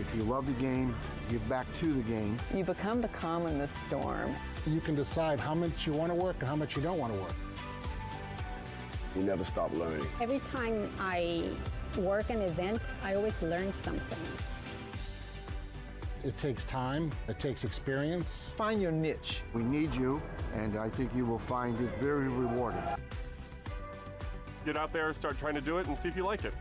If you love the game, give back to the game. You become the calm in the storm. You can decide how much you want to work and how much you don't want to work. You never stop learning. Every time I work an event, I always learn something. It takes time, it takes experience. Find your niche. We need you, and I think you will find it very rewarding. Get out there, start trying to do it, and see if you like it.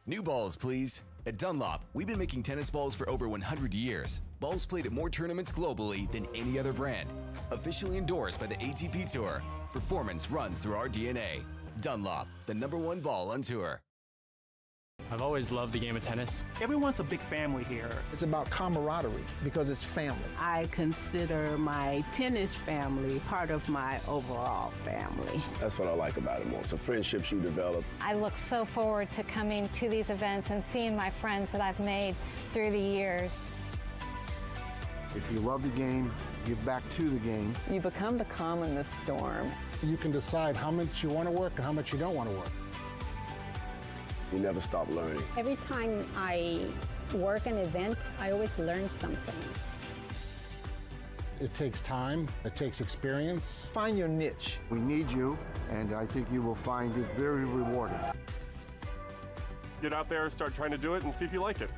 New balls, please. At Dunlop, we've been making tennis balls for over 100 years. Balls played at more tournaments globally than any other brand. Officially endorsed by the ATP Tour. Performance runs through our DNA. Dunlop, the #1 ball on tour. I've always loved the game of tennis. Everyone's a big family here. It's about camaraderie because it's family. I consider my tennis family part of my overall family. That's what I like about it most, the friendships you develop. I look so forward to coming to these events and seeing my friends that I've made through the years. If you love the game, give back to the game. You become the calm in the storm. You can decide how much you want to work and how much you don't want to work. You never stop learning. Every time I work an event, I always learn something. It takes time, it takes experience. Find your niche. We need you, and I think you will find it very rewarding. Get out there, start trying to do it, and see if you like it.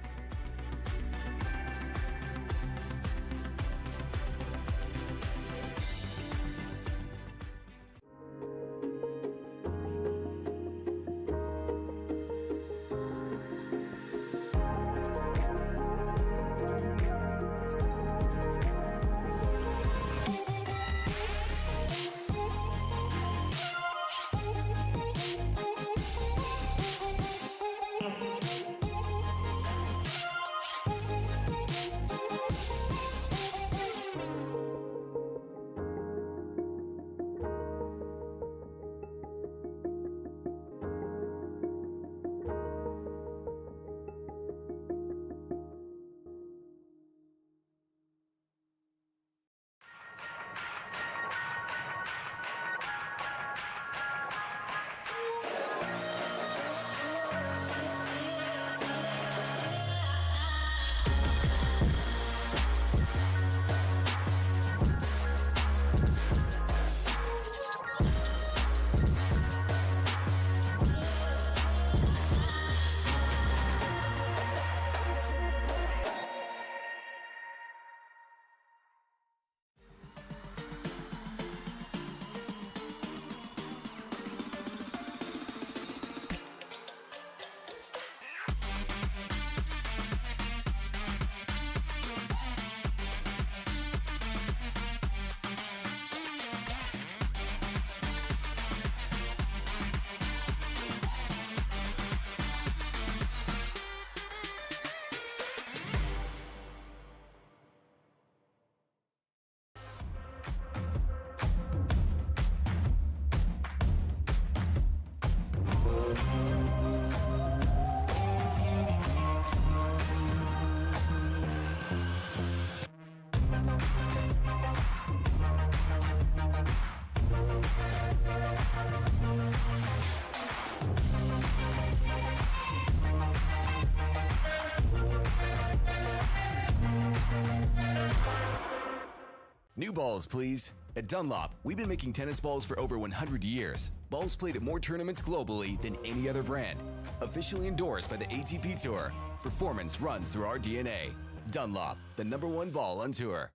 New balls, please. At Dunlop, we've been making tennis balls for over 100 years. Balls played at more tournaments globally than any other brand. Officially endorsed by the ATP Tour. Performance runs through our DNA. Dunlop, the #1 ball on tour.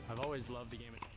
I've always loved the game of tennis.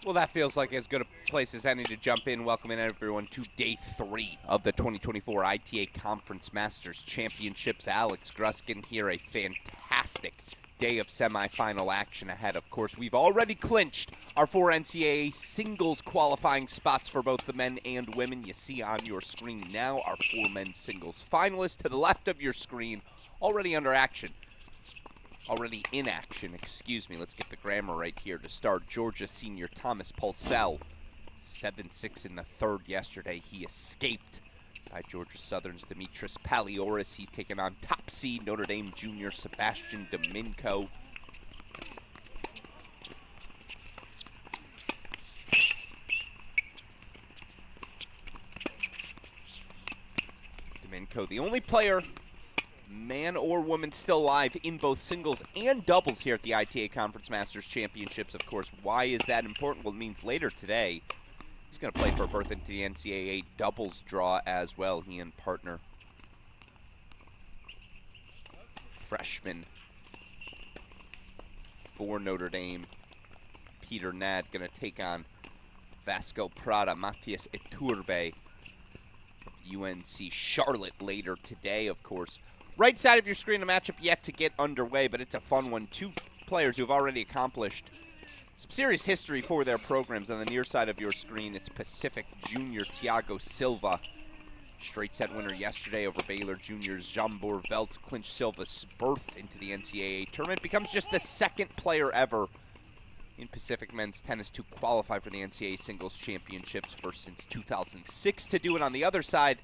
Well, that feels like as good a place as any to jump in. Welcoming everyone to Day 3 of the 2024 ITA Conference Masters Championships. Alex Gruskin here, a fantastic day of semifinal action ahead. Of course, we've already clinched our 4 NCAA singles qualifying spots for both the men and women. You see on your screen now our 4 men's singles finalists. To the left of your screen, already under action. Already in action, excuse me. Let's get the grammar right here to start. Georgia senior Thomas Pulsell, 7-6 in the third yesterday. He escaped by Georgia Southern's Dimitris Palioris. He's taken on top seed Notre Dame junior Sebastian Domingo. Domingo, the only player, man or woman, still alive in both singles and doubles here at the ITA Conference Masters Championships. Of course, why is that important? Well, it means later today he's going to play for a berth into the NCAA doubles draw as well. He and partner, freshman for Notre Dame, Peter Nad, going to take on Vasco Prada, Matias Iturbe, UNC Charlotte later today, of course. Right side of your screen, a matchup yet to get underway, but it's a fun one. 2 players who have already accomplished some serious history for their programs. On the near side of your screen, it's Pacific junior Thiago Silva. Straight set winner yesterday over Baylor juniors Jambor Veltz clinched Silva's berth into the NCAA tournament. Becomes just the 2nd player ever in Pacific men's tennis to qualify for the NCAA singles championships, first since 2006 to do it. On the other side,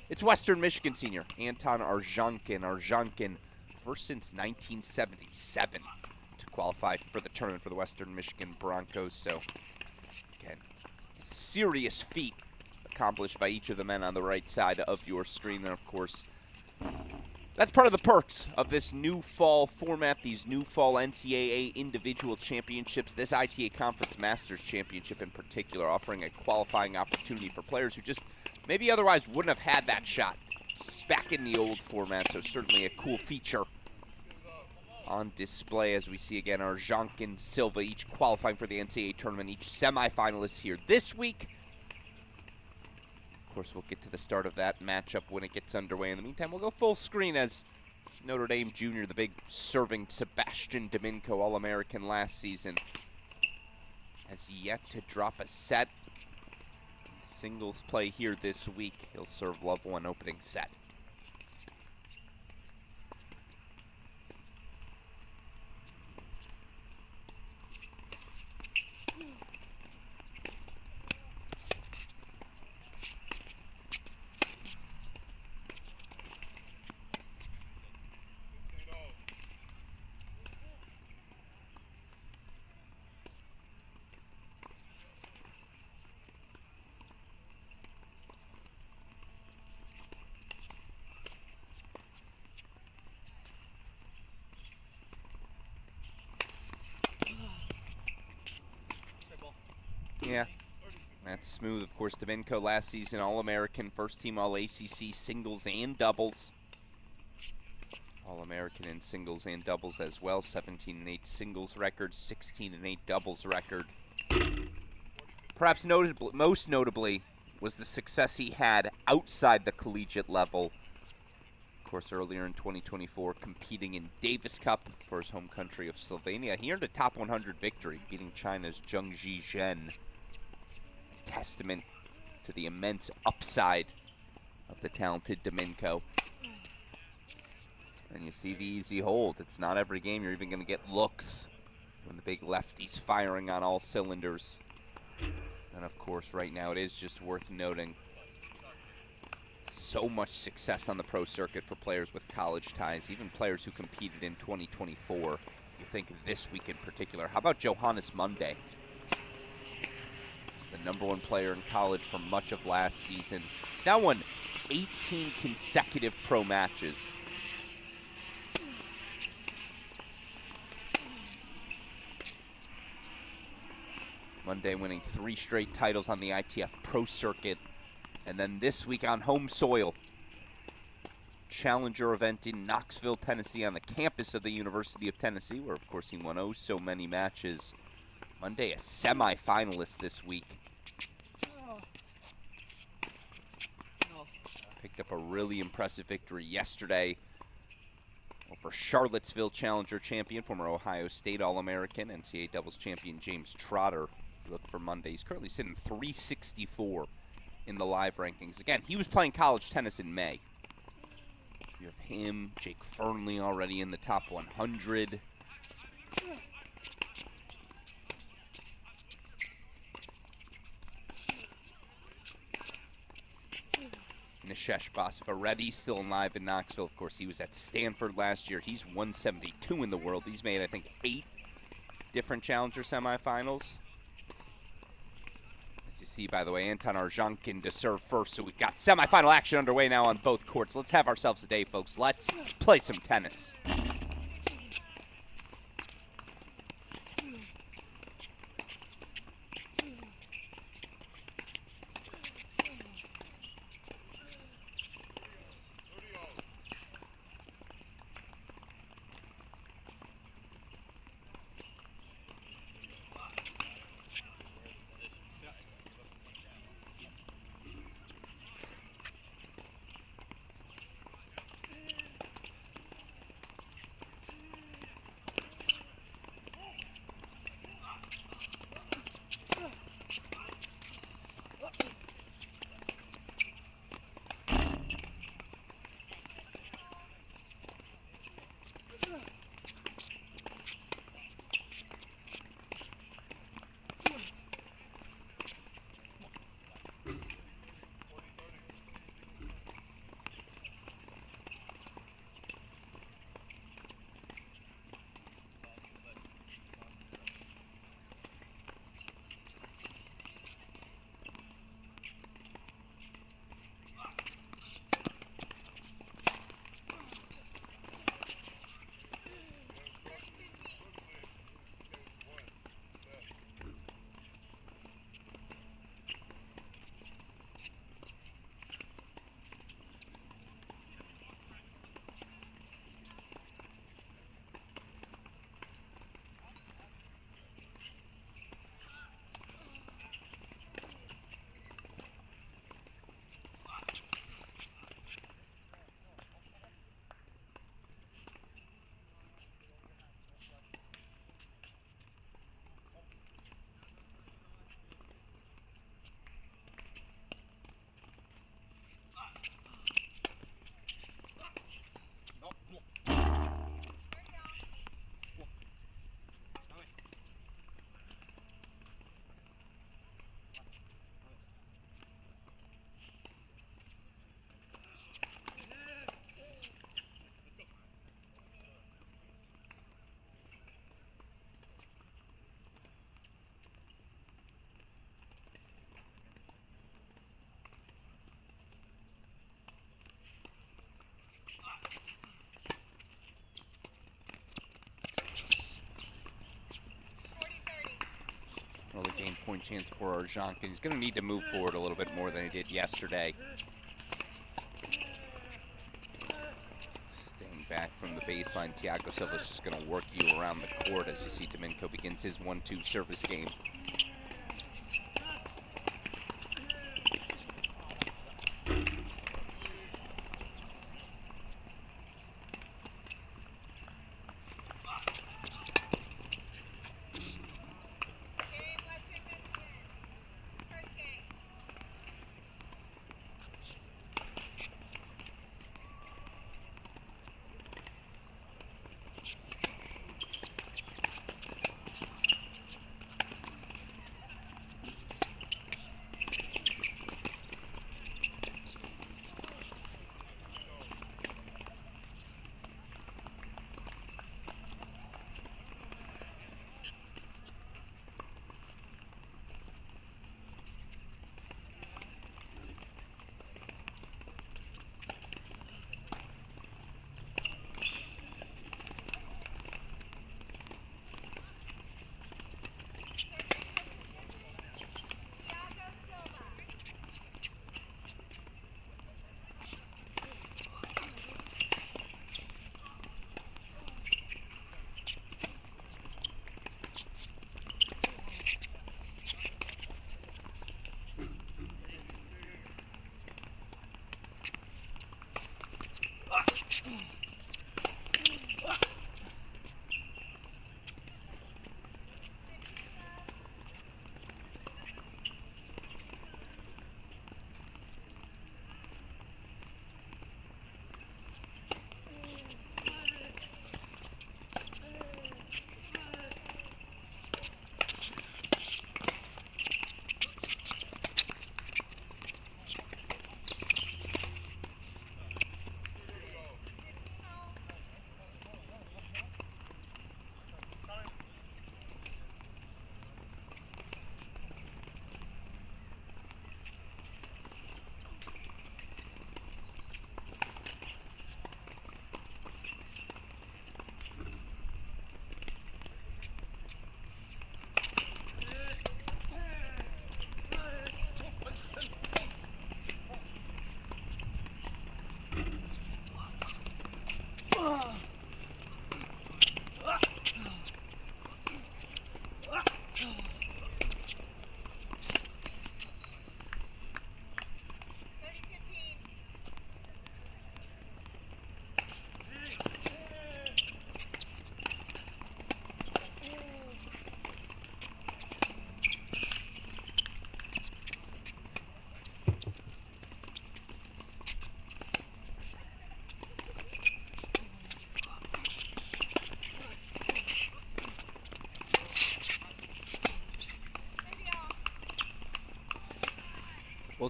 it's Western Michigan senior Anton Arzhankin. Arzhankin, first since 1977 to qualify for the tournament for the Western Michigan Broncos. So, again, serious feat accomplished by each of the men on the right side of your screen. And, of course, that's part of the perks of this new fall format, these new fall NCAA individual championships, this ITA Conference Masters Championship in particular, offering a qualifying opportunity for players who just maybe otherwise wouldn't have had that shot back in the old format. So certainly a cool feature on display as we see again Arzhankin, Silva, each qualifying for the NCAA tournament, each semifinalists here this week. Of course, we'll get to the start of that matchup when it gets underway. In the meantime, we'll go full screen as Notre Dame junior, the big serving Sebastian Domingo, All-American last season, has yet to drop a set. Singles play here this week. He'll serve love one opening set. Yeah, that's smooth. Of course, Domingo last season All-American, first team All-ACC singles and doubles. All-American in singles and doubles as well. 17-8 singles record, 16-8 doubles record. Perhaps most notably was the success he had outside the collegiate level. Of course, earlier in 2024, competing in Davis Cup for his home country of Slovenia. He earned a top 100 victory, beating China's Zhengji Zhen. Testament to the immense upside of the talented Domingo. And you see the easy hold. It's not every game you're even going to get looks when the big lefty's firing on all cylinders. And of course, right now it is just worth noting so much success on the pro circuit for players with college ties, even players who competed in 2024. You think this week in particular. How about Johannes Monday? He's the #1 player in college for much of last season. He's now won 18 consecutive pro matches. Monday winning 3 straight titles on the ITF Pro Circuit. And then this week on home soil, challenger event in Knoxville, Tennessee, on the campus of the University of Tennessee, where, of course, he won oh so many matches Monday, a semifinalist this week. Picked up a really impressive victory yesterday over Charlottesville Challenger champion, former Ohio State All-American, NCAA doubles champion James Trotter. Look for Monday. He's currently sitting 364 in the live rankings. Again, he was playing college tennis in May. You have him, Jake Fernley already in the top 100. Nishesh Basavareddy still alive in Knoxville. Of course, he was at Stanford last year. He's 172 in the world. He's made, I think, 8 different Challenger semifinals. As you see, by the way, Anton Arzhankin to serve first, so we've got semifinal action underway now on both courts. Let's have ourselves a day, folks. Let's play some tennis. Another game point chance for Arzhankin. He's going to need to move forward a little bit more than he did yesterday. Staying back from the baseline, Thiago Silva's just going to work you around the court as you see Domenico begins his 1-2 service game.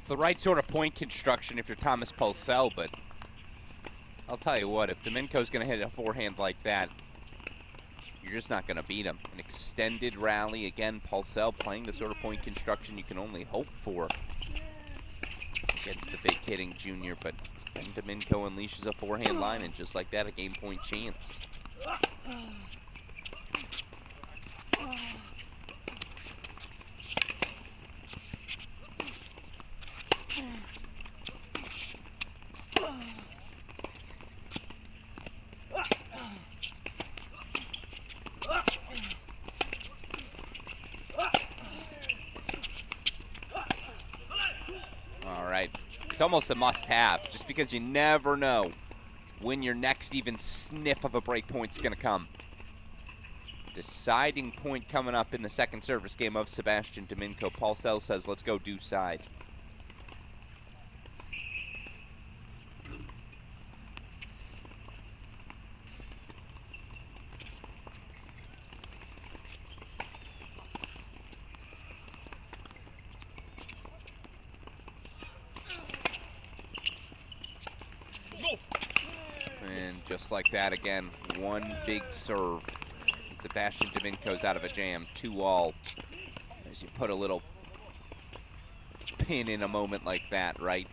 It's the right sort of point construction if you're Thomas Pulsell, but I'll tell you what, if Domenico's going to hit a forehand like that, you're just not going to beat him. An extended rally, again, Pulsell playing the sort of point construction you can only hope for against the big hitting junior, but then Domenico unleashes a forehand line, and just like that, a game point chance. It's almost a must-have, just because you never know when your next even sniff of a break point's going to come. Deciding point coming up in the second service game of Sebastian Domenico. Pulsell says, let's go due side. Just like that again, one big serve. Sebastian Domenico's out of a jam, 2-all. As you put a little pin in a moment like that, right?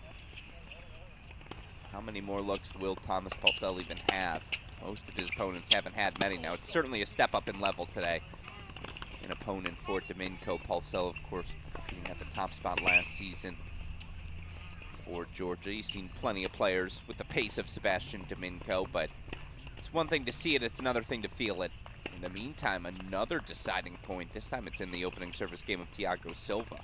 How many more looks will Thomas Pulsell even have? Most of his opponents haven't had many now. It's certainly a step up in level today. An opponent for Domenico. Pulsell, of course, competing at the top spot last season for Georgia. You've seen plenty of players with the pace of Sebastian Domenico, but it's one thing to see it, it's another thing to feel it. In the meantime, another deciding point. This time it's in the opening service game of Thiago Silva.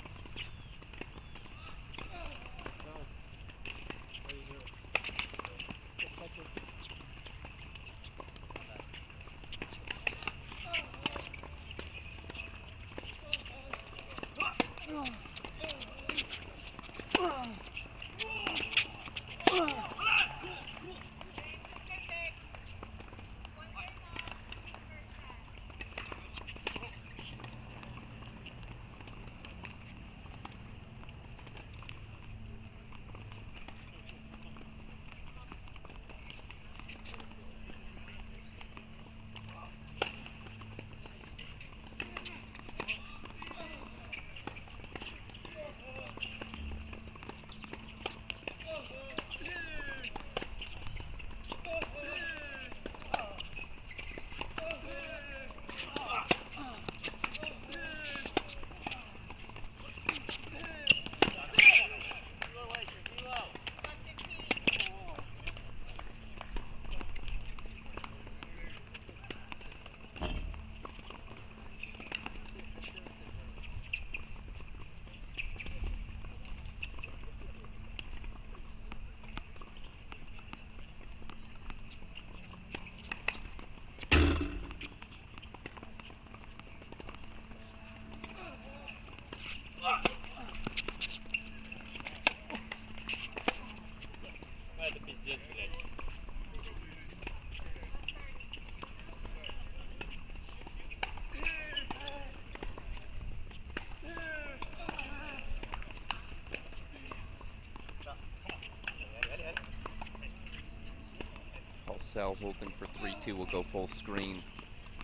Pulsell holding for 3-2 will go full screen.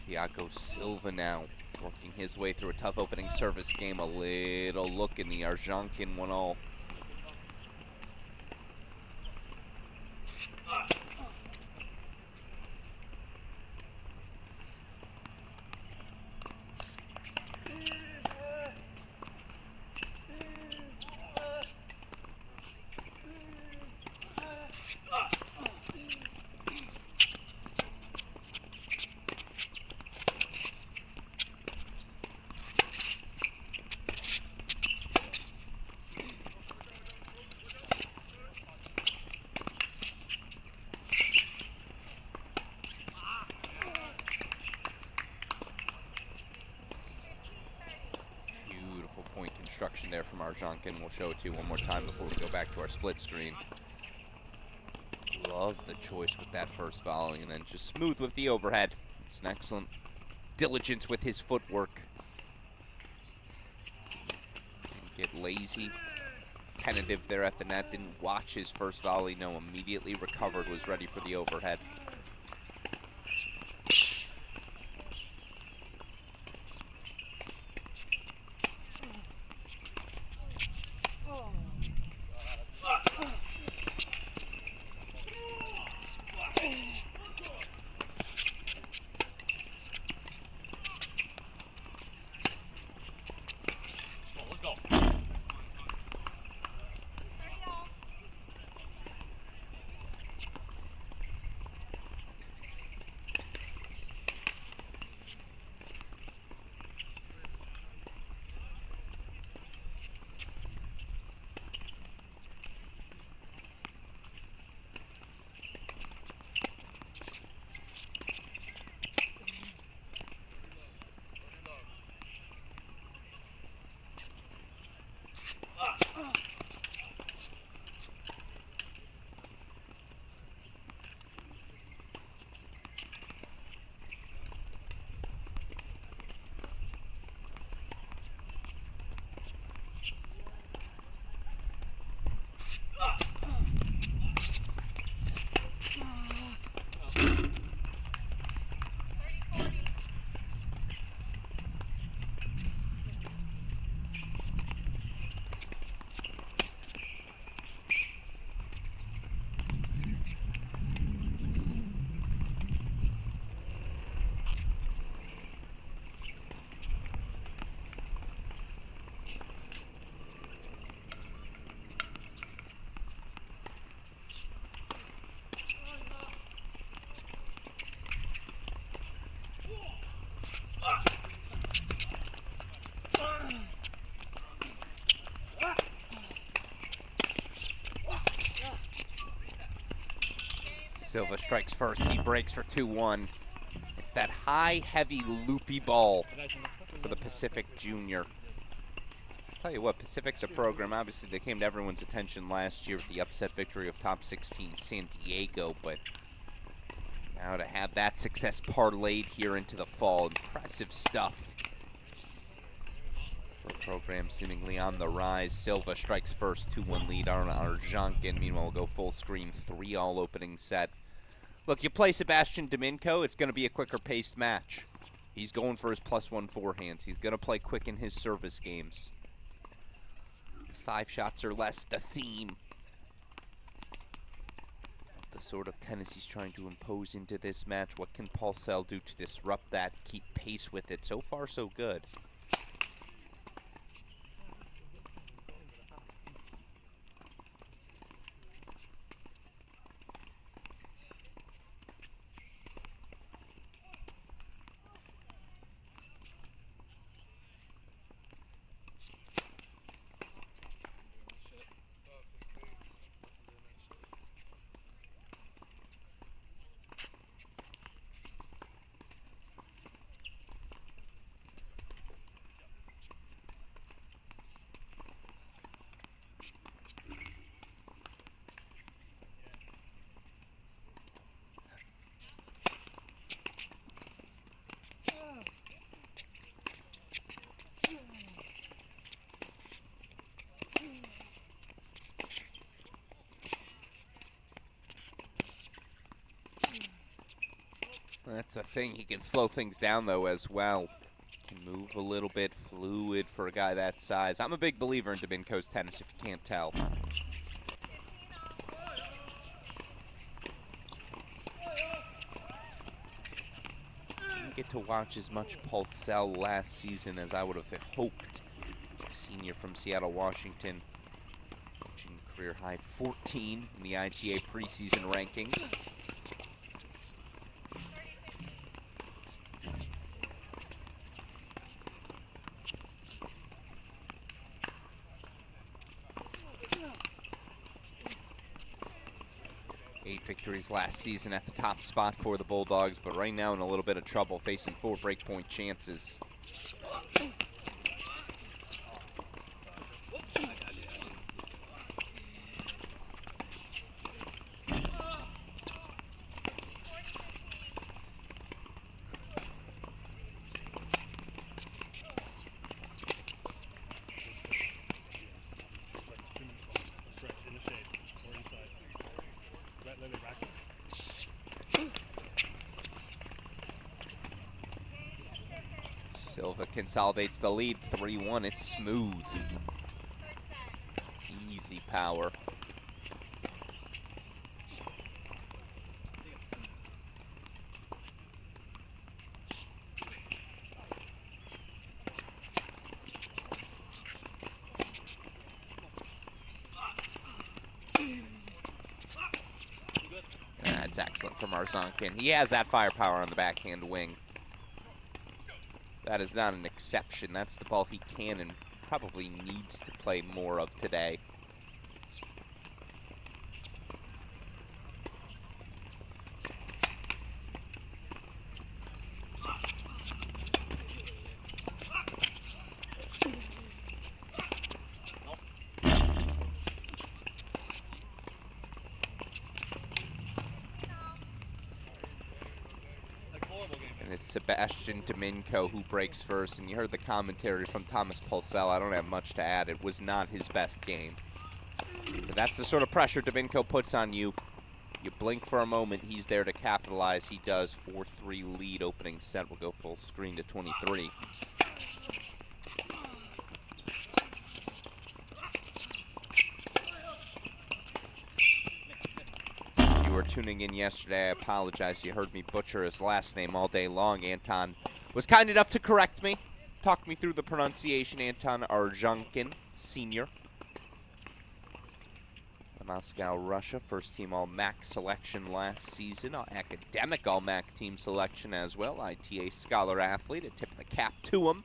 Thiago Silva now working his way through a tough opening service game. A little look in the Arjankin 1-all. Construction there from Arjankin. We'll show it to you one more time before we go back to our split screen. Love the choice with that first volley, and then just smooth with the overhead. It's an excellent diligence with his footwork. Didn't get lazy. tentative there at the net, didn't watch his first volley, no, immediately recovered, was ready for the overhead. Silva strikes first, he breaks for 2-1. It's that high, heavy, loopy ball for the Pacific Junior. I'll tell you what, Pacific's a program, obviously they came to everyone's attention last year with the upset victory of top 16 San Diego, but now to have that success parlayed here into the fall, impressive stuff for a program seemingly on the rise. Silva strikes first, 2-1 lead on Arjankin. Meanwhile, we'll go full screen, 3-all opening set. Look, you play Sebastian Domingo, it's going to be a quicker paced match. He's going for his +1 forehands. He's going to play quick in his service games. 5 shots or less, the theme. The sort of tennis he's trying to impose into this match. What can Paulsell do to disrupt that, keep pace with it? So far, so good. That's the thing. He can slow things down, though, as well. Can move a little bit fluid for a guy that size. I'm a big believer in Domingo's tennis, if you can't tell. Didn't get to watch as much Paulsell last season as I would have hoped. Senior from Seattle, Washington. Reaching career high 14 in the ITA preseason rankings. Victories last season at the top spot for the Bulldogs, but right now in a little bit of trouble, facing 4 breakpoint chances. Silva consolidates the lead, 3-1. It's smooth. Easy power. That's excellent from Arzonkin. He has that firepower on the backhand wing. That is not an exception. That's the ball he can and probably needs to play more of today. And it's Sebastian Domingo who breaks first, and you heard the commentary from Thomas Pulsell. I don't have much to add. It was not his best game. But that's the sort of pressure Domingo puts on you. You blink for a moment, he's there to capitalize. He does. 4-3 lead opening set. We'll go full screen to 23. If you were tuning in yesterday, I apologize. You heard me butcher his last name all day long. Anton was kind enough to correct me, talk me through the pronunciation. Anton Arzonkin, senior. Moscow, Russia, first team All-MAC selection last season, academic All-MAC team selection as well, ITA scholar athlete, a tip of the cap to him.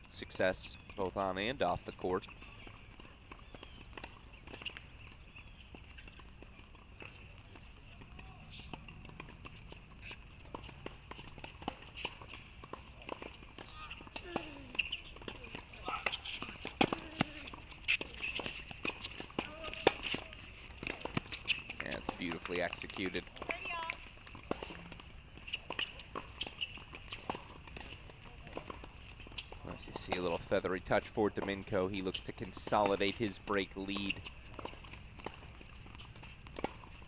Success both on and off the court. Beautifully executed. As you see, a little feathery touch for Domingo. He looks to consolidate his break lead.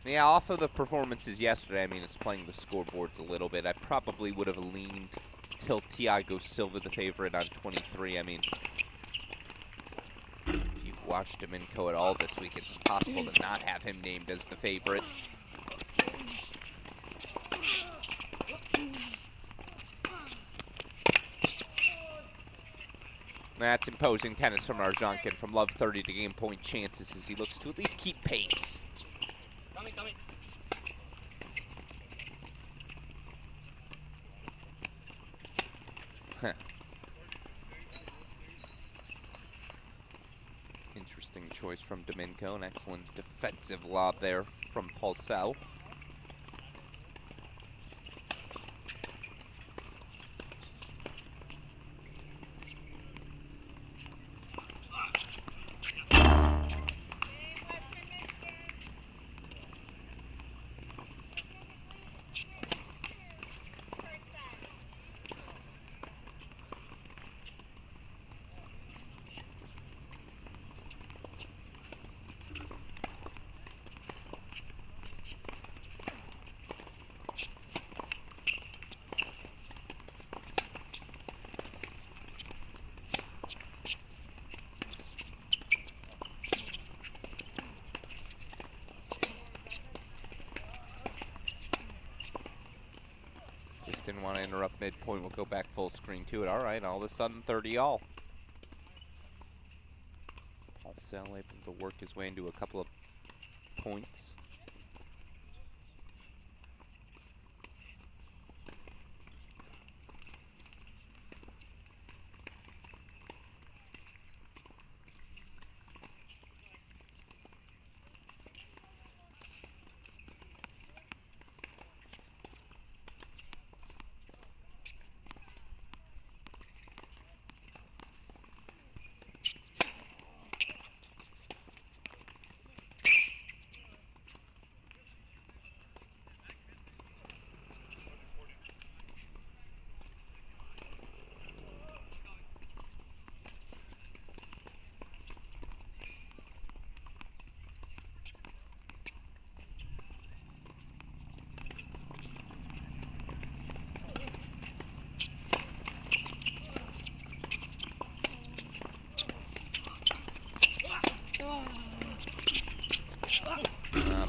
Yeah, off of the performances yesterday, I mean, it's playing the scoreboards a little bit. I probably would have leaned till Thiago Silva the favorite on 23. I mean, watched Domingo at all this week, it's impossible to not have him named as the favorite. That's imposing tennis from Arzonkin from love 30 to game point chances as he looks to at least keep pace. Coming. Interesting choice from Domingo. An excellent defensive lob there from Pulsell. Didn't want to interrupt midpoint. We'll go back full screen to it. All right, all of a sudden 30-all. Pulsell able to work his way into a couple of points.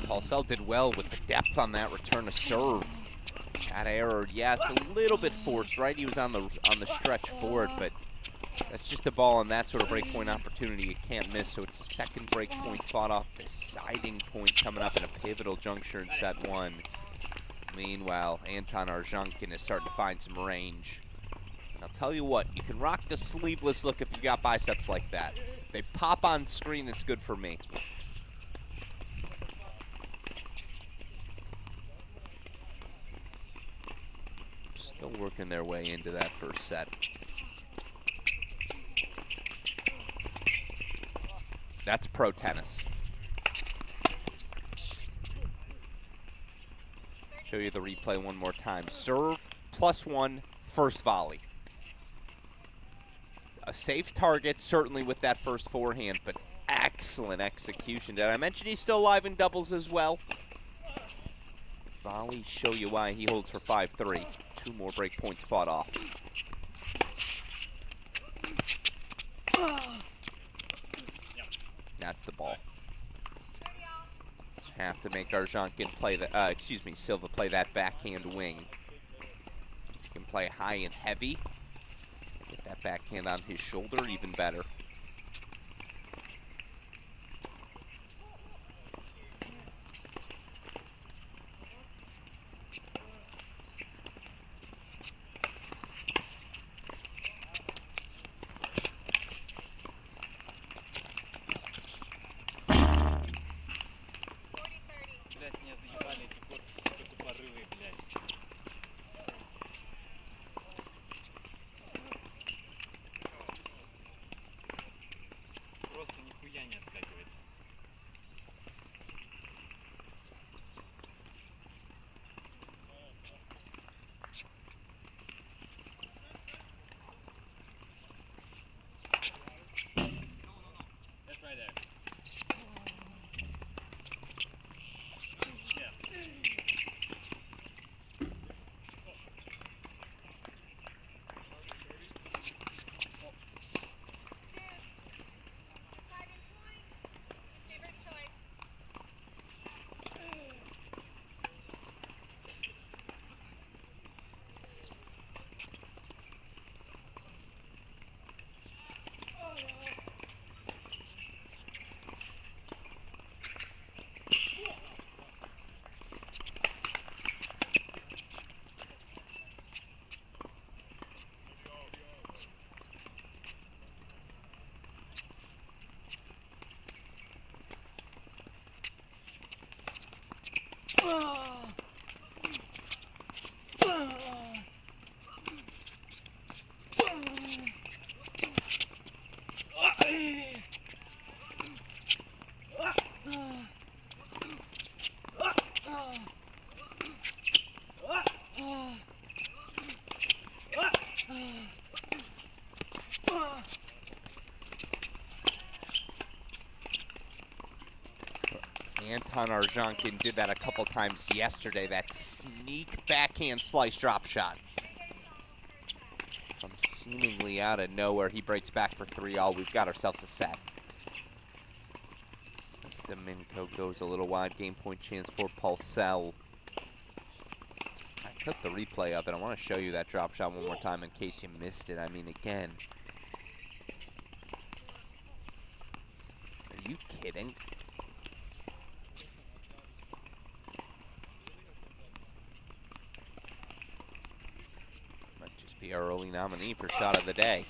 Paulsell did well with the depth on that return to serve. That error, yes, a little bit forced, right? He was on the stretch forward, but that's just a ball on that sort of breakpoint opportunity you can't miss. So it's a second breakpoint fought off, deciding point coming up in a pivotal juncture in set one. Meanwhile, Anton Arzhankin is starting to find some range. And I'll tell you what, you can rock the sleeveless look if you've got biceps like that. They pop on screen, it's good for me. Still working their way into that first set. That's pro tennis. Show you the replay one more time. Serve, +1, first volley. A safe target, certainly with that first forehand, but excellent execution. Did I mention he's still live in doubles as well? Volley, show you why he holds for 5-3. 2 more break points fought off. That's the ball. Have to make Arzhankin play the, Silva play that backhand wing. If he can play high and heavy, get that backhand on his shoulder, even better. Anton Arzhankin did that a couple times yesterday, that sneak backhand slice drop shot. From seemingly out of nowhere, he breaks back for 3-all. We've got ourselves a set. As Domingo goes a little wide, game point chance for Paulsell. I clipped the replay of it. I want to show you that drop shot one more time in case you missed it. I mean, again. Are you kidding? Be our early nominee for shot of the day.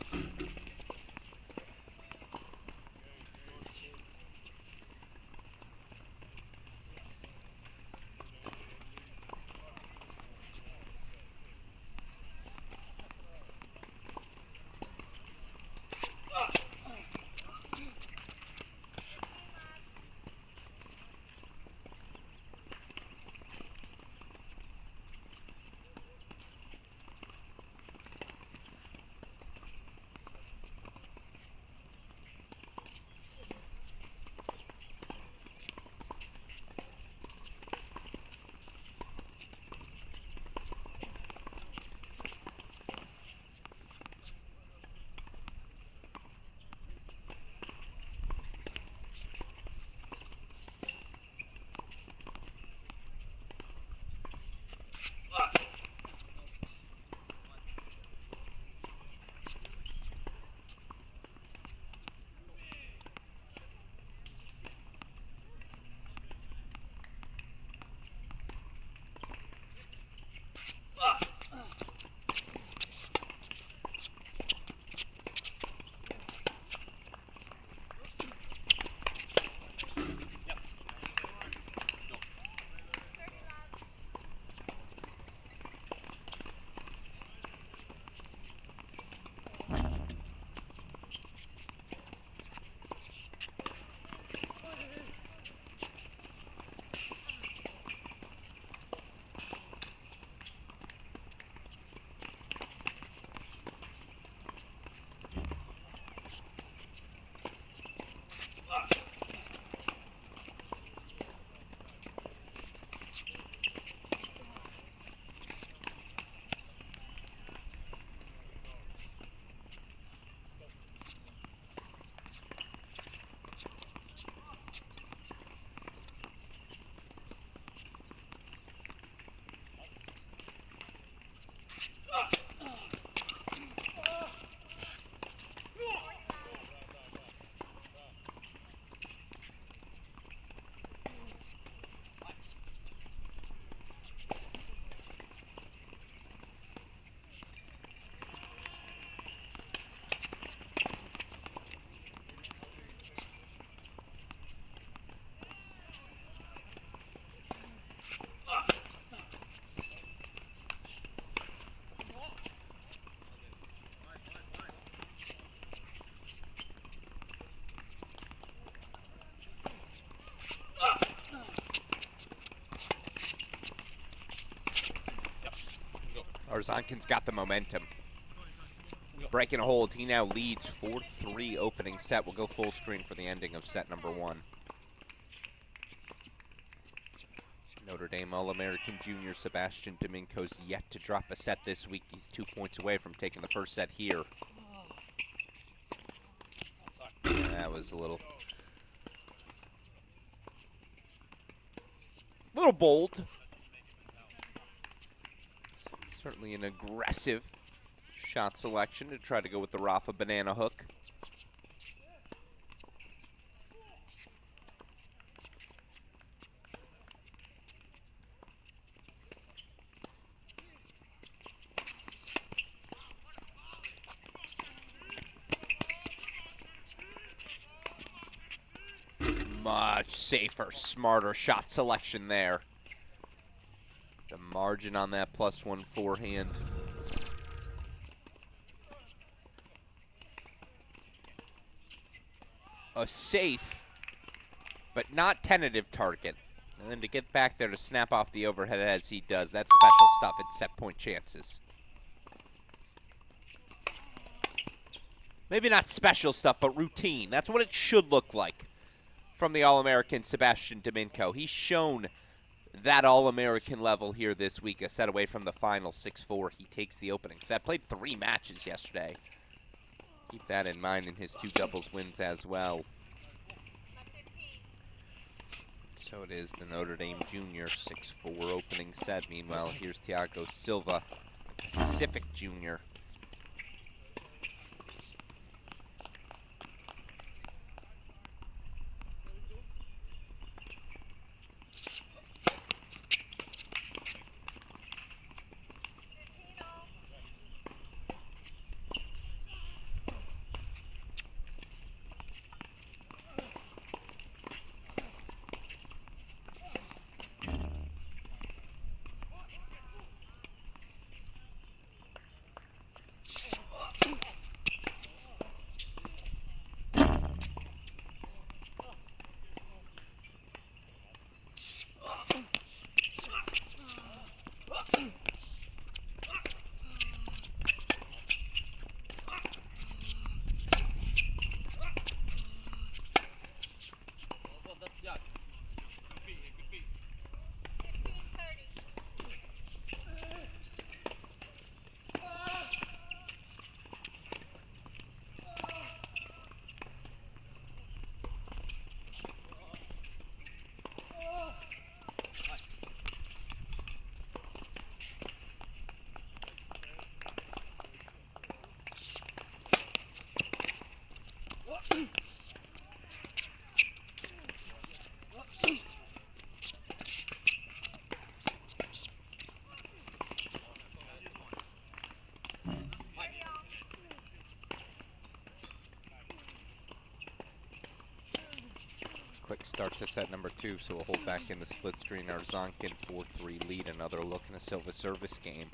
Arzonkin's got the momentum. Breaking a hold, he now leads 4-3 opening set. We'll go full screen for the ending of set number 1. Notre Dame All-American junior Sebastian Dominco's yet to drop a set this week. He's 2 points away from taking the first set here. That was a little bold. Certainly an aggressive shot selection to try to go with the Rafa banana hook. Much safer, smarter shot selection there. The margin on that +1 forehand. A safe, but not tentative target. And then to get back there to snap off the overhead as he does, that's special stuff at set point chances. Maybe not special stuff, but routine. That's what it should look like from the All-American Sebastian Dominco. He's shown that All-American level here this week. A set away from the final, 6-4. He takes the opening set. Played 3 matches yesterday. Keep that in mind in his 2 doubles wins as well. So it is the Notre Dame Junior 6-4 opening set. Meanwhile, here's Thiago Silva, Pacific Junior. Quick start to set number 2, so we'll hold back in the split screen. Arzonkin 4-3 lead. Another look in a Silva service game.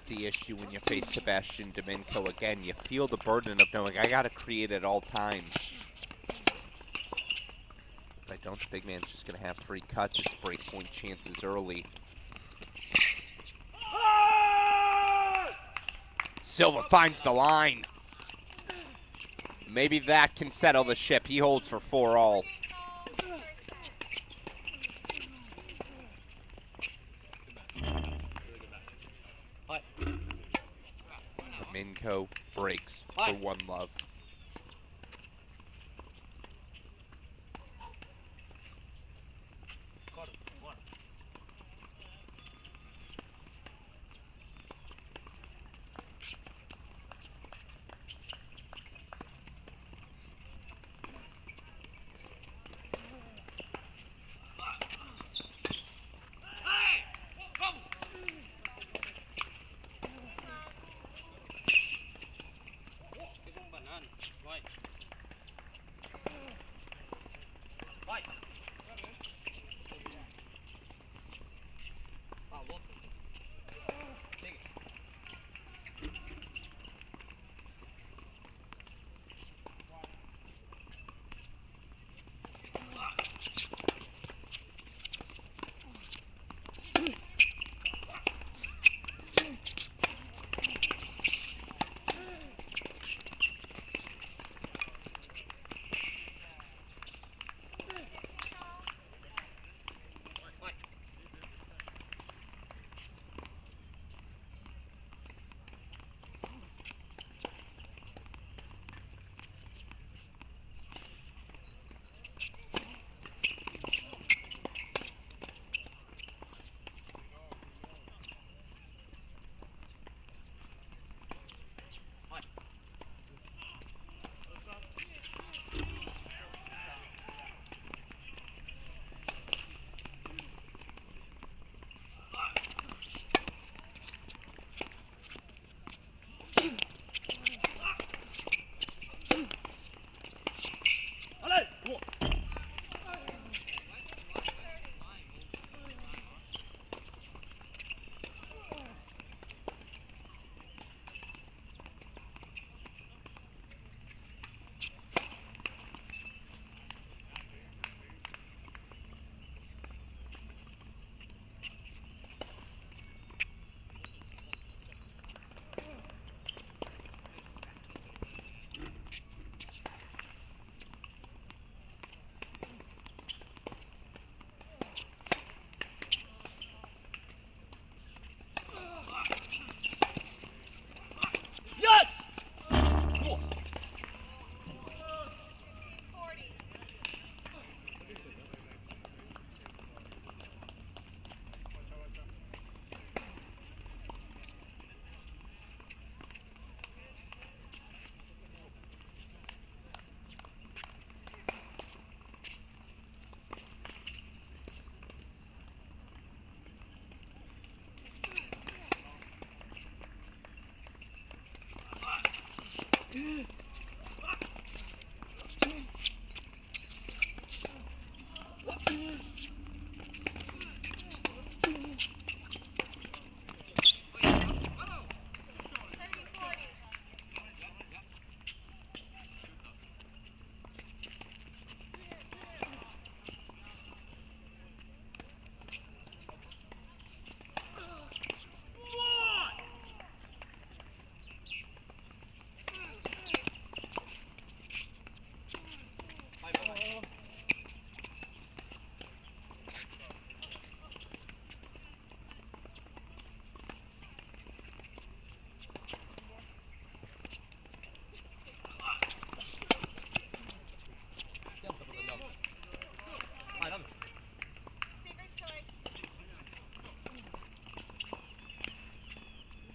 the issue when you face Sebastian Domingo again. You feel the burden of knowing I got to create at all times. But I don't. The big man's just going to have free cuts. It's break point chances early. Silva finds the line. Maybe that can settle the ship. He holds for 4-all. Domingo breaks for 1-love.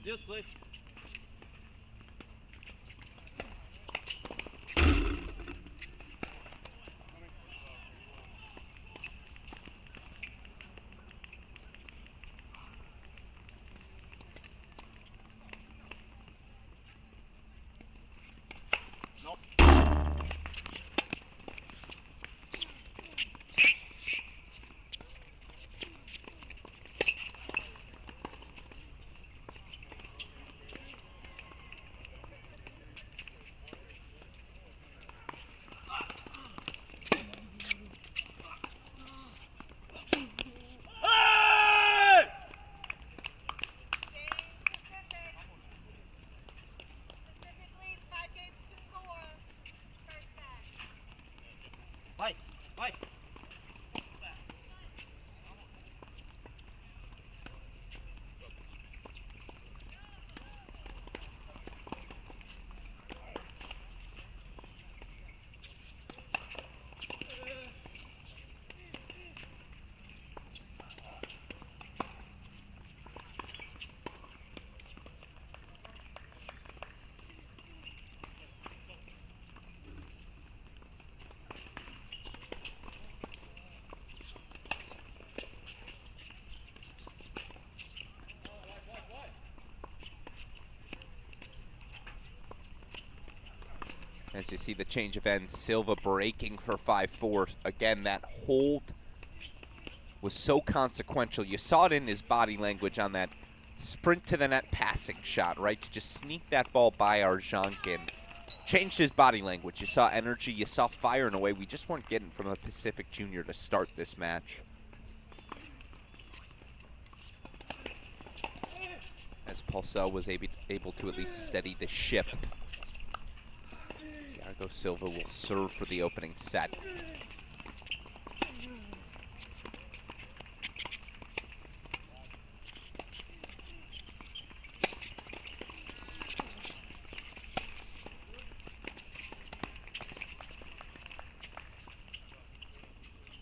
Yes, please. As you see the change of ends, Silva breaking for 5-4. Again, that hold was so consequential. You saw it in his body language on that sprint to the net passing shot, right? To just sneak that ball by Arzhankin. Changed his body language. You saw energy, you saw fire in a way we just weren't getting from a Pacific Junior to start this match. As Pulsel was able to at least steady the ship. Thiago Silva will serve for the opening set.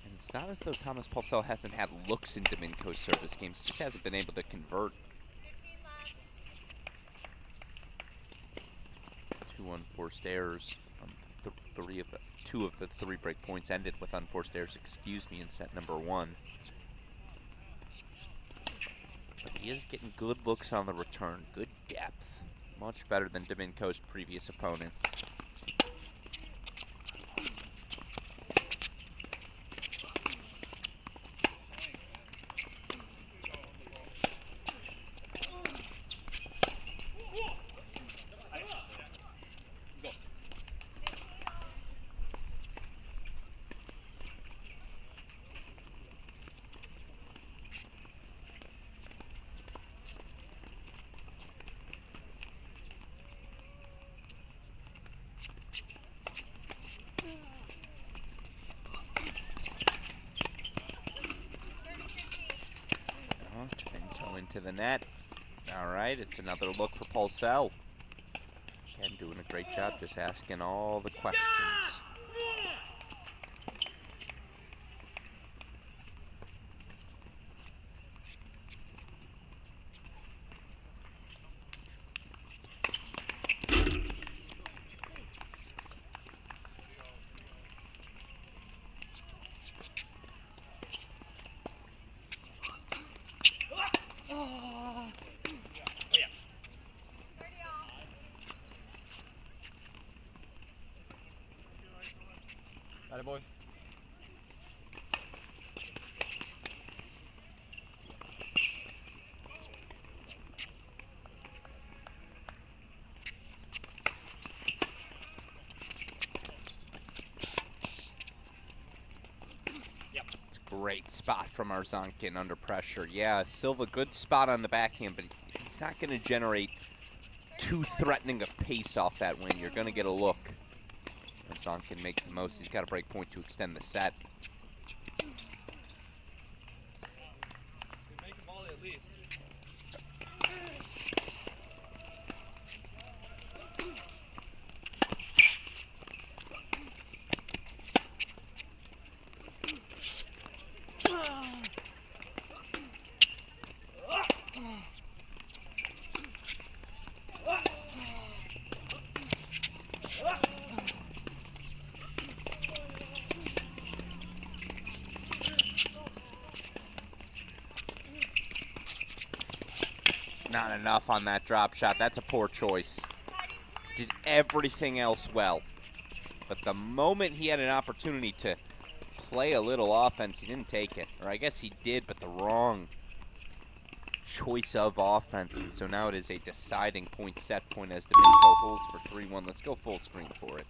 And it's not as though Thomas Pulsel hasn't had looks in Domenico's service games, just hasn't been able to convert. 2 unforced errors. Two of the 3 break points ended with unforced errors, in set number 1. But he is getting good looks on the return, good depth. Much better than Domenico's previous opponents. To the net. All right, it's another look for Pulsel. Again, doing a great job just asking all the questions. Got it, boys. It's a great spot from Arzhankin under pressure. Yeah, Silva, good spot on the backhand, but he's not going to generate too threatening of pace off that wing. You're going to get a look. Arzhankin makes the most. He's got a break point to extend the set. Make a volley at least. Not enough on that drop shot. That's a poor choice. Did everything else well. But the moment he had an opportunity to play a little offense, he didn't take it. Or I guess he did, but the wrong choice of offense. And so now it is a deciding point, set point, as Domenico holds for 3-1. Let's go full screen for it.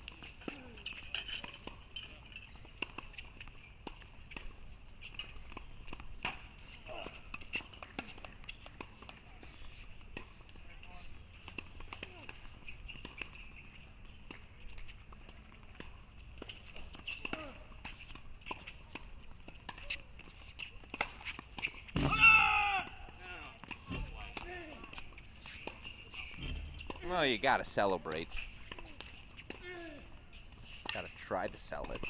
Well, you gotta celebrate. Gotta try to sell it.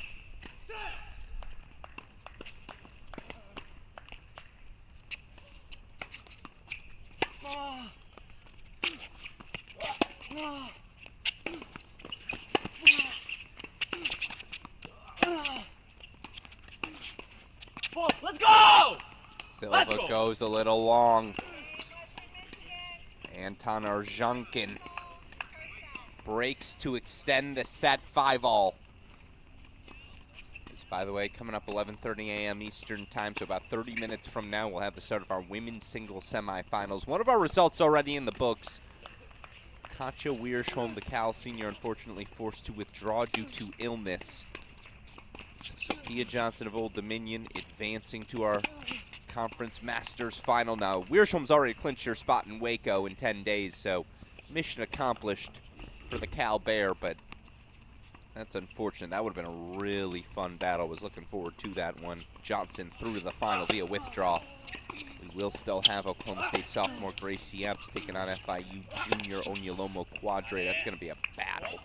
Let's go! Silva goes a little long. Anton Arzhankin breaks to extend the set 5-all. This, by the way, coming up 11:30 a.m. Eastern time, so about 30 minutes from now, we'll have the start of our women's singles semifinals. One of our results already in the books. Katja Wiersholm, the Cal senior, unfortunately forced to withdraw due to illness. So Sophia Johnson of Old Dominion advancing to our Conference Masters final now. Wiersholm's already clinched her spot in Waco in 10 days, so mission accomplished for the Cal Bear, but that's unfortunate. That would have been a really fun battle. Was looking forward to that one. Johnson through to the final via withdrawal. We will still have Oklahoma State sophomore Gracie Epps taking on FIU junior Onyolomo Quadre. That's going to be a battle.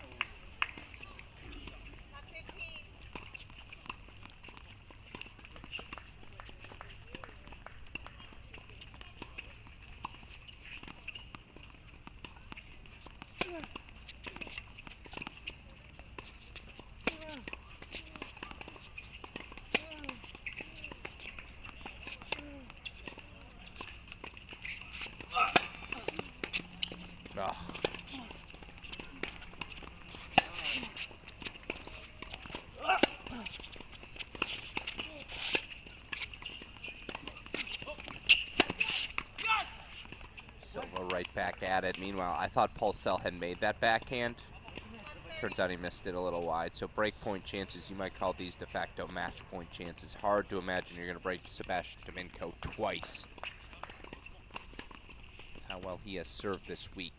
Silva right back at it. Meanwhile, I thought Pulsell had made that backhand. Turns out he missed it a little wide. So break point chances, you might call these de facto match point chances. Hard to imagine you're going to break Sebastian Domingo twice. How well he has served this week.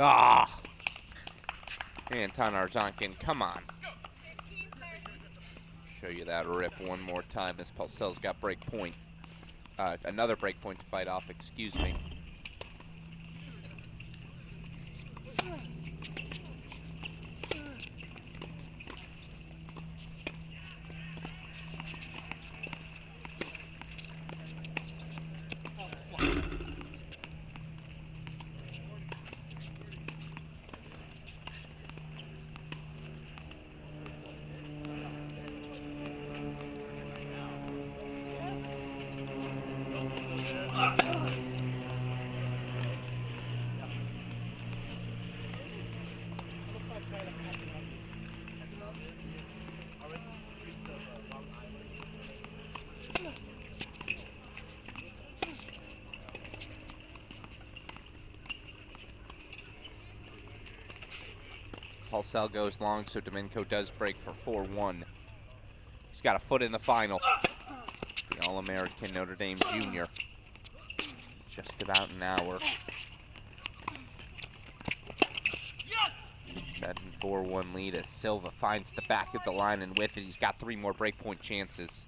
Ah! Anton Arzhankin, come on. Show you that rip one more time as Pulsell's got break point. Another break point to fight off, excuse me. Pulsell goes long, so Domingo does break for 4-1. He's got a foot in the final. The All-American Notre Dame junior. Just about an hour. Set in 4-1 lead as Silva finds the back of the line, and with it, he's got 3 more breakpoint chances.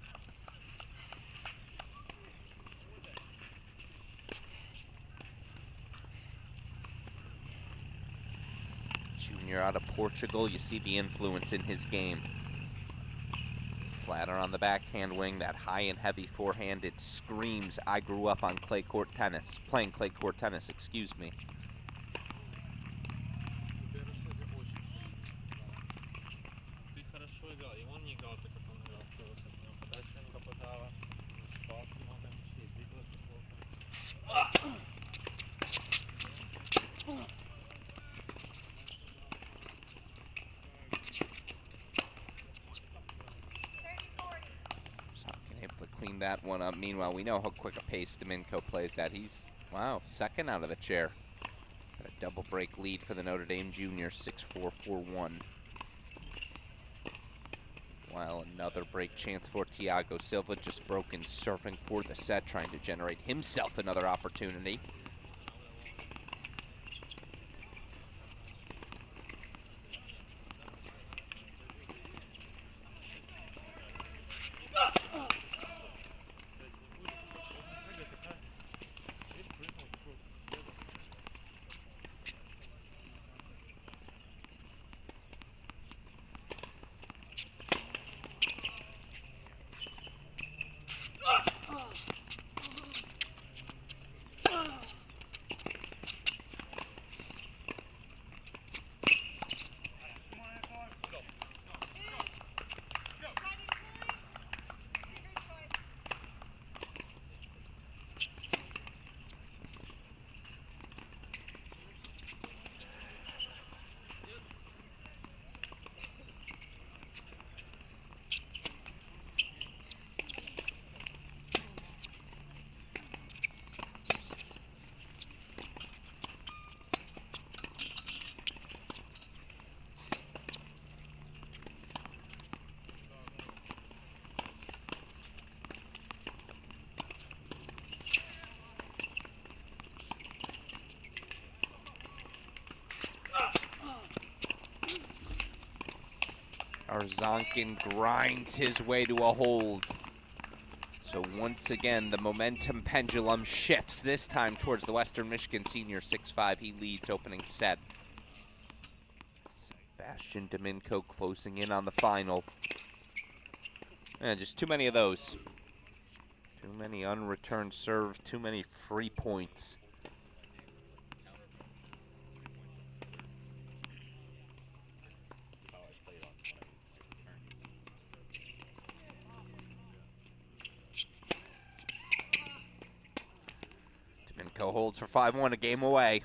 Junior out of Portugal, you see the influence in his game. Flatter on the backhand wing, that high and heavy forehand, it screams, I grew up on clay court tennis, playing clay court tennis, excuse me. that one up. Meanwhile, we know how quick a pace Domenico plays at. He's, wow, second out of the chair. Got a double break lead for the Notre Dame junior, 6-4, 4-1. While another break chance for Thiago Silva, just broken, serving for the set, trying to generate himself another opportunity. Arzonkin grinds his way to a hold. So once again, the momentum pendulum shifts, this time towards the Western Michigan senior, 6'5". He leads opening set. Sebastian Domenico closing in on the final. And just too many of those. Too many unreturned serves, too many free points. Domenico holds for 5-1, a game away.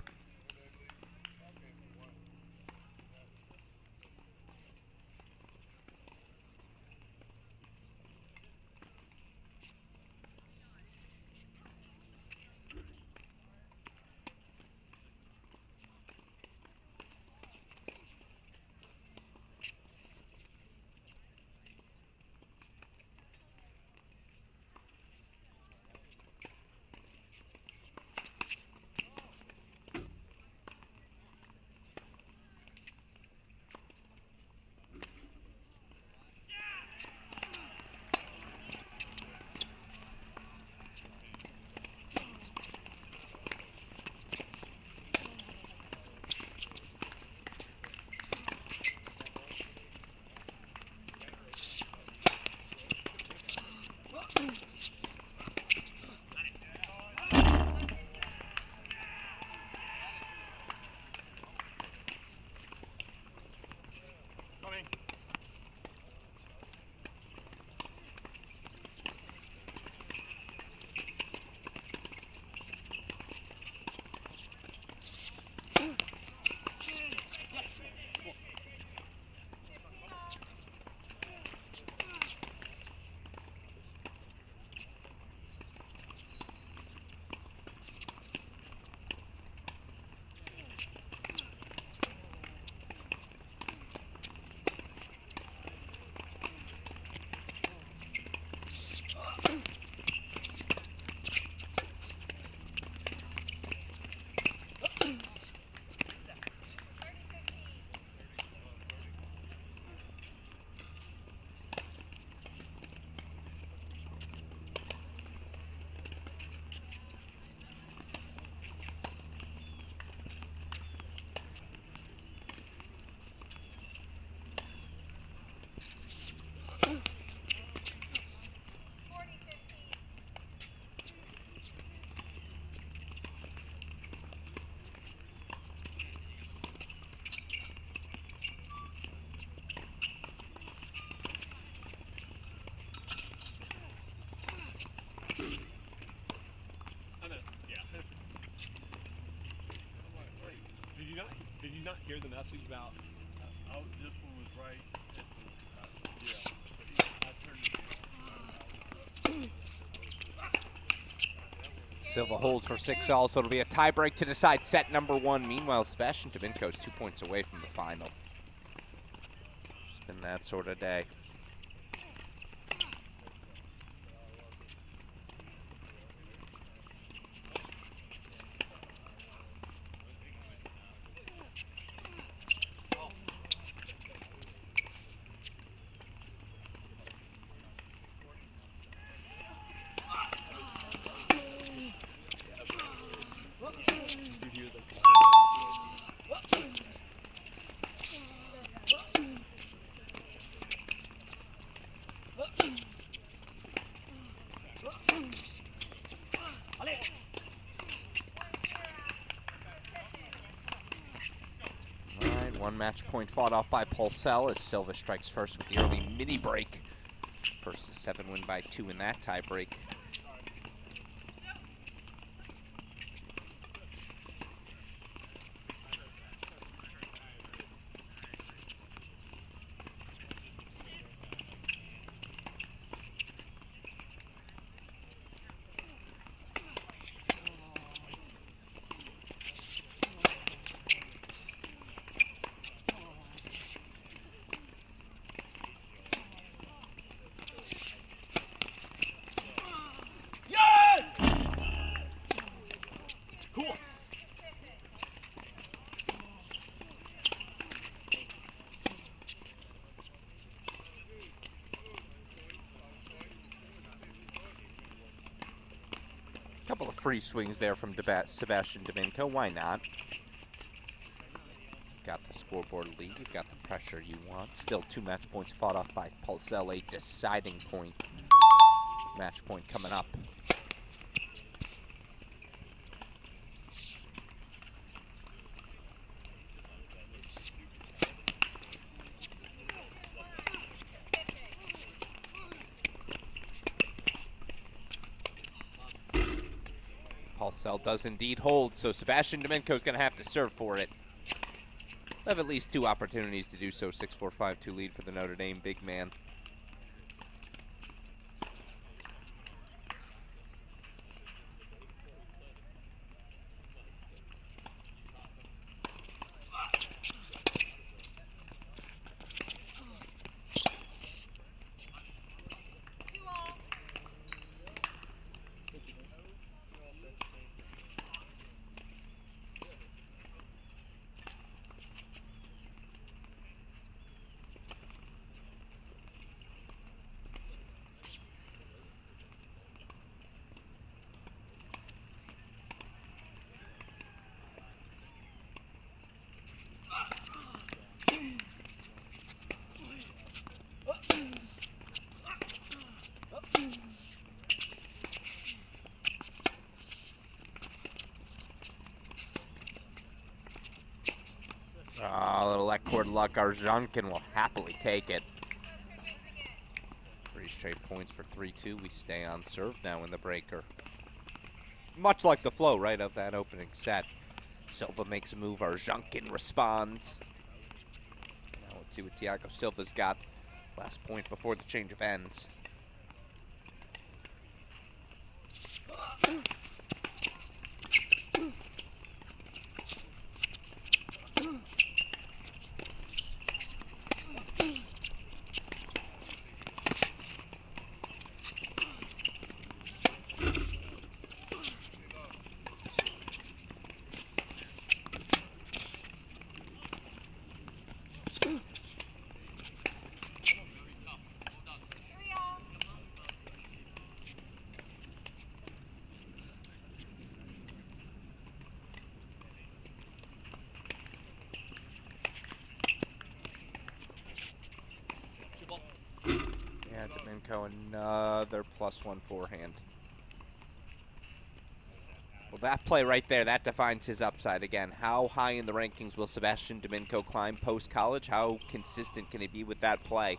Did you not hear the message about? This one was right. Yeah, but I turned it. Silva holds for 6-all, so it'll be a tiebreak to decide set number 1. Meanwhile, Sebastian Dominko's 2 points away from the final. It's been that sort of day. One match point fought off by Pulsell as Silva strikes first with the early mini break. First to 7 win by 2 in that tie break. Couple of free swings there from Sebastian Dominko. Why not? Got the scoreboard lead. You've got the pressure you want. Still 2 match points fought off by Pulsell. A deciding point. Match point coming up. Pulsell does indeed hold, so Sebastian Dominko is going to have to serve for it. They'll have at least 2 opportunities to do so. 6-4, 5-2 lead for the Notre Dame big man. A little leg-cord luck. Arjankin will happily take it. 3 straight points for 3-2. We stay on serve now in the breaker. Much like the flow, right, of that opening set. Silva makes a move. Arjankin responds. Now let's see what Thiago Silva's got. Last point before the change of ends. Dominko, another +1 forehand. Well, that play right there, that defines his upside again. How high in the rankings will Sebastian Dominko climb post-college? How consistent can he be with that play?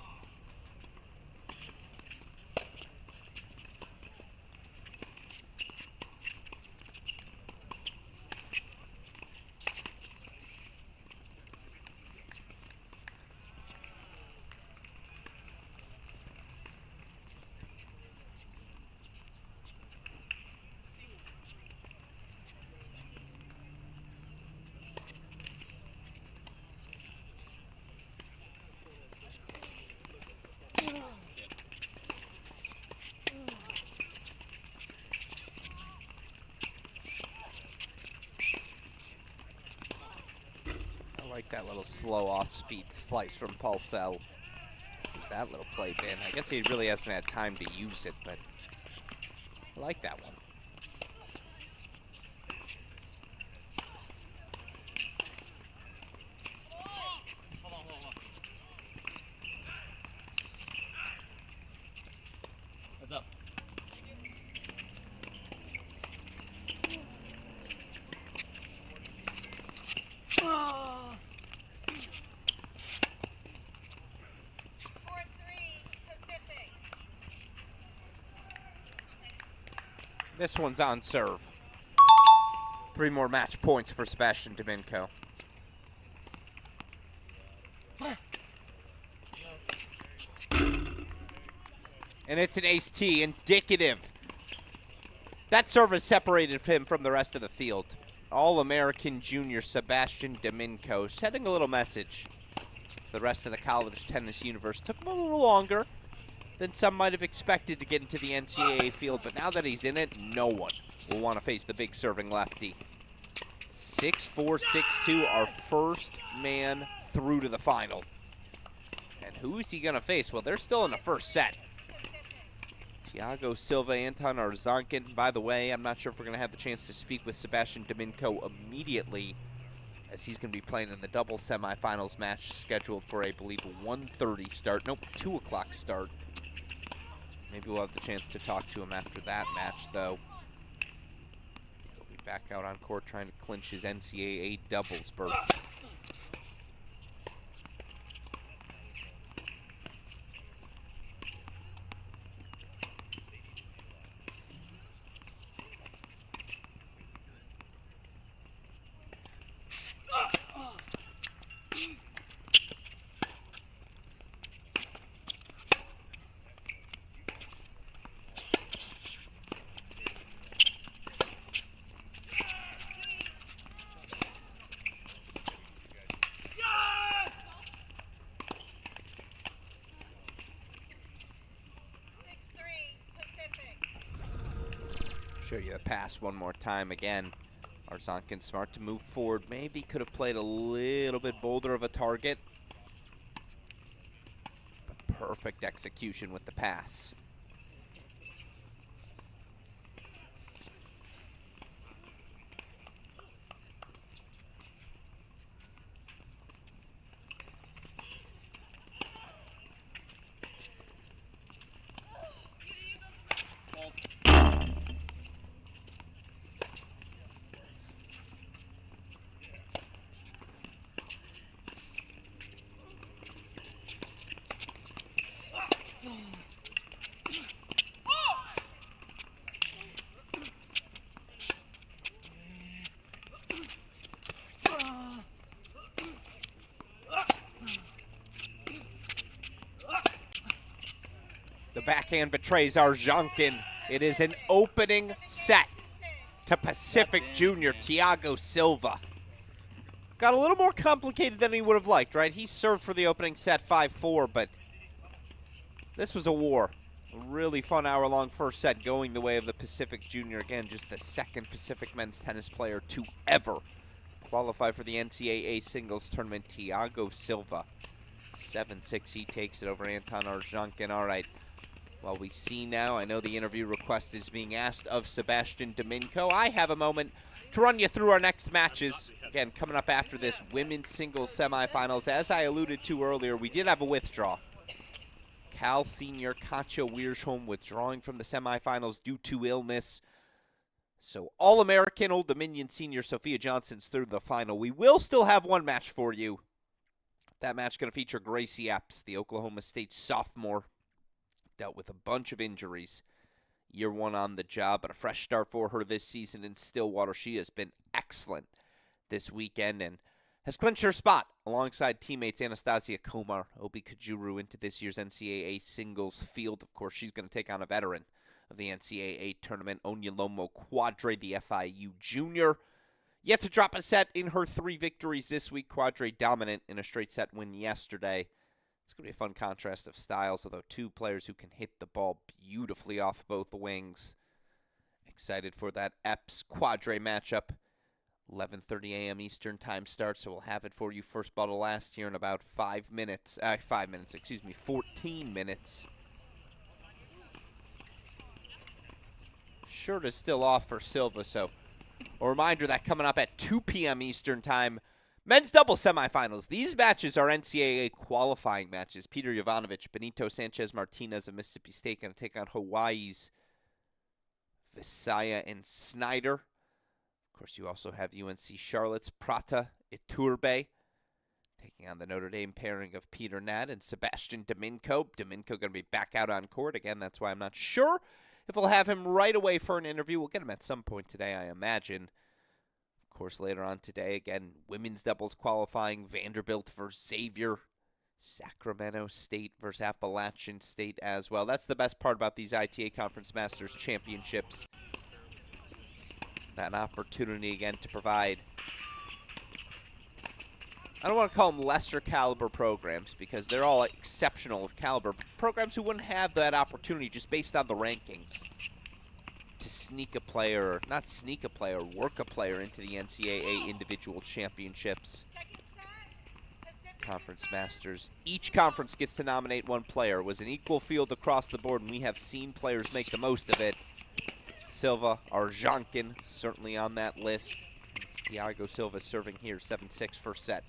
that little slow off-speed slice from Paulsell. That little play, Ben. I guess he really hasn't had time to use it, but I like that one. Heads up. This one's on serve. 3 more match points for Sebastian Domingo. And it's an ace-T, indicative. That service separated him from the rest of the field. All-American junior Sebastian Domingo sending a little message to the rest of the college tennis universe. Took him a little longer than some might have expected to get into the NCAA field, but now that he's in it, no one will want to face the big serving lefty. 6-4, 6-2, our first man through to the final. And who is he going to face? Well, they're still in the first set. Thiago Silva, Anton Arzankin. By the way, I'm not sure if we're going to have the chance to speak with Sebastian Domingo immediately, as he's going to be playing in the double semifinals match scheduled for, I believe, a 1:30 start. Nope, 2 o'clock start. Maybe we'll have the chance to talk to him after that match, though. He'll be back out on court trying to clinch his NCAA doubles berth. Show you the pass one more time again. Arzankin smart to move forward. Maybe could have played a little bit bolder of a target. But perfect execution with the pass. The backhand betrays Arzankin. It is an opening set to Pacific junior Thiago Silva. Got a little more complicated than he would have liked, right? He served for the opening set 5-4, but this was a war. A really fun hour-long first set going the way of the Pacific junior. Again, just the second Pacific men's tennis player to ever qualify for the NCAA singles tournament, Thiago Silva. 7-6, he takes it over Anton Arzankin. All right. Well, we see now, I know the interview request is being asked of Sebastian Domingo. I have a moment to run you through our next matches. Again, coming up after this, women's singles semifinals. As I alluded to earlier, we did have a withdrawal. Cal senior Katja Wiersholm withdrawing from the semifinals due to illness. So All-American Old Dominion senior Sophia Johnson's through the final. We will still have one match for you. That match going to feature Gracie Epps, the Oklahoma State sophomore. Dealt with a bunch of injuries. Year one on the job, but a fresh start for her this season in Stillwater. She has been excellent this weekend and has clinched her spot alongside teammates Anastasia Komar, Obi Kajuru into this year's NCAA singles field. Of course, she's going to take on a veteran of the NCAA tournament, Onyolomo Quadre, the FIU junior. Yet to drop a set in her 3 victories this week. Quadre dominant in a straight set win yesterday. It's going to be a fun contrast of styles, although 2 players who can hit the ball beautifully off both wings. Excited for that Epps-Quadre matchup 11:30 a.m. Eastern time start, so we'll have it for you first ball to last here in about 5 minutes. 14 minutes. Shirt is still off for Silva, so a reminder that coming up at 2 p.m. Eastern time, men's doubles semifinals. These matches are NCAA qualifying matches. Peter Jovanovic, Benito Sanchez-Martinez of Mississippi State going to take on Hawaii's Visaya and Snyder. Of course, you also have UNC Charlotte's Prata Iturbe taking on the Notre Dame pairing of Peter Nad and Sebastian Domingo. Domingo going to be back out on court. Again, that's why I'm not sure if we'll have him right away for an interview. We'll get him at some point today, I imagine. Of course, later on today, again, women's doubles qualifying, Vanderbilt versus Xavier, Sacramento State versus Appalachian State as well. That's the best part about these ITA Conference Masters Championships. That opportunity, again, to provide, I don't want to call them lesser caliber programs because they're all exceptional of caliber. Programs who wouldn't have that opportunity just based on the rankings to sneak a player, or not sneak a player, work a player into the NCAA individual championships. Conference Masters. Each conference gets to nominate one player. It was an equal field across the board, and we have seen players make the most of it. Silva, Arjankin, certainly on that list. It's Thiago Silva serving here, 7-6 first set.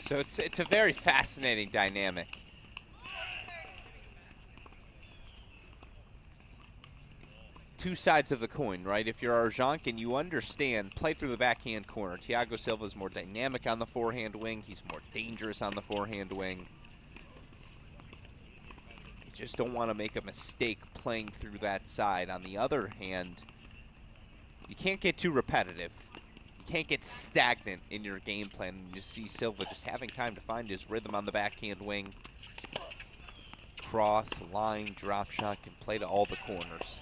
So it's a very fascinating dynamic. Two sides of the coin, right? If you're Arjankin, you understand, play through the backhand corner. Thiago Silva is more dynamic on the forehand wing. He's more dangerous on the forehand wing. You just don't want to make a mistake playing through that side. On the other hand, you can't get too repetitive. You can't get stagnant in your game plan. You see Silva just having time to find his rhythm on the backhand wing. Cross, line, drop shot, can play to all the corners.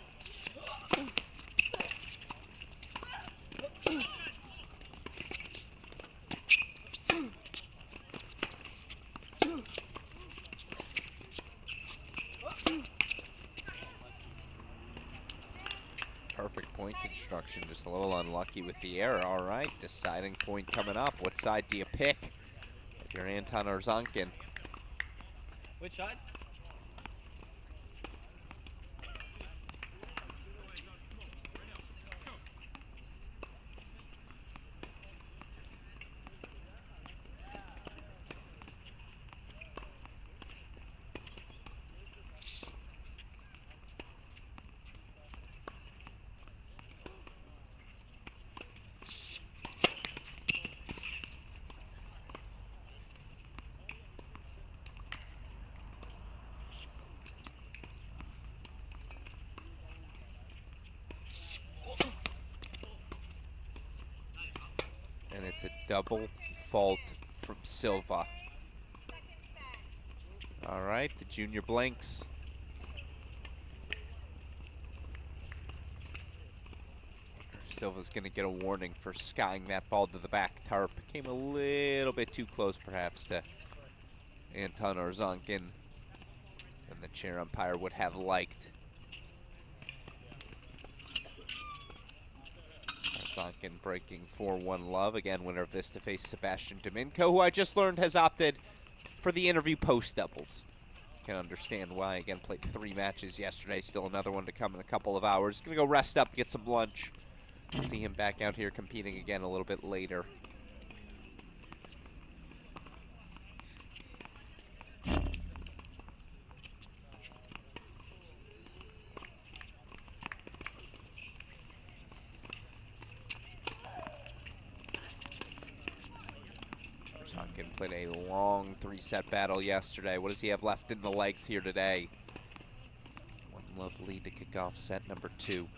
Perfect point construction, just a little unlucky with the error. All right, deciding point coming up. What side do you pick if you're Anton or Zonkin? Which side? And it's a double fault from Silva. All right, the junior blinks. Silva's going to get a warning for skying that ball to the back tarp. Came a little bit too close, perhaps, to Anton Orzonkin than the chair umpire would have liked. Orzonkin breaking 4-1 love. Again, winner of this to face Sebastian Domingo, who I just learned has opted for the interview post doubles. Can understand why. Again, played 3 matches yesterday. Still another one to come in a couple of hours. Going to go rest up, get some lunch. See him back out here competing again a little bit later. Orzonkin played a long 3-set battle yesterday. What does he have left in the legs here today? One love lead to kick off set number 2.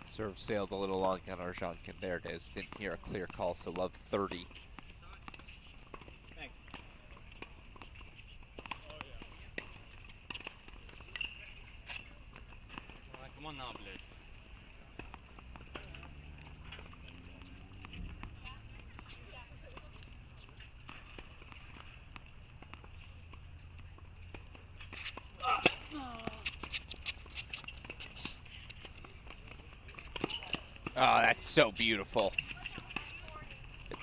Serve sailed a little long on Orzonkin. There it is. Didn't hear a clear call, so love 30. Thanks. All right, come on now, Blade. Oh, that's so beautiful.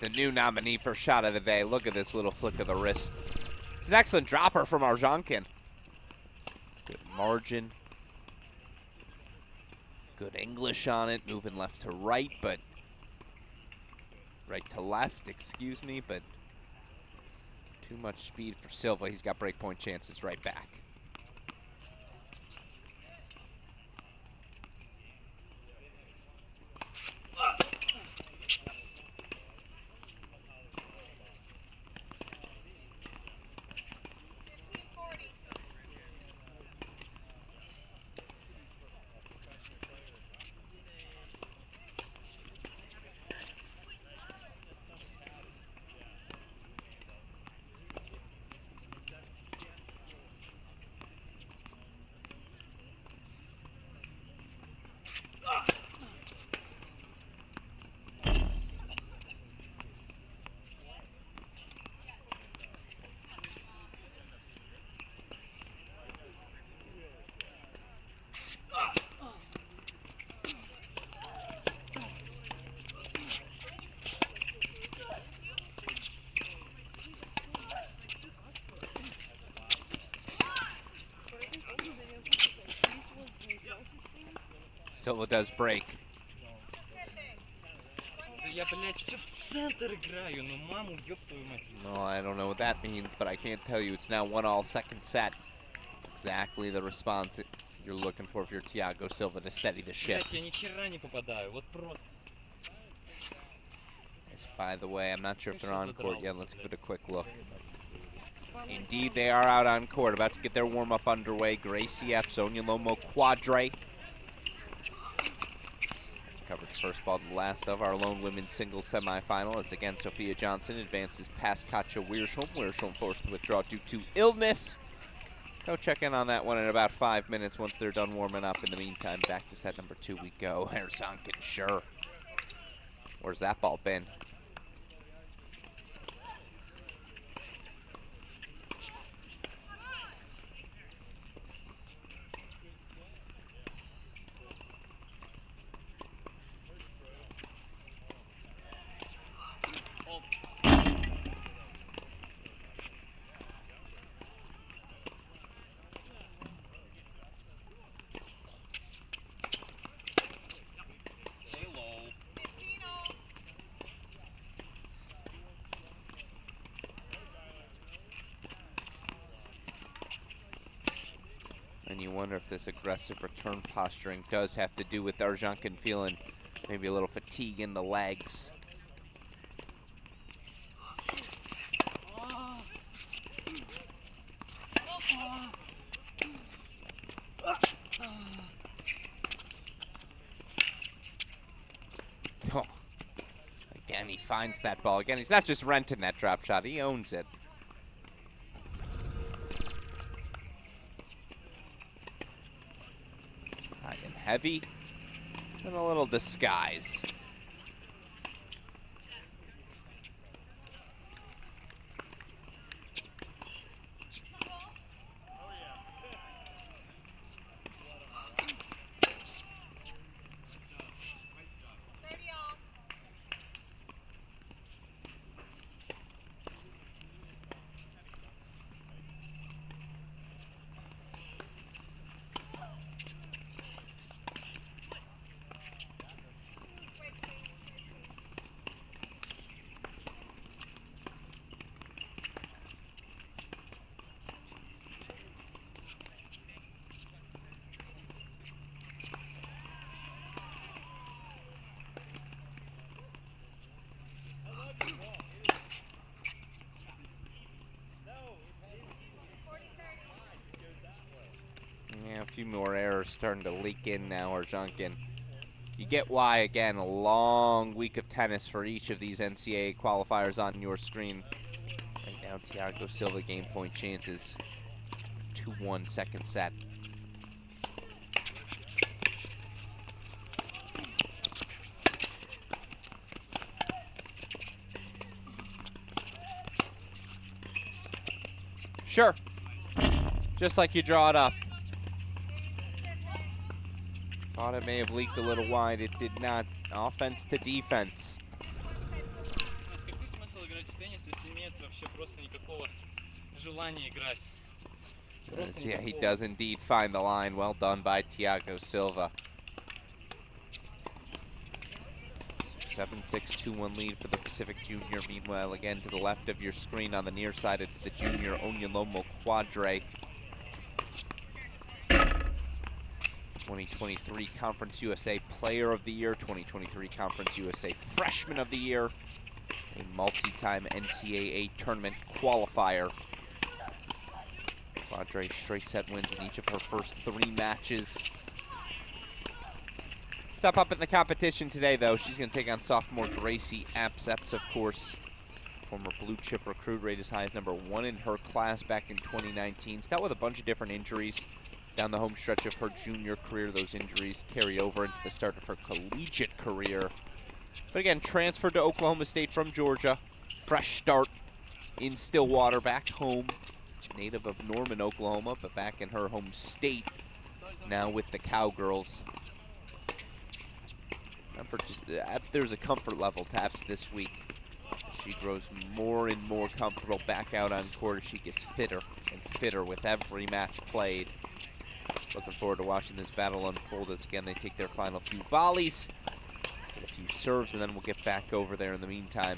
The new nominee for shot of the day. Look at this little flick of the wrist. It's an excellent dropper from Orzonkin. Good margin. Good English on it. Moving left to right, but right to left, excuse me, but too much speed for Silva. He's got breakpoint chances right back. Silva does break. No, I don't know what that means, but I can't tell you. It's now 1-all second set. Exactly the response you're looking for if you're Thiago Silva to steady the ship. Yes, by the way, I'm not sure if they're on court yet. Let's give it a quick look. Indeed, they are out on court, about to get their warm-up underway. Gracie Epps, Sonia Lomo Quadre. Covered first ball to the last of our lone women's singles semifinal, as again Sophia Johnson advances past Katja Wiersholm. Wiersholm forced to withdraw due to illness. Go check in on that one in about 5 minutes once they're done warming up. In the meantime, back to set number 2 we go. Erzanken, sure. Where's that ball been? And you wonder if this aggressive return posturing does have to do with Erzanken feeling maybe a little fatigue in the legs. Oh. Again, he finds that ball. Again, he's not just renting that drop shot, he owns it. High and heavy, and a little disguise. Yeah, a few more errors starting to leak in now, Erzanken. You get why, again, a long week of tennis for each of these NCAA qualifiers on your screen. Right now, Thiago Silva game point chances. 2-1 second set. Sure. Just like you draw it up. Thought it may have leaked a little wide. It did not. Offense to defense. Yeah, he does indeed find the line. Well done by Thiago Silva. 7-6, 2-1 lead for the Pacific Junior. Meanwhile, again, to the left of your screen on the near side, it's the junior Onyolomo Quadre. 2023 Conference USA Player of the Year, 2023 Conference USA Freshman of the Year, a multi-time NCAA tournament qualifier. Quadre straight set wins in each of her first 3 matches. Step up in the competition today, though. She's going to take on sophomore Gracie Epps. Epps, of course, former blue chip recruit, rated as high as #1 in her class back in 2019. She's dealt with a bunch of different injuries down the home stretch of her junior career. Those injuries carry over into the start of her collegiate career. But again, transferred to Oklahoma State from Georgia. Fresh start in Stillwater, back home. Native of Norman, Oklahoma, but back in her home state. Now with the Cowgirls. There's a comfort level to Epps this week. She grows more and more comfortable back out on court as she gets fitter and fitter with every match played. Looking forward to watching this battle unfold as, again, they take their final few volleys. Get a few serves, and then we'll get back over there in the meantime.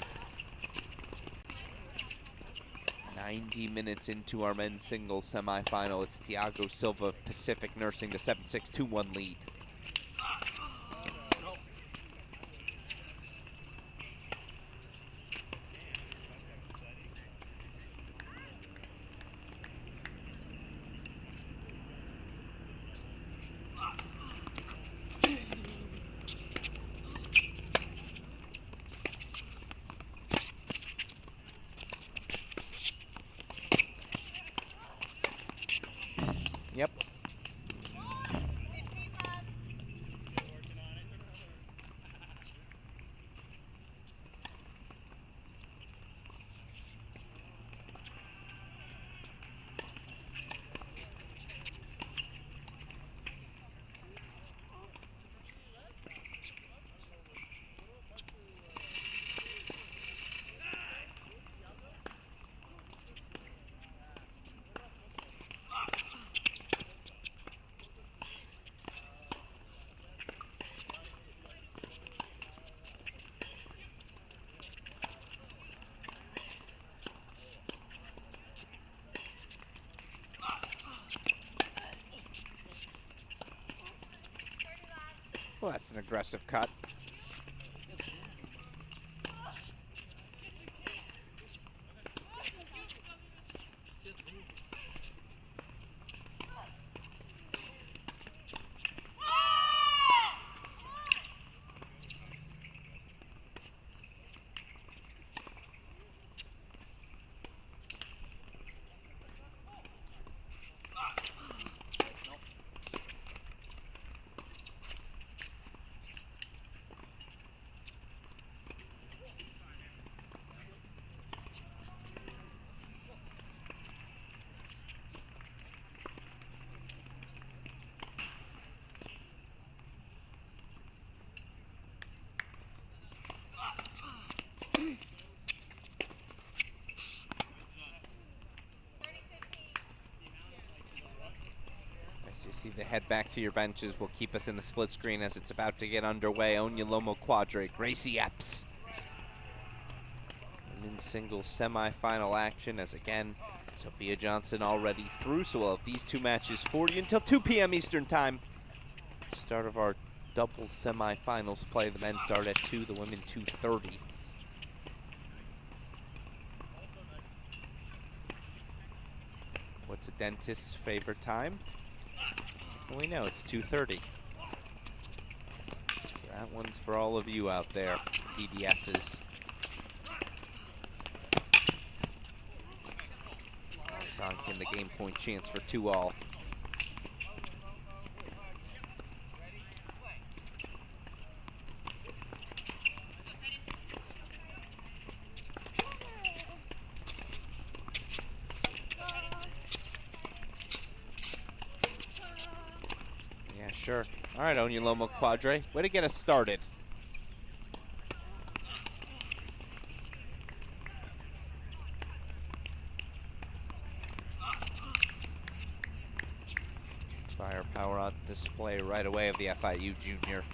90 minutes into our men's singles semifinal. It's Thiago Silva of Pacific nursing the 7-6, 2-1 lead. Yep. Well, that's an aggressive cut. You see the head back to your benches will keep us in the split screen as it's about to get underway. Onyolomo Quadre, Gracie Epps. Women's singles semifinal action as, again, Sophia Johnson already through, so we'll have these two matches for you until 2 p.m. Eastern Time. Start of our doubles semifinals play. The men start at 2, the women 2:30. What's a dentist's favorite time? Well, we know it's 2:30. So that one's for all of you out there, DDS's. Zonkin, the game point chance for 2-all. Sure. All right, Onyolomo Quadre, way to get us started. Firepower on display right away of the FIU junior.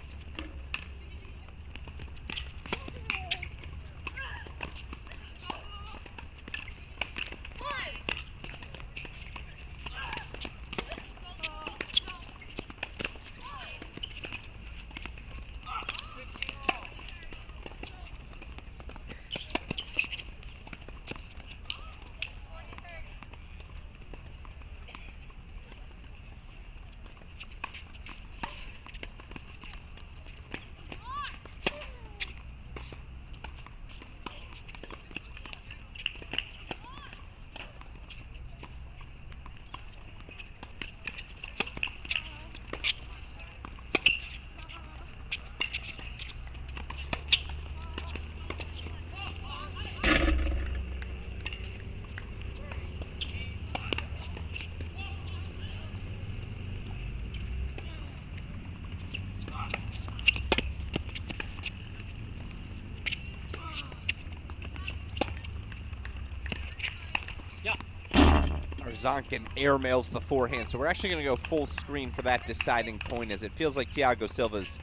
Zonkin airmails the forehand, so we're actually going to go full screen for that deciding point, as it feels like Thiago Silva's,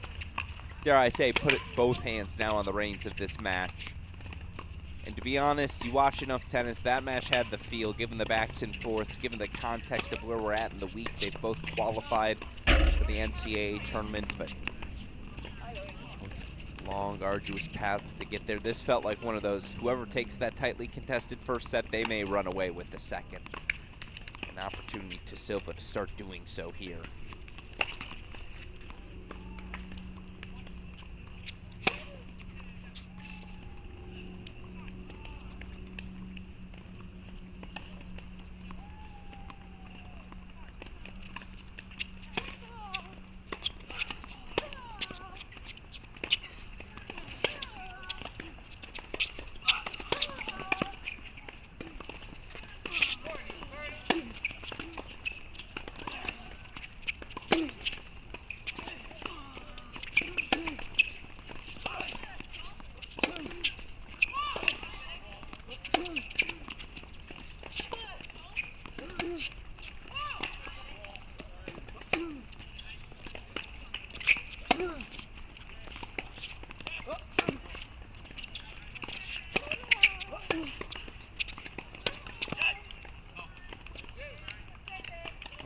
dare I say, put it both hands now on the reins of this match. And to be honest, you watch enough tennis, that match had the feel, given the backs and forths, given the context of where we're at in the week. They've both qualified for the NCAA tournament, but with long, arduous paths to get there. This felt like one of those, whoever takes that tightly contested first set, they may run away with the second. An opportunity to Silva to start doing so here.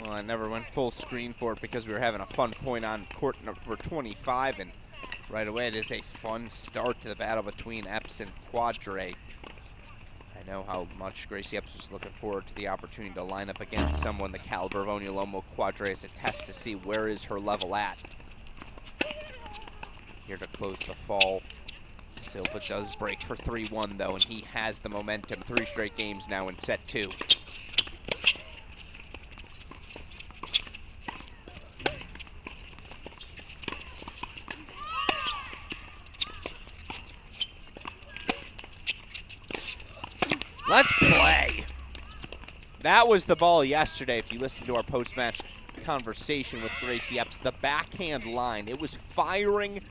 Well, I never went full screen for it because we were having a fun point on court number 25, and right away it is a fun start to the battle between Epps and Quadre. I know how much Gracie Epps was looking forward to the opportunity to line up against someone the caliber of Onyolomo Quadre as a test to see where is her level at. Here to close the fall. Silva does break for 3-1 though, and he has the momentum. 3 straight games now in set 2. Let's play. That was the ball yesterday. If you listened to our post-match conversation with Gracie Epps, the backhand line, it was firing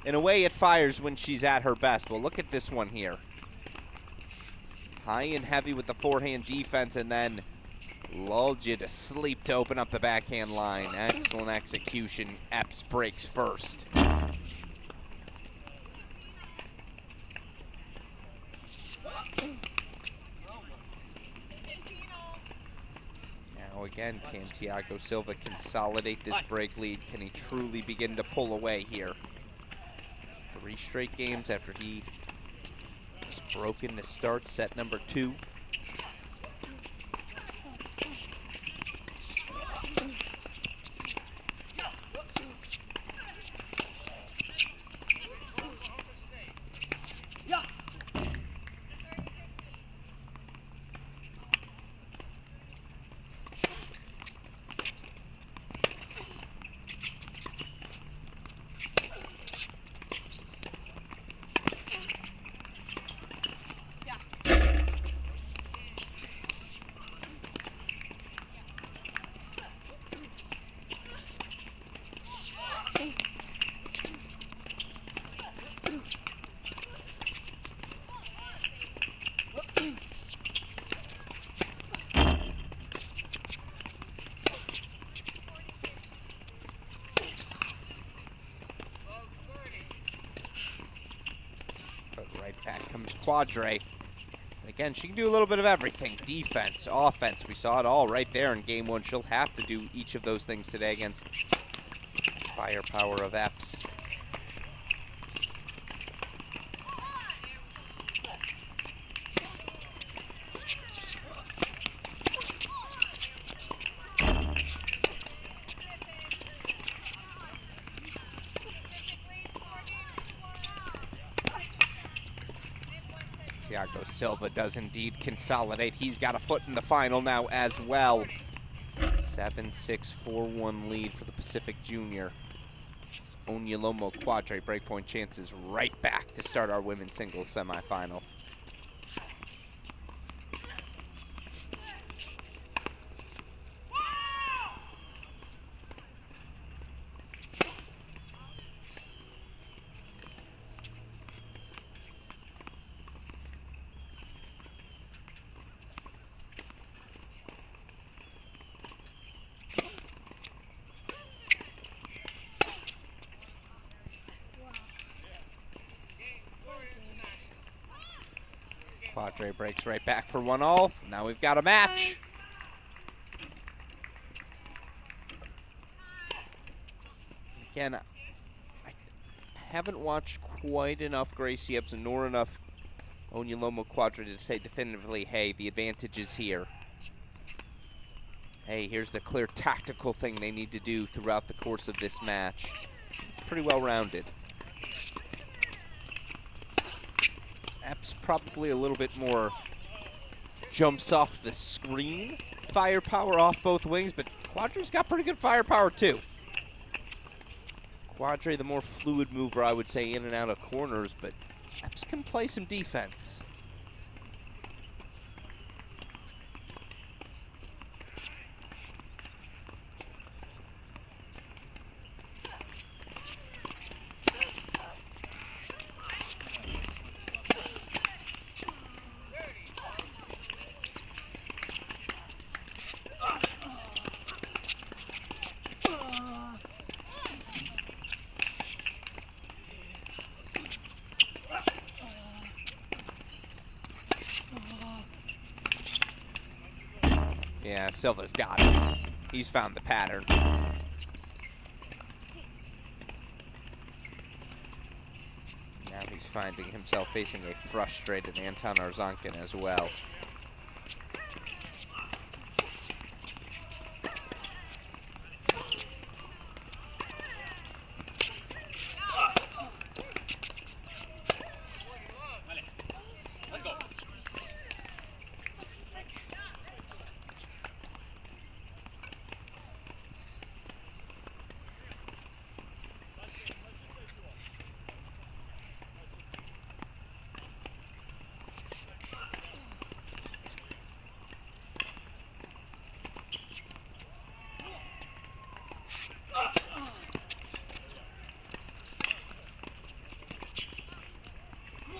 in a way it fires when she's at her best. But look at this one here. High and heavy with the forehand defense, and then lulled you to sleep to open up the backhand line. Excellent execution. Epps breaks first. Again, can Thiago Silva consolidate this break lead? Can he truly begin to pull away here? 3 straight games after he was broken to start set number 2. Back comes Quadre. Again, she can do a little bit of everything. Defense, offense. We saw it all right there in game 1. She'll have to do each of those things today against the firepower of Epps. Thiago Silva does indeed consolidate. He's got a foot in the final now as well. 7-6, 4-1 lead for the Pacific Junior. Onyolomo Quadre breakpoint chances right back to start our women's singles semifinal. Quadre breaks right back for 1-all. Now we've got a match. Again, I haven't watched quite enough Gracie Epson nor enough Onyolomo Quadre to say definitively, hey, the advantage is here. Hey, here's the clear tactical thing they need to do throughout the course of this match. It's pretty well rounded. Epps probably a little bit more jumps off the screen. Firepower off both wings, but Quadre's got pretty good firepower too. Quadre, the more fluid mover, I would say, in and out of corners, but Epps can play some defense. Yeah, Silva's got it. He's found the pattern. Now he's finding himself facing a frustrated Anton Arzankin as well.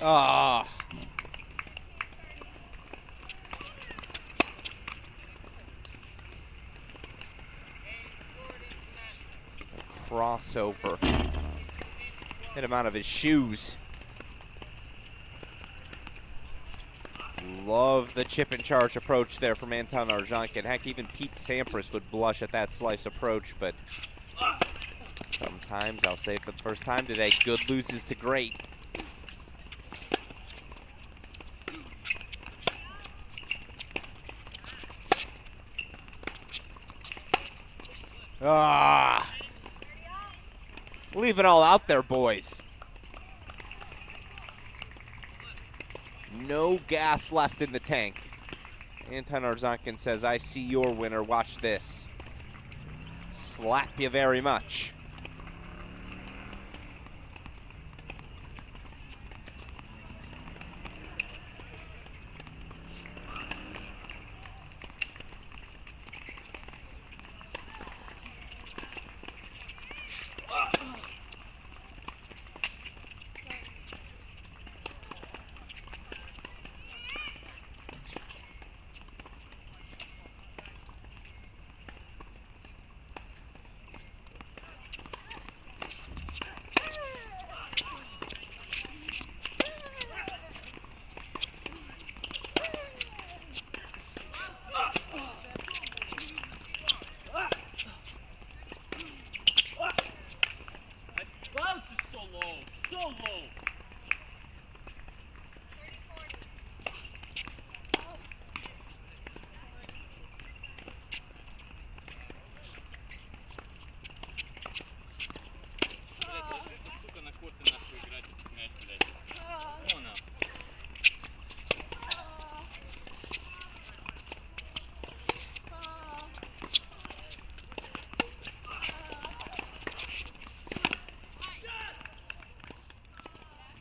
Ah. The crossover. Hit him out of his shoes. Love the chip and charge approach there from Anton Arzankin. Heck, even Pete Sampras would blush at that slice approach, but sometimes, I'll say it for the first time today, good loses to great. Ah! Leave it all out there, boys. No gas left in the tank. Anton Arzankin says, I see your winner, watch this. Slap you very much.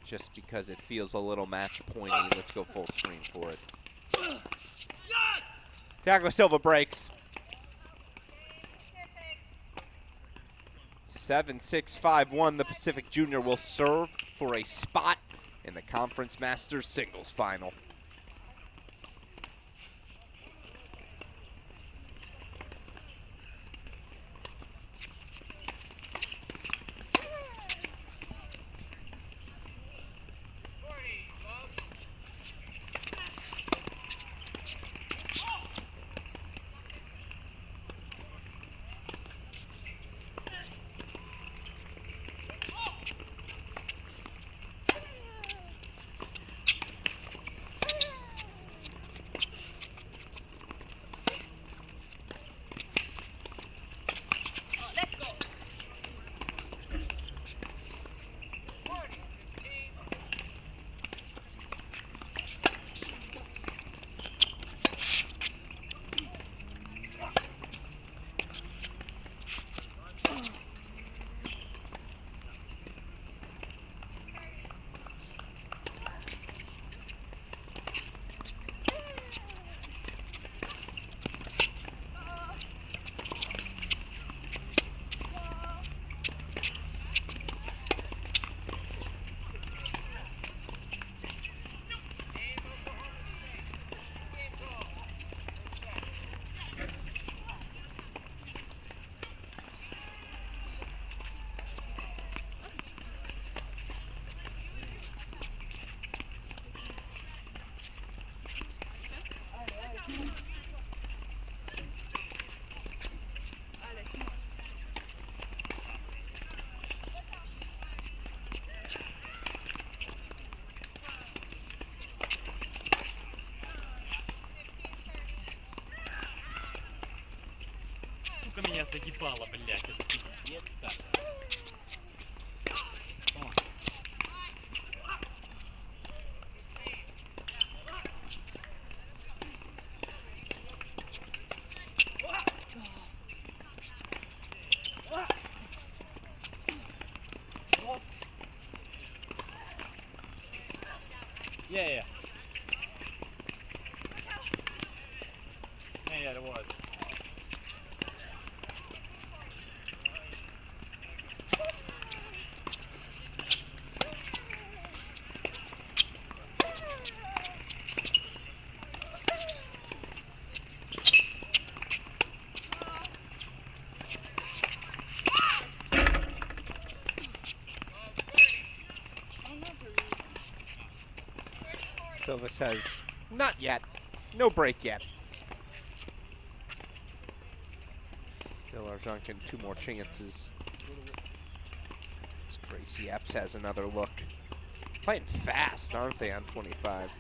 Just because it feels a little match pointy, let's go full screen for it. Thiago Silva breaks. 7-6-5-1. The Pacific Junior will serve for a spot in the Conference Masters singles final. сука, меня загибала, блядь. Это пиздец, да. Yeah. Yeah, it was. Silva says, not yet. No break yet. Still Arjankin, 2 more chances. As Gracie Epps has another look. Playing fast, aren't they, on 25?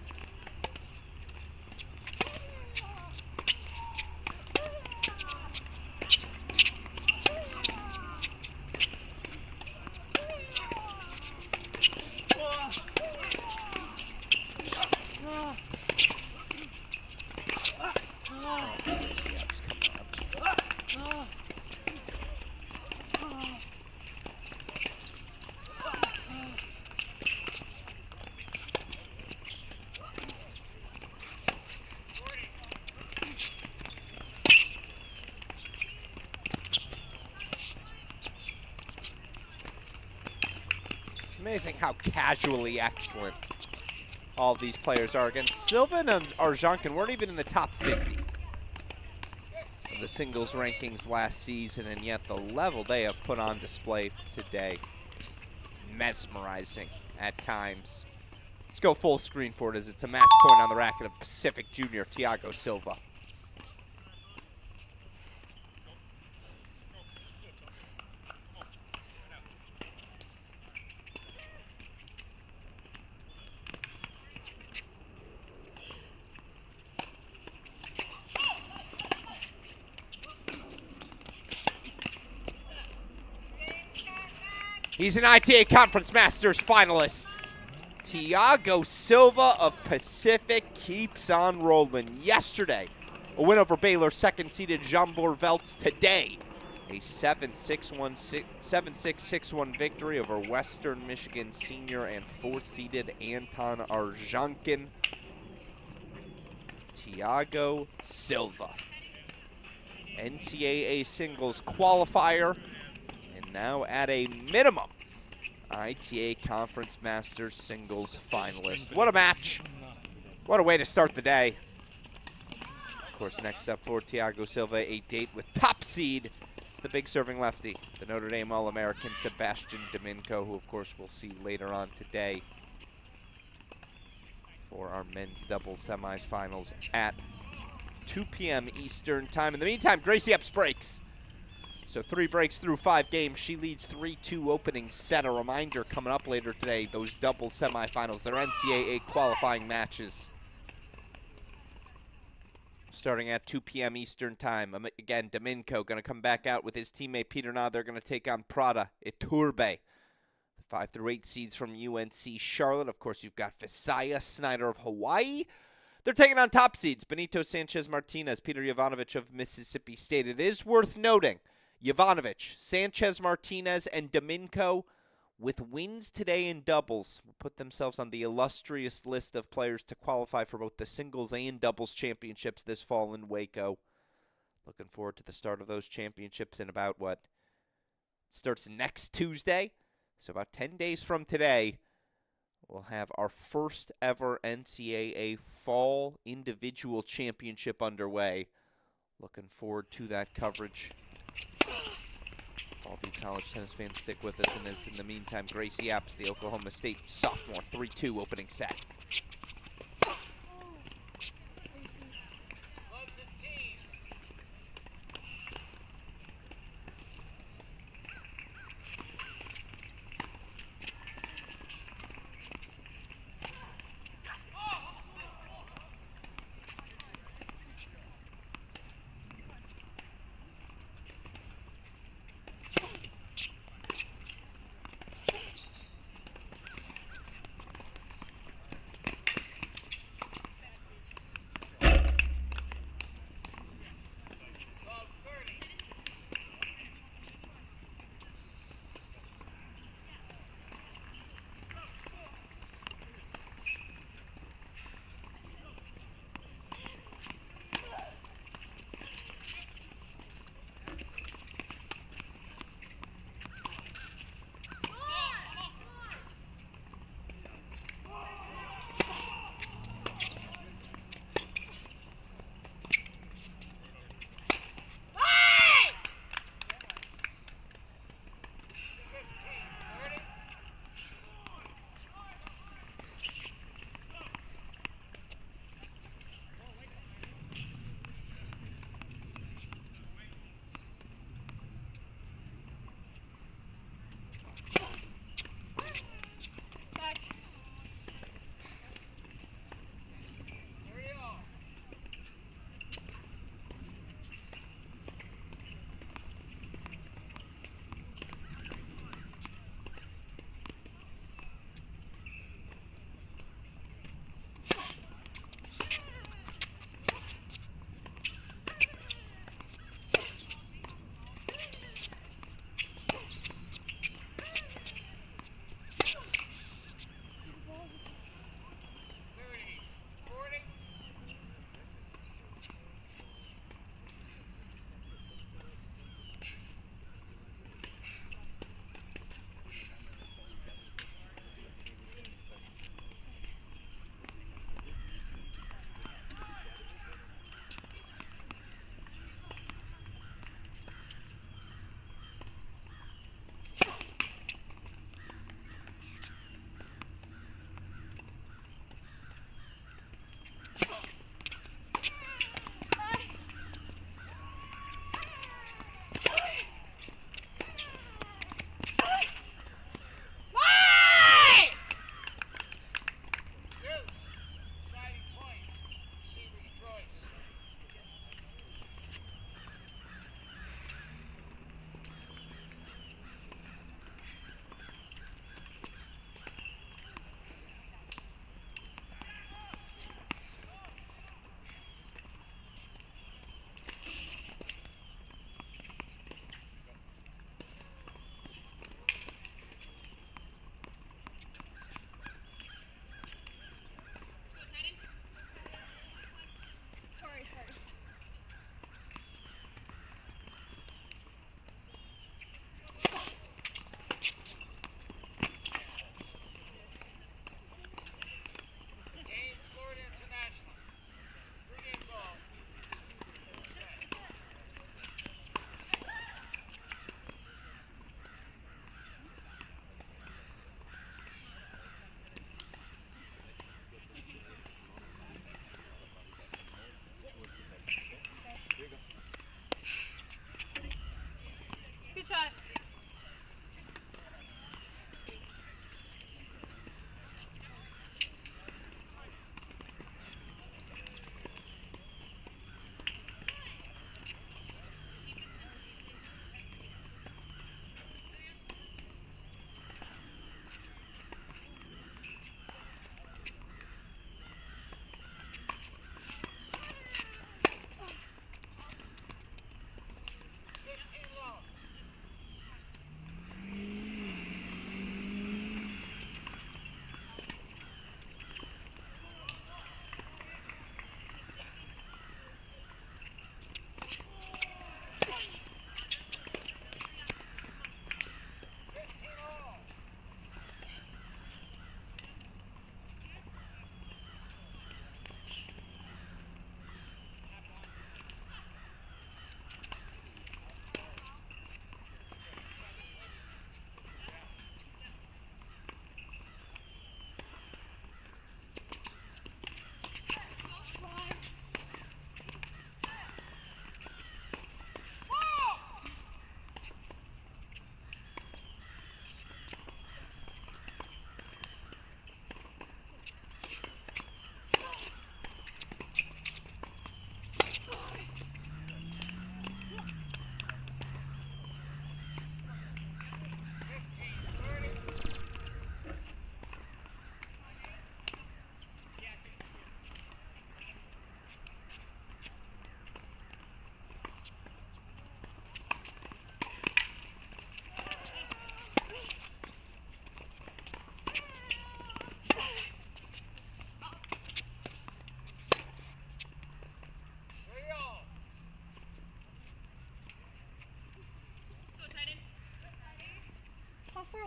Amazing how casually excellent all these players are. Again, Silva and Arjankin weren't even in the top 50 of the singles rankings last season, and yet the level they have put on display today, mesmerizing at times. Let's go full screen for it as it's a match point on the racket of Pacific junior Thiago Silva. He's an ITA Conference Masters finalist. Thiago Silva of Pacific keeps on rolling. Yesterday, a win over Baylor second-seeded Jambor Veltz. Today, a 7-6-6-1 victory over Western Michigan senior and fourth-seeded Anton Arjankin. Thiago Silva, NCAA singles qualifier, and now at a minimum, ITA Conference Masters singles finalist. What a match. What a way to start the day. Of course, next up for Thiago Silva, a date with top seed. It's the big serving lefty, the Notre Dame All-American Sebastian Domingo, who of course we'll see later on today for our men's doubles semifinals at 2 p.m. Eastern time. In the meantime, Gracie Epps breaks. So 3 breaks through 5 games. She leads 3-2 opening set. A reminder coming up later today, those double semifinals, their NCAA qualifying matches, starting at 2 p.m. Eastern time. Again, Domingo going to come back out with his teammate Peter Na. They're going to take on Prada Iturbe, the 5 through 8 seeds from UNC Charlotte. Of course, you've got Visaya Snyder of Hawaii. They're taking on top seeds, Benito Sanchez-Martinez, Peter Jovanovic of Mississippi State. It is worth noting, Jovanovic, Sanchez-Martinez, and Domingo, with wins today in doubles, will put themselves on the illustrious list of players to qualify for both the singles and doubles championships this fall in Waco. Looking forward to the start of those championships in about, starts next Tuesday. So about 10 days from today, we'll have our first ever NCAA Fall Individual Championship underway. Looking forward to that coverage. All the college tennis fans stick with us, and in the meantime, Gracie Epps, the Oklahoma State sophomore, 3-2 opening set.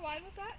5 was that?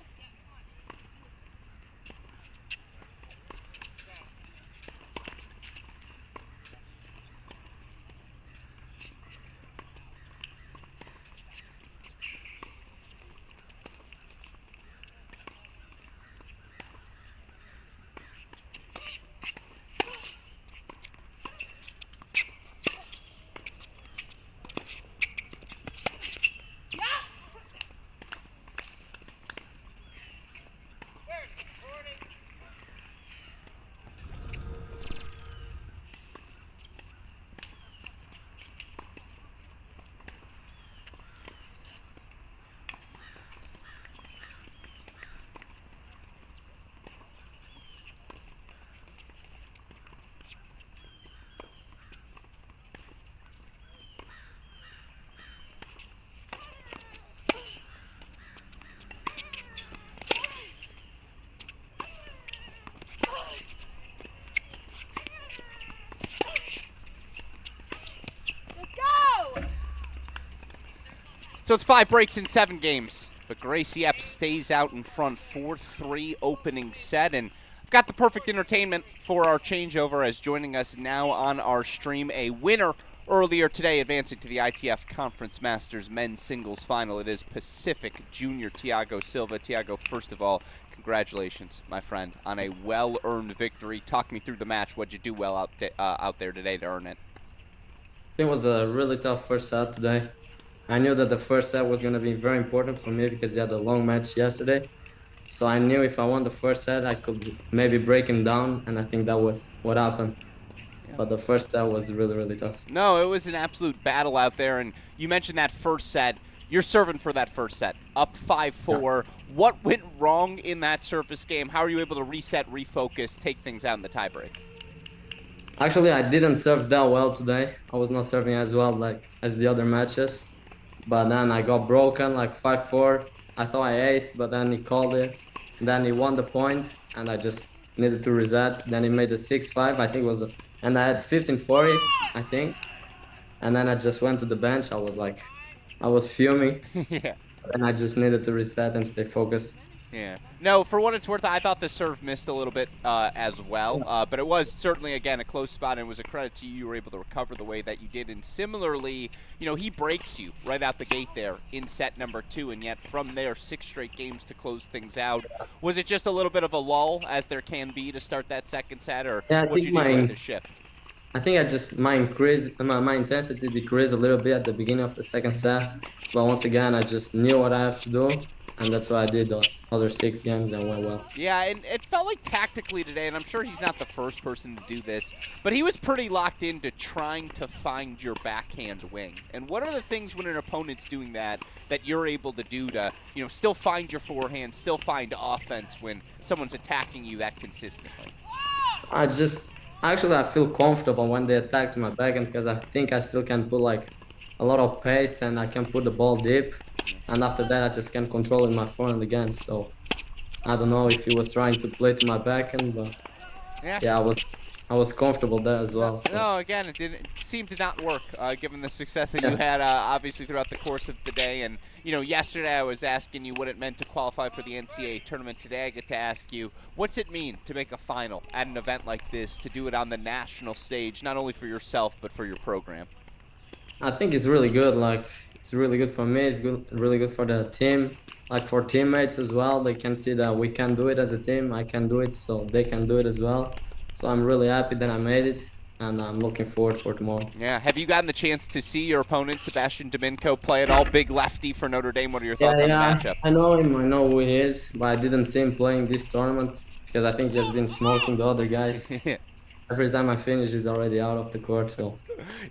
So it's 5 breaks in 7 games, but Gracie Epps stays out in front 4-3 opening set, and I've got the perfect entertainment for our changeover as joining us now on our stream, a winner earlier today advancing to the ITA Conference Masters men's singles final. It is Pacific Junior Thiago Silva. Thiago, first of all, congratulations, my friend, on a well-earned victory. Talk me through the match. What'd you do well out there today to earn it? It was a really tough first set today. I knew that the first set was going to be very important for me because he had a long match yesterday. So I knew if I won the first set, I could maybe break him down, and I think that was what happened. Yeah. But the first set was really, really tough. No, it was an absolute battle out there, and you mentioned that first set. You're serving for that first set, up 5-4. Yeah. What went wrong in that service game? How are you able to reset, refocus, take things out in the tiebreak? Actually, I didn't serve that well today. I was not serving as well as the other matches. But then I got broken, 5-4. I thought I aced, but then he called it. Then he won the point, and I just needed to reset. Then he made the 6-5, I think it was, and I had 15-40, I think. And then I just went to the bench. I was fuming. Yeah. And I just needed to reset and stay focused. Yeah. No, for what it's worth, I thought the serve missed a little bit as well. But it was certainly, again, a close spot, and it was a credit to you. You were able to recover the way that you did. And similarly, he breaks you right out the gate there in set number 2, and yet from there, 6 straight games to close things out. Was it just a little bit of a lull, as there can be, to start that second set, or what did you do with the ship? I think my intensity decreased a little bit at the beginning of the second set. But once again, I just knew what I have to do. And that's what I did the other 6 games and went well. Yeah, and it felt like tactically today, and I'm sure he's not the first person to do this, but he was pretty locked into trying to find your backhand wing. And what are the things when an opponent's doing that you're able to do to, still find your forehand, still find offense when someone's attacking you that consistently? I feel comfortable when they attack to my backhand because I think I still can put a lot of pace and I can put the ball deep. And after that, I just can't control it in my forehand again. So I don't know if he was trying to play to my backhand, but yeah, I was comfortable there as well. So. No, again, it seemed to not work, given the success that you had, obviously, throughout the course of the day. And, yesterday I was asking you what it meant to qualify for the NCAA tournament. Today I get to ask you, what's it mean to make a final at an event like this, to do it on the national stage, not only for yourself, but for your program? I think it's really good. It's really good for me. It's really good for the team. For teammates as well. They can see that we can do it as a team. I can do it, so they can do it as well. So I'm really happy that I made it, and I'm looking forward for tomorrow. Yeah. Have you gotten the chance to see your opponent, Sebastian Domingo, play at all? Big lefty for Notre Dame. What are your thoughts on the matchup? I know him. I know who he is, but I didn't see him playing this tournament because I think he has been smoking the other guys. Every time I finish, he's already out of the court, so.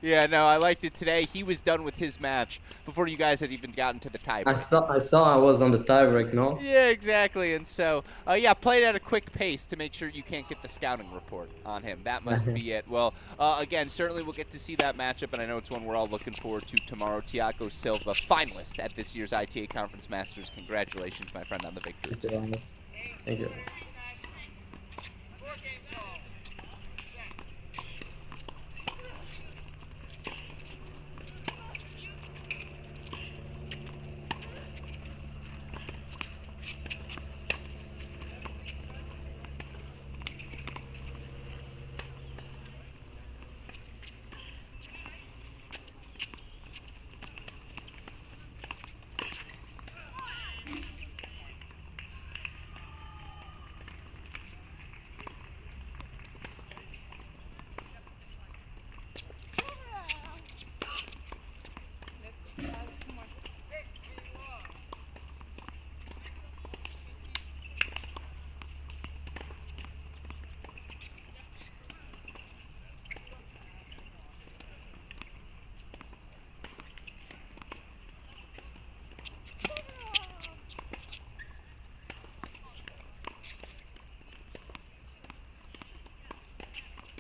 Yeah, no, I liked it today. He was done with his match before you guys had even gotten to the tiebreak. I saw I was on the tiebreak, no? Yeah, exactly. And so, played at a quick pace to make sure you can't get the scouting report on him. That must be it. Well, again, certainly we'll get to see that matchup, and I know it's one we're all looking forward to tomorrow. Thiago Silva, finalist at this year's ITA Conference Masters. Congratulations, my friend, on the victory. Thank you.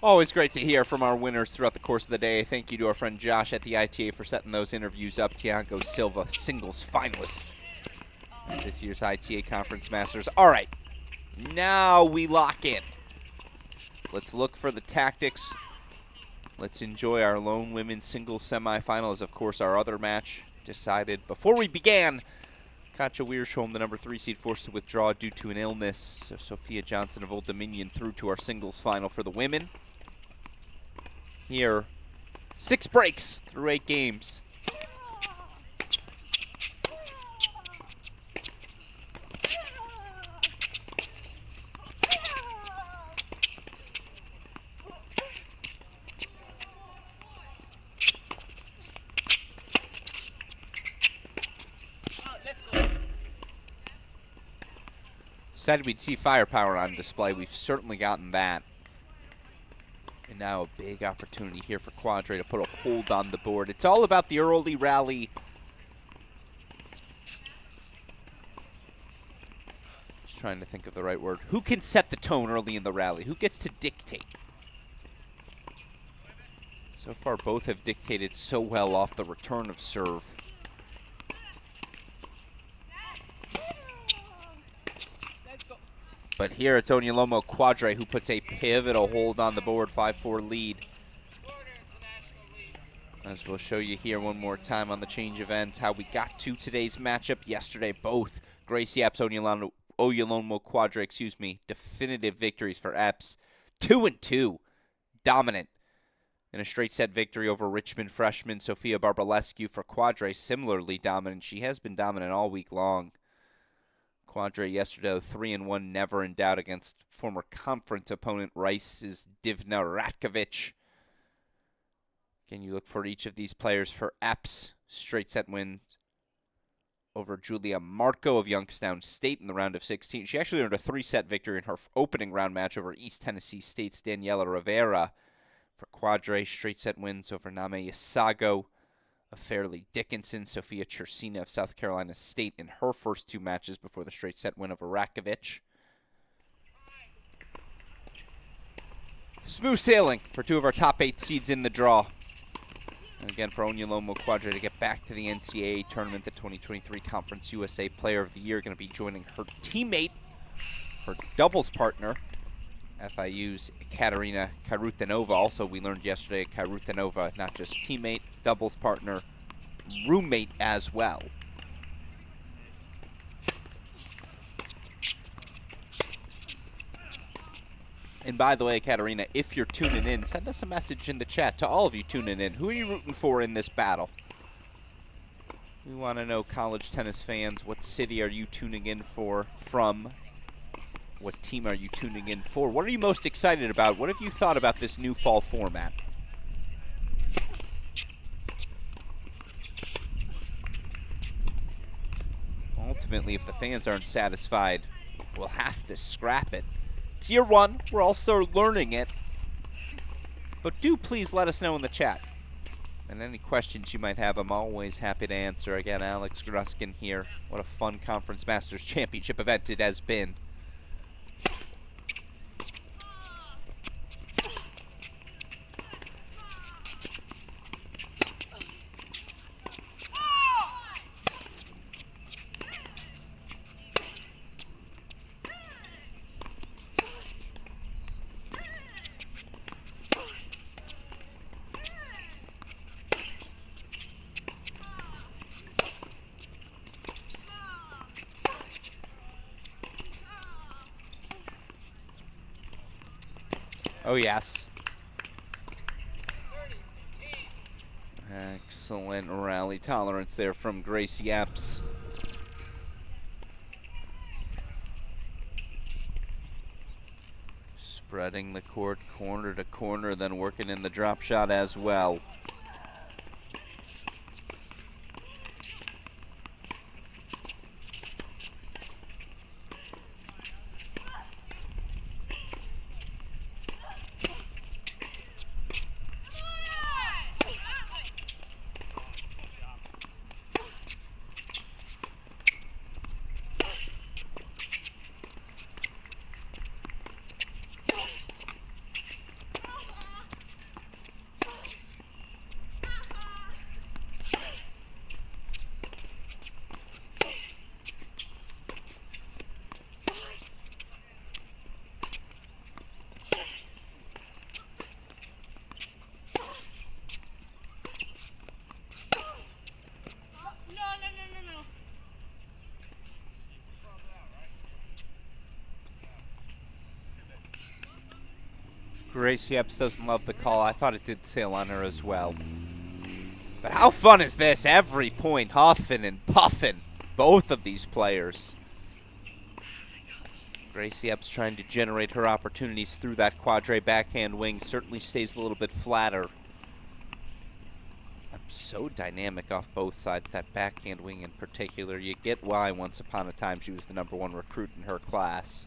Always great to hear from our winners throughout the course of the day. Thank you to our friend Josh at the ITA for setting those interviews up. Thiago Silva, singles finalist at this year's ITA Conference Masters. All right, now we lock in. Let's look for the tactics. Let's enjoy our lone women's singles semifinals. Of course, our other match decided before we began. Katja Wiersholm, the number 3 seed, forced to withdraw due to an illness. So Sophia Johnson of Old Dominion through to our singles final for the women. Here, 6 breaks through 8 games. Said we'd see firepower on display. We've certainly gotten that. And now a big opportunity here for Quadre to put a hold on the board. It's all about the early rally. Just trying to think of the right word. Who can set the tone early in the rally? Who gets to dictate? So far, both have dictated so well off the return of serve. But here it's Onyolomo Quadre who puts a pivotal hold on the board, 5-4 lead. As we'll show you here one more time on the change of ends, how we got to today's matchup. Yesterday, both Gracie Epps, Onyolomo Quadre, definitive victories for Epps. 2-2, dominant. In a straight set victory over Richmond freshman Sofia Barbalescu. For Quadre, similarly dominant. She has been dominant all week long. Quadre yesterday, 3-1, never in doubt against former conference opponent Rice's Divna Ratkovic. Again, you look for each of these players. For Epps, straight set win over Julia Marco of Youngstown State in the round of 16. She actually earned a 3-set victory in her opening round match over East Tennessee State's Daniela Rivera. For Quadre, straight set wins over Name Isago of Fairleigh Dickinson, Sophia Chersina of South Carolina State in her first 2 matches before the straight set win over Rakovic. Smooth sailing for 2 of our top 8 seeds in the draw. And again, for Onyolomo Quadre to get back to the NCAA tournament, the 2023 Conference USA Player of the Year, going to be joining her teammate, her doubles partner, FIU's Katerina Karutanova. Also, we learned yesterday, Karutanova, not just teammate, doubles partner, roommate as well. And by the way, Katerina, if you're tuning in, send us a message in the chat to all of you tuning in. Who are you rooting for in this battle? We want to know, college tennis fans, what city are you tuning in from? What team are you tuning in for? What are you most excited about? What have you thought about this new fall format? Ultimately, if the fans aren't satisfied, we'll have to scrap it. It's year 1. We're also learning it. But do please let us know in the chat. And any questions you might have, I'm always happy to answer. Again, Alex Gruskin here. What a fun Conference Masters Championship event it has been. Oh, yes. Excellent rally tolerance there from Gracie Epps. Spreading the court corner to corner, then working in the drop shot as well. Gracie Epps doesn't love the call. I thought it did sail on her as well. But how fun is this? Every point huffing and puffing. Both of these players. Gracie Epps trying to generate her opportunities through that quadre backhand wing. Certainly stays a little bit flatter. So dynamic off both sides, that backhand wing in particular. You get why once upon a time she was the #1 recruit in her class.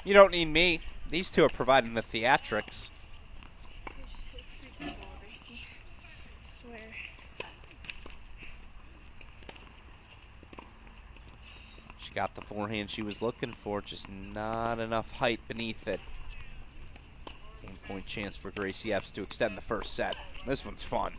You don't need me. These two are providing the theatrics. She got the forehand she was looking for, just not enough height beneath it. Game point chance for Gracie Epps to extend the first set. This one's fun.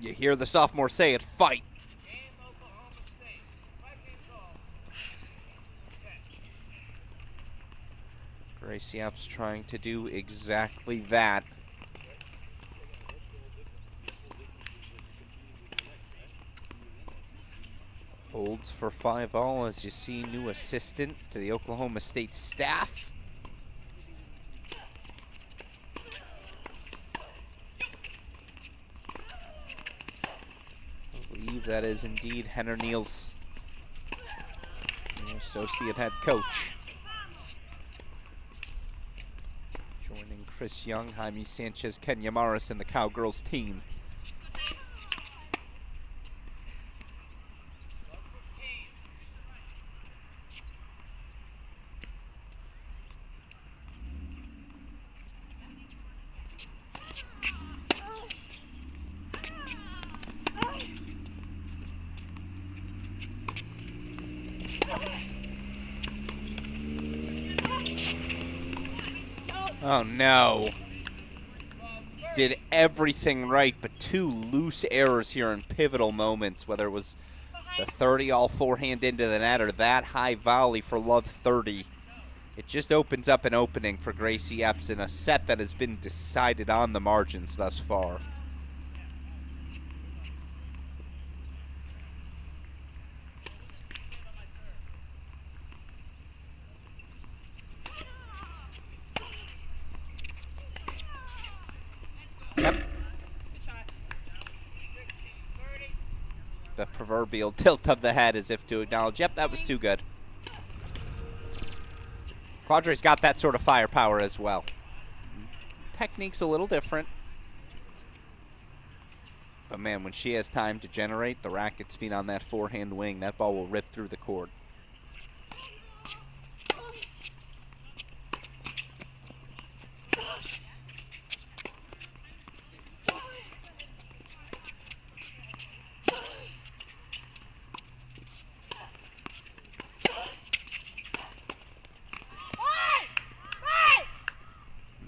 You hear the sophomore say it, fight. Gracie Epps trying to do exactly that. Holds for 5-all as you see new assistant to the Oklahoma State staff. That is indeed Henner Neal's associate head coach. Joining Chris Young, Jaime Sanchez, Kenya Morris, and the Cowgirls team. Oh no. Did everything right, but two loose errors here in pivotal moments, whether it was the 30-all forehand into the net or that high volley for love 30. It just opens up an opening for Gracie Epps in a set that has been decided on the margins thus far. The proverbial tilt of the head as if to acknowledge, yep, that was too good. Quadre's got that sort of firepower as well. Technique's a little different. But man, when she has time to generate the racket speed on that forehand wing, that ball will rip through the court.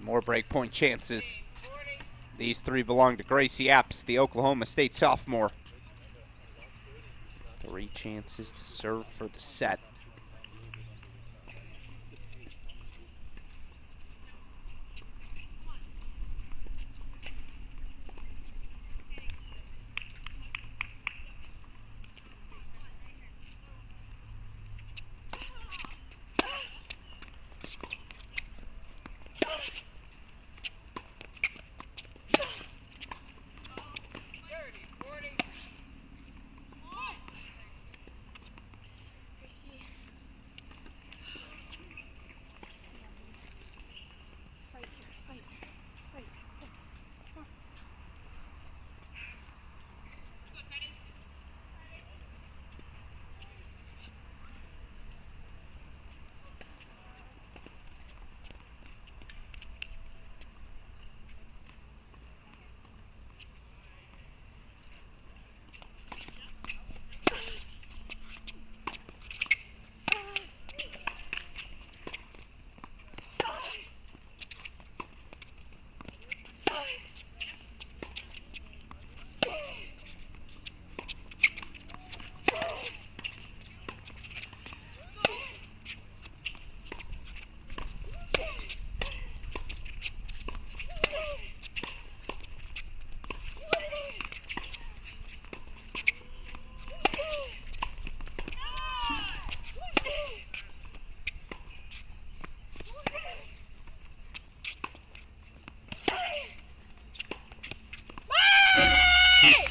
More breakpoint chances. These three belong to Gracie Epps, the Oklahoma State sophomore. 3 chances to serve for the set.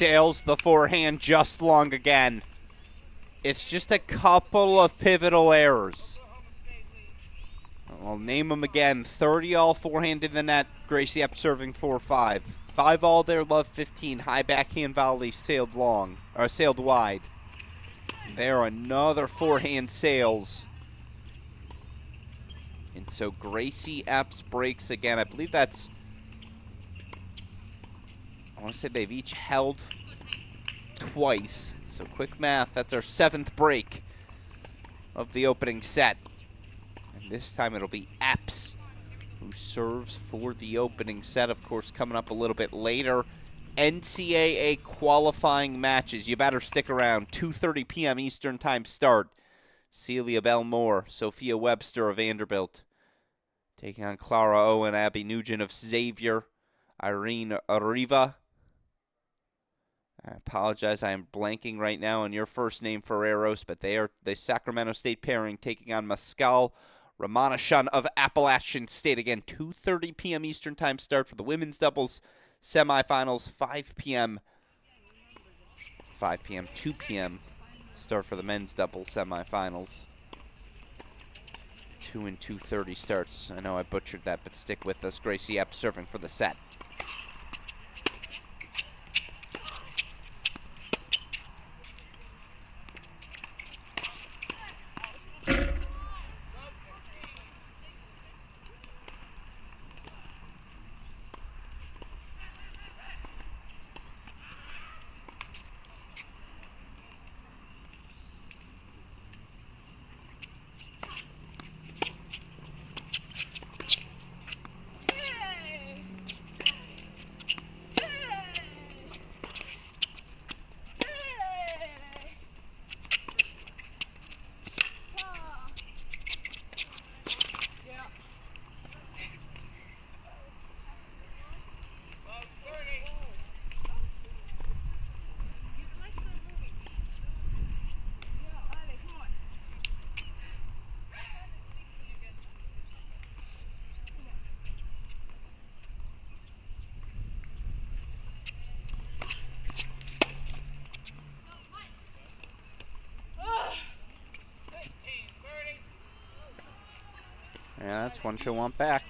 sails the forehand just long again. It's just a couple of pivotal errors. I'll name them again. 30-all forehand in the net. Gracie Epps serving 4-5. 5-all there, love 15. High backhand volley sailed long, or sailed wide. There, another forehand sails. And so Gracie Epps breaks again. I believe that's, I want to say they've each held twice. So quick math, that's our 7th break of the opening set. And this time it'll be Epps who serves for the opening set. Of course, coming up a little bit later, NCAA qualifying matches. You better stick around. 2:30 p.m. Eastern Time start. Celia Belmore, Sophia Webster of Vanderbilt, taking on Clara Owen, Abby Nugent of Xavier, Irene Arriva. I apologize, I am blanking right now on your first name, Ferreros, but they are the Sacramento State pairing taking on Mescal Ramanashan of Appalachian State. Again, 2:30 p.m. Eastern Time start for the women's doubles semifinals, 5 p.m., 2 p.m. start for the men's doubles semifinals. 2 and 2:30 starts. I know I butchered that, but stick with us. Gracie Epps serving for the set. Yeah, that's one she'll want back.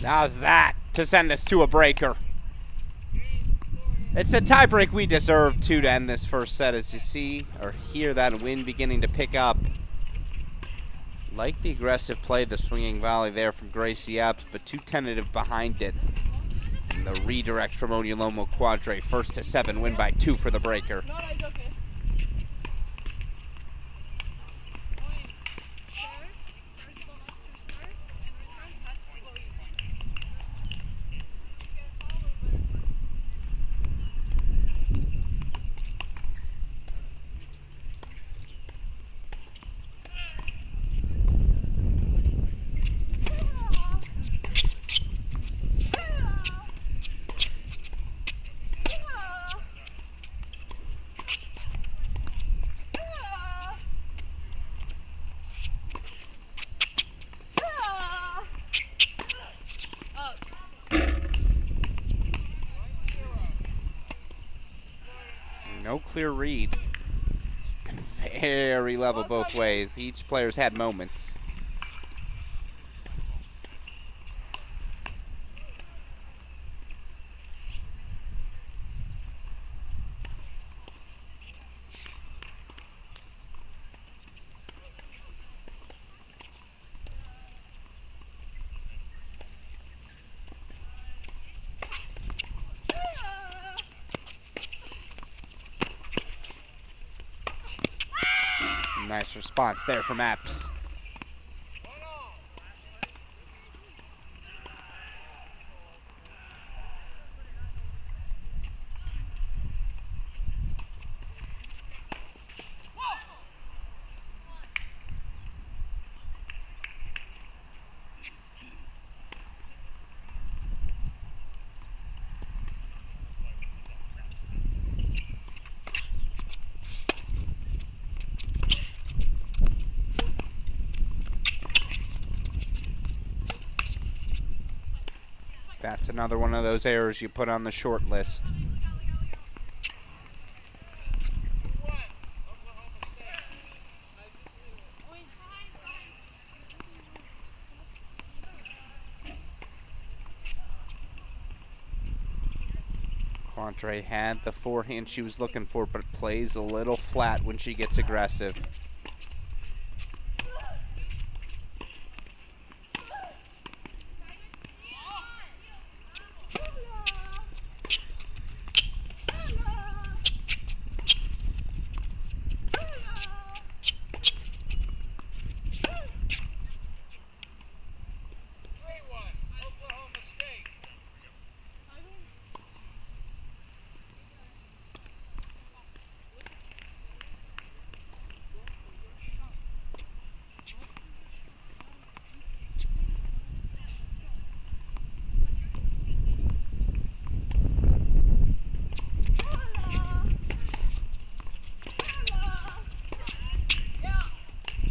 How's that to send us to a breaker? It's the tiebreak we deserve, too, to end this first set, as you see or hear that wind beginning to pick up. Like the aggressive play, the swinging volley there from Gracie Epps, but too tentative behind it. And the redirect from Onyolomo Quadre, 1-7, win by 2 for the breaker. No clear read. It's been very level both ways. Each player's had moments. Nice response there from Epps. That's another one of those errors you put on the short list. Quandre had the forehand she was looking for, but plays a little flat when she gets aggressive.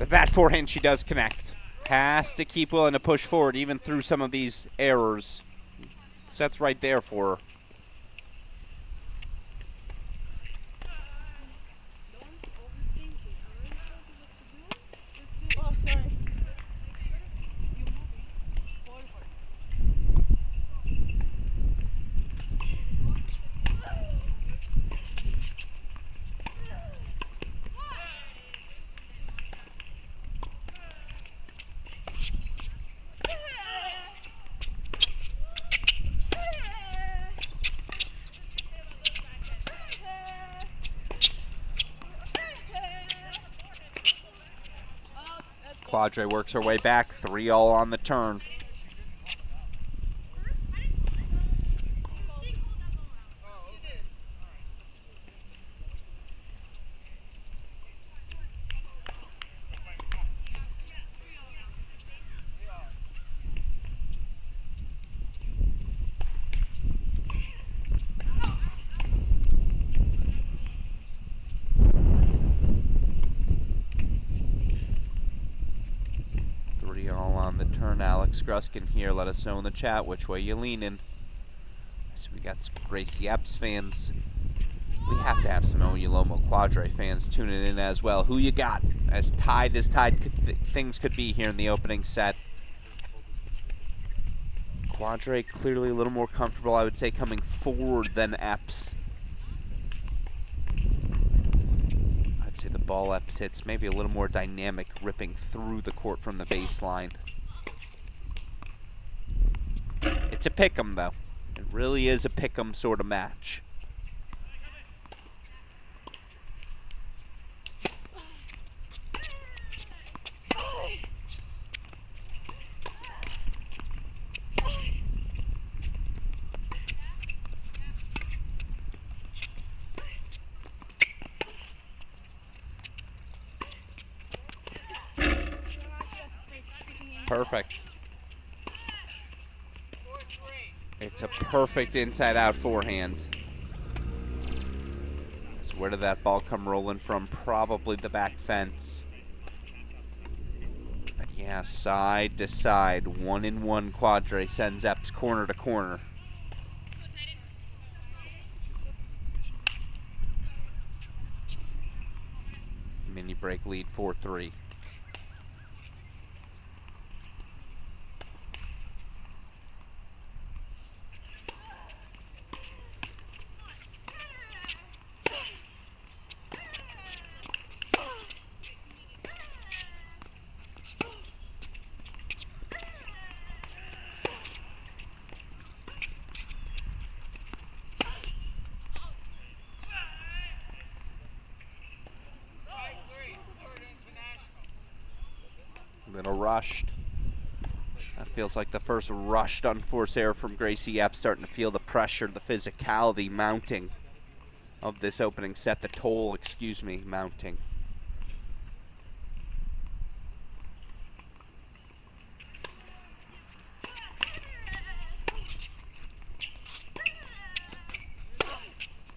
That forehand she does connect. Has to keep willing to push forward even through some of these errors. Set's right there for her. Quadre works her way back, 3-all on the turn. Alex Gruskin here. Let us know in the chat which way you leaning. So we got some Gracie Epps fans. We have to have some Oyulomo Quadre fans tuning in as well. Who you got? As tied things could be here in the opening set. Quadre clearly a little more comfortable, I would say, coming forward than Epps. I'd say the ball Epps hits maybe a little more dynamic, ripping through the court from the baseline. It's a pick'em, though. It really is a pick'em sort of match. Perfect. It's a perfect inside-out forehand. So where did that ball come rolling from? Probably the back fence. But yeah, side to side, 1-in-1 Quadre sends Epps corner to corner. Mini break lead 4-3. Little rushed. That feels like the first rushed unforced error from Gracie Epps, starting to feel the pressure, the physicality mounting of this opening set, the toll, mounting.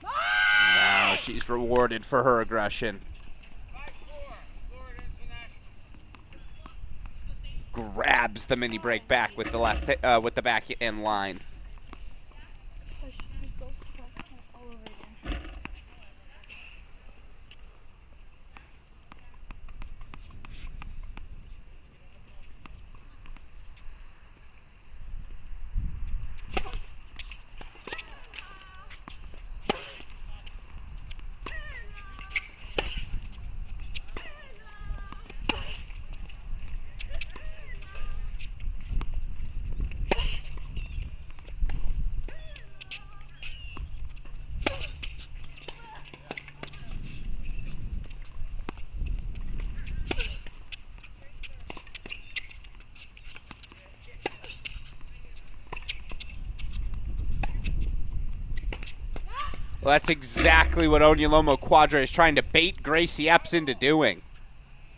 Now she's rewarded for her aggression. Grabs the mini break back with the left, with the back end line. Well, that's exactly what Onyolomo Quadre is trying to bait Gracie Epps into doing.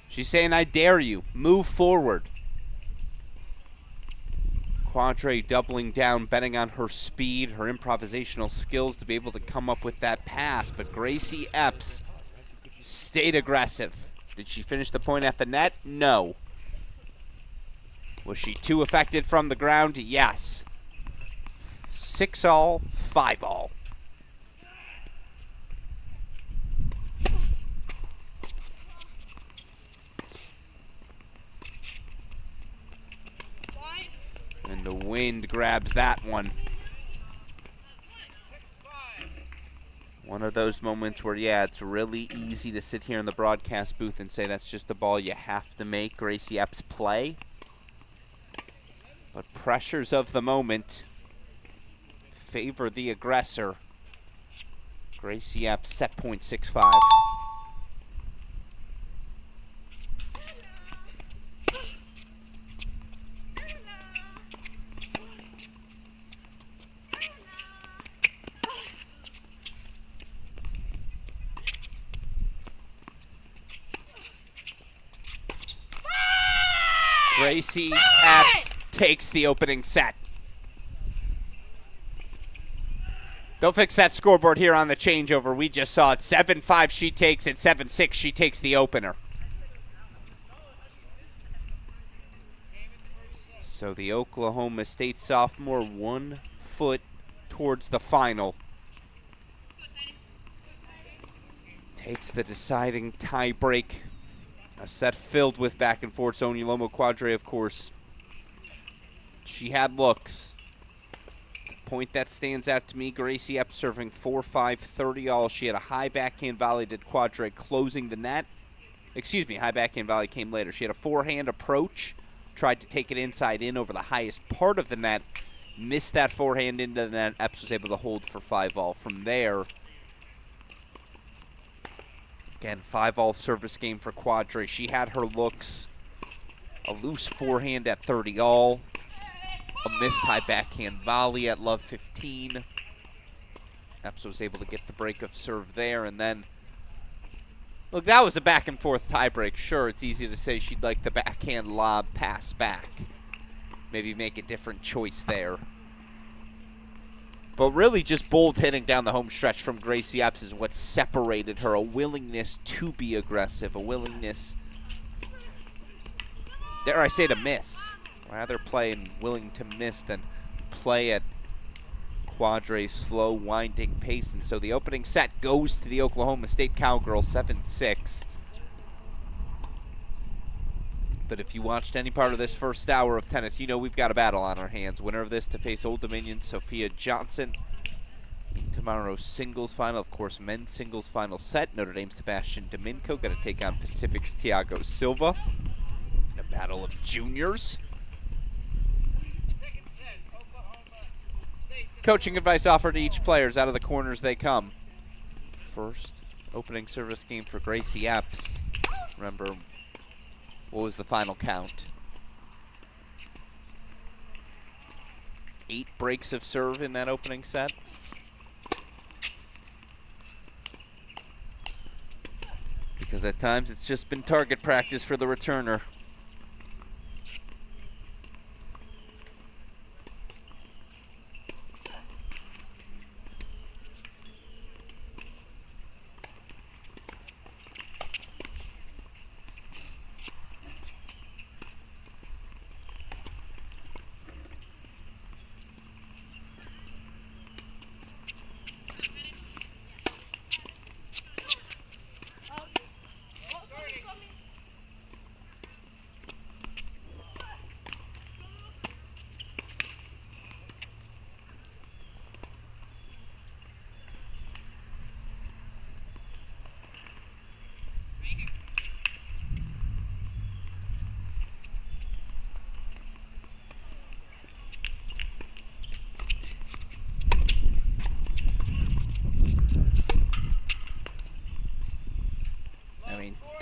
She's saying, I dare you, move forward. Quadre doubling down, betting on her speed, her improvisational skills to be able to come up with that pass. But Gracie Epps stayed aggressive. Did she finish the point at the net? No. Was she too affected from the ground? Yes. 6-all, 5-all. And the wind grabs that one. One of those moments where, yeah, it's really easy to sit here in the broadcast booth and say that's just the ball you have to make Gracie Epps play. But pressures of the moment favor the aggressor. Gracie Epps set point 6-5. Gracie Epps takes the opening set. They'll fix that scoreboard here on the changeover. We just saw it. 7-5 she takes it. 7-6 she takes the opener. So the Oklahoma State sophomore 1 foot towards the final. Takes the deciding tie break. A set filled with back and forth. Onyolomo Quadre, of course, she had looks. The point that stands out to me, Gracie Epps serving 4-5, 30-all. She had a high backhand volley, did Quadre closing the net. Excuse me, high backhand volley came later. She had a forehand approach, tried to take it inside in over the highest part of the net, missed that forehand into the net. Epps was able to hold for 5-all. From there, again, 5-all service game for Quadre. She had her looks. A loose forehand at 30-all. A missed high backhand volley at love 15. Epps was able to get the break of serve there. And then, look, that was a back and forth tie break. Sure, it's easy to say she'd like the backhand lob pass back. Maybe make a different choice there. But really just bold hitting down the home stretch from Gracie Epps is what separated her. A willingness to be aggressive, a willingness, dare I say, to miss. Rather play and willing to miss than play at Quadre's slow, winding pace. And so the opening set goes to the Oklahoma State Cowgirls, 7-6. But if you watched any part of this first hour of tennis, you know we've got a battle on our hands. Winner of this to face Old Dominion, Sophia Johnson. In tomorrow's singles final, of course, men's singles final set. Notre Dame's Sebastian Domingo going to take on Pacific's Thiago Silva in a battle of juniors. Coaching advice offered to each player out of the corners they come. First opening service game for Gracie Epps. Remember, what was the final count? 8 breaks of serve in that opening set. Because at times it's just been target practice for the returner.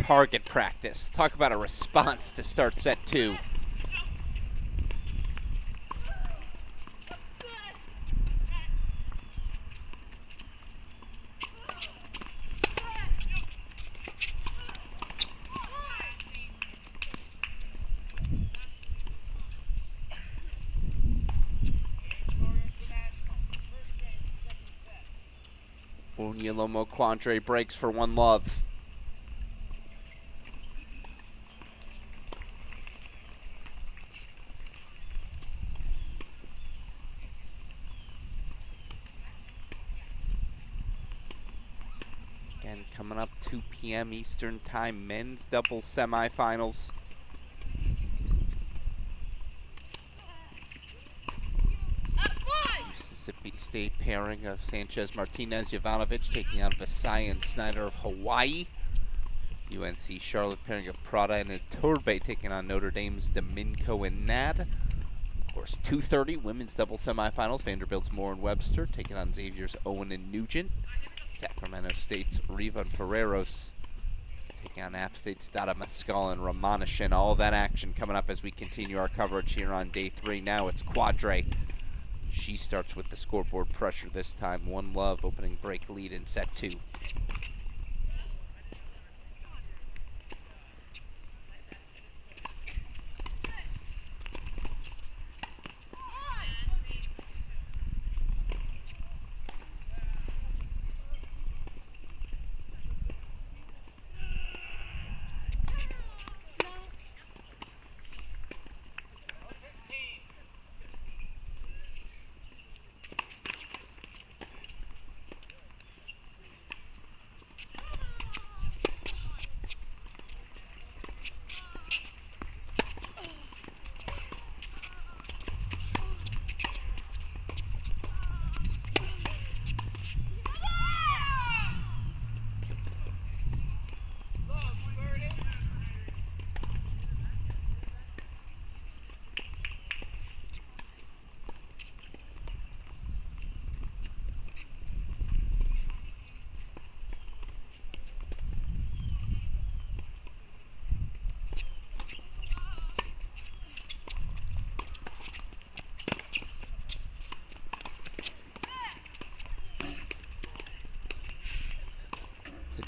Target practice. Talk about a response to start set 2. Unilomo Quandre breaks for 1-love. Coming up 2 p.m. Eastern Time, men's doubles semifinals. Mississippi State pairing of Sanchez, Martinez, Jovanovic taking on Vasai and Snyder of Hawaii. UNC Charlotte pairing of Prada and Iturbe taking on Notre Dame's Domingo and Nad. Of course, 2:30 women's doubles semifinals. Vanderbilt's Moore and Webster taking on Xavier's Owen and Nugent. Sacramento State's Riva and Ferreros taking on App State's Dada Mescal and Ramanishan. All that action coming up as we continue our coverage here on day 3. Now it's Quadre. She starts with the scoreboard pressure this time. 1-love opening break lead in set 2.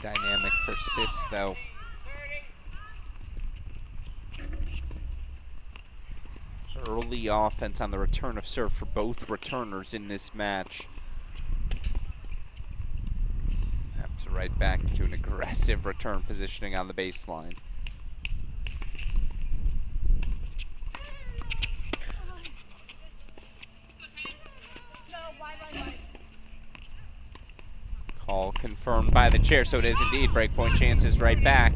Dynamic persists, though. Early offense on the return of serve for both returners in this match. Perhaps right back to an aggressive return positioning on the baseline. Call confirmed by the chair, so it is indeed breakpoint chances right back.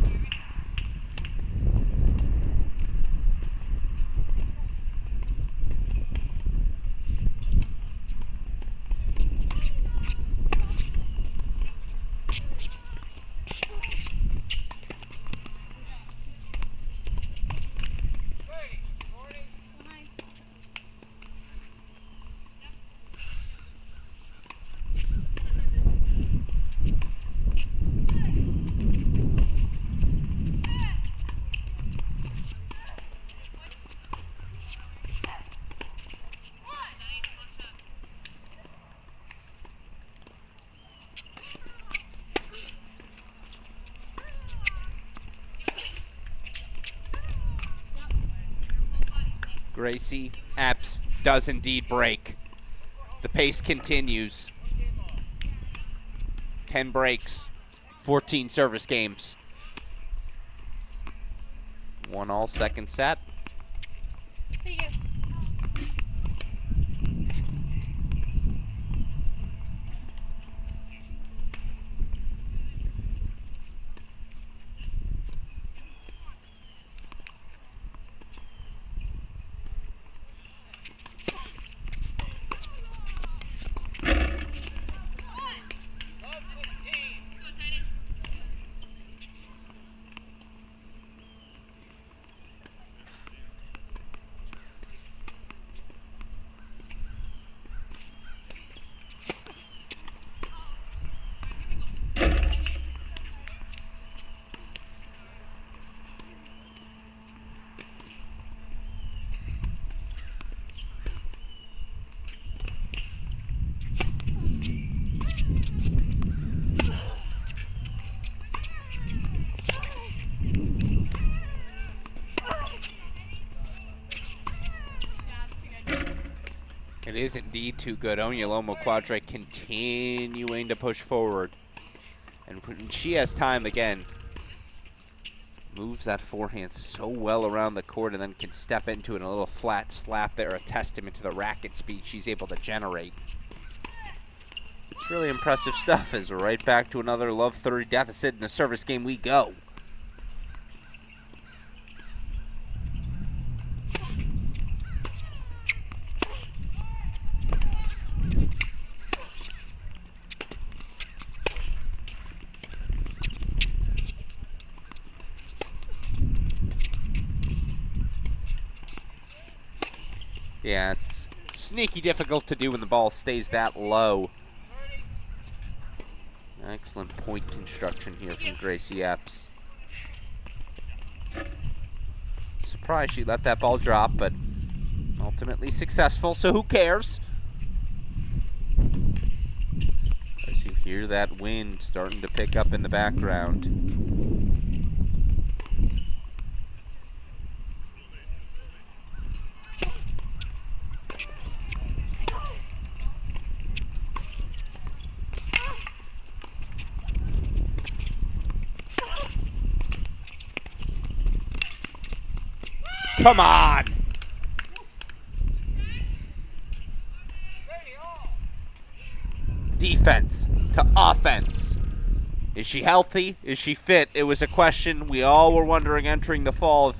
Gracie Epps does indeed break. The pace continues. 10 breaks, 14 service games. 1-all second set. It is indeed too good. Onyolomo Quadre continuing to push forward. And when she has time again, moves that forehand so well around the court and then can step into it in a little flat slap there, a testament to the racket speed she's able to generate. It's really impressive stuff as we're right back to another love 30 deficit in a service game we go. Yeah, it's sneaky difficult to do when the ball stays that low. Excellent point construction here from Gracie Epps. Surprised she let that ball drop, but ultimately successful, so who cares? As you hear that wind starting to pick up in the background. Come on! Defense to offense. Is she healthy? Is she fit? It was a question we all were wondering entering the fall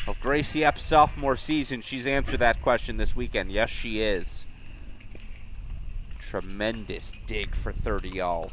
of Gracie Epps' sophomore season. She's answered that question this weekend. Yes, she is. Tremendous dig for 30-all.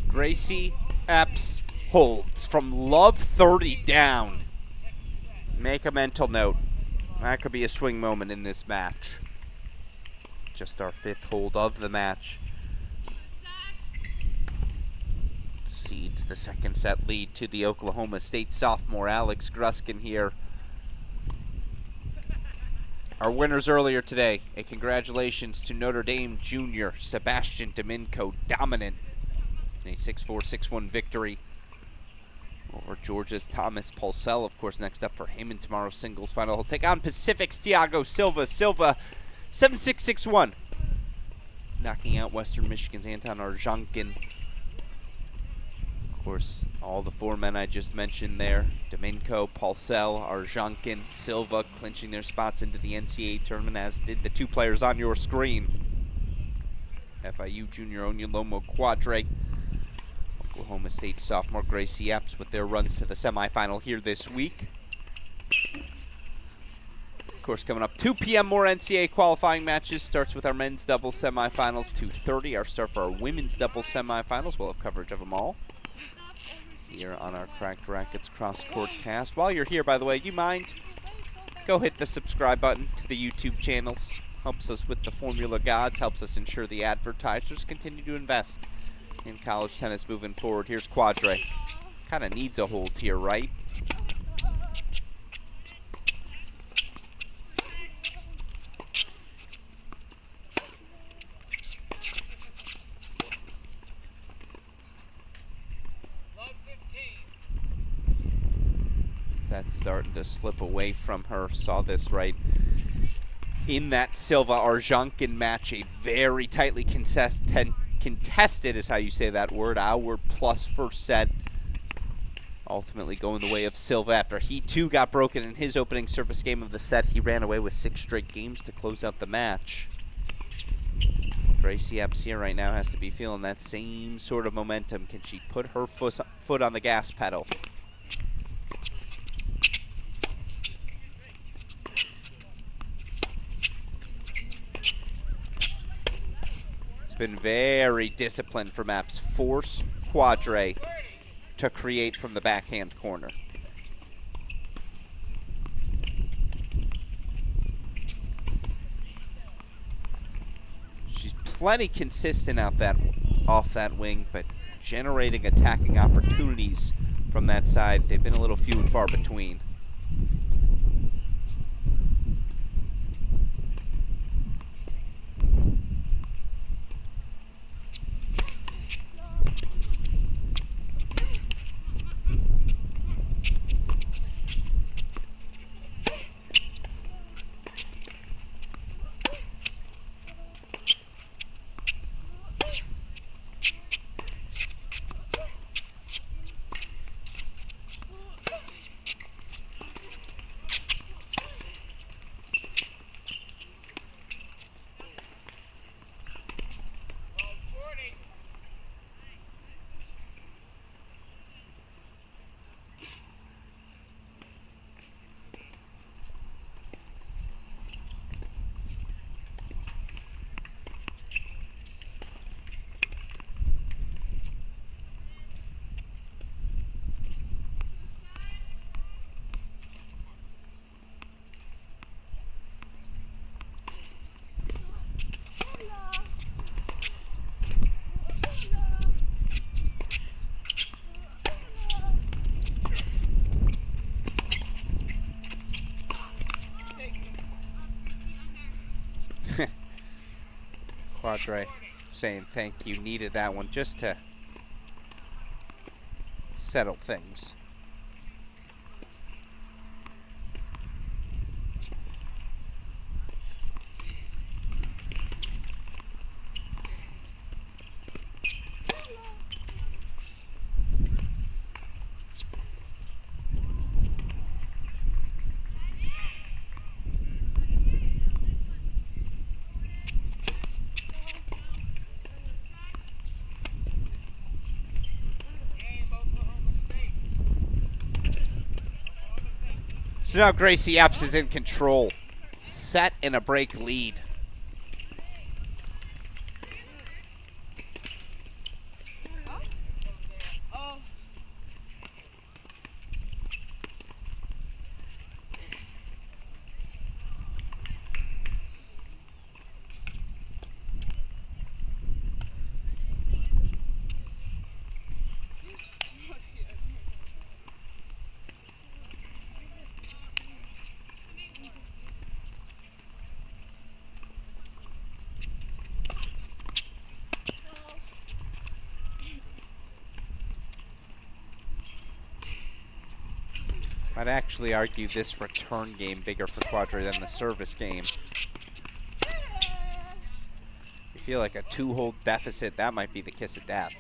Gracie Epps holds from love 30 down. Make a mental note. That could be a swing moment in this match. Just our 5th hold of the match. Cedes the second set lead to the Oklahoma State sophomore Alex Gruskin here. Our winners earlier today, a congratulations to Notre Dame junior Sebastian Domingo, dominant in a 6-4, 6-1 victory over Georgia's Thomas Pulsell. Of course, next up for him in tomorrow's singles final, he'll take on Pacific's Thiago Silva. Silva, 7-6, 6-1, knocking out Western Michigan's Anton Arjankin. course, all the four men I just mentioned there, Domingo, Paulsell, Arjankin, Silva, clinching their spots into the NCAA tournament, as did the two players on your screen. FIU junior Onyolomo Quadre, Oklahoma State sophomore Gracie Epps with their runs to the semifinal here this week. Of course, coming up 2 p.m. more NCAA qualifying matches. Starts with our men's doubles semifinals, 2:30. Our start for our women's doubles semifinals. We'll have coverage of them all here on our Cracked Rackets Cross-Court Cast. While you're here, by the way, do you mind? Go hit the subscribe button to the YouTube channels. Helps us with the formula gods, helps us ensure the advertisers continue to invest in college tennis moving forward. Here's Quadre. Kind of needs a hold here, right? Set's starting to slip away from her. Saw this right in that Silva-Arjankin match. A very tightly contested is how you say that word. Hour plus first set. Ultimately going the way of Silva after he too got broken in his opening service game of the set. He ran away with 6 straight games to close out the match. Gracie Epps here right now has to be feeling that same sort of momentum. Can she put her foot on the gas pedal? Been very disciplined from Epps. Force Quadre to create from the backhand corner. She's plenty consistent off that wing, but generating attacking opportunities from that side, they've been a little few and far between. Quadre saying thank you, needed that one just to settle things. So now Gracie Epps is in control. Set in a break lead. I'd actually argue this return game bigger for Quadre than the service game. You feel like a 2-hole deficit, that might be the kiss of death.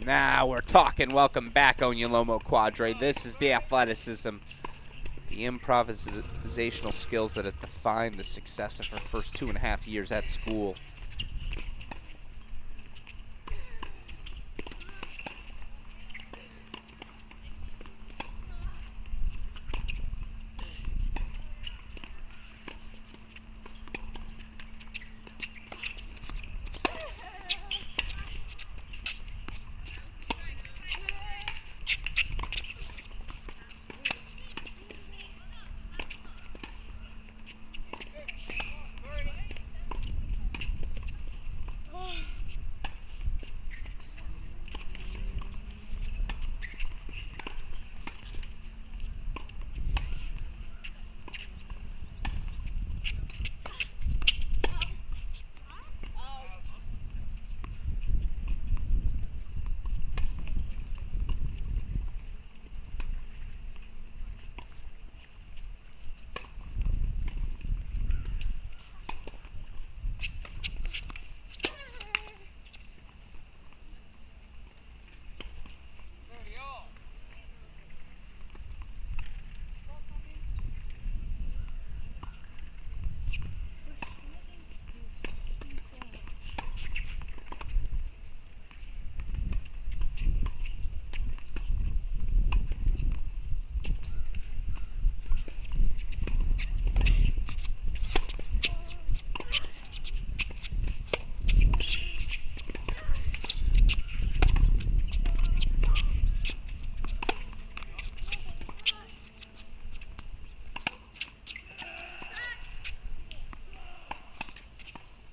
Now we're talking. Welcome back, Onyolomo Quadre. This is the athleticism, the improvisational skills that have defined the success of her first 2.5 years at school.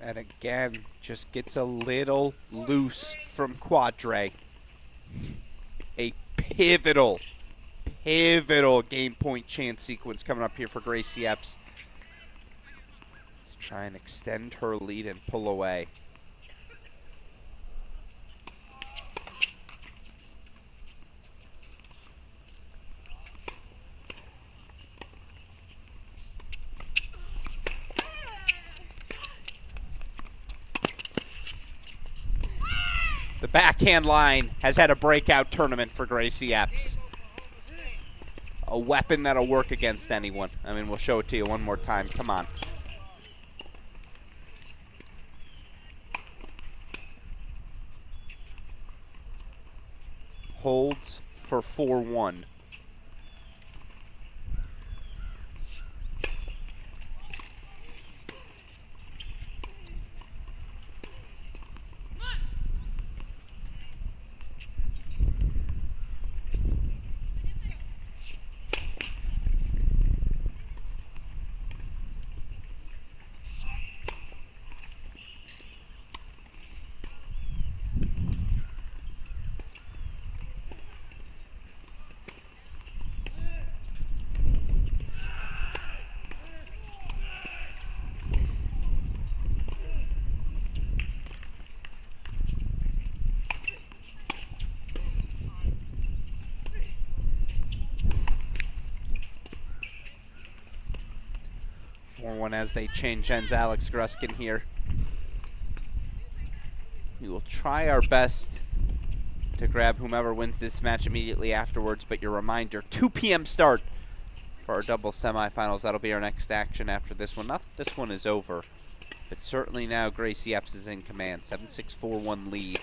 And again, just gets a little loose from Quadre. A pivotal game point chance sequence coming up here for Gracie Epps to try and extend her lead and pull away. The backhand line has had a breakout tournament for Gracie Epps. A weapon that'll work against anyone. I mean, we'll show it to you one more time. Come on. Holds for 4-1. As they change ends, Alex Gruskin here. We will try our best to grab whomever wins this match immediately afterwards, but your reminder, 2 p.m. start for our double semifinals. That'll be our next action after this one. Not that this one is over, but certainly now Gracie Epps is in command. 7-6, 4-1 lead.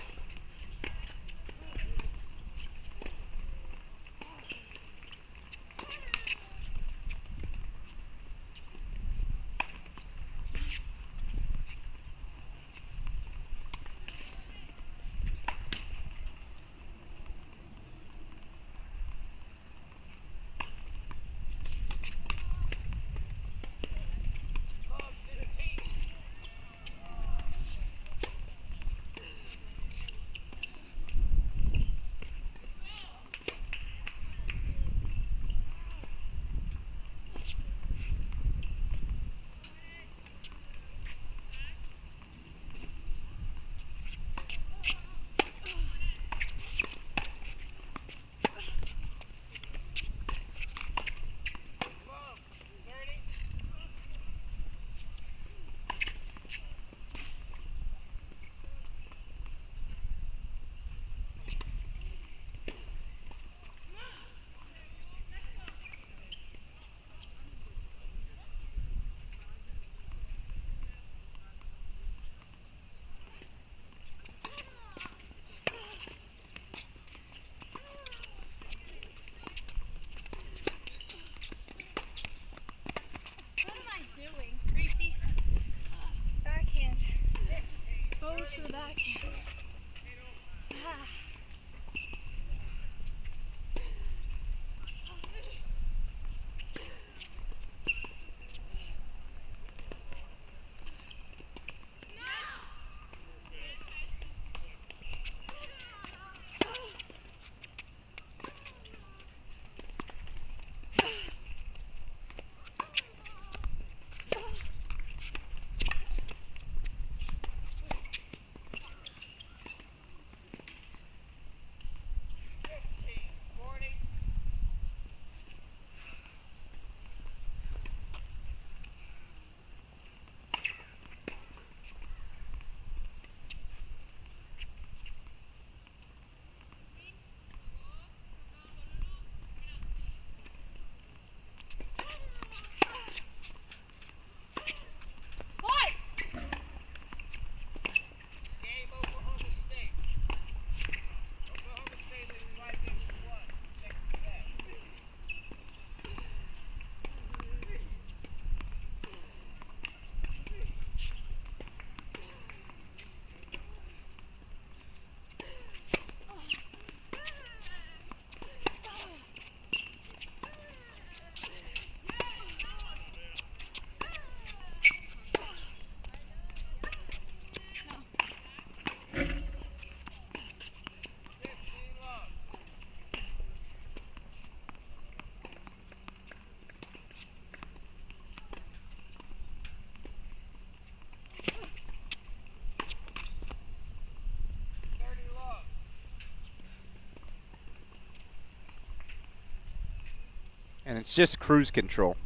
And it's just cruise control.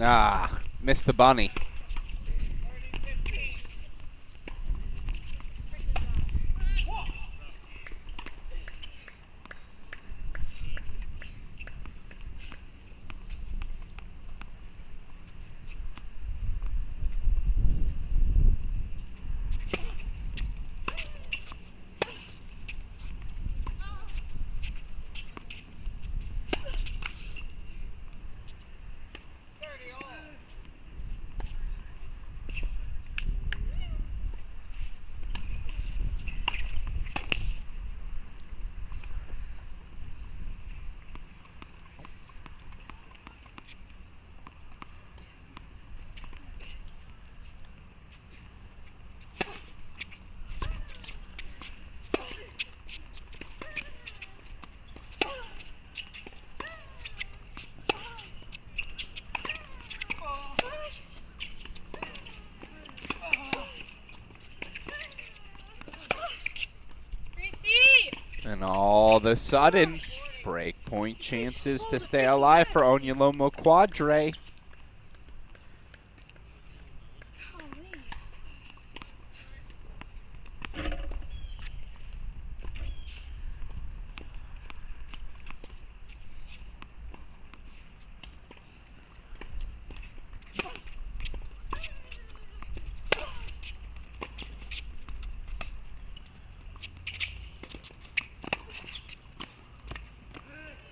Ah, missed the bunny. And all of a sudden, break point chances to stay alive for Onyolomo Quadre.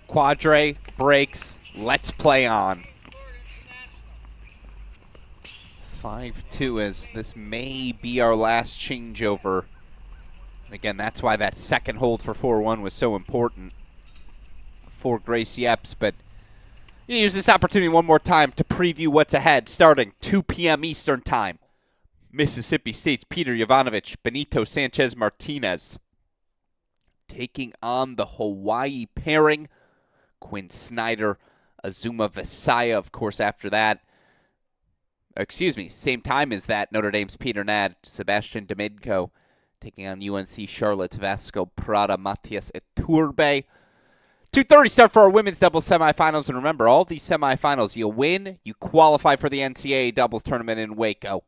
Quadre breaks. Let's play on. 5-2 as this may be our last changeover. Again, that's why that second hold for 4-1 was so important for Grace Yepes. But you use this opportunity one more time to preview what's ahead starting 2 p.m. Eastern Time. Mississippi State's Peter Jovanovic, Benito Sanchez-Martinez taking on the Hawaii pairing. Quinn Snyder, Azuma Visaya, of course, after that. Excuse me, same time as that, Notre Dame's Peter Nad, Sebastian Domingo, taking on UNC Charlotte's Vasco Prada, Matias Iturbe. 2:30 start for our women's doubles semifinals. And remember, all these semifinals, you win, you qualify for the NCAA doubles tournament in Waco.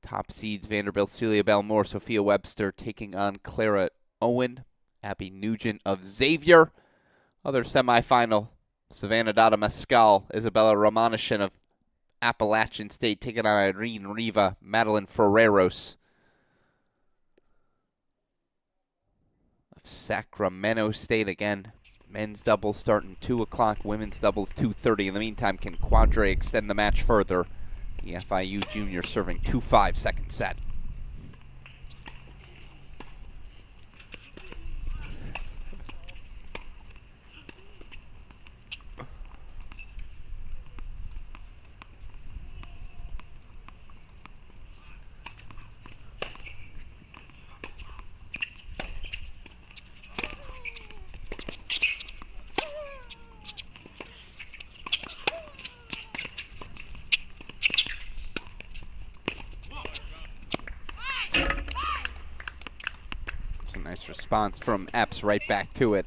Top seeds, Vanderbilt, Celia Belmore, Sophia Webster, taking on Clara Owen, Abby Nugent of Xavier. Other semifinal, Savannah Dada Mescal, Isabella Romanishin of Appalachian State taking on Irene Riva, Madeline Ferreros of Sacramento State. Again, men's doubles starting 2 o'clock, women's doubles 2:30. In the meantime, can Quadre extend the match further? The FIU junior serving 2-5 second set. Nice response from Epps, right back to it.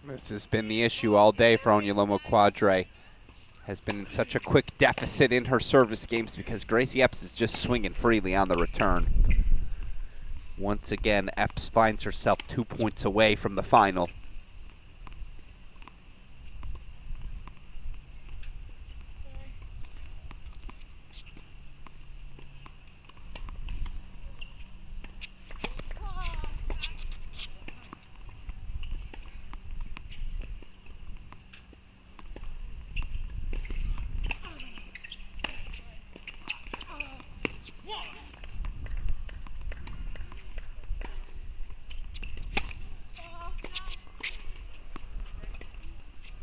This has been the issue all day for Onyolomo Quadre. Has been in such a quick deficit in her service games because Gracie Epps is just swinging freely on the return. Once again, Epps finds herself 2 points away from the final.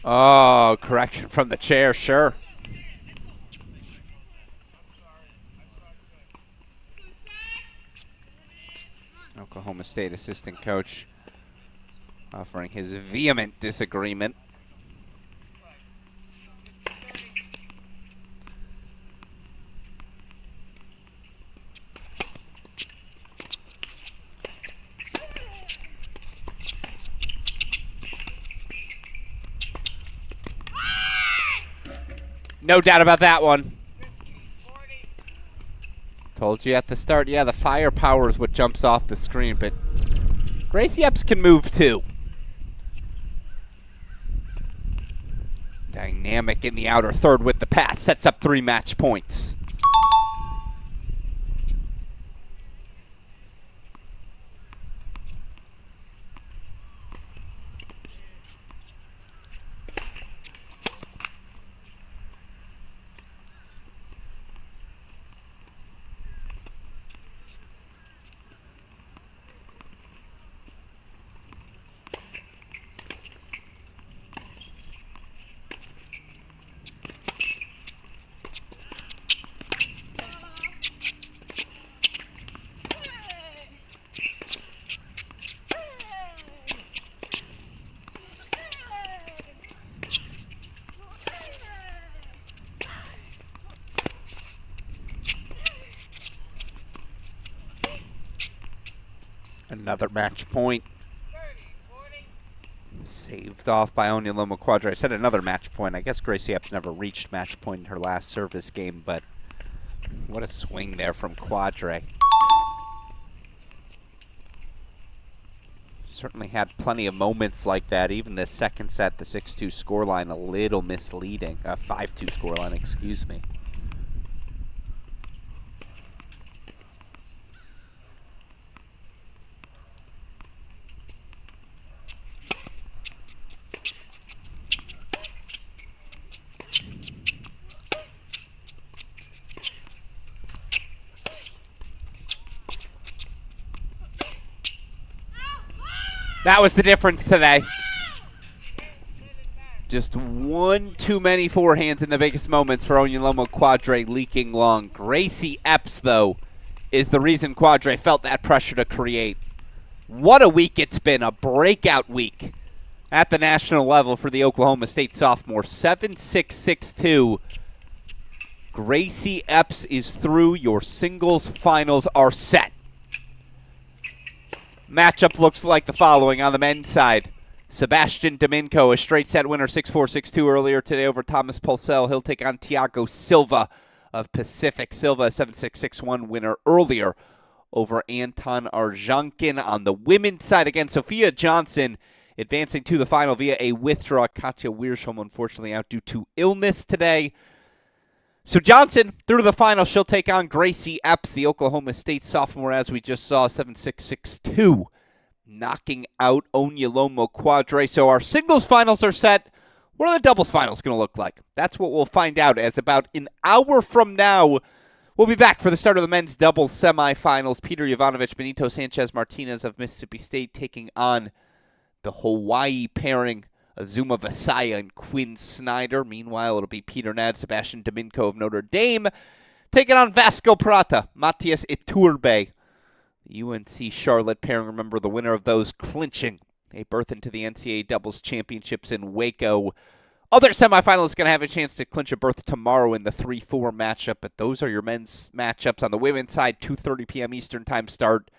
Oh, correction from the chair, sure. Oklahoma State assistant coach offering his vehement disagreement. No doubt about that one. Told you at the start, yeah, the firepower is what jumps off the screen, but Gracie Epps can move too. Dynamic in the outer third with the pass, sets up 3 match points. Another match point. Saved off by Onyolomo Quadre. I said another match point. I guess Gracie Epps never reached match point in her last service game, but what a swing there from Quadre. Certainly had plenty of moments like that. Even the second set, the 6-2 scoreline, a little misleading. 5-2 scoreline, excuse me. That was the difference today. Just one too many forehands in the biggest moments for Onyolomo Quadre leaking long. Gracie Epps, though, is the reason Quadre felt that pressure to create. What a week it's been, a breakout week at the national level for the Oklahoma State sophomore. 7-6, 6-2. Gracie Epps is through. Your singles finals are set. Matchup looks like the following on the men's side. Sebastian Domingo, a straight set winner, 6-4, 6-2 earlier today over Thomas Pulsell. He'll take on Thiago Silva of Pacific. Silva, a 7-6, 6-1 winner earlier over Anton Arjankin. On the women's side, again, Sophia Johnson advancing to the final via a withdraw. Katja Wiersholm, unfortunately, out due to illness today. So Johnson, through to the final, she'll take on Gracie Epps, the Oklahoma State sophomore, as we just saw, 7-6, 6-2, knocking out Onyolomo Quadre. So our singles finals are set. What are the doubles finals going to look like? That's what we'll find out as about an hour from now, we'll be back for the start of the men's doubles semifinals. Peter Jovanovic, Benito Sanchez-Martinez of Mississippi State taking on the Hawaii pairing Azuma Vasaya and Quinn Snyder. Meanwhile, it'll be Peter Nad, Sebastian Domingo of Notre Dame, taking on Vasco Prata, Matias Iturbe. The UNC Charlotte pairing, remember the winner of those clinching a berth into the NCAA doubles championships in Waco. Other semifinalists going to have a chance to clinch a berth tomorrow in the 3-4 matchup, but those are your men's matchups. On the women's side, 2:30 p.m. Eastern time start.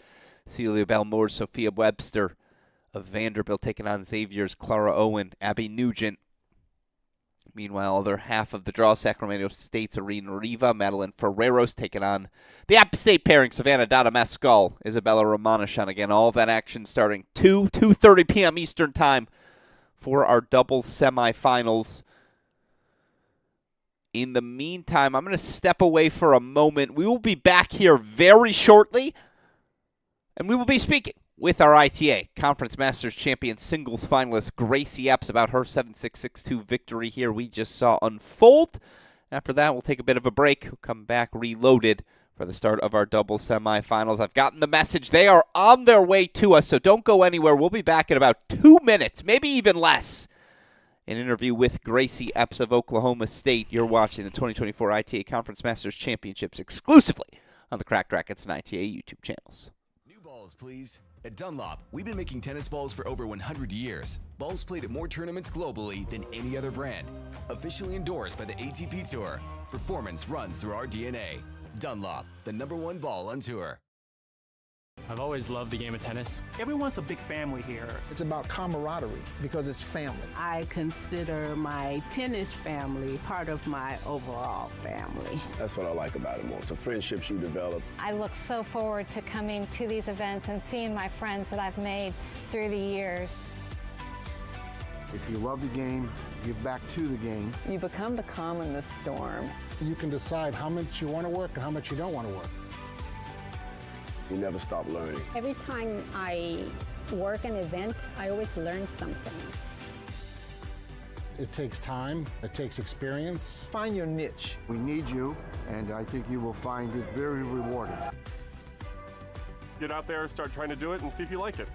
Celia Belmore, Sophia Webster of Vanderbilt taking on Xavier's Clara Owen, Abby Nugent. Meanwhile, other half of the draw, Sacramento State's Irene Riva, Madeline Ferreros taking on the App State pairing, Savannah Dada Mescal, Isabella Romanishon. Again, all of that action starting 2:30 p.m. Eastern Time for our doubles semifinals. In the meantime, I'm going to step away for a moment. We will be back here very shortly, and we will be speaking with our ITA Conference Masters Champions singles finalist Gracie Epps about her 7-6-6-2 victory here we just saw unfold. After that, we'll take a bit of a break. We'll come back reloaded for the start of our double semifinals. I've gotten the message. They are on their way to us, so don't go anywhere. We'll be back in about 2 minutes, maybe even less. An interview with Gracie Epps of Oklahoma State. You're watching the 2024 ITA Conference Masters Championships exclusively on the Cracked Racquets and ITA YouTube channels. New balls, please. At Dunlop, we've been making tennis balls for over 100 years. Balls played at more tournaments globally than any other brand. Officially endorsed by the ATP Tour. Performance runs through our DNA. Dunlop, the #1 ball on tour. I've always loved the game of tennis. Everyone's a big family here. It's about camaraderie because it's family. I consider my tennis family part of my overall family. That's what I like about it most. The friendships you develop. I look so forward to coming to these events and seeing my friends that I've made through the years. If you love the game, give back to the game. You become the calm in the storm. You can decide how much you want to work and how much you don't want to work. You never stop learning. Every time I work an event, I always learn something. It takes time, it takes experience. Find your niche. We need you, and I think you will find it very rewarding. Get out there, start trying to do it, and see if you like it.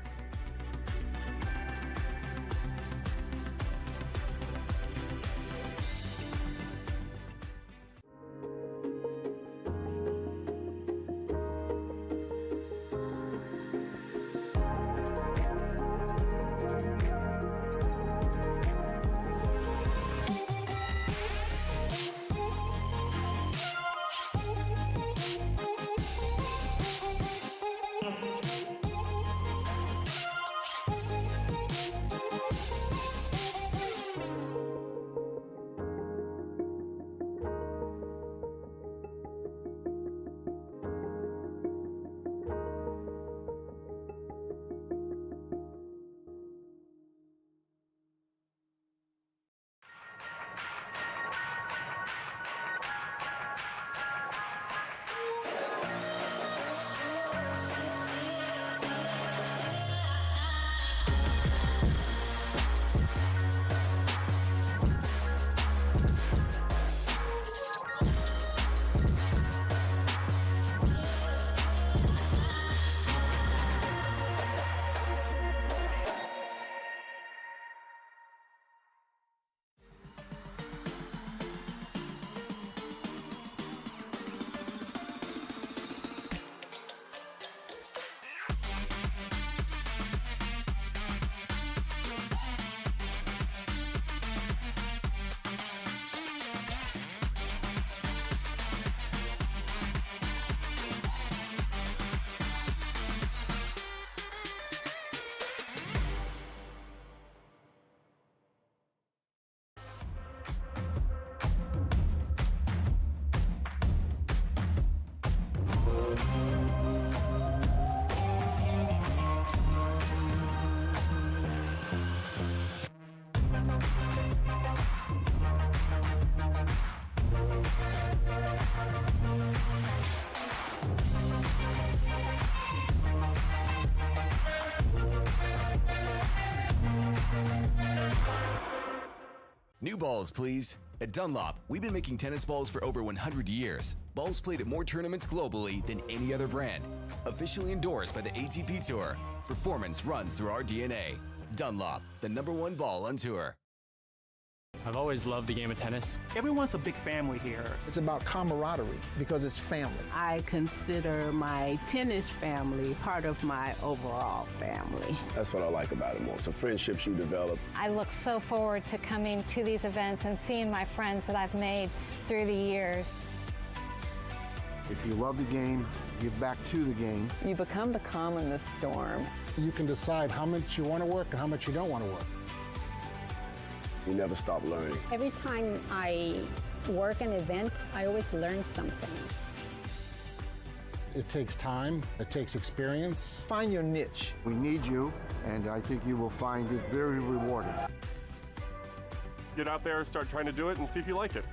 New balls, please. At Dunlop, we've been making tennis balls for over 100 years. Balls played at more tournaments globally than any other brand. Officially endorsed by the ATP Tour. Performance runs through our DNA. Dunlop, the #1 ball on tour. I've always loved the game of tennis. Everyone's a big family here. It's about camaraderie because it's family. I consider my tennis family part of my overall family. That's what I like about it most. The friendships you develop. I look so forward to coming to these events and seeing my friends that I've made through the years. If you love the game, give back to the game. You become the calm in the storm. You can decide how much you want to work and how much you don't want to work. You never stop learning. Every time I work an event, I always learn something. It takes time, it takes experience. Find your niche. We need you, and I think you will find it very rewarding. Get out there, start trying to do it, and see if you like it.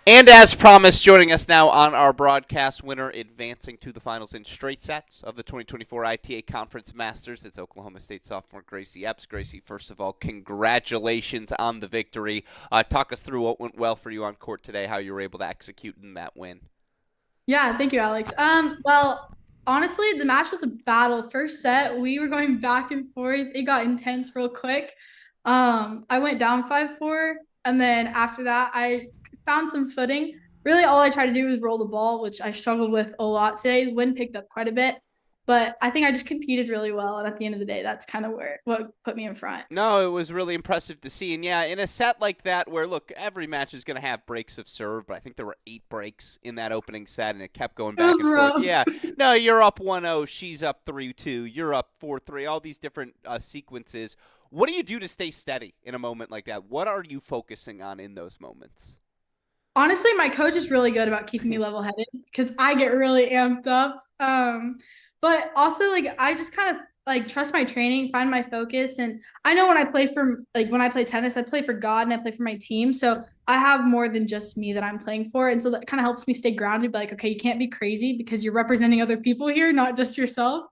And as promised, joining us now on our broadcast, winner advancing to the finals in straight sets of the 2024 ITA Conference Masters. It's Oklahoma State sophomore Gracie Epps. Gracie, first of all, congratulations on the victory. Talk us through what went well for you on court today, how you were able to execute in that win. Yeah, thank you, Alex. Well, honestly, the match was a battle. First set, we were going back and forth. It got intense real quick. I went down 5-4, and then after that, I found some footing. Really, all I tried to do was roll the ball, which I struggled with a lot today. The wind picked up quite a bit, but I think I just competed really well. And at the end of the day, that's kind of what put me in front. No, it was really impressive to see. And yeah, in a set like that where, look, every match is going to have breaks of serve, but I think there were 8 breaks in that opening set, and it kept going back and forth. Yeah, no, you're up 1-0, she's up 3-2, you're up 4-3, all these different sequences. What do you do to stay steady in a moment like that? What are you focusing on in those moments? Honestly, my coach is really good about keeping me level-headed because I get really amped up. But also, like, I just kind of like trust my training, find my focus, and I know when I play when I play tennis, I play for God and I play for my team. So I have more than just me that I'm playing for, and so that kind of helps me stay grounded. But like, okay, you can't be crazy because you're representing other people here, not just yourself.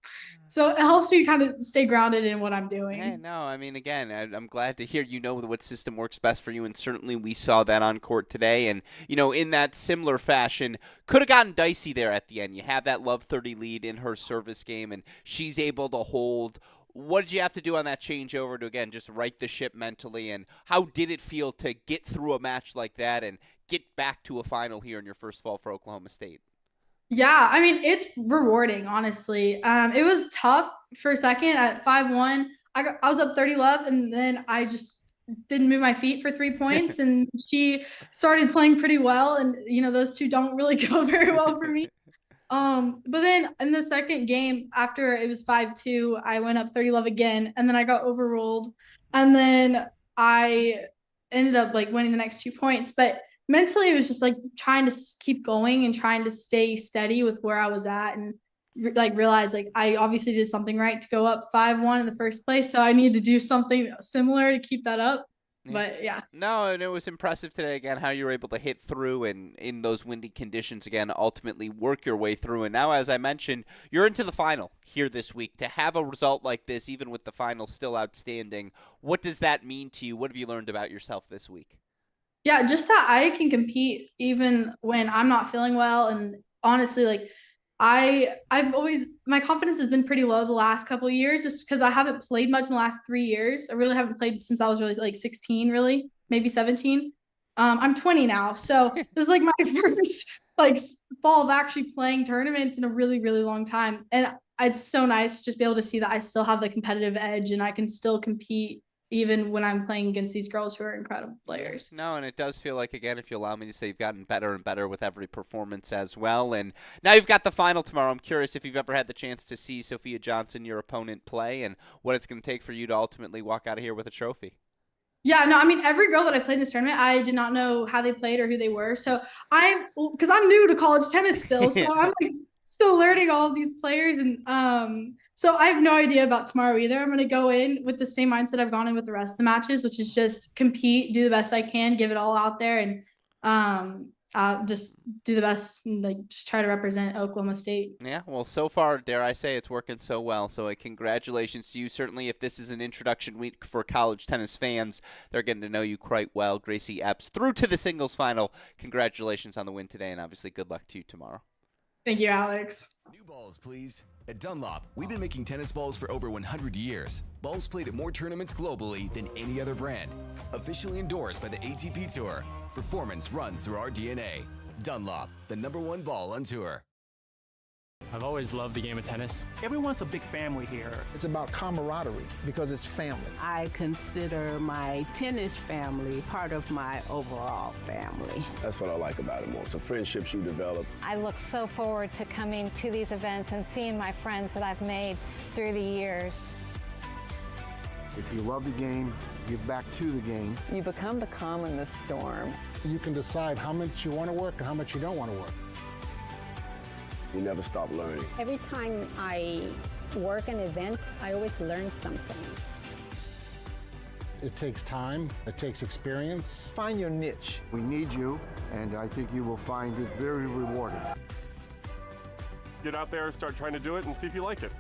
So it helps me kind of stay grounded in what I'm doing. Hey, no, I mean, again, I'm glad to hear you know what system works best for you, and certainly we saw that on court today. And, you know, in that similar fashion, could have gotten dicey there at the end. You have that love 30 lead in her service game, and she's able to hold. What did you have to do on that changeover to, again, just right the ship mentally? And how did it feel to get through a match like that and get back to a final here in your first fall for Oklahoma State? Yeah, I mean, it's rewarding, honestly. It was tough for a second at 5-1. I was up 30-love, and then I just didn't move my feet for 3 points, and she started playing pretty well, and, you know, those two don't really go very well for me. But then in the second game, after it was 5-2, I went up 30-love again, and then I got overruled, and then I ended up, like, winning the next 2 points. But mentally, it was just like trying to keep going and trying to stay steady with where I was at, and like realize like I obviously did something right to go up 5-1 in the first place. So I need to do something similar to keep that up. But yeah. No, and it was impressive today, again, how you were able to hit through and in those windy conditions, again, ultimately work your way through. And now, as I mentioned, you're into the final here this week. To have a result like this, even with the final still outstanding, what does that mean to you? What have you learned about yourself this week? Yeah, just that I can compete even when I'm not feeling well. And honestly, like I've always, my confidence has been pretty low the last couple of years just because I haven't played much in the last 3 years. I really haven't played since I was really like 16, really, maybe 17. I'm 20 now. So this is like my first like fall of actually playing tournaments in a really, really long time. And it's so nice to just be able to see that I still have the competitive edge and I can still compete even when I'm playing against these girls who are incredible players. No, and it does feel like, again, if you allow me to say, you've gotten better and better with every performance as well. And now you've got the final tomorrow. I'm curious if you've ever had the chance to see Sophia Johnson, your opponent, play, and what it's going to take for you to ultimately walk out of here with a trophy. Yeah, no, I mean, every girl that I played in this tournament, I did not know how they played or who they were. So because I'm new to college tennis still, so I'm like still learning all of these players. And So I have no idea about tomorrow either. I'm going to go in with the same mindset I've gone in with the rest of the matches, which is just compete, do the best I can, give it all out there, and just do the best, and, like, just try to represent Oklahoma State. Yeah, well, so far, dare I say, it's working so well. So congratulations to you. Certainly, if this is an introduction week for college tennis fans, they're getting to know you quite well. Gracie Epps through to the singles final. Congratulations on the win today, and obviously good luck to you tomorrow. Thank you, Alex. New balls, please. At Dunlop, we've been making tennis balls for over 100 years. Balls played at more tournaments globally than any other brand. Officially endorsed by the ATP Tour. Performance runs through our DNA. Dunlop, the #1 ball on tour. I've always loved the game of tennis. Everyone's a big family here. It's about camaraderie because it's family. I consider my tennis family part of my overall family. That's what I like about it most. The friendships you develop. I look so forward to coming to these events and seeing my friends that I've made through the years. If you love the game, give back to the game. You become the calm in the storm. You can decide how much you want to work and how much you don't want to work. You never stop learning. Every time I work an event, I always learn something. It takes time, it takes experience. Find your niche. We need you, and I think you will find it very rewarding. Get out there, start trying to do it, and see if you like it.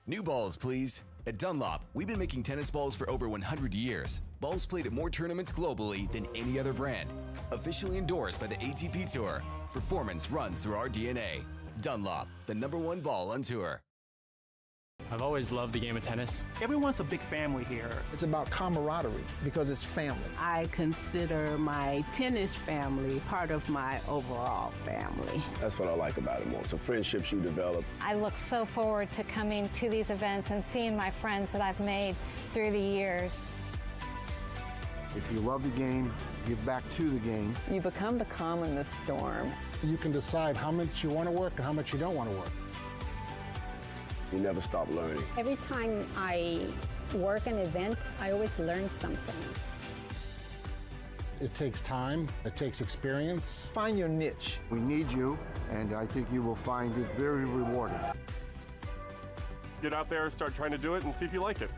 New balls, please. At Dunlop, we've been making tennis balls for over 100 years. Balls played at more tournaments globally than any other brand. Officially endorsed by the ATP Tour. Performance runs through our DNA. Dunlop, the #1 ball on tour. I've always loved the game of tennis. Everyone's a big family here. It's about camaraderie because it's family. I consider my tennis family part of my overall family. That's what I like about it most. The friendships you develop. I look so forward to coming to these events and seeing my friends that I've made through the years. If you love the game, give back to the game. You become the calm in the storm. You can decide how much you want to work and how much you don't want to work. You never stop learning. Every time I work an event, I always learn something. It takes time, it takes experience. Find your niche. We need you, and I think you will find it very rewarding. Get out there, start trying to do it, and see if you like it.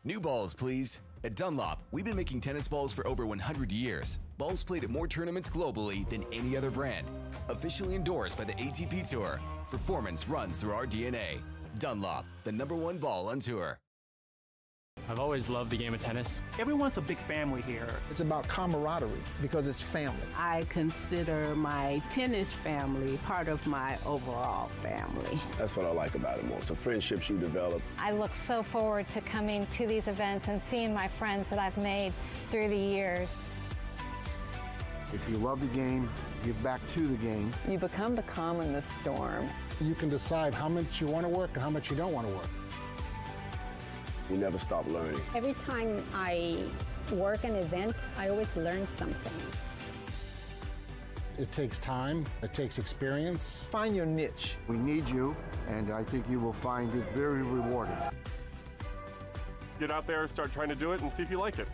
New balls, please. At Dunlop, we've been making tennis balls for over 100 years. Balls played at more tournaments globally than any other brand. Officially endorsed by the ATP Tour. Performance runs through our DNA. Dunlop, the #1 ball on tour. I've always loved the game of tennis. Everyone's a big family here. It's about camaraderie because it's family. I consider my tennis family part of my overall family. That's what I like about it most. The friendships you develop. I look so forward to coming to these events and seeing my friends that I've made through the years. If you love the game, give back to the game. You become the calm in the storm. You can decide how much you want to work and how much you don't want to work. You never stop learning. Every time I work an event, I always learn something. It takes time, it takes experience. Find your niche. We need you, and I think you will find it very rewarding. Get out there, start trying to do it, and see if you like it.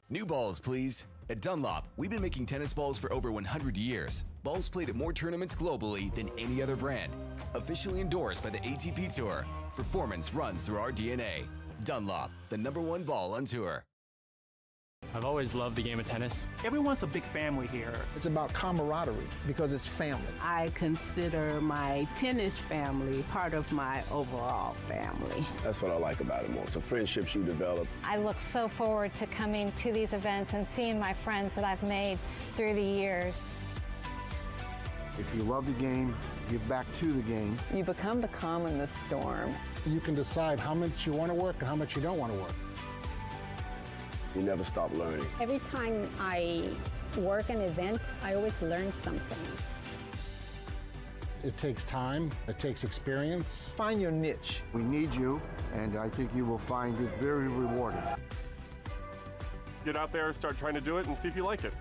New balls, please. At Dunlop, we've been making tennis balls for over 100 years. Balls played at more tournaments globally than any other brand. Officially endorsed by the ATP Tour. Performance runs through our DNA. Dunlop, the #1 ball on tour. I've always loved the game of tennis. Everyone's a big family here. It's about camaraderie because it's family. I consider my tennis family part of my overall family. That's what I like about it most. The friendships you develop. I look so forward to coming to these events and seeing my friends that I've made through the years. If you love the game, give back to the game. You become the calm in the storm. You can decide how much you want to work and how much you don't want to work. You never stop learning. Every time I work an event, I always learn something. It takes time, it takes experience. Find your niche. We need you, and I think you will find it very rewarding. Get out there, start trying to do it, and see if you like it.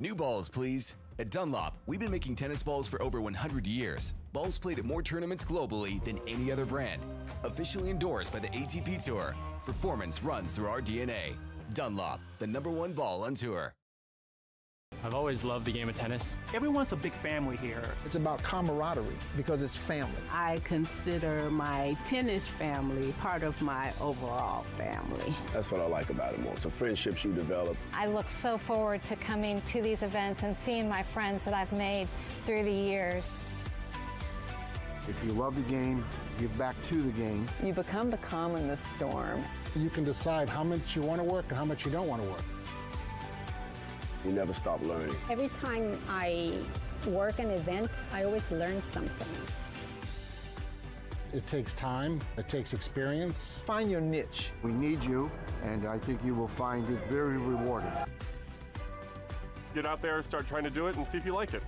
New balls, please. At Dunlop, we've been making tennis balls for over 100 years. Balls played at more tournaments globally than any other brand. Officially endorsed by the ATP Tour. Performance runs through our DNA. Dunlop, the #1 ball on tour. I've always loved the game of tennis. Everyone's a big family here. It's about camaraderie because it's family. I consider my tennis family part of my overall family. That's what I like about it most. The friendships you develop. I look so forward to coming to these events and seeing my friends that I've made through the years. If you love the game, give back to the game. You become the calm in the storm. You can decide how much you want to work and how much you don't want to work. You never stop learning. Every time I work an event, I always learn something. It takes time, it takes experience. Find your niche. We need you, and I think you will find it very rewarding. Get out there, start trying to do it, and see if you like it.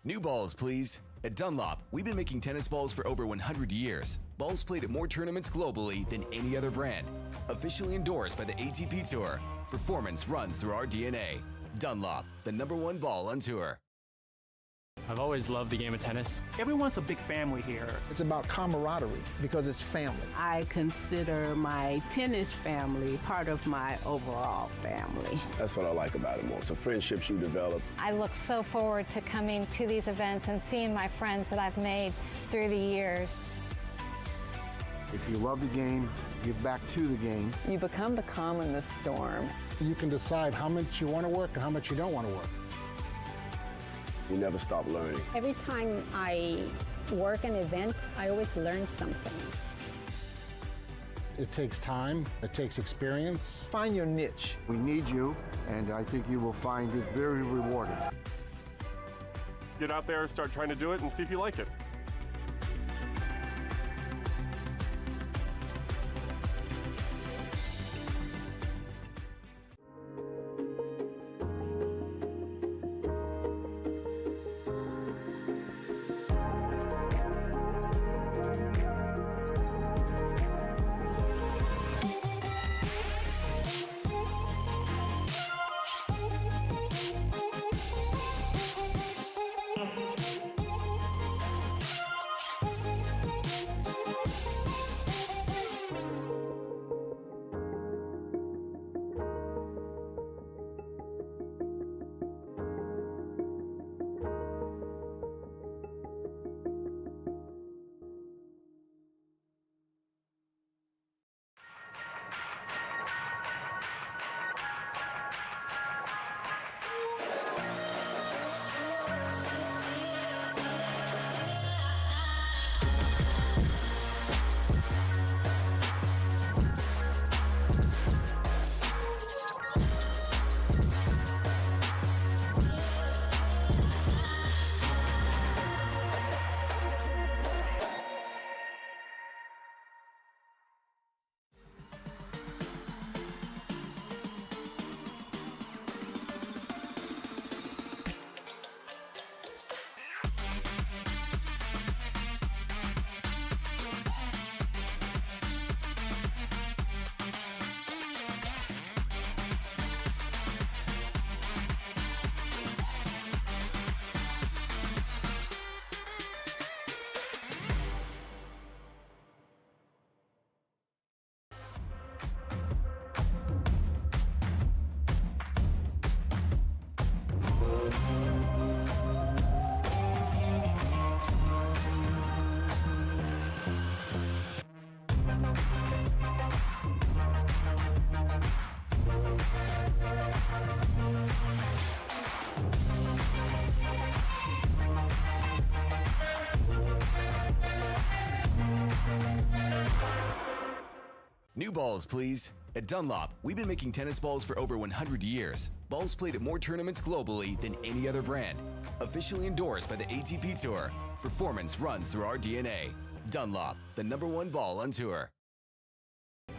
New balls, please. At Dunlop, we've been making tennis balls for over 100 years. Balls played at more tournaments globally than any other brand. Officially endorsed by the ATP Tour. Performance runs through our DNA. Dunlop, the #1 ball on tour. I've always loved the game of tennis. Everyone's a big family here. It's about camaraderie because it's family. I consider my tennis family part of my overall family. That's what I like about it most. The friendships you develop. I look so forward to coming to these events and seeing my friends that I've made through the years. If you love the game, give back to the game. You become the calm in the storm. You can decide how much you want to work and how much you don't want to work. You never stop learning. Every time I work an event, I always learn something. It takes time, it takes experience. Find your niche. We need you, and I think you will find it very rewarding. Get out there, start trying to do it, and see if you like it. New balls, please. At Dunlop, we've been making tennis balls for over 100 years. Balls played at more tournaments globally than any other brand. Officially endorsed by the ATP Tour. Performance runs through our DNA. Dunlop, the #1 ball on tour.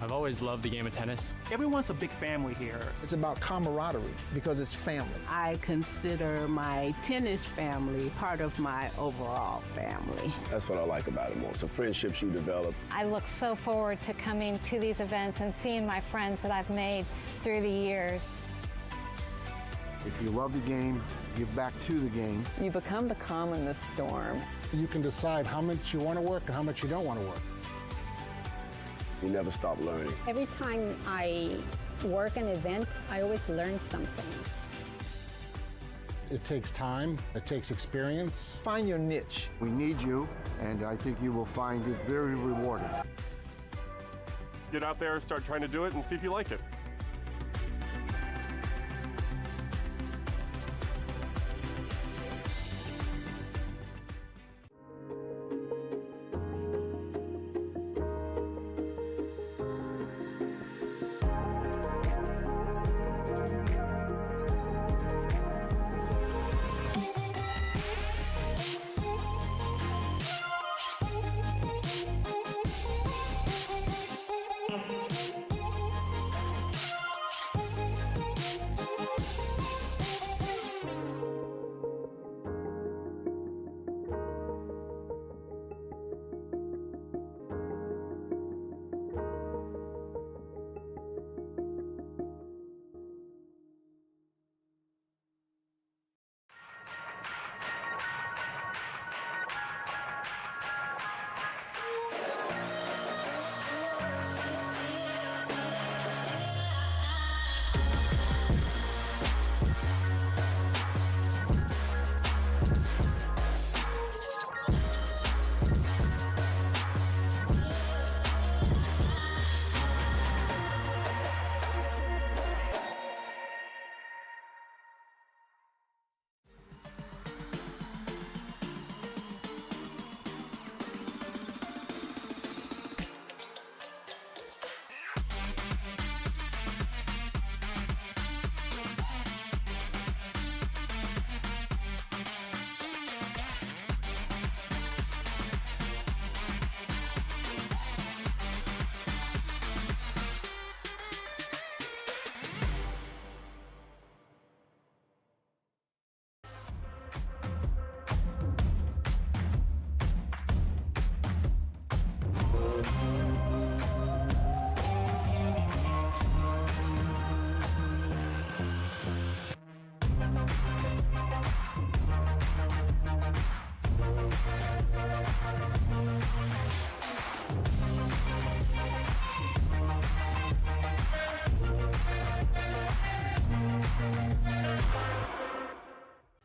I've always loved the game of tennis. Everyone's a big family here. It's about camaraderie because it's family. I consider my tennis family part of my overall family. That's what I like about it most. The friendships you develop. I look so forward to coming to these events and seeing my friends that I've made through the years. If you love the game, give back to the game. You become the calm in the storm. You can decide how much you want to work and how much you don't want to work. You never stop learning. Every time I work an event, I always learn something. It takes time, it takes experience. Find your niche. We need you, and I think you will find it very rewarding. Get out there, start trying to do it, and see if you like it.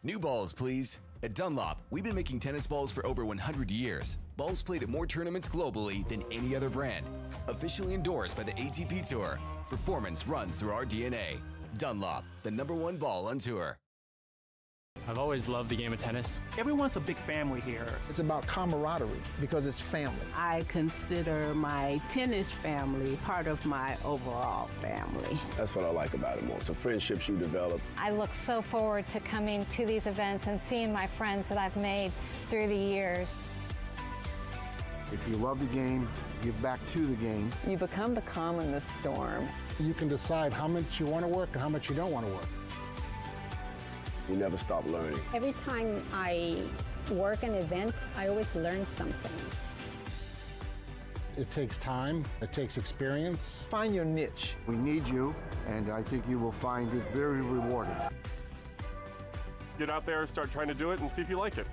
New balls, please. At Dunlop, we've been making tennis balls for over 100 years. Balls played at more tournaments globally than any other brand. Officially endorsed by the ATP Tour. Performance runs through our DNA. Dunlop, the #1 ball on tour. I've always loved the game of tennis. Everyone's a big family here. It's about camaraderie because it's family. I consider my tennis family part of my overall family. That's what I like about it most. The friendships you develop. I look so forward to coming to these events and seeing my friends that I've made through the years. If you love the game, give back to the game. You become the calm in the storm. You can decide how much you want to work and how much you don't want to work. You never stop learning. Every time I work an event, I always learn something. It takes time, it takes experience. Find your niche. We need you, and I think you will find it very rewarding. Get out there, start trying to do it, and see if you like it.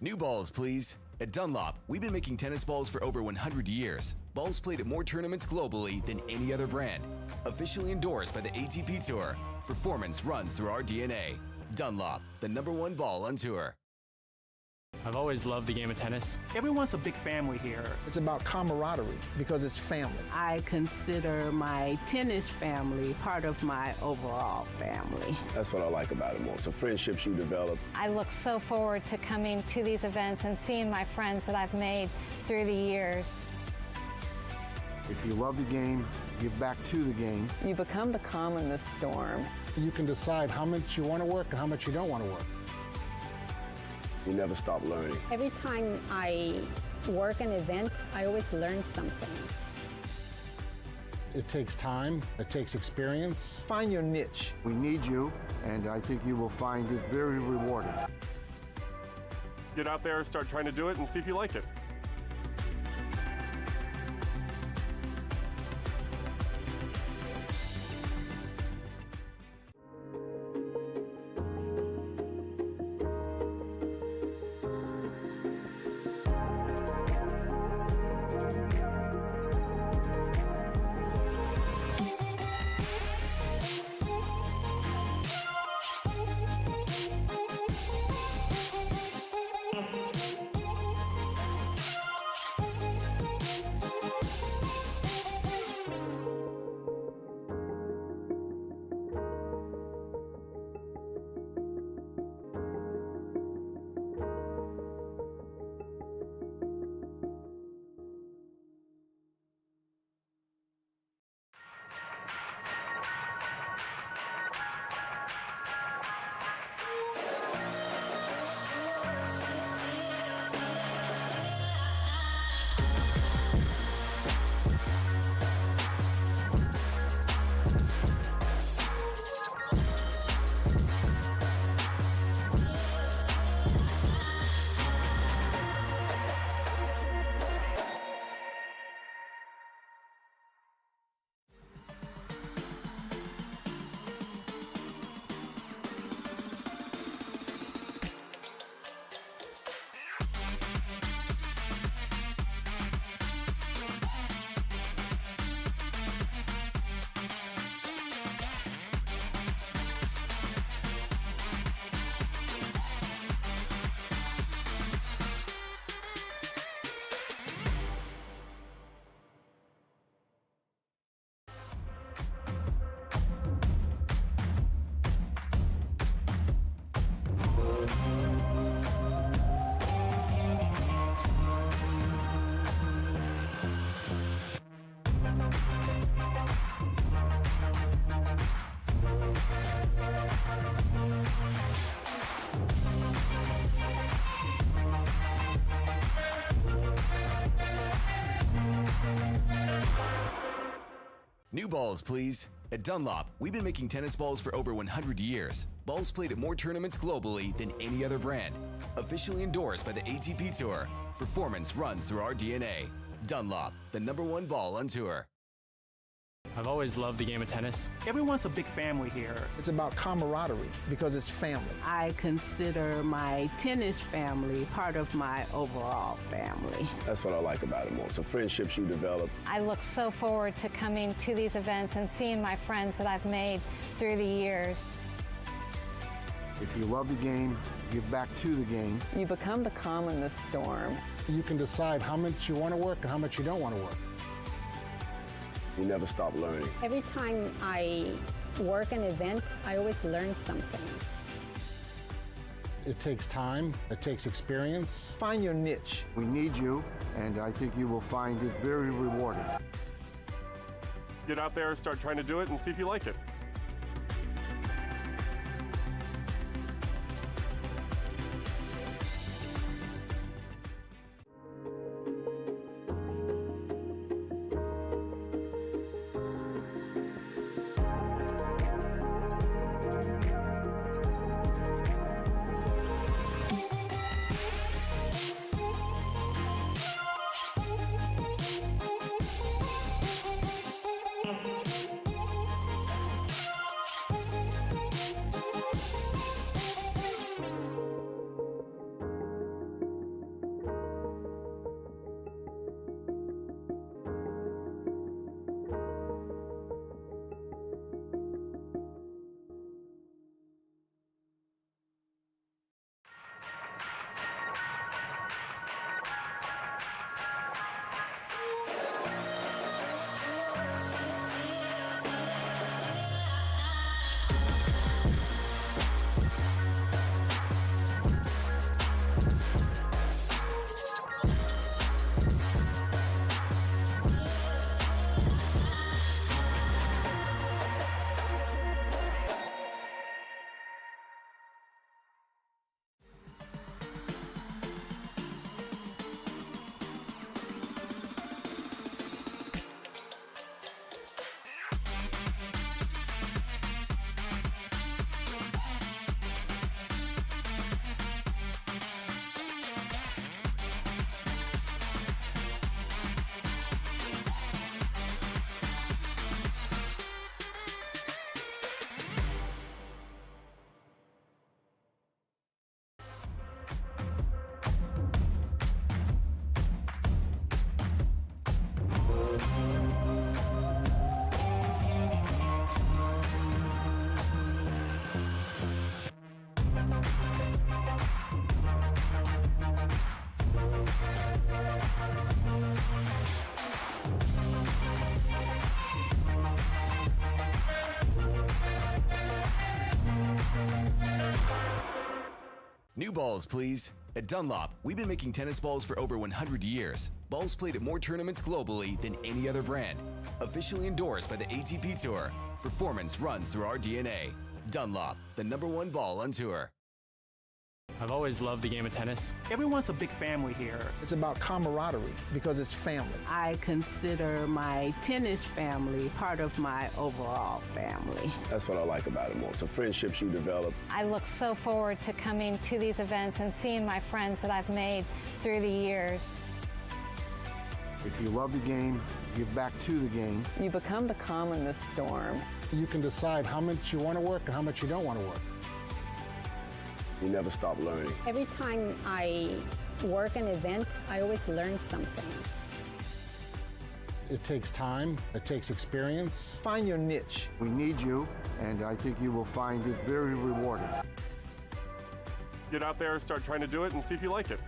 New balls, please. At Dunlop, we've been making tennis balls for over 100 years. Balls played at more tournaments globally than any other brand. Officially endorsed by the ATP Tour. Performance runs through our DNA. Dunlop, the #1 ball on tour. I've always loved the game of tennis. Everyone's a big family here. It's about camaraderie because it's family. I consider my tennis family part of my overall family. That's what I like about it more. So friendships you develop. I look so forward to coming to these events and seeing my friends that I've made through the years. If you love the game, give back to the game. You become the calm in the storm. You can decide how much you want to work and how much you don't want to work. You never stop learning. Every time I work an event, I always learn something. It takes time, it takes experience. Find your niche. We need you, and I think you will find it very rewarding. Get out there, start trying to do it, and see if you like it. New balls, please. At Dunlop, we've been making tennis balls for over 100 years. Balls played at more tournaments globally than any other brand. Officially endorsed by the ATP Tour. Performance runs through our DNA. Dunlop, the #1 ball on tour. I've always loved the game of tennis. Everyone's a big family here. It's about camaraderie because it's family. I consider my tennis family part of my overall family. That's what I like about it more. So friendships you develop. I look so forward to coming to these events and seeing my friends that I've made through the years. If you love the game, give back to the game. You become the calm in the storm. You can decide how much you want to work and how much you don't want to work. You never stop learning. Every time I work an event, I always learn something. It takes time, it takes experience. Find your niche. We need you, and I think you will find it very rewarding. Get out there, start trying to do it, and see if you like it. New balls, please. At Dunlop, we've been making tennis balls for over 100 years. Balls played at more tournaments globally than any other brand. Officially endorsed by the ATP Tour. Performance runs through our DNA. Dunlop, the #1 ball on tour. I've always loved the game of tennis. Everyone's a big family here. It's about camaraderie because it's family. I consider my tennis family part of my overall family. That's what I like about it most. The friendships you develop. I look so forward to coming to these events and seeing my friends that I've made through the years. If you love the game, give back to the game. You become the calm in the storm. You can decide how much you want to work and how much you don't want to work. You never stop learning. Every time I work an event, I always learn something. It takes time, it takes experience. Find your niche. We need you, and I think you will find it very rewarding. Get out there, start trying to do it, and see if you like it.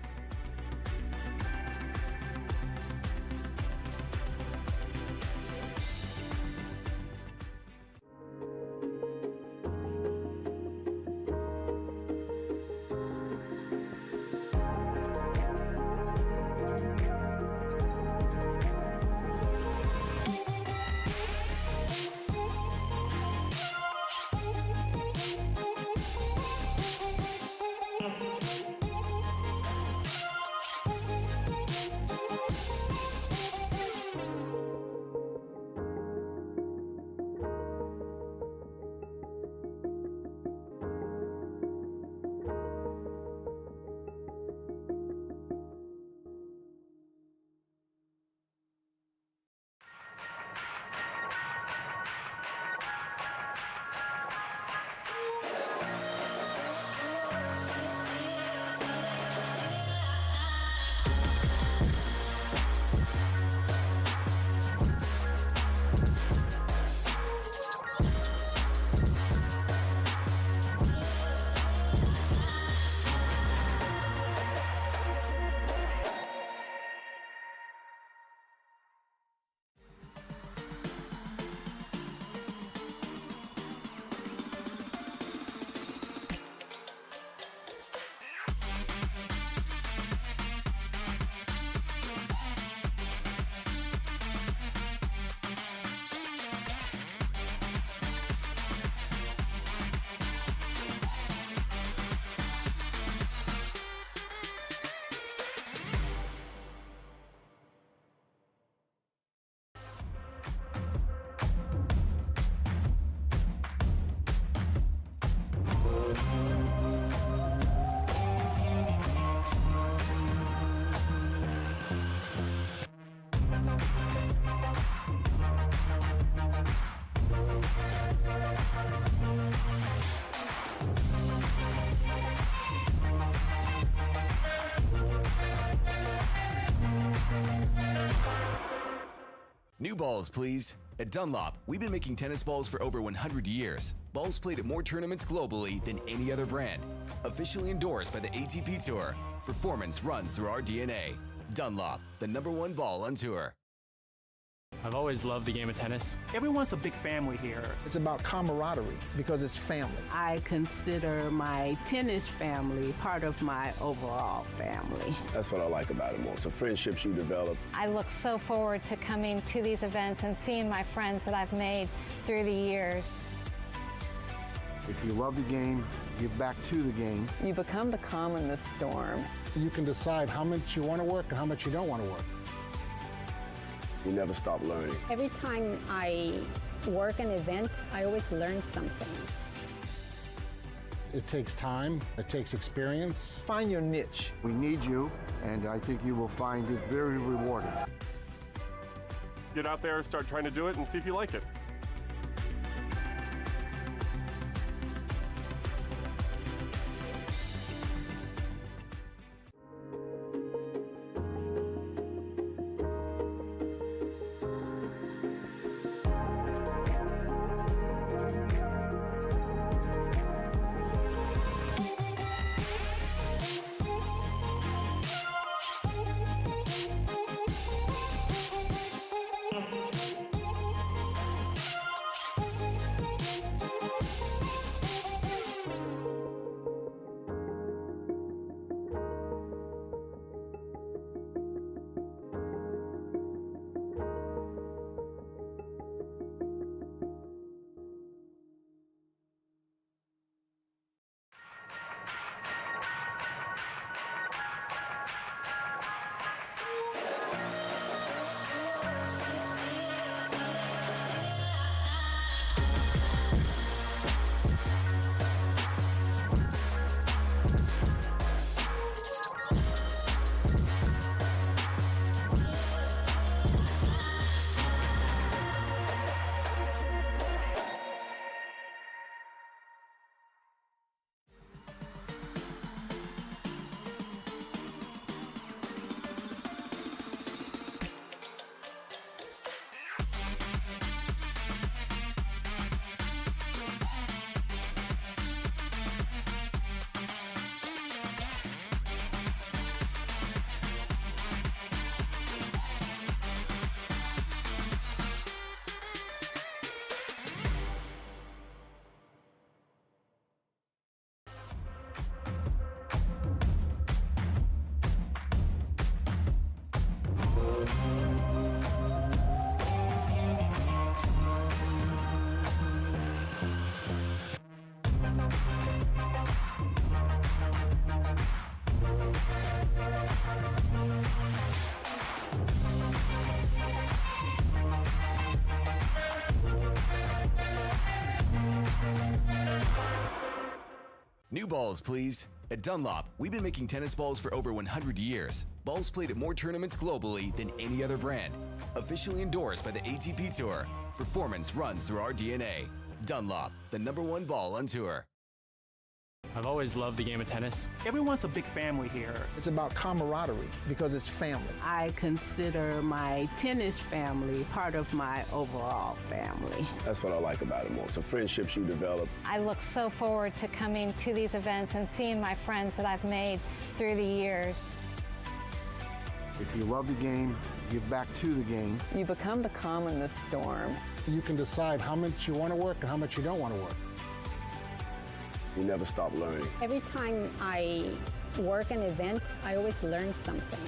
New balls, please. At Dunlop, we've been making tennis balls for over 100 years. Balls played at more tournaments globally than any other brand. Officially endorsed by the ATP Tour. Performance runs through our DNA. Dunlop, the #1 ball on tour. I've always loved the game of tennis. Everyone's a big family here. It's about camaraderie because it's family. I consider my tennis family part of my overall family. That's what I like about it most. The friendships you develop. I look so forward to coming to these events and seeing my friends that I've made through the years. If you love the game, give back to the game. You become the calm in the storm. You can decide how much you want to work and how much you don't want to work. You never stop learning. Every time I work an event, I always learn something. It takes time, it takes experience. Find your niche. We need you, and I think you will find it very rewarding. Get out there, start trying to do it, and see if you like it. New balls, please. At Dunlop, we've been making tennis balls for over 100 years. Balls played at more tournaments globally than any other brand. Officially endorsed by the ATP Tour. Performance runs through our DNA. Dunlop, the #1 ball on tour. I've always loved the game of tennis. Everyone's a big family here. It's about camaraderie because it's family. I consider my tennis family part of my overall family. That's what I like about it most. The friendships you develop. I look so forward to coming to these events and seeing my friends that I've made through the years. If you love the game, give back to the game. You become the calm in the storm. You can decide how much you want to work and how much you don't want to work. You never stop learning. Every time I work an event, I always learn something.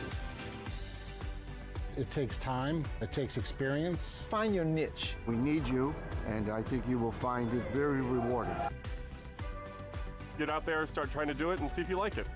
It takes time, it takes experience. Find your niche. We need you, and I think you will find it very rewarding. Get out there, start trying to do it, and see if you like it.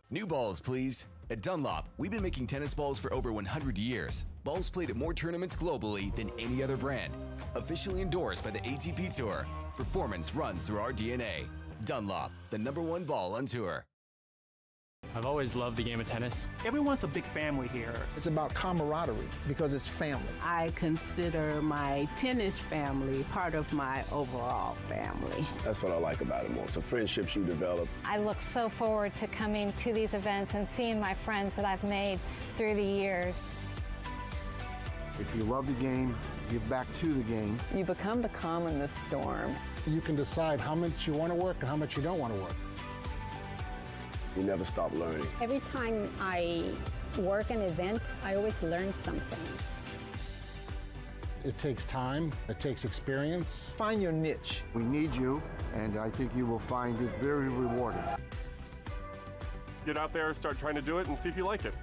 New balls, please. At Dunlop, we've been making tennis balls for over 100 years. Balls played at more tournaments globally than any other brand. Officially endorsed by the ATP Tour. Performance runs through our DNA. Dunlop, the #1 ball on tour. I've always loved the game of tennis. Everyone's a big family here. It's about camaraderie because it's family. I consider my tennis family part of my overall family. That's what I like about it most. The friendships you develop. I look so forward to coming to these events and seeing my friends that I've made through the years. If you love the game, give back to the game. You become the calm in the storm. You can decide how much you want to work and how much you don't want to work. You never stop learning. Every time I work an event, I always learn something. It takes time, it takes experience. Find your niche. We need you, and I think you will find it very rewarding. Get out there, start trying to do it, and see if you like it.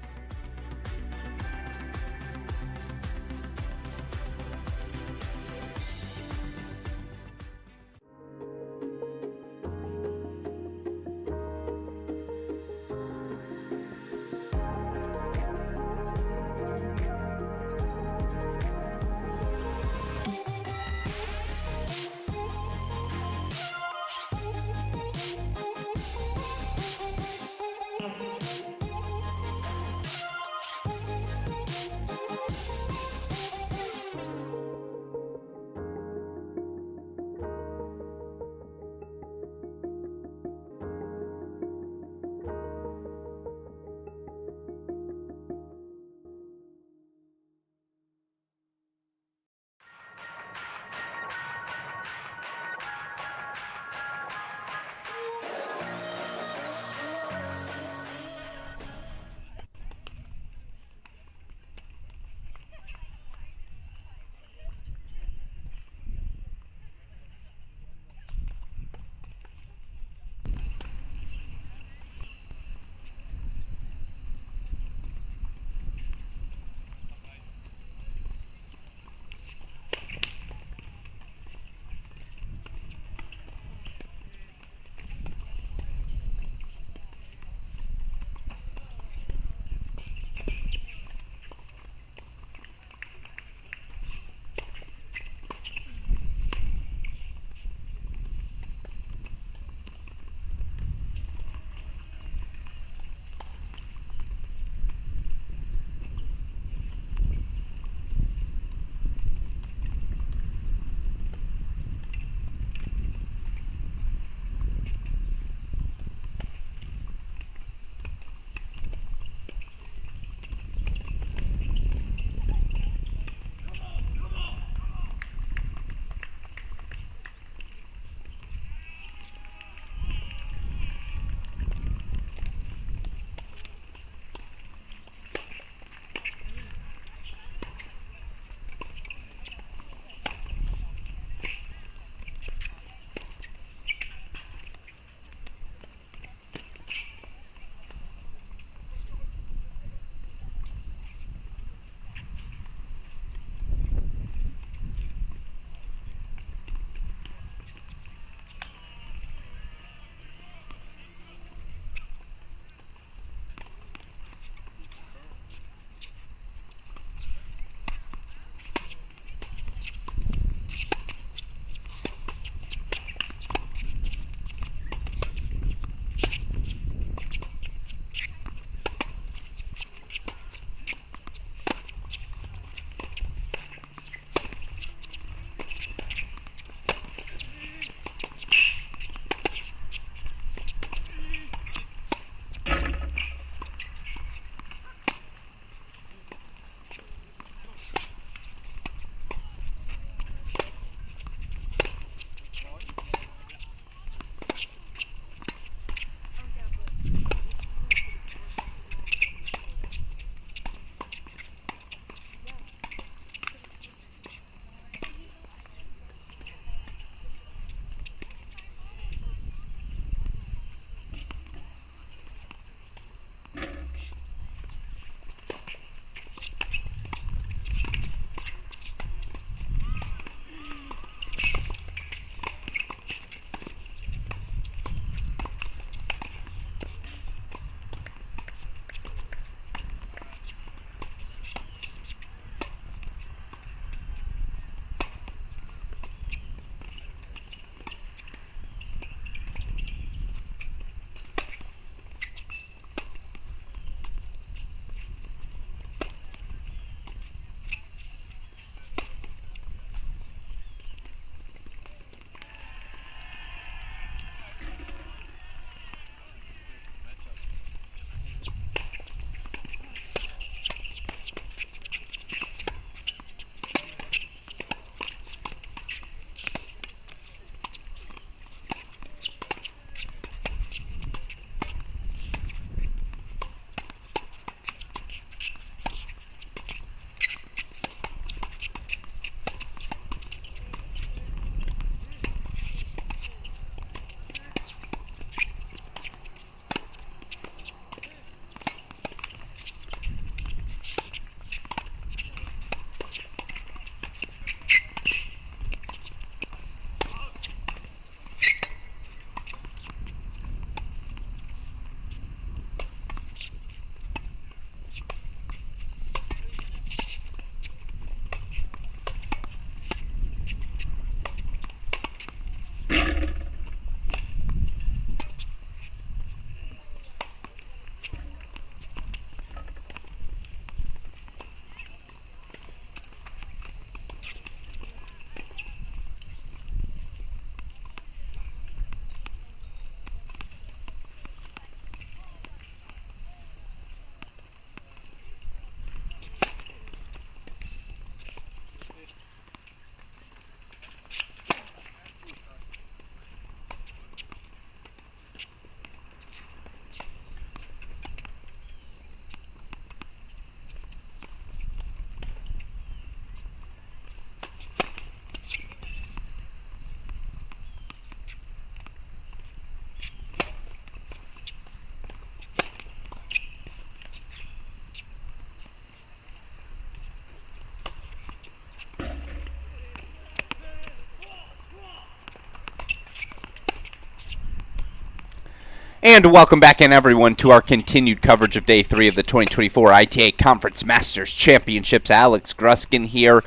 And welcome back in, everyone, to our continued coverage of Day 3 of the 2024 ITA Conference Masters Championships. Alex Gruskin here.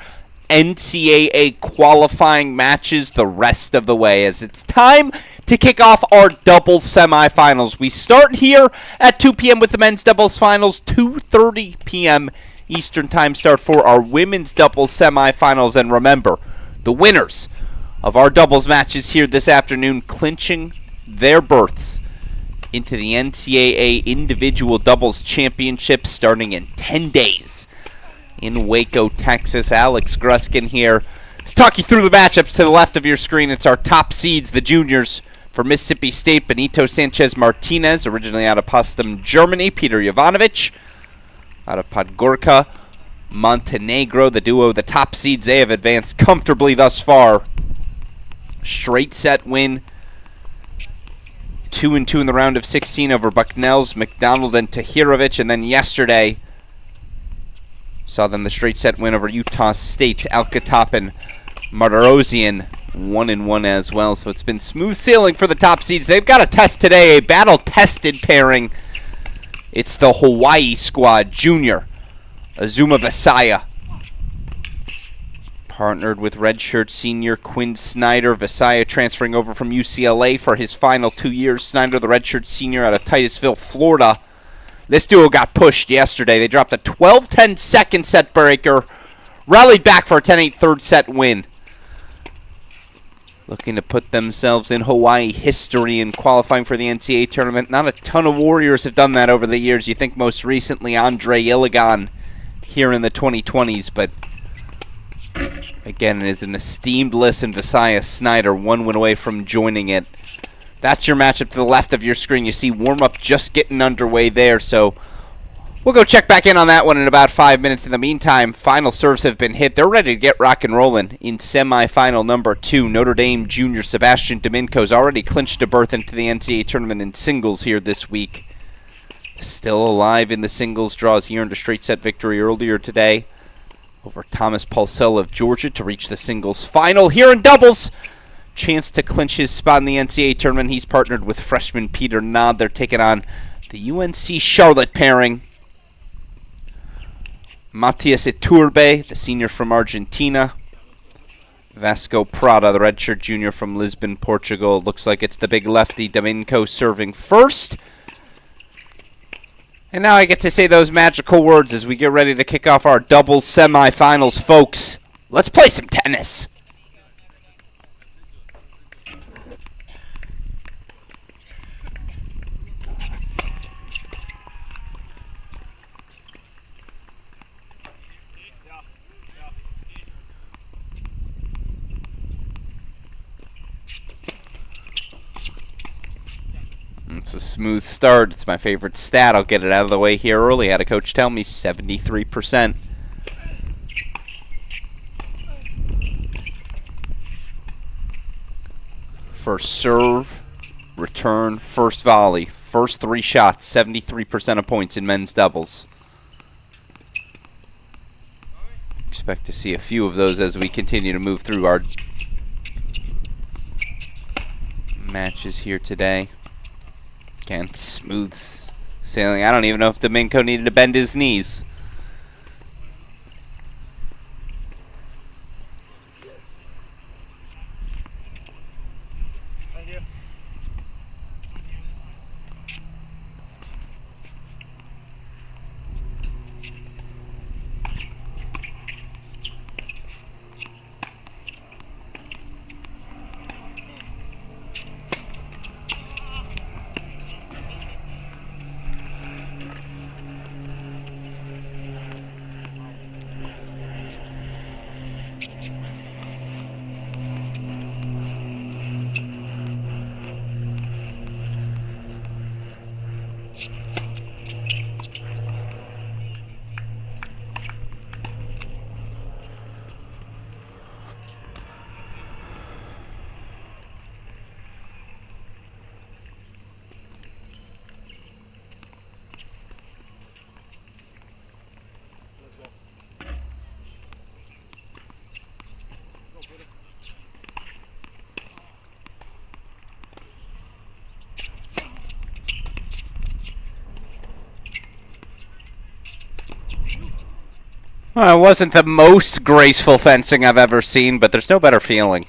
NCAA qualifying matches the rest of the way as it's time to kick off our doubles semifinals. We start here at 2 p.m. with the men's doubles finals, 2:30 p.m. Eastern time start for our women's doubles semifinals. And remember, the winners of our doubles matches here this afternoon clinching their berths into the NCAA Individual Doubles Championship starting in 10 days in Waco, Texas. Alex Gruskin here. Let's talk you through the matchups to the left of your screen. It's our top seeds, the juniors for Mississippi State, Benito Sanchez-Martinez, originally out of Potsdam, Germany. Peter Jovanovic out of Podgorica, Montenegro. The duo, the top seeds, they have advanced comfortably thus far. Straight set win. 2-2 in the round of 16 over Bucknell's, McDonald, and Tahirovic. And then yesterday saw them the straight set win over Utah State's Alcatop and Martirosyan, 1-1 as well. So it's been smooth sailing for the top seeds. They've got a test today, a battle-tested pairing. It's the Hawaii squad, junior Azuma Visaya, partnered with redshirt senior Quinn Snyder. Visaya transferring over from UCLA for his final 2 years. Snyder, the redshirt senior out of Titusville, Florida. This duo got pushed yesterday. They dropped a 12-10 second set breaker, rallied back for a 10-8 third set win. Looking to put themselves in Hawaii history in qualifying for the NCAA tournament. Not a ton of Warriors have done that over the years. You think most recently Andre Iligan here in the 2020s, but again, it is an esteemed list, and Visaya Snyder 1 win away from joining it. That's your matchup to the left of your screen. You see warm-up just getting underway there, so we'll go check back in on that one in about 5 minutes. In the meantime, final serves have been hit. They're ready to get rock and rolling in semifinal number 2. Notre Dame junior Sebastian Dominco's already clinched a berth into the NCAA tournament in singles here this week. Still alive in the singles draws. He earned a straight set victory earlier today over Thomas Pulsell of Georgia to reach the singles final. Here in doubles, chance to clinch his spot in the NCAA tournament. He's partnered with freshman Peter Nod. They're taking on the UNC Charlotte pairing. Matias Iturbe, the senior from Argentina. Vasco Prada, the redshirt junior from Lisbon, Portugal. Looks like it's the big lefty Dominco serving first. And now I get to say those magical words as we get ready to kick off our doubles semifinals, folks. Let's play some tennis. It's a smooth start. It's my favorite stat. I'll get it out of the way here early. Had a coach tell me 73%. First serve, return, first volley. First 3 shots, 73% of points in men's doubles. Expect to see a few of those as we continue to move through our matches here today. Again, smooth sailing. I don't even know if Domingo needed to bend his knees. Well, it wasn't the most graceful fencing I've ever seen, but there's no better feeling.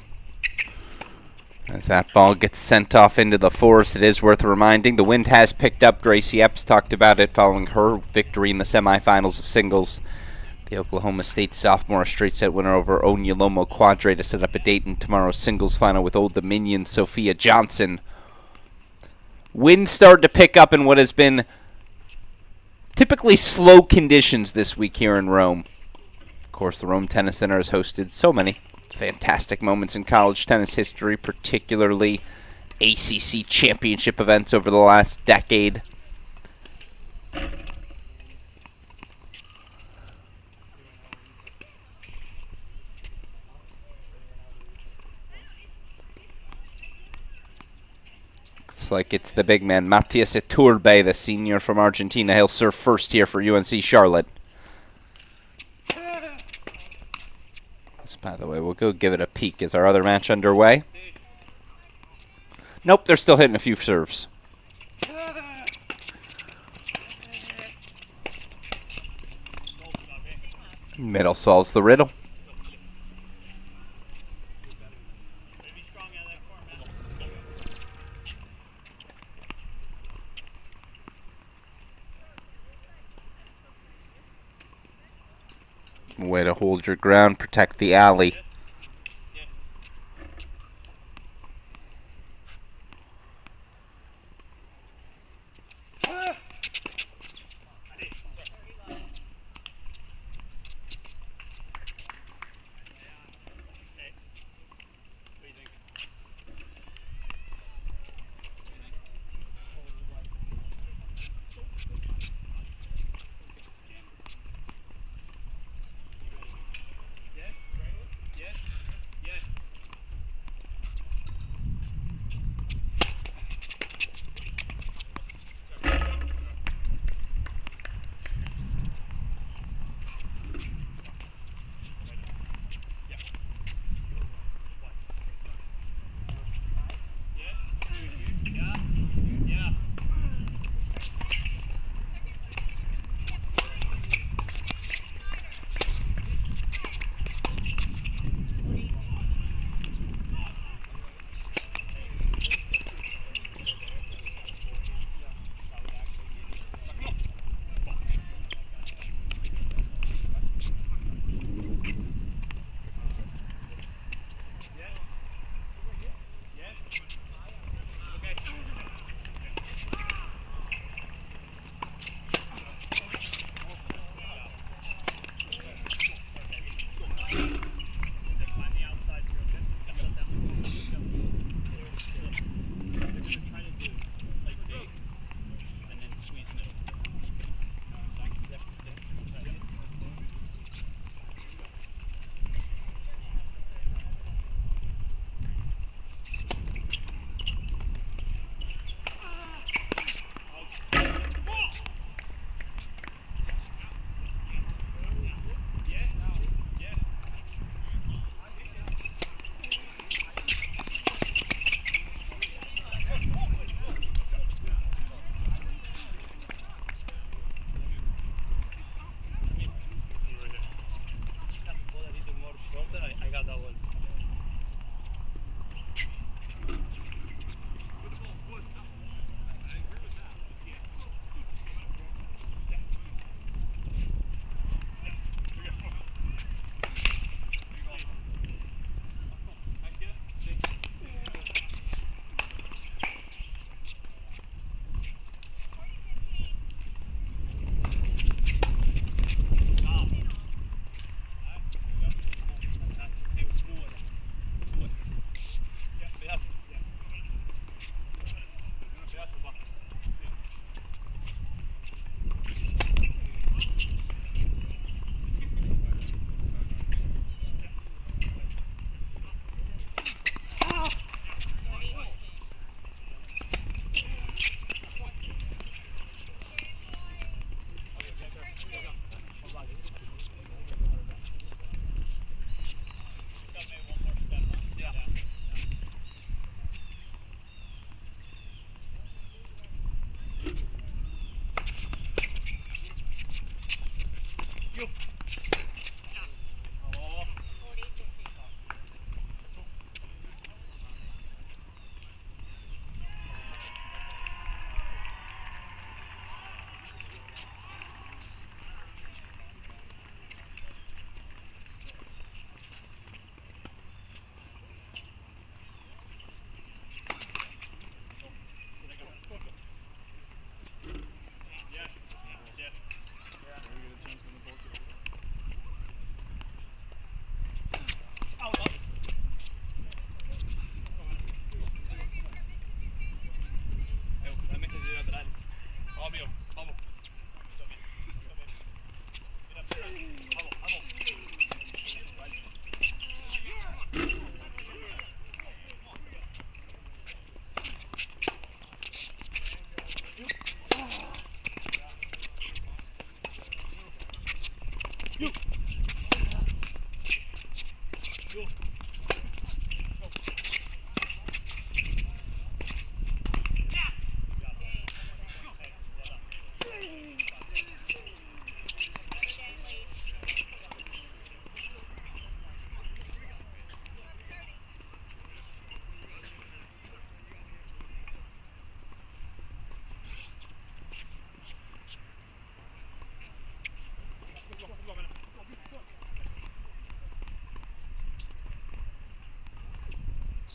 As that ball gets sent off into the forest, it is worth reminding the wind has picked up. Gracie Epps talked about it following her victory in the semifinals of singles. The Oklahoma State sophomore straight set winner over Onyolomo Quadre to set up a date in tomorrow's singles final with Old Dominion's Sophia Johnson. Wind started to pick up in what has been typically slow conditions this week here in Rome. Of course, the Rome Tennis Center has hosted so many fantastic moments in college tennis history, particularly ACC championship events over the last decade. Looks like it's the big man, Matías Iturbe, the senior from Argentina. He'll serve first here for UNC Charlotte. So, by the way, we'll go give it a peek. Is our other match underway? Nope, they're still hitting a few serves. Middle solves the riddle. Way to hold your ground, protect the alley.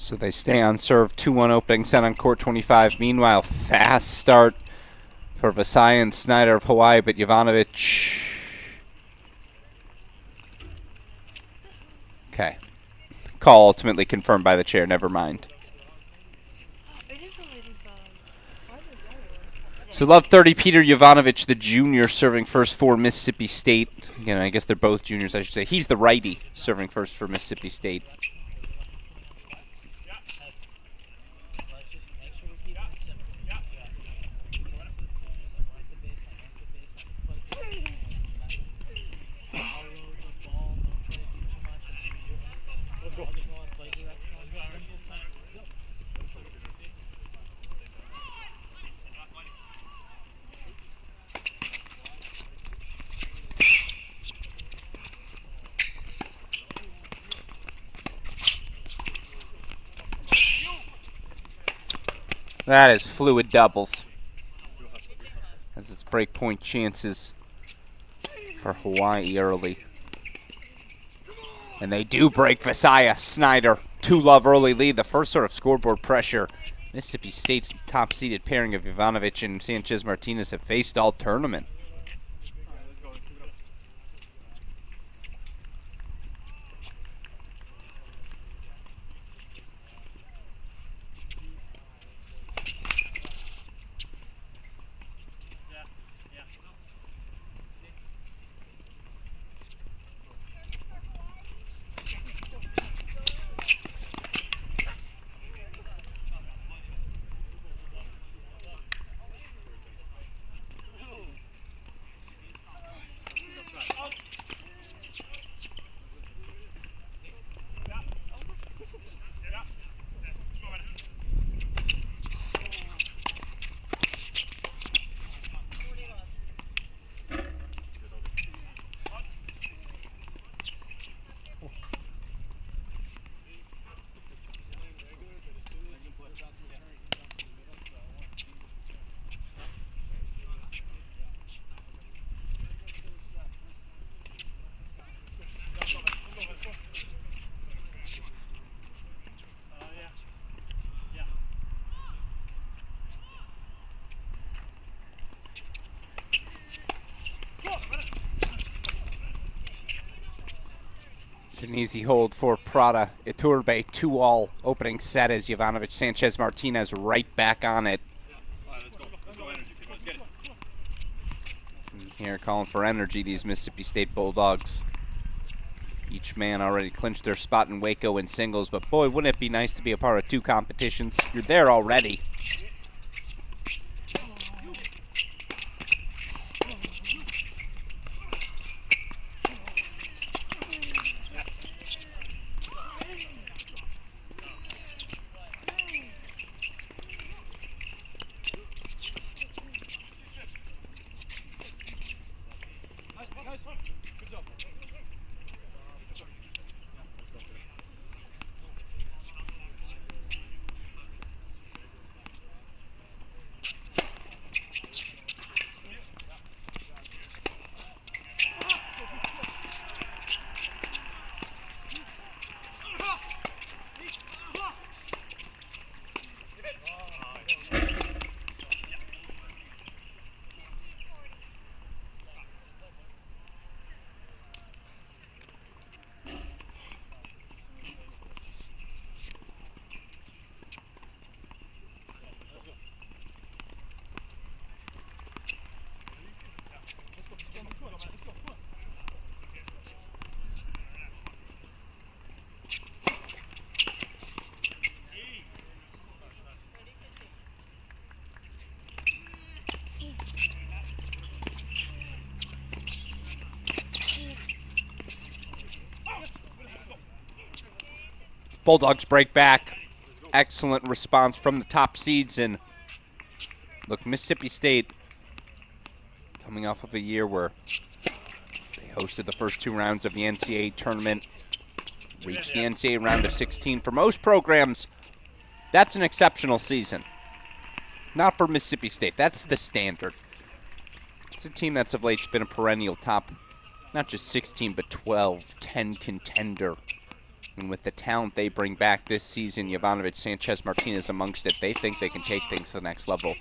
So they stay on serve. 2-1 opening set on court 25. Meanwhile, fast start for Vasai and Snyder of Hawaii, but Jovanovic. Okay. Call ultimately confirmed by the chair. Never mind. So love 30, Peter Jovanovic, the junior, serving first for Mississippi State. Again, I guess they're both juniors, I should say. He's the righty, serving first for Mississippi State. That is fluid doubles. As it's break point chances for Hawaii early. And they do break Vasaya. Snyder, 2-love early lead. The first sort of scoreboard pressure Mississippi State's top-seeded pairing of Jovanovic and Sanchez Martinez have faced all tournament. An easy hold for Prada Iturbe. 2-all opening set as Jovanovic Sanchez Martinez right back on it. Here calling for energy, these Mississippi State Bulldogs. Each man already clinched their spot in Waco in singles, but boy, wouldn't it be nice to be a part of two competitions? You're there already. Bulldogs break back. Excellent response from the top seeds. And look, Mississippi State coming off of a year where they hosted the first two rounds of the NCAA tournament, reached the NCAA round of 16. For most programs, that's an exceptional season. Not for Mississippi State. That's the standard. It's a team that's of late been a perennial top, not just 16, but 12, 10 contender And with the talent they bring back this season, Jovanovic, Sanchez, Martinez amongst it, they think they can take things to the next level.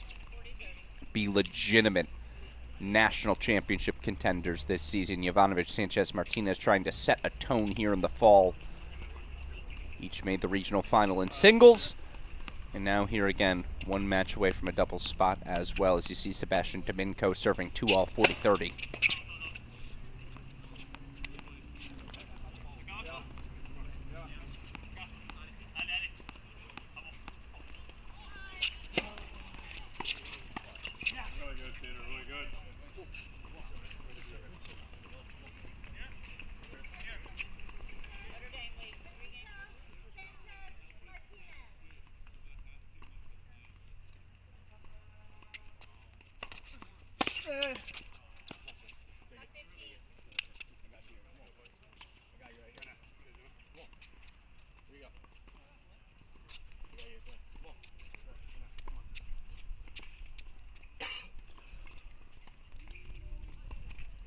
Be legitimate national championship contenders this season. Jovanovic, Sanchez, Martinez trying to set a tone here in the fall. Each made the regional final in singles. And now here again, one match away from a double spot as well, as you see Sebastian Domingo serving 2-all 40-30.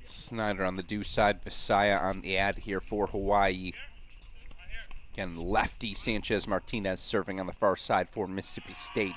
Snyder on the due side, Visaya on the ad here for Hawaii. Again, lefty Sanchez Martinez serving on the far side for Mississippi State.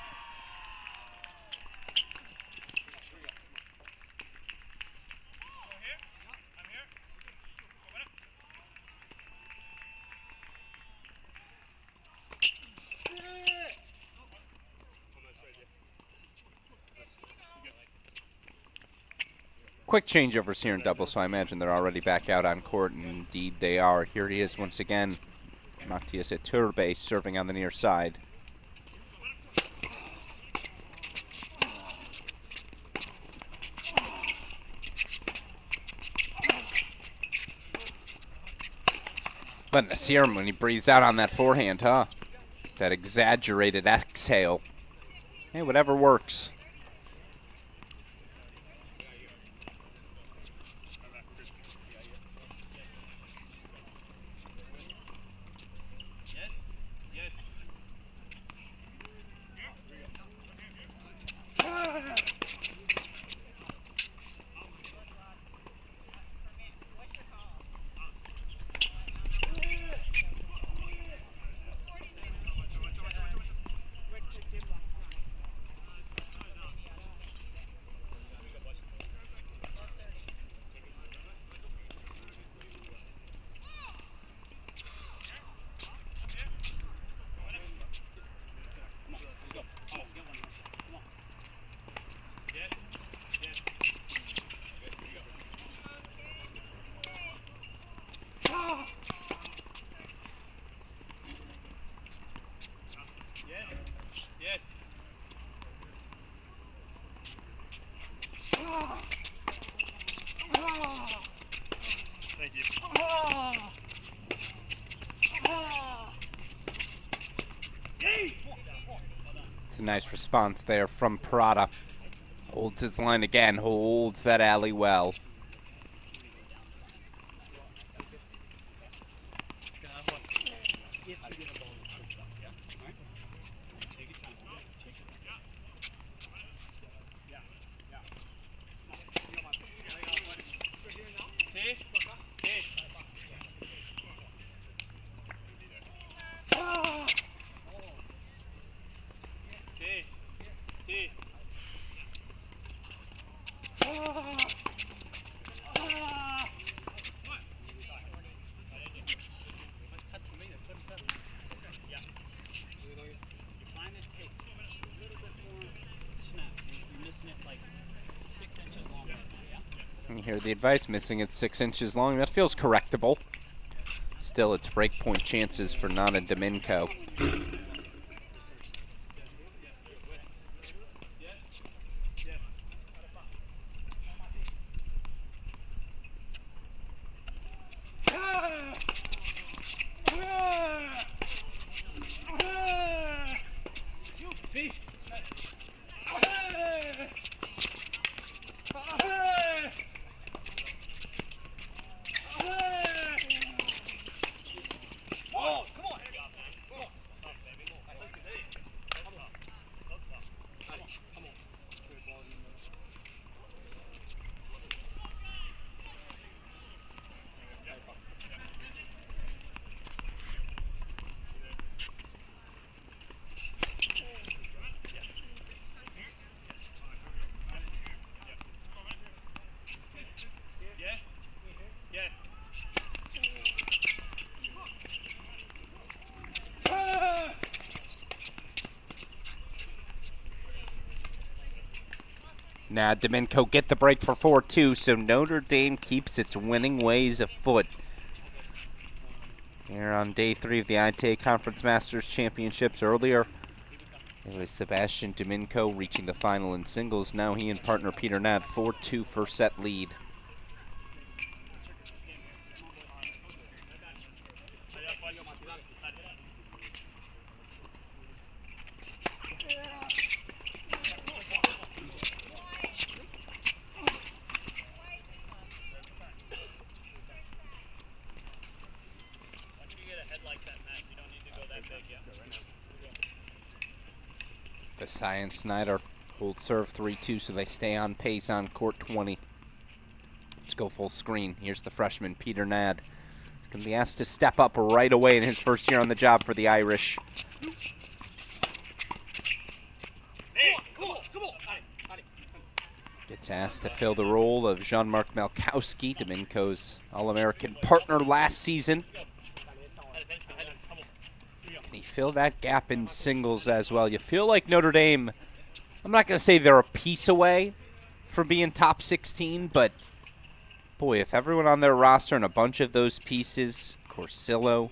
Quick changeovers here in double, so I imagine they're already back out on court, and indeed they are. Here he is once again, Matthias Iturbe serving on the near side. But Nasir, when he breathes out on that forehand, huh? That exaggerated exhale. Hey, whatever works. It's a nice response there from Prada. Holds his line again, holds that alley well. You hear the advice, missing it 6 inches long. That feels correctable. Still, it's breakpoint chances for Nana Domingo. Now Domenico get the break for 4-2, so Notre Dame keeps its winning ways afoot. Here on day 3 of the ITA Conference Masters Championships. Earlier, it was Sebastian Domenico reaching the final in singles. Now he and partner Peter Nad, 4-2 first set lead. Desai and Snyder hold serve 3-2, so they stay on pace on court 20. Let's go full screen. Here's the freshman, Peter Nad. Going to be asked to step up right away in his first year on the job for the Irish. Gets asked to fill the role of Jean-Marc Malkowski, Domenico's All-American partner last season. He fill that gap in singles as well. You feel like Notre Dame, I'm not going to say they're a piece away from being top 16, but boy, if everyone on their roster and a bunch of those pieces, Corsillo,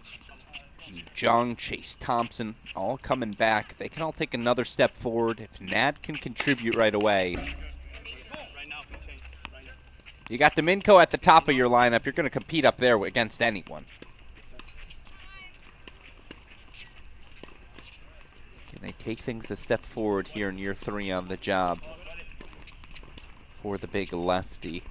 Jung, Chase Thompson, all coming back, they can all take another step forward. If Nad can contribute right away. You got Domenico at the top of your lineup. You're going to compete up there against anyone. They take things a step forward here in year 3 on the job for the big lefty.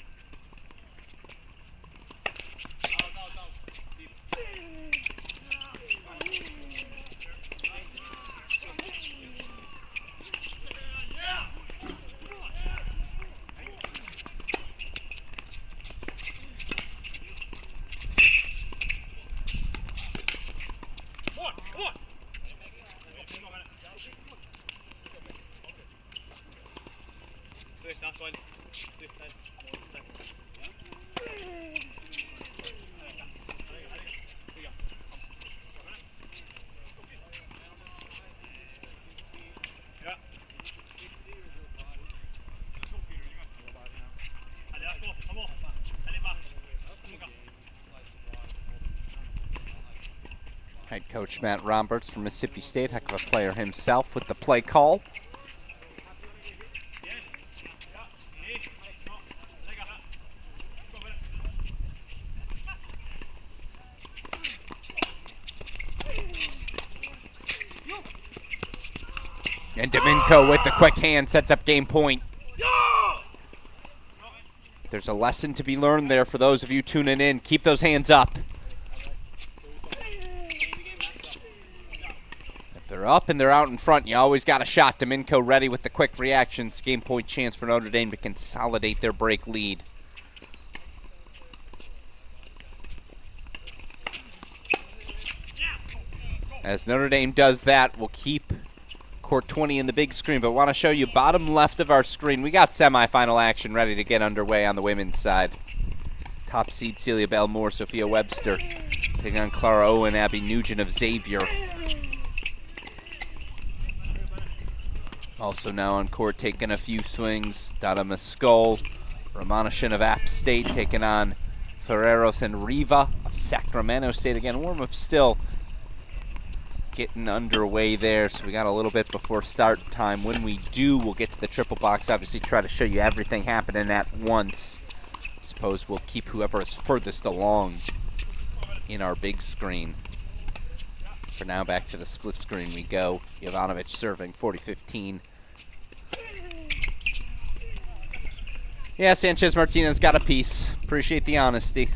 Head coach Matt Roberts from Mississippi State, heck of a player himself with the play call. And Domenico with the quick hand sets up game point. There's a lesson to be learned there for those of you tuning in. Keep those hands up. If they're up and they're out in front, you always got a shot. Domenico ready with the quick reactions. Game point chance for Notre Dame to consolidate their break lead. As Notre Dame does that, we'll keep court 20 in the big screen, but want to show you bottom left of our screen. We got semifinal action ready to get underway on the women's side. Top seed Celia Bell-Moore, Sophia Webster taking on Clara Owen, Abby Nugent of Xavier. Also now on court taking a few swings, Dada Mescal, Romanishin of App State taking on Ferreros and Riva of Sacramento State. Again, warm-up still getting underway there, so we got a little bit before start time. When we do, we'll get to the triple box. Obviously try to show you everything happening at once. Suppose we'll keep whoever is furthest along in our big screen. For now, back to the split screen we go. Jovanovic serving 40-15. Yeah, Sanchez Martinez got a piece. Appreciate the honesty.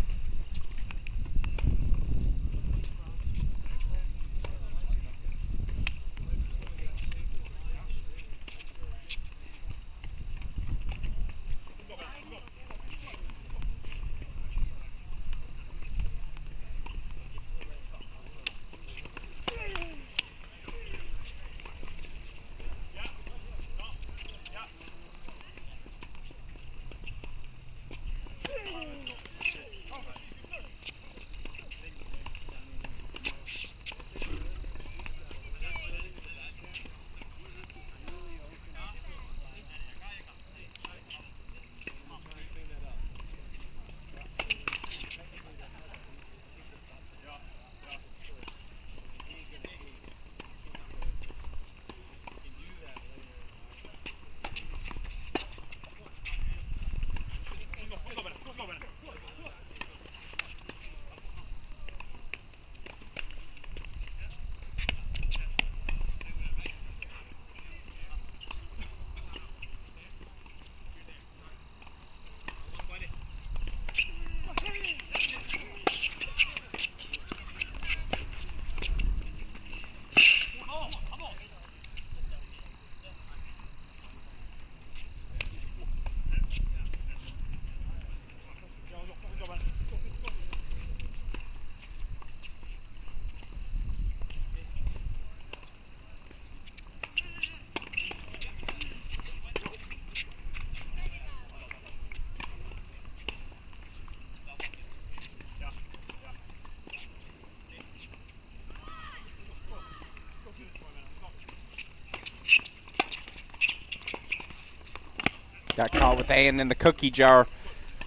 Got caught with the hand in the cookie jar.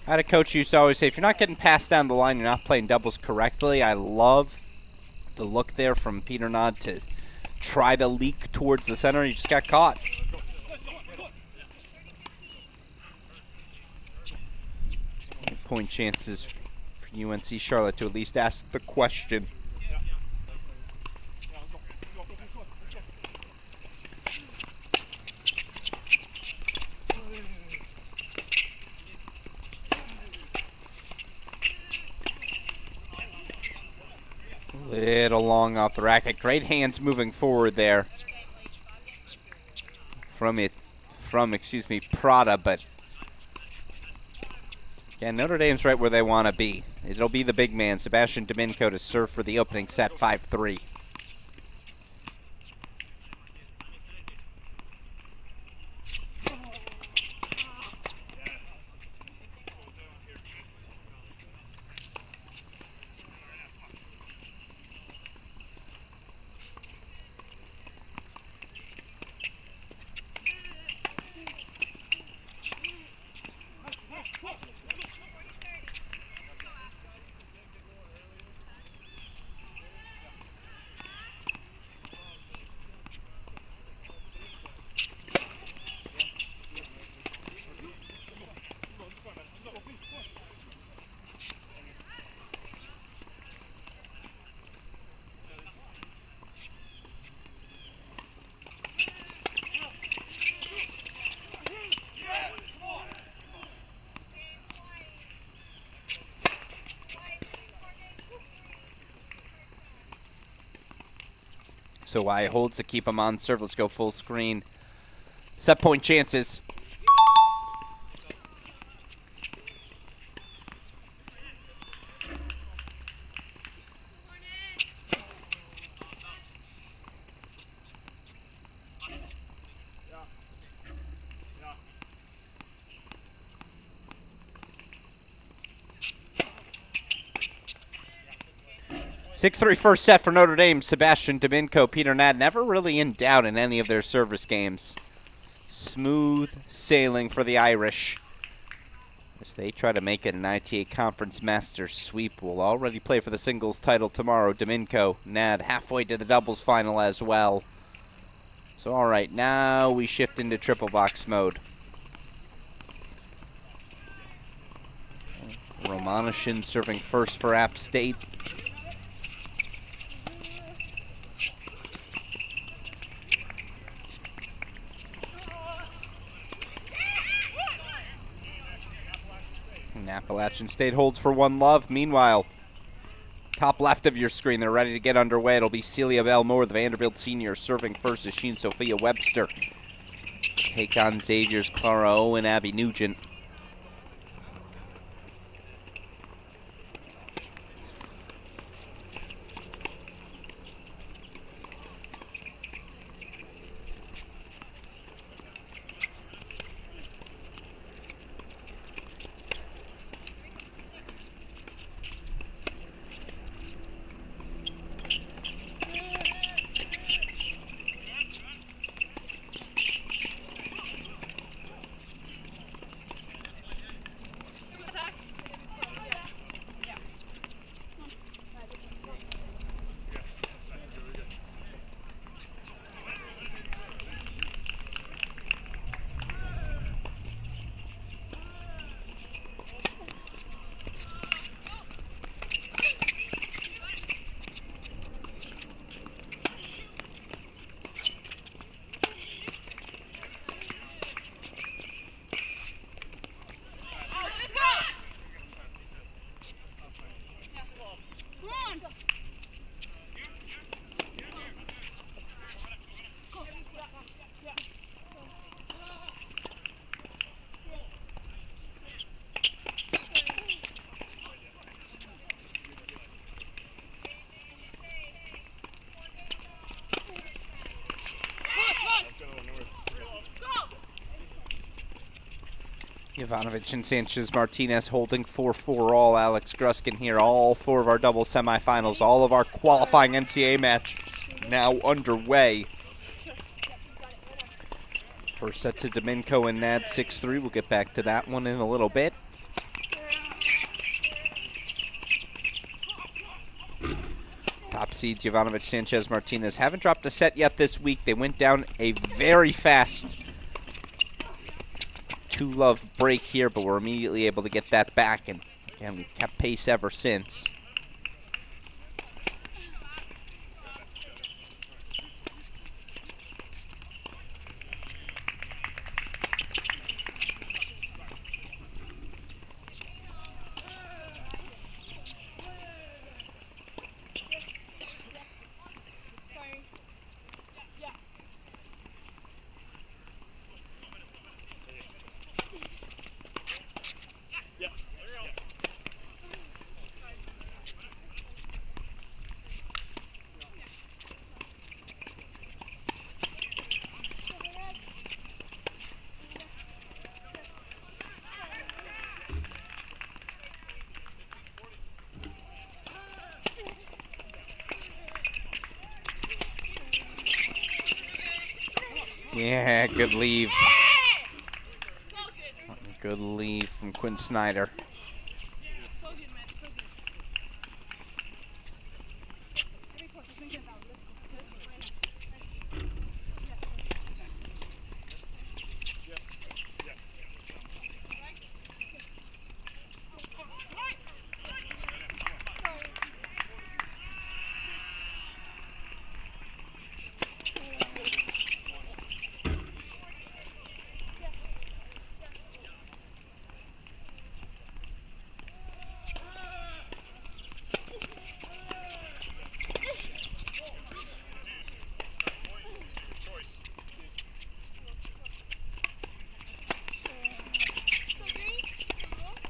I had a coach who used to always say, if you're not getting passed down the line, you're not playing doubles correctly. I love the look there from Peter Nod to try to leak towards the center. He just got caught. Point chances for UNC Charlotte to at least ask the question. Little long off the racket. Great hands moving forward there from Prada, but again, Notre Dame's right where they want to be. It'll be the big man, Sebastian Domingo, to serve for the opening set, 5-3. So Y holds to keep him on serve. Let's go full screen. Set point chances. Six-3 first set for Notre Dame. Sebastian Domingo, Peter Nad, never really in doubt in any of their service games. Smooth sailing for the Irish as they try to make it an ITA Conference Masters sweep. Will already play for the singles title tomorrow. Domingo, Nad halfway to the doubles final as well. So all right, now we shift into triple box mode. Romanishin serving first for App State. Appalachian State holds for 1-love. Meanwhile, top left of your screen, they're ready to get underway. It'll be Celia Belmore, the Vanderbilt senior, serving first as Sheen Sophia Webster. Take on Xavier's Clara Owen, Abby Nugent. Ivanovic and Sanchez-Martinez holding 4-4 all. Alex Gruskin here. All four of our double semifinals, all of our qualifying NCAA matches now underway First set to Domenico and Nad 6-3. We'll get back to that one in a little bit. Top seeds Jovanovic, Sanchez, Martinez haven't dropped a set yet this week. They went down a very fast 2-love break here, but were immediately able to get that back. And again, we've kept pace ever since. Yeah, good leave. Good leave from Quinn Snyder.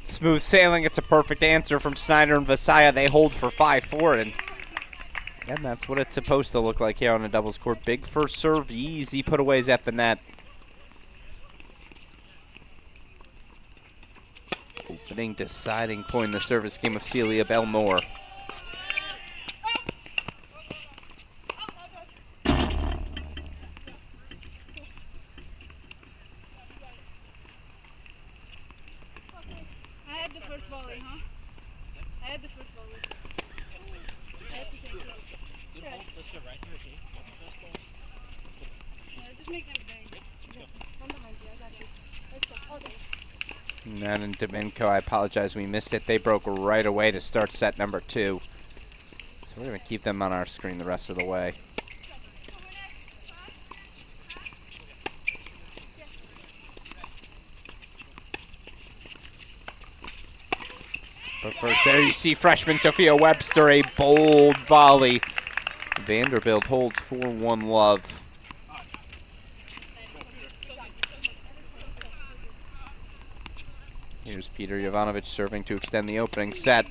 Smooth sailing. It's a perfect answer from Snyder and Vasaya. They hold for 5-4, and that's what it's supposed to look like here on a doubles court. Big first serve, easy putaways at the net. Opening, deciding point in the service game of Celia Belmore. Nat and Domenico, I apologize, we missed it. They broke right away to start set number 2. So we're going to keep them on our screen the rest of the way. But first, there you see freshman Sophia Webster, a bold volley. Vanderbilt holds 4-1 love. Here's Peter Jovanovic serving to extend the opening set.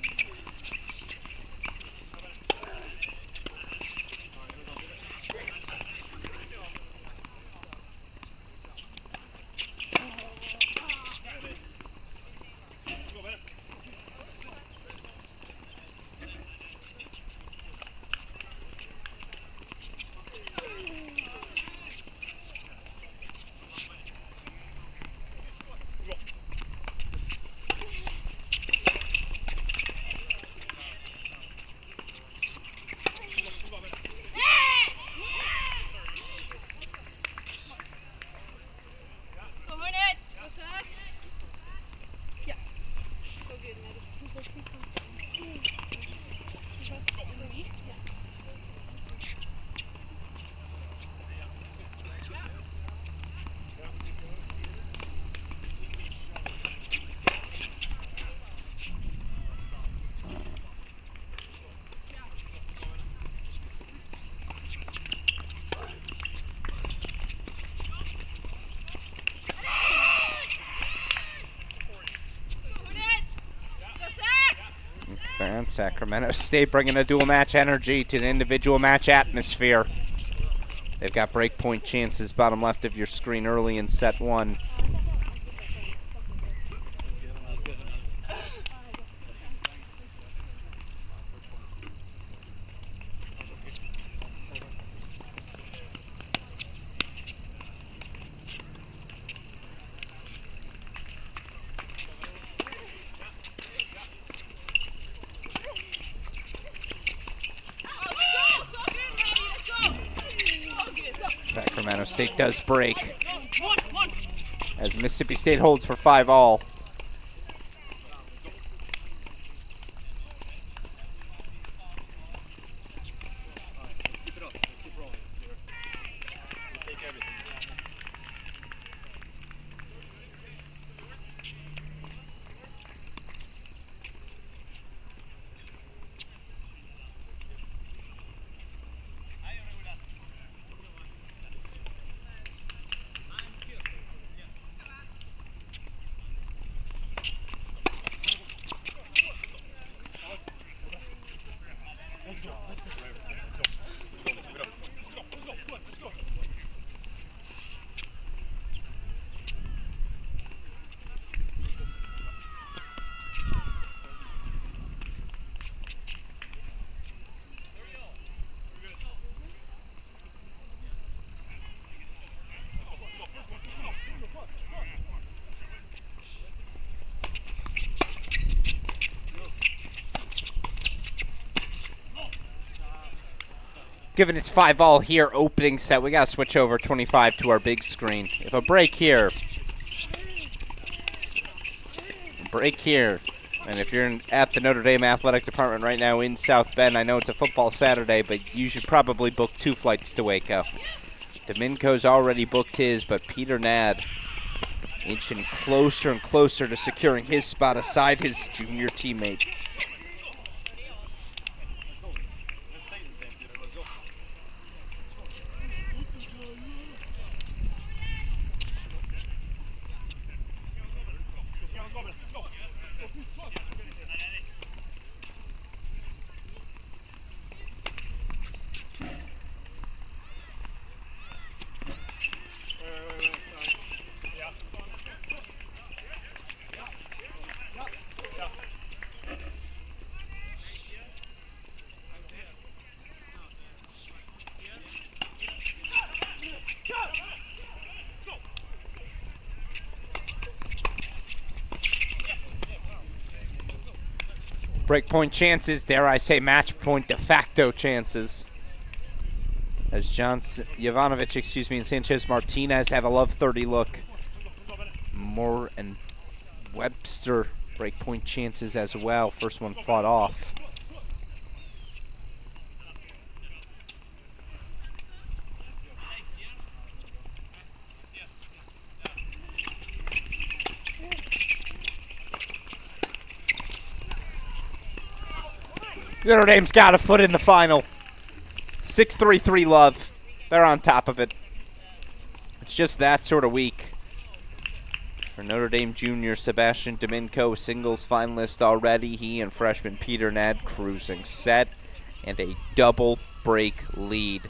Sacramento State bringing a dual match energy to the individual match atmosphere. They've got breakpoint chances bottom left of your screen early in set 1. Sacramento State does break as Mississippi State holds for 5-all. Given it's 5-all here, opening set, we got to switch over 25 to our big screen. If a break here, and if you're at the Notre Dame Athletic Department right now in South Bend, I know it's a football Saturday, but you should probably book 2 flights to Waco. Domenico's already booked his, but Peter Nad inching closer and closer to securing his spot aside his junior teammate. Breakpoint chances, dare I say match point de facto chances. As Jovanovic, and Sanchez Martinez have a love 30 look. Moore and Webster breakpoint chances as well. First one fought off. Notre Dame's got a foot in the final. 6-3-3 love. They're on top of it. It's just that sort of week. For Notre Dame junior Sebastian Domenico, singles finalist already. He and freshman Peter Nad cruising set and a double break lead.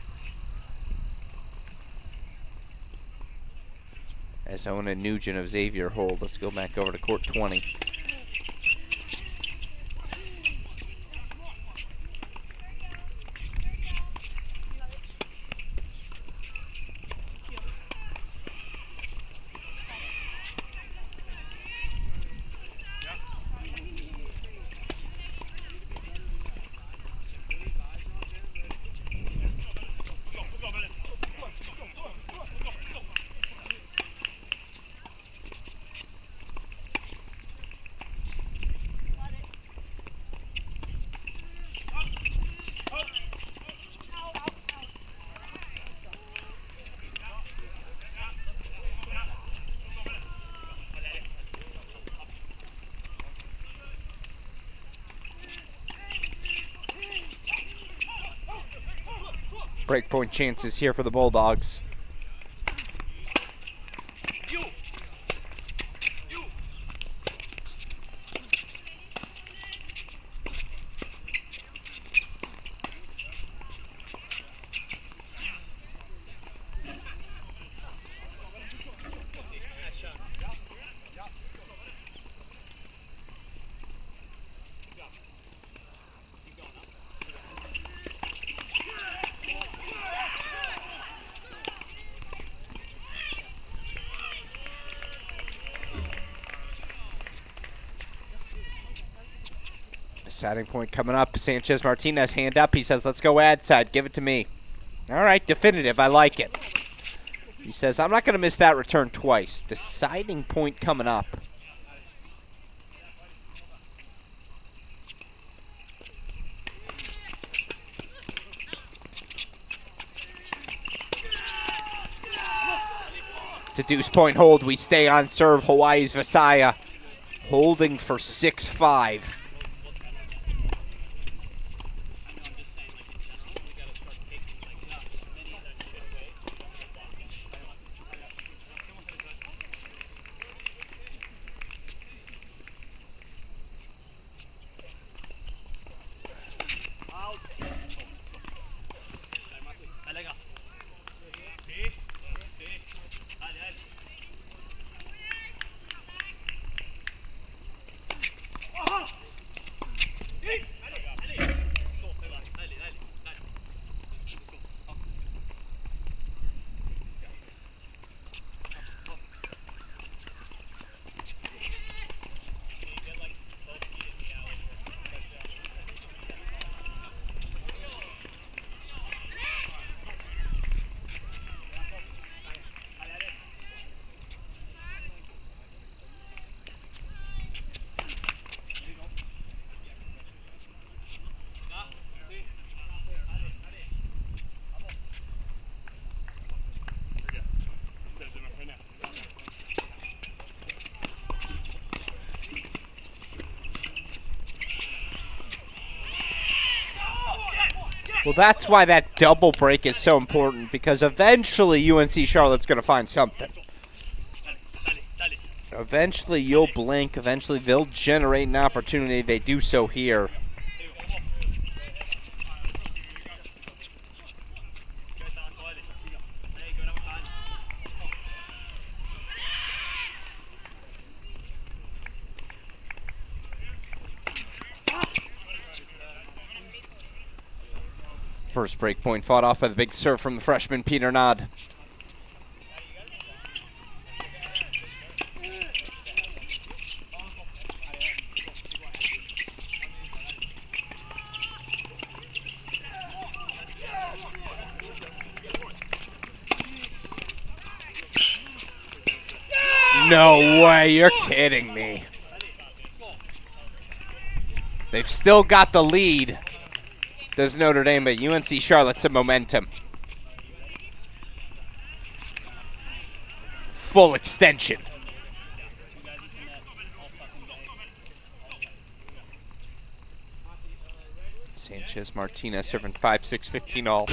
As Owen and Nugent of Xavier hold. Let's go back over to court 20. Breakpoint chances here for the Bulldogs. Deciding point coming up. Sanchez Martinez, hand up. He says, let's go ad side. Give it to me. All right, definitive. I like it. He says, I'm not going to miss that return twice. Deciding point coming up. To deuce point hold, we stay on serve. Hawaii's Visaya holding for 6-5. Well, that's why that double break is so important, because eventually UNC Charlotte's going to find something. Eventually you'll blink. Eventually they'll generate an opportunity. They do so here. First break point fought off by the big serve from the freshman Peter Nod. No way, you're kidding me. They've still got the lead. Does Notre Dame, but UNC Charlotte's some momentum. Full extension. Sanchez Martinez serving 5-6, 15 all.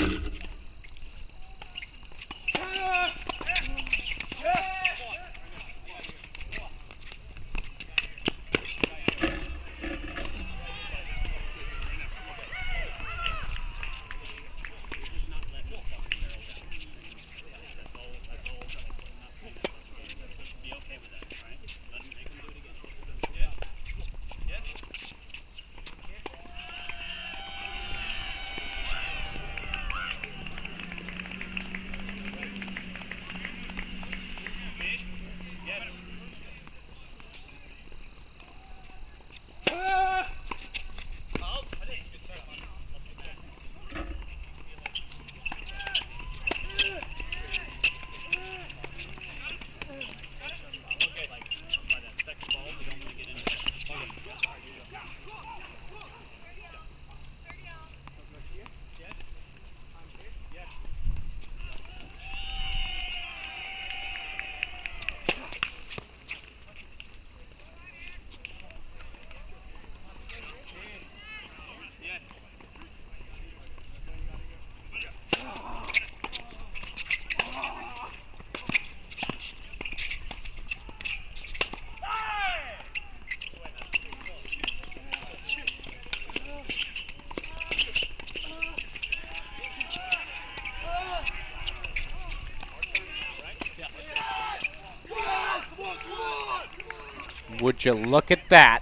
Would you look at that?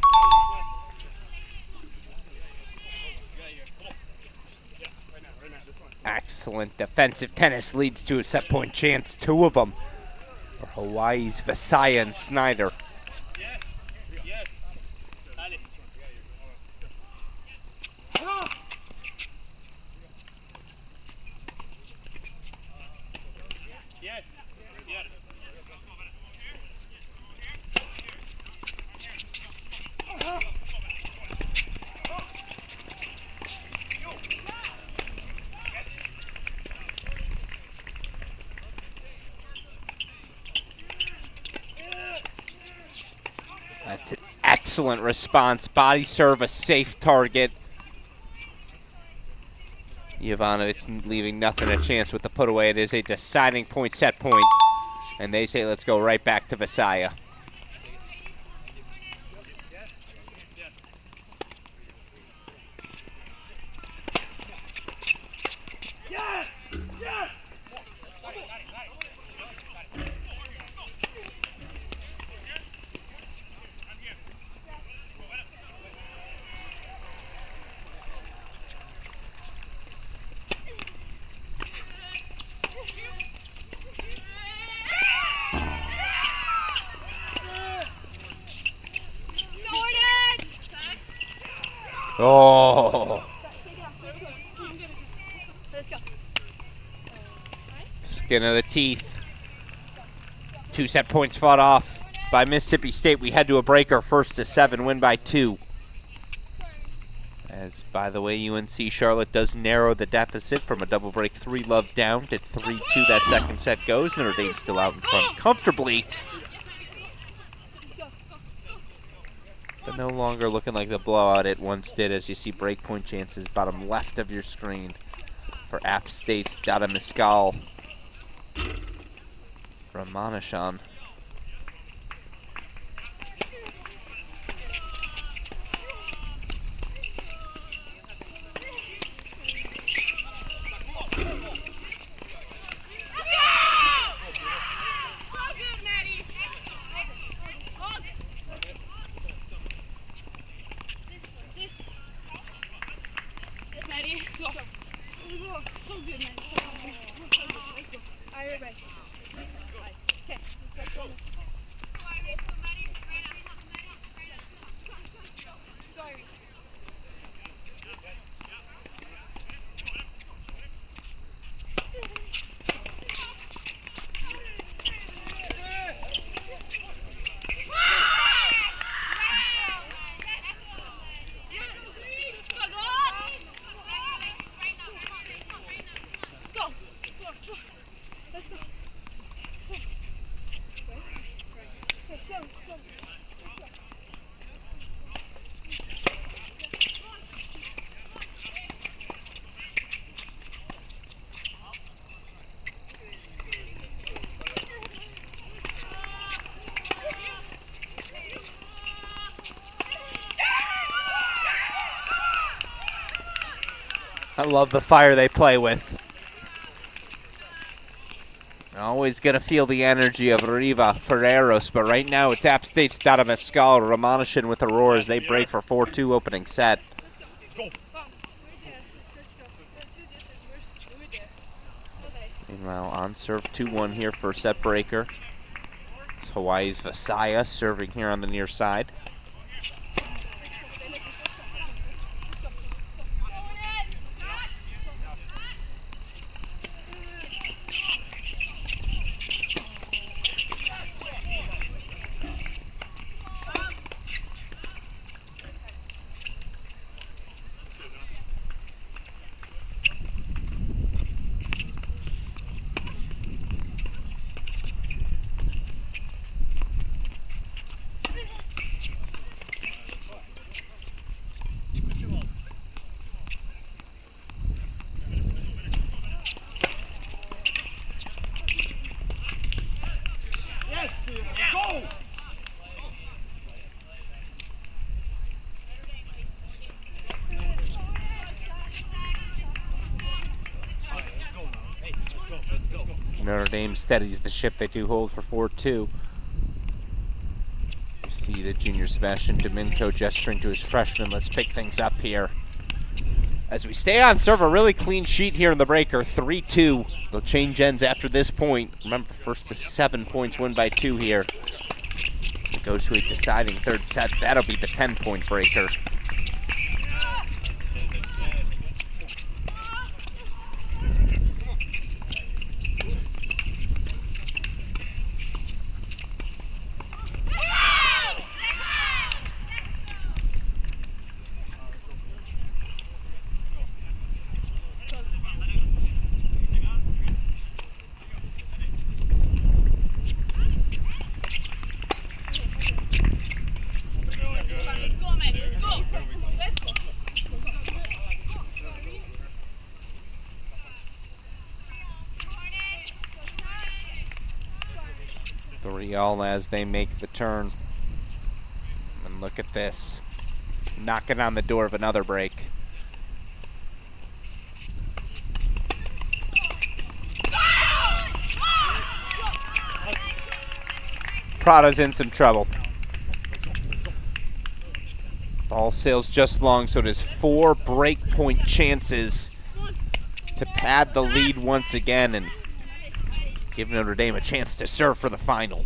Excellent defensive tennis leads to a set point chance, two of them for Hawaii's Visaya and Snyder. excellent response. Body serve, a safe target. Jovanovic leaving nothing a chance with the put away. It is a deciding point, set point. And they say let's go right back to Visaya. Oh. Skin of the teeth. 2 set points fought off by Mississippi State. We head to a breaker, first to 7, win by 2. As, by the way, UNC Charlotte does narrow the deficit from a double break 3-love down to 3-2. That second set goes. Notre Dame still out in front comfortably. But no longer looking like the blowout it once did, as you see breakpoint chances bottom left of your screen for App State's Dada Mescal. Ramanujan. I love the fire they play with. Always going to feel the energy of Riva Ferreros, but right now it's App State's Dada Mescal. Ramanujan with a roar as they break for 4-2 opening set. Meanwhile, on serve 2-1 here for set breaker. It's Hawaii's Visaya serving here on the near side. Notre Dame steadies the ship. They do hold for 4-2. You see the junior Sebastian Domingo gesturing to his freshman. Let's pick things up here. As we stay on serve, a really clean sheet here in the breaker. 3-2. They'll change ends after this point. Remember, first to 7 points, win by 2 here. It goes to a deciding third set. That'll be the 10-point breaker. 3-all as they make the turn. And look at this. Knocking on the door of another break. Prada's in some trouble. Ball sails just long, so it is 4 break point chances to pad the lead once again and give Notre Dame a chance to serve for the final.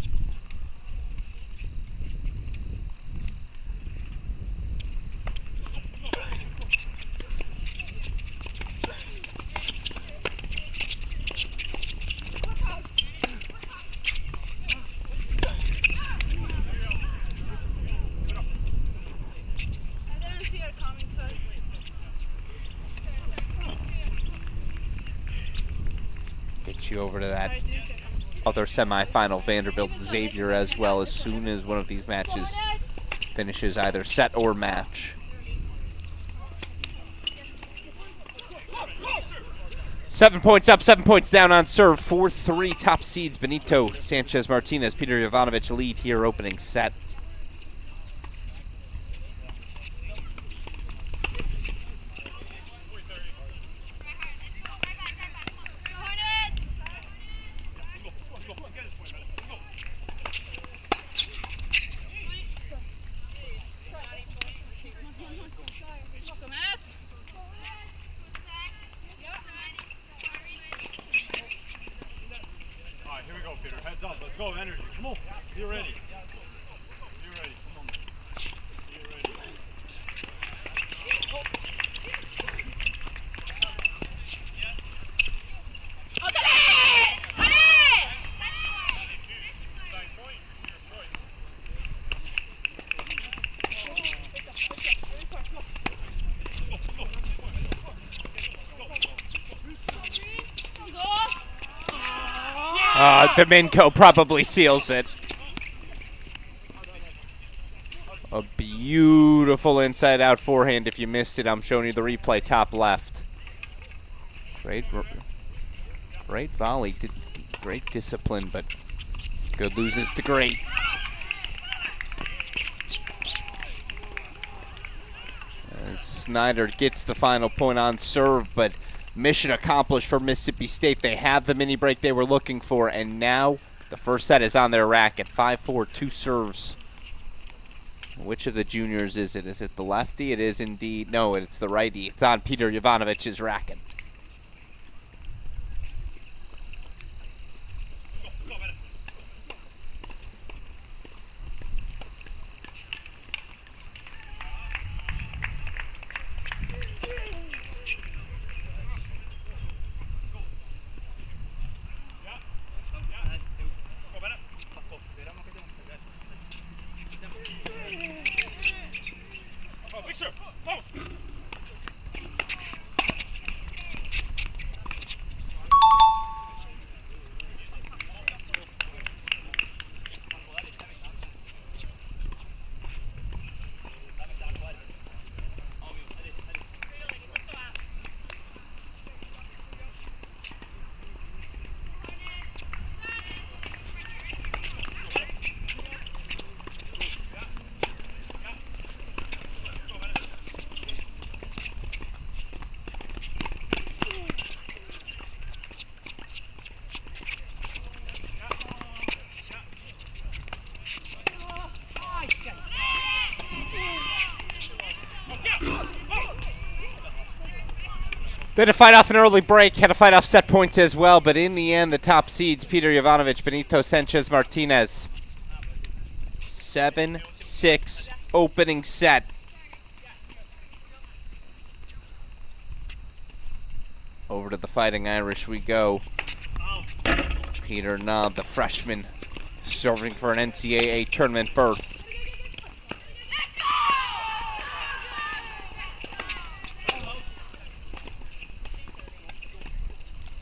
Get you over to that other semifinal, Vanderbilt Xavier, as well, as soon as one of these matches finishes either set or match. Seven points up, 7 points down on serve. 4-3 top seeds Benito Sanchez Martinez, Peter Jovanovic lead here opening set. Go, energy. Come on. Be ready. Be ready. Come on. Be ready. Domingo probably seals it. A beautiful inside-out forehand. If you missed it, I'm showing you the replay top left. Great volley. Great discipline, but good loses to great. As Snyder gets the final point on serve, but mission accomplished for Mississippi State. They have the mini break they were looking for, and now the first set is on their racket. 5-4, 2 serves. Which of the juniors is it? Is it the lefty? It is indeed. No, it's the righty. It's on Peter Jovanovic's racket. They had to fight off an early break, had to fight off set points as well, but in the end, the top seeds, Peter Jovanovic, Benito Sanchez Martinez. 7-6 opening set. Over to the Fighting Irish we go. Peter Knob, the freshman, serving for an NCAA tournament berth.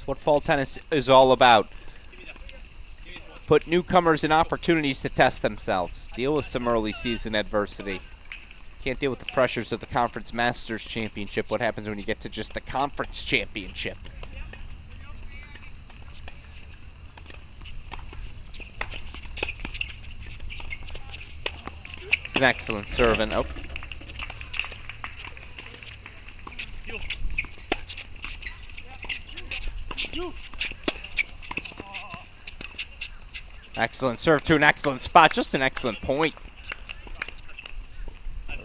What fall tennis is all about. Put newcomers in opportunities to test themselves. Deal with some early season adversity. Can't deal with the pressures of the Conference Masters Championship. What happens when you get to just the Conference Championship? It's an excellent serve, and oh. Excellent serve to an excellent spot, just an excellent point.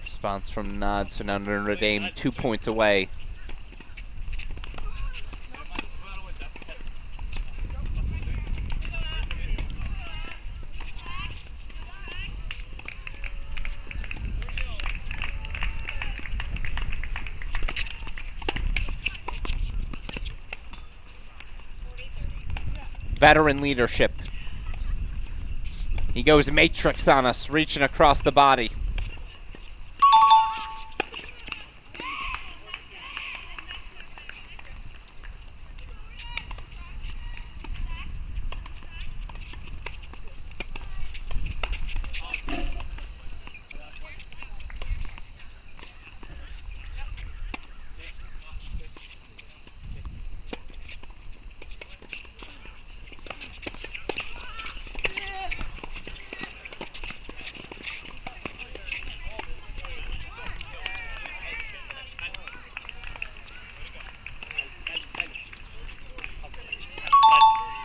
Response from Nod, so now Notre Dame 2 points away. Veteran leadership. He goes Matrix on us, reaching across the body.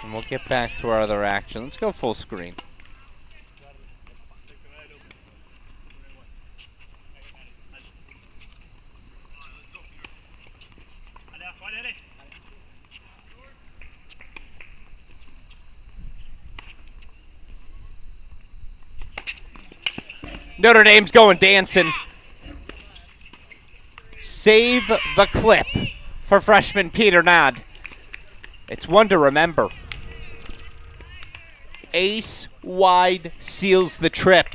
And we'll get back to our other action. Let's go full screen. Notre Dame's going dancing. Save the clip for freshman Peter Nod. It's one to remember. Ace wide seals the trip.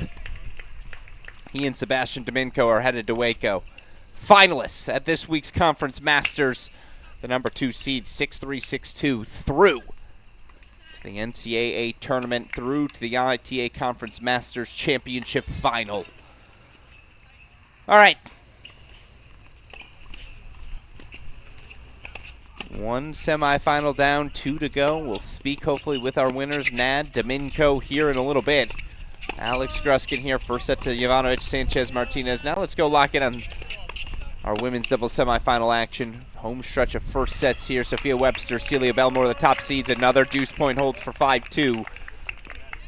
He and Sebastian Domingo are headed to Waco. Finalists at this week's Conference Masters. The number 2 seed 6-3, 6-2 through to the NCAA tournament, through to the ITA Conference Masters Championship final. All right. One semifinal down, 2 to go. We'll speak hopefully with our winners, Nad, Domingo, here in a little bit. Alex Gruskin here, first set to Jovanovic, Sanchez, Martinez. Now let's go lock in on our women's doubles semifinal action. Home stretch of first sets here. Sophia Webster, Celia Belmore, the top seeds. Another deuce point hold for 5-2.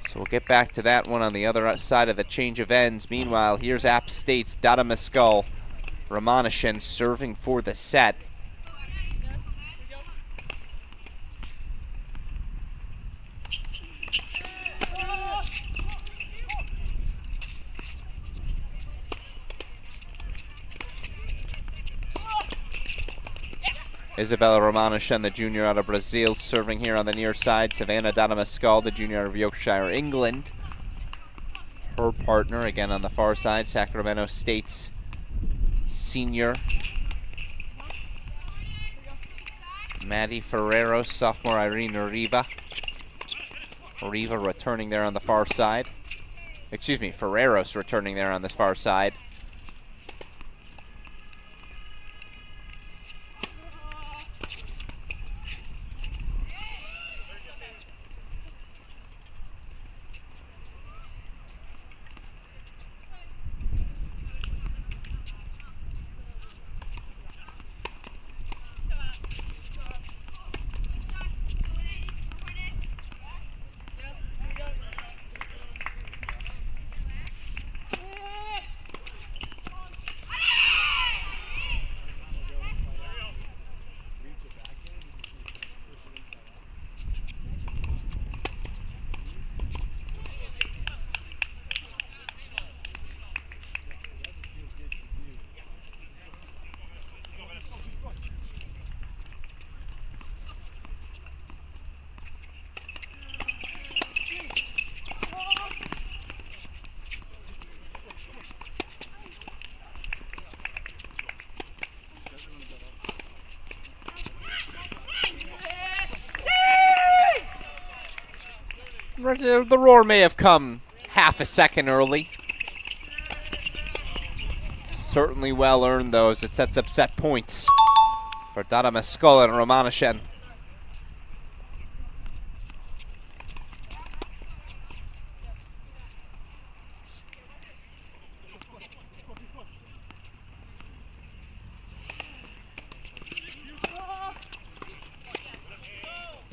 So we'll get back to that one on the other side of the change of ends. Meanwhile, here's App State's Dada Mescal. Romanishin serving for the set. Isabella Romanishin, the junior out of Brazil, serving here on the near side. Savannah Dada Mescal, the junior out of Yorkshire, England. Her partner, again on the far side, Sacramento State's senior. Maddie Ferreros, sophomore Irene Riva. Riva returning there on the far side. Excuse me, Ferreros returning there on the far side. The roar may have come half a second early. Certainly well earned, though, as it sets up set points for Dada Mescal and Romanishin.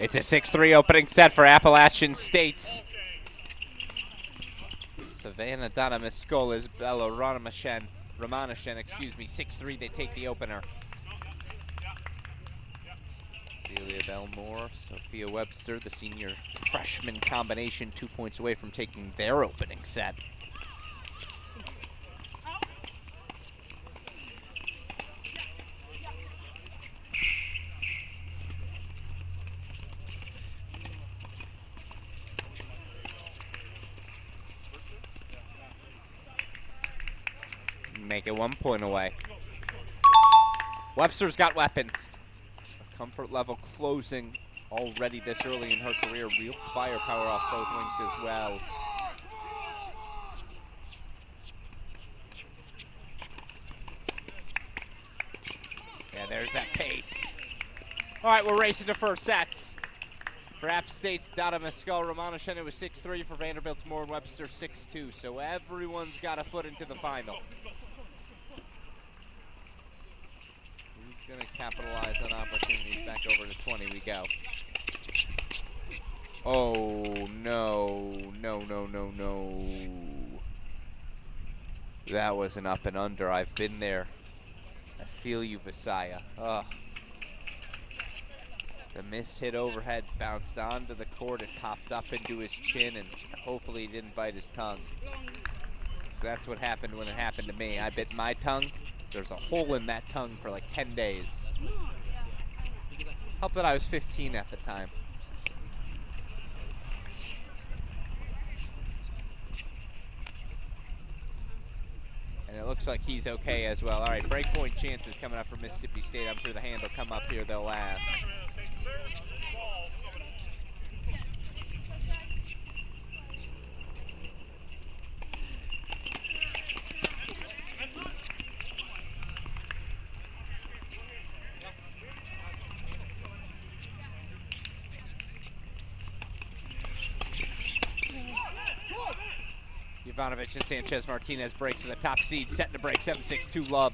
It's a 6-3 opening set for Appalachian States. Savannah Donna Miscolas, Bella Ramanashen, 6-3, they take the opener. Celia Belmore, Sophia Webster, the senior freshman combination, 2 points away from taking their opening set. Make it 1 point away. Webster's got weapons. Her comfort level closing already this early in her career. Real firepower off both wings as well. Yeah, there's that pace. All right, we're racing to first sets. For App State's Dada Mescal, Ramanashen, it was 6-3. For Vanderbilt's Moore and Webster, 6-2. So everyone's got a foot into the final. Who's going to capitalize on opportunities? Back over to 20 we go. Oh, no. No. That was an up and under. I've been there. I feel you, Visaya. Ugh. The miss hit overhead, bounced onto the court, and popped up into his chin, and hopefully he didn't bite his tongue. So that's what happened when it happened to me. I bit my tongue. There's a hole in that tongue for like 10 days. Helped that I was 15 at the time. And it looks like he's okay as well. All right, breakpoint chances coming up for Mississippi State. I'm sure the hand will come up here. They'll last. Ivanovic and Sanchez Martinez breaks in the top seed, setting to break 7-6-2 love.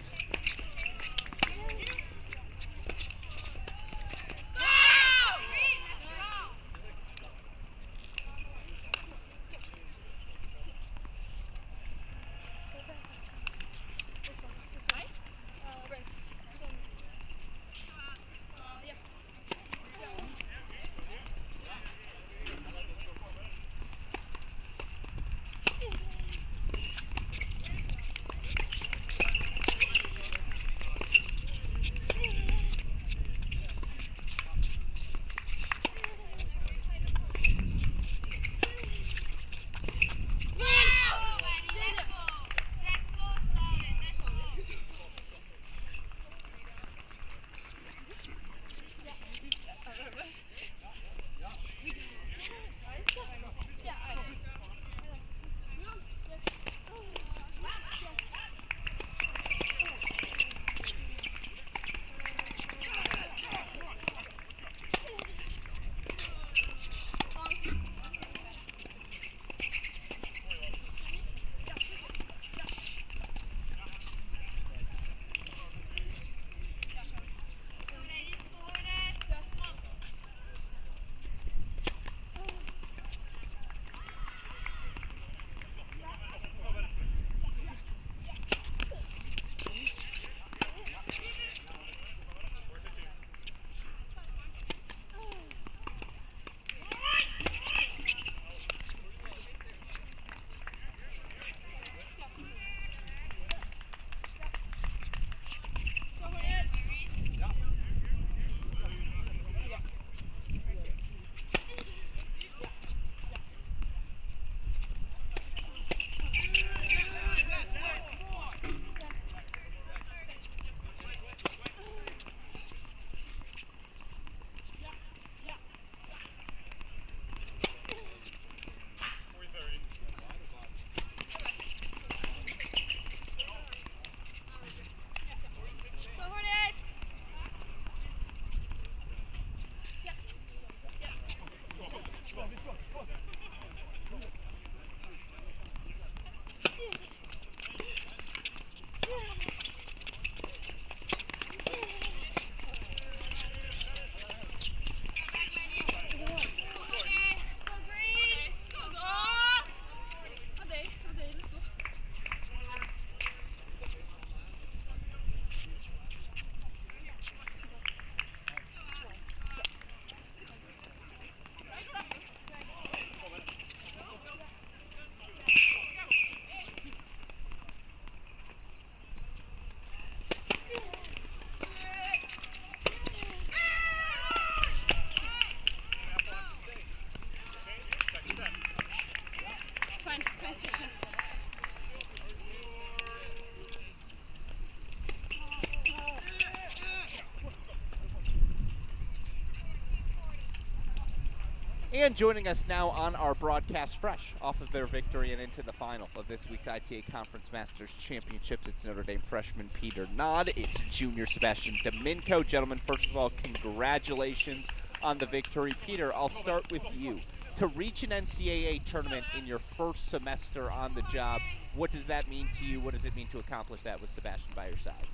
And joining us now on our broadcast fresh off of their victory and into the final of this week's ITA Conference Masters Championships, it's Notre Dame freshman Peter Nod. It's junior Sebastian Domingo. Gentlemen, first of all, congratulations on the victory. Peter, I'll start with you. To reach an NCAA tournament in your first semester on the job, what does that mean to you? What does it mean to accomplish that with Sebastian by your side?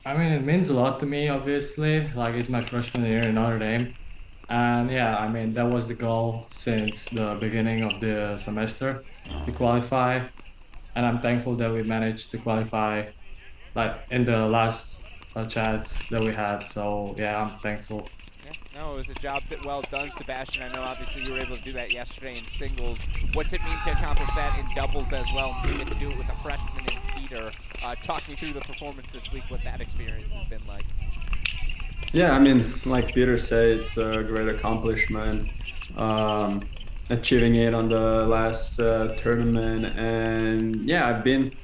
I mean, it means a lot to me, obviously. Like, it's my freshman year in Notre Dame. And yeah, I mean, that was the goal since the beginning of the semester, to qualify. And I'm thankful that we managed to qualify, like, in the last chats that we had. So yeah, I'm thankful. No, it was a job that well done, Sebastian. I know obviously you were able to do that yesterday in singles. What's it mean to accomplish that in doubles as well? You get to do it with a freshman in Peter. Talk me through the performance this week, what that experience has been like. Yeah, I mean, like Peter said, it's a great accomplishment. Achieving it on the last tournament. And yeah, I've been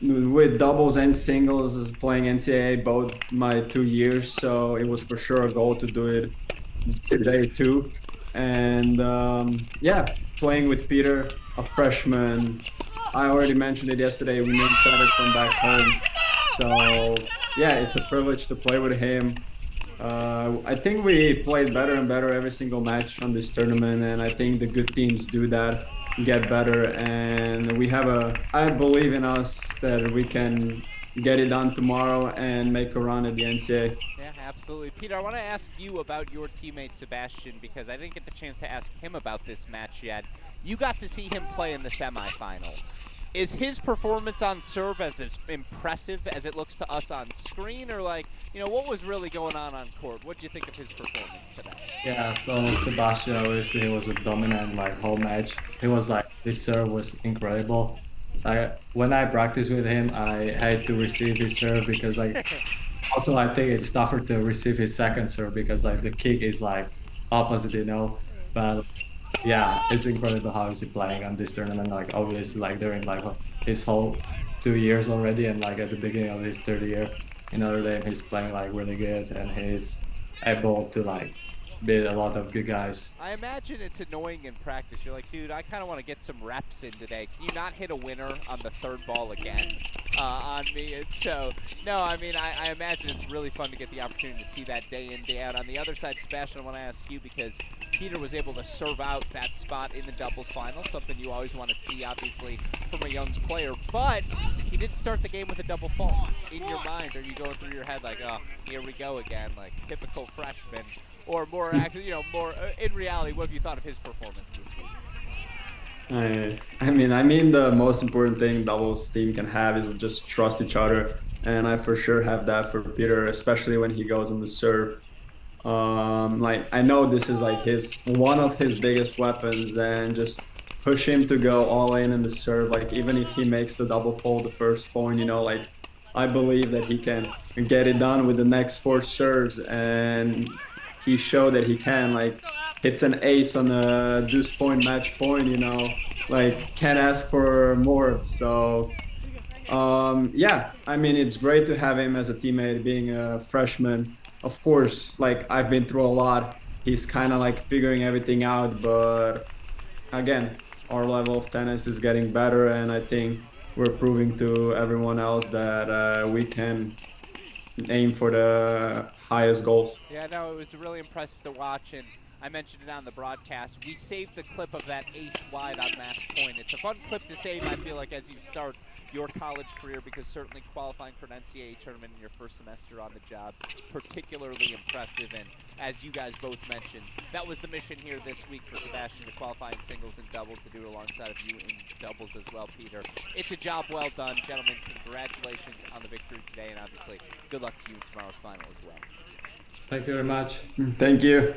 with doubles and singles playing NCAA both my 2 years. So it was for sure a goal to do it today too. And yeah, playing with Peter, a freshman. I already mentioned it yesterday. We knew each other from back home. So yeah, it's a privilege to play with him. I think we played better and better every single match on this tournament, and I think the good teams do that, get better, and I believe in us that we can get it done tomorrow and make a run at the NCAA. Yeah, absolutely. Peter, I want to ask you about your teammate Sebastian, because I didn't get the chance to ask him about this match yet. You got to see him play in the semifinal. Is his performance on serve as impressive as it looks to us on screen, or what was really going on court? What did you think of his performance today? Yeah, so Sebastian obviously was a dominant whole match. He was his serve was incredible. When I practiced with him, I had to receive his serve because also I think it's tougher to receive his second serve because the kick is opposite, but yeah, it's incredible how he's playing on this tournament. Obviously, during his whole 2 years already, and at the beginning of his third year in Notre Dame, he's playing really good, and he's able to beat a lot of good guys. I imagine it's annoying in practice. You're like, dude, I kind of want to get some reps in today. Can you not hit a winner on the third ball again on me? And so, no, I mean, I imagine it's really fun to get the opportunity to see that day in, day out. On the other side, Sebastian, I want to ask you, because Peter was able to serve out that spot in the doubles final, something you always want to see, obviously, from a young player. But he did start the game with a double fault. In your mind, are you going through your head oh, here we go again, typical freshman? Or more actually, more in reality, what have you thought of his performance this week? I mean, the most important thing doubles team can have is just trust each other, and I for sure have that for Peter, especially when he goes on the serve. I know this is one of his biggest weapons, and just push him to go all in the serve. Even if he makes a double fault the first point, I believe that he can get it done with the next 4 serves, and he showed that he can. Hits an ace on a deuce point, match point, can't ask for more. So yeah, I mean, it's great to have him as a teammate, being a freshman. Of course, I've been through a lot. He's kind of figuring everything out, but again, our level of tennis is getting better, and I think we're proving to everyone else that we can aim for the highest goals. Yeah, no, it was really impressive to watch, and I mentioned it on the broadcast. We saved the clip of that ace wide on match point. It's a fun clip to save, I feel as you start your college career, because certainly qualifying for an NCAA tournament in your first semester on the job, particularly impressive. And as you guys both mentioned, that was the mission here this week for Sebastian, to qualify in singles and doubles, to do it alongside of you in doubles as well, Peter. It's a job well done. Gentlemen, congratulations on the victory today, and obviously good luck to you in tomorrow's final as well. Thank you very much. Thank you.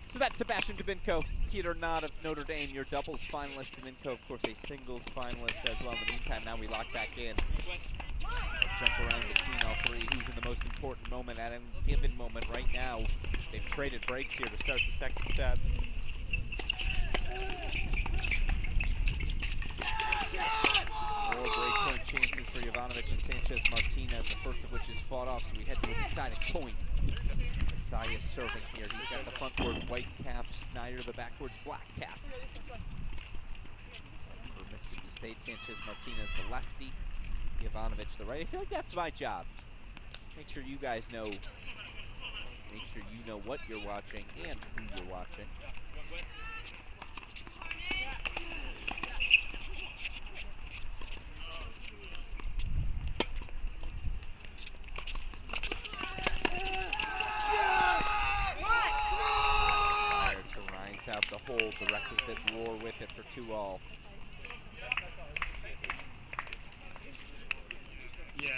So that's Sebastian Domingo, Peter Knott of Notre Dame, your doubles finalist. Minko, of course, a singles finalist as well. In the meantime, now we lock back in. Jump around between all three. Who's in the most important moment at any given moment right now? They've traded breaks here to start the second set. More breakpoint chances for Jovanovic and Sanchez-Martinez, the first of which is fought off, so we head to a deciding point. Messiah serving here. He's got the frontward white cap, Snyder the backwards black cap. For Mississippi State, Sanchez-Martinez the lefty, Jovanovic the right. I feel like that's my job. Make sure you guys know, make sure you know what you're watching and who you're watching. Out the hold, the requisite roar with it for 2-all. Yeah.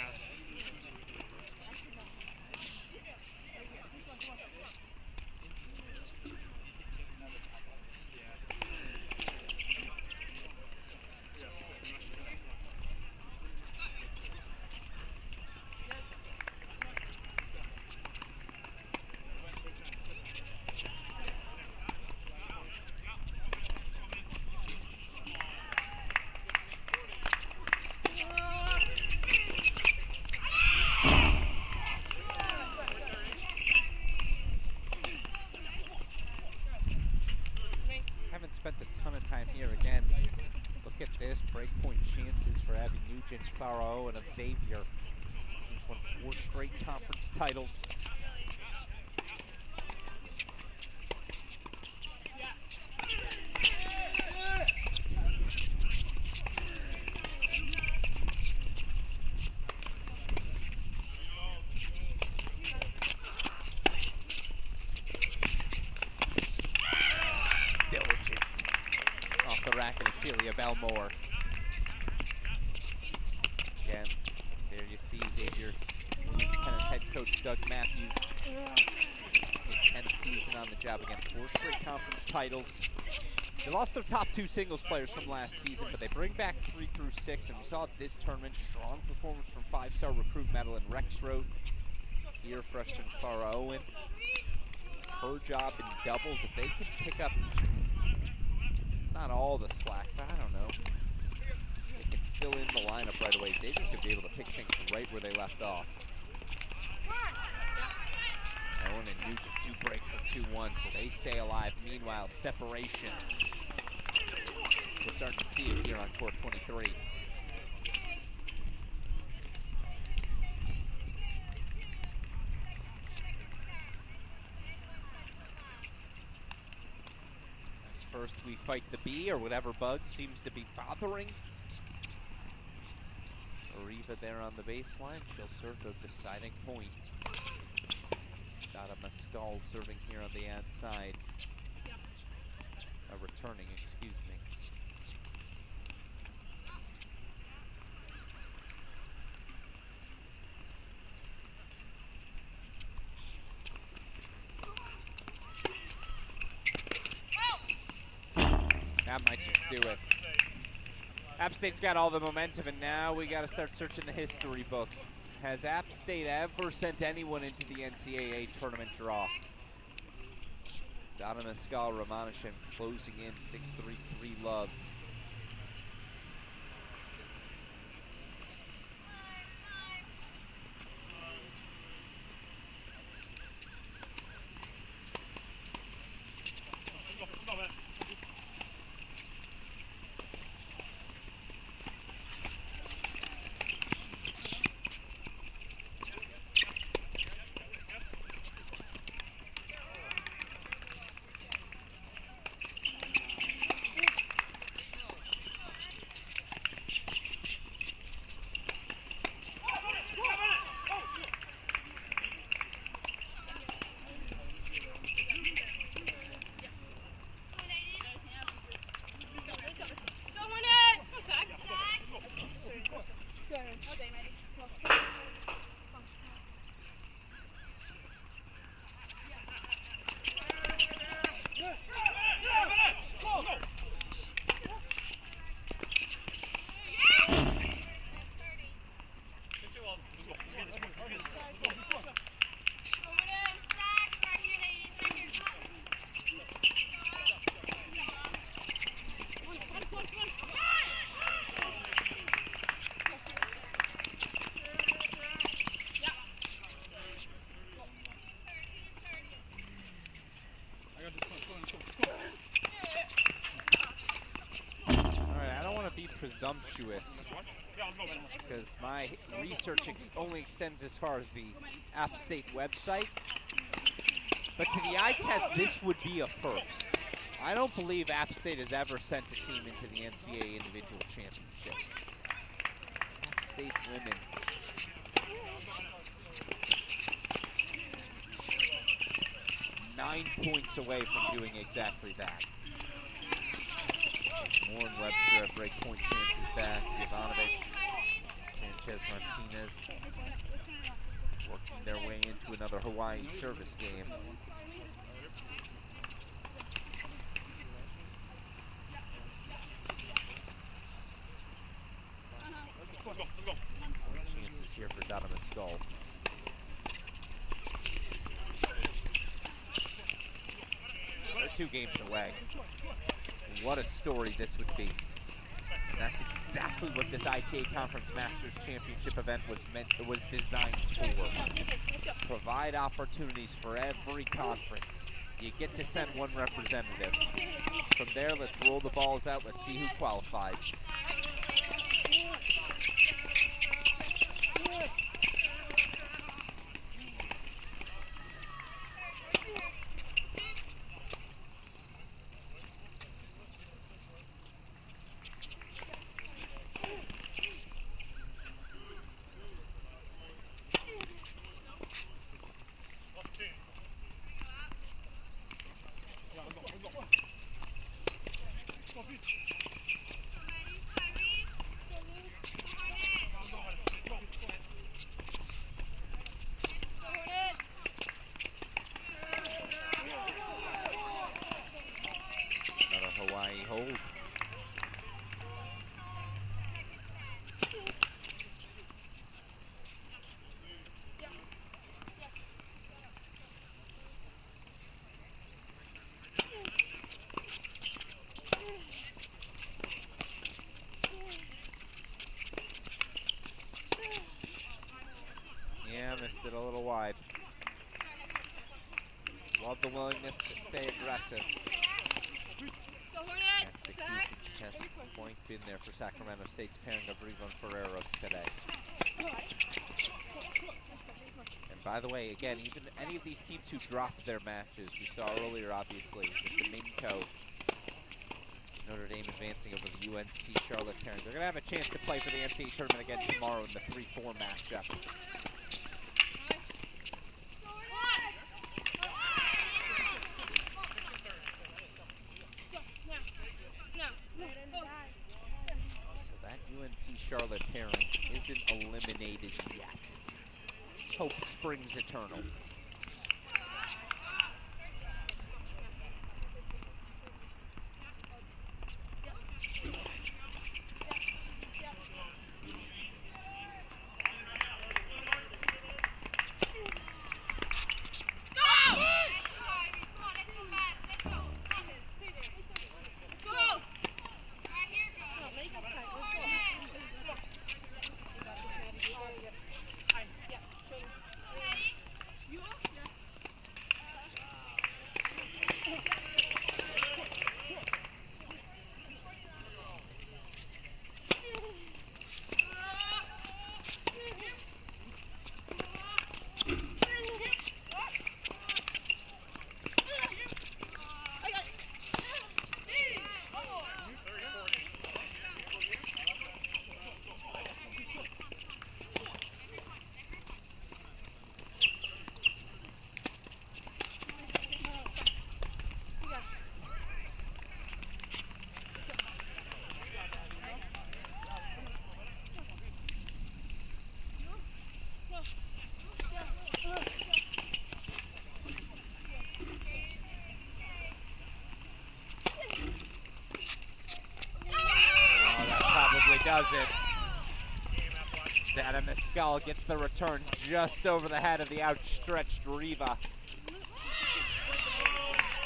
Spent a ton of time here again. Look at this, breakpoint chances for Abby Nugent, Clara Owen of Xavier. She's won 4 straight conference titles. Belmore. Again, there you see Xavier women's tennis head coach Doug Matthews. His 10th season on the job again. 4 straight conference titles. They lost their top 2 singles players from last season, but they bring back 3 through 6, and we saw at this tournament strong performance from 5-star recruit Madeline Rexroth. Here, freshman Clara Owen. Her job in doubles, if they can pick up not all the slack, but I don't know. They can fill in the lineup right away. Xavier's going to be able to pick things right where they left off. Owen and Nugent do break for 2-1, so they stay alive. Meanwhile, separation. We're starting to see it here on court 23. First we fight the bee, or whatever bug seems to be bothering. Ariva there on the baseline. She'll serve the deciding point. Got a Mescal serving here on the outside. Returning, excuse me. That might just do it. App State's got all the momentum, and now we got to start searching the history book. Has App State ever sent anyone into the NCAA tournament draw? Donna Mescal Romanishin closing in 6-3 love. presumptuous because my research only extends as far as the App State website. But to the eye test, this would be a first. I don't believe App State has ever sent a team into the NCAA individual championships. App State women. Nine points away from doing exactly that. Moore and Webster have break point chances back. Jovanovic, Sanchez Martinez working their way into another Hawaii service game. Chances here for Donovan Skull. They're 2 games away. What a story this would be. And that's exactly what this ITA Conference Masters Championship event was designed for. Provide opportunities for every conference. You get to send one representative. From there, let's roll the balls out. Let's see who qualifies. Hold. Yeah, missed it a little wide. Love the willingness to stay aggressive. Execution just hasn't quite been there for Sacramento State's pairing of Rivon Ferreros today. And by the way, again, even any of these teams who dropped their matches, we saw earlier, obviously, with the Minco, Notre Dame advancing over the UNC Charlotte pairing. They're going to have a chance to play for the NCAA tournament again tomorrow in the 3-4 matchup. Charlotte pairing isn't eliminated yet. Hope springs eternal. Does it. Dana Mescal gets the return just over the head of the outstretched Riva.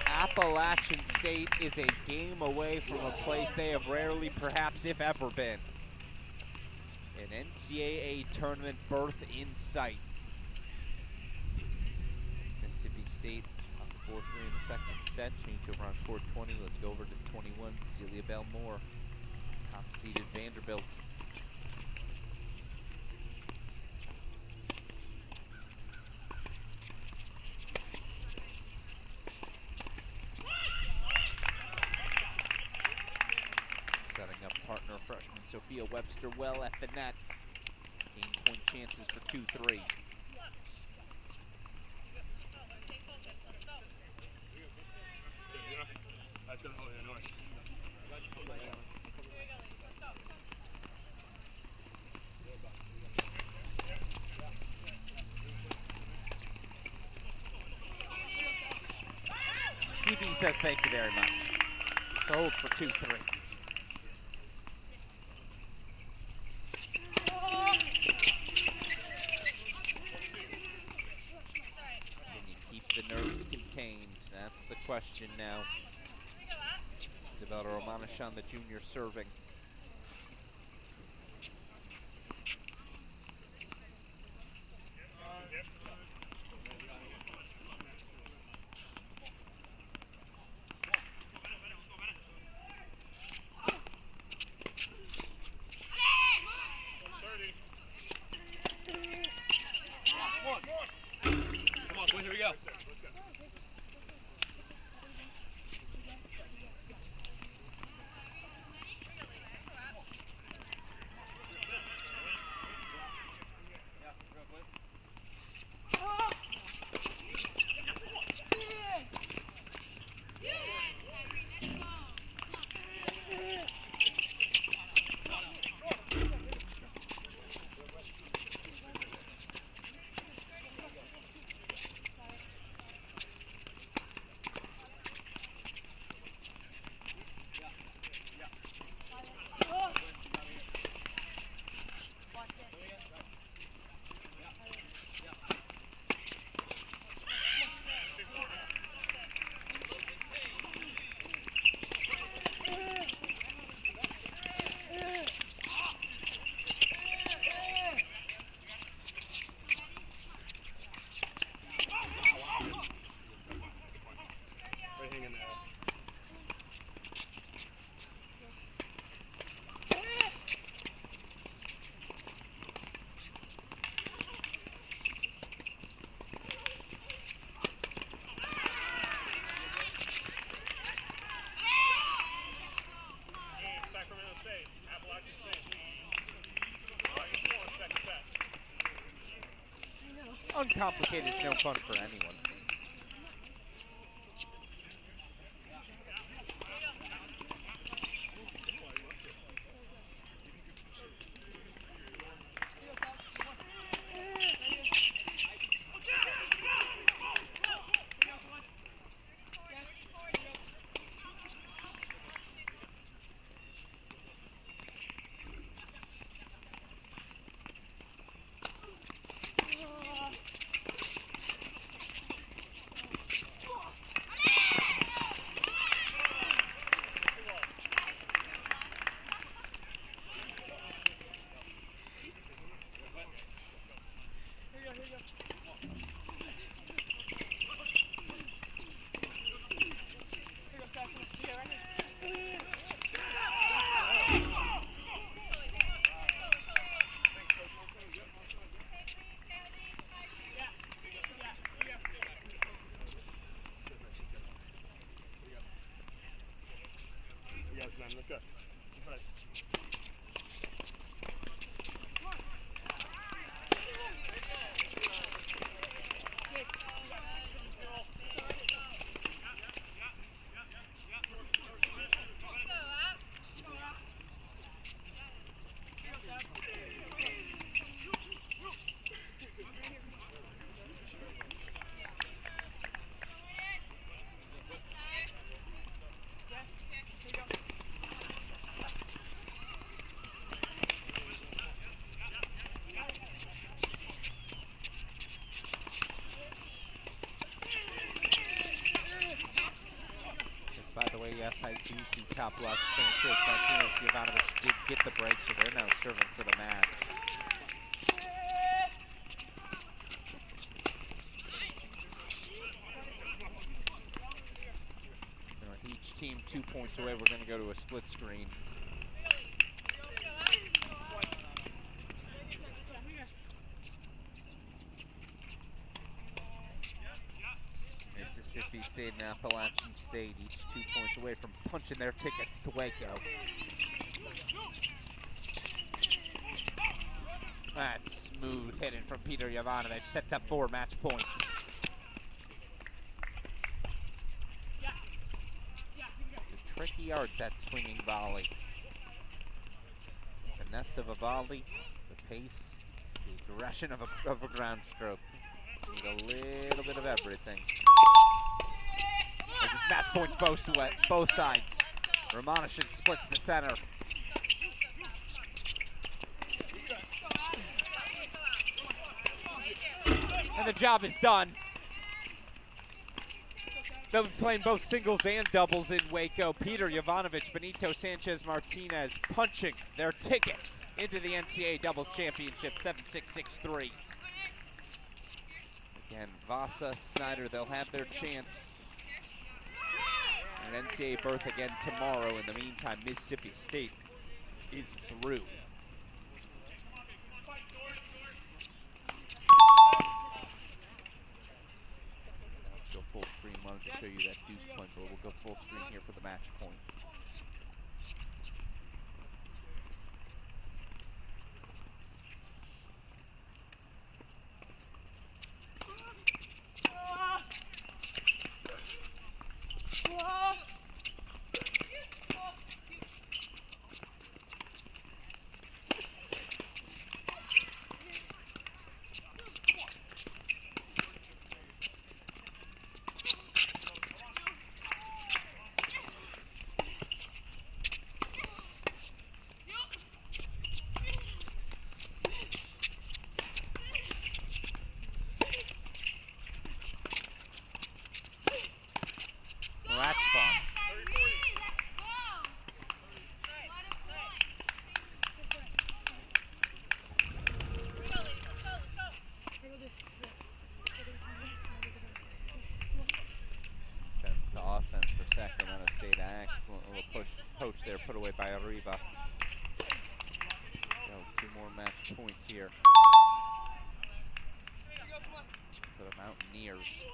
Appalachian State is a game away from a place they have rarely, perhaps if ever, been. An NCAA tournament berth in sight. Mississippi State up 4-3 in the second set. Change over on court 20. Let's go over to 21. Celia Bell Moore. Top-seeded Vanderbilt. Setting up partner freshman Sophia Webster well at the net. Game point chances for 2-3. That's gonna hold your noise. CB says thank you very much. So hold for 2-3. Can you keep the nerves contained? That's the question now. Isabella Romanishon, the junior, serving. Come on, boys, here we go. Uncomplicated is no fun for anyone. Let's go. By the way, yes, I do see top left. Sanchez Martinez Jovanovic did get the break, so they're now serving for the match. With each team 2 points away, we're going to go to a split screen. Mississippi State and Appalachian State, each 2 points away from punching their tickets to Waco. That's smooth hitting from Peter Jovanovic, sets up 4 match points. It's a tricky art, that swinging volley. Finesse of a volley, the pace, the aggression of a ground stroke. Need a little bit of everything. As it's match points both sides. Romanishin splits the center. And the job is done. They'll be playing both singles and doubles in Waco. Peter Jovanovic, Benito Sanchez Martinez punching their tickets into the NCAA Doubles Championship, 7-6, 6-3. Again, Vasa, Snyder, they'll have their chance. An NCAA berth again tomorrow. In the meantime, Mississippi State is through. Let's go full screen. Wanted to show you that deuce punch, but we'll go full screen here for the match point. Poach there, put away by Arriba. Still 2 more match points here for the Mountaineers.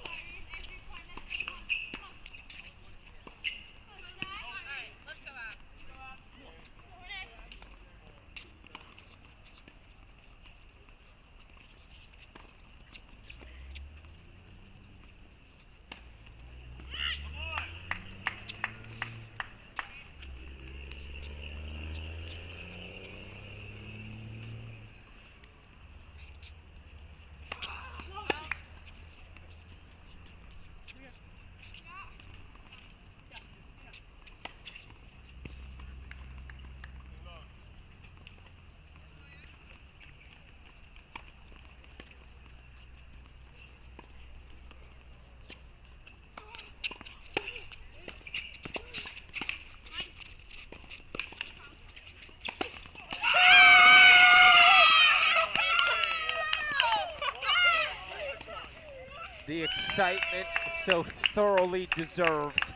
The excitement so thoroughly deserved.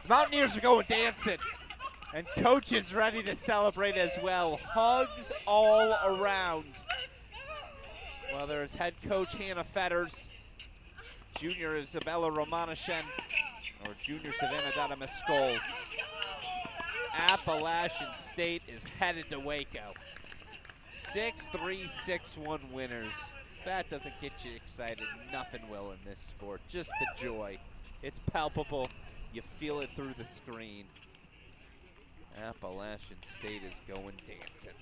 The Mountaineers are going dancing, and Coach is ready to celebrate as well. Hugs all around. Whether it's head coach Hannah Fetters, junior Isabella Romanishin, or junior Savannah Donna Mescol, Appalachian State is headed to Waco. 6-3, 6-1 winners. If that doesn't get you excited, nothing will in this sport. Just the joy. It's palpable. You feel it through the screen. Appalachian State is going dancing.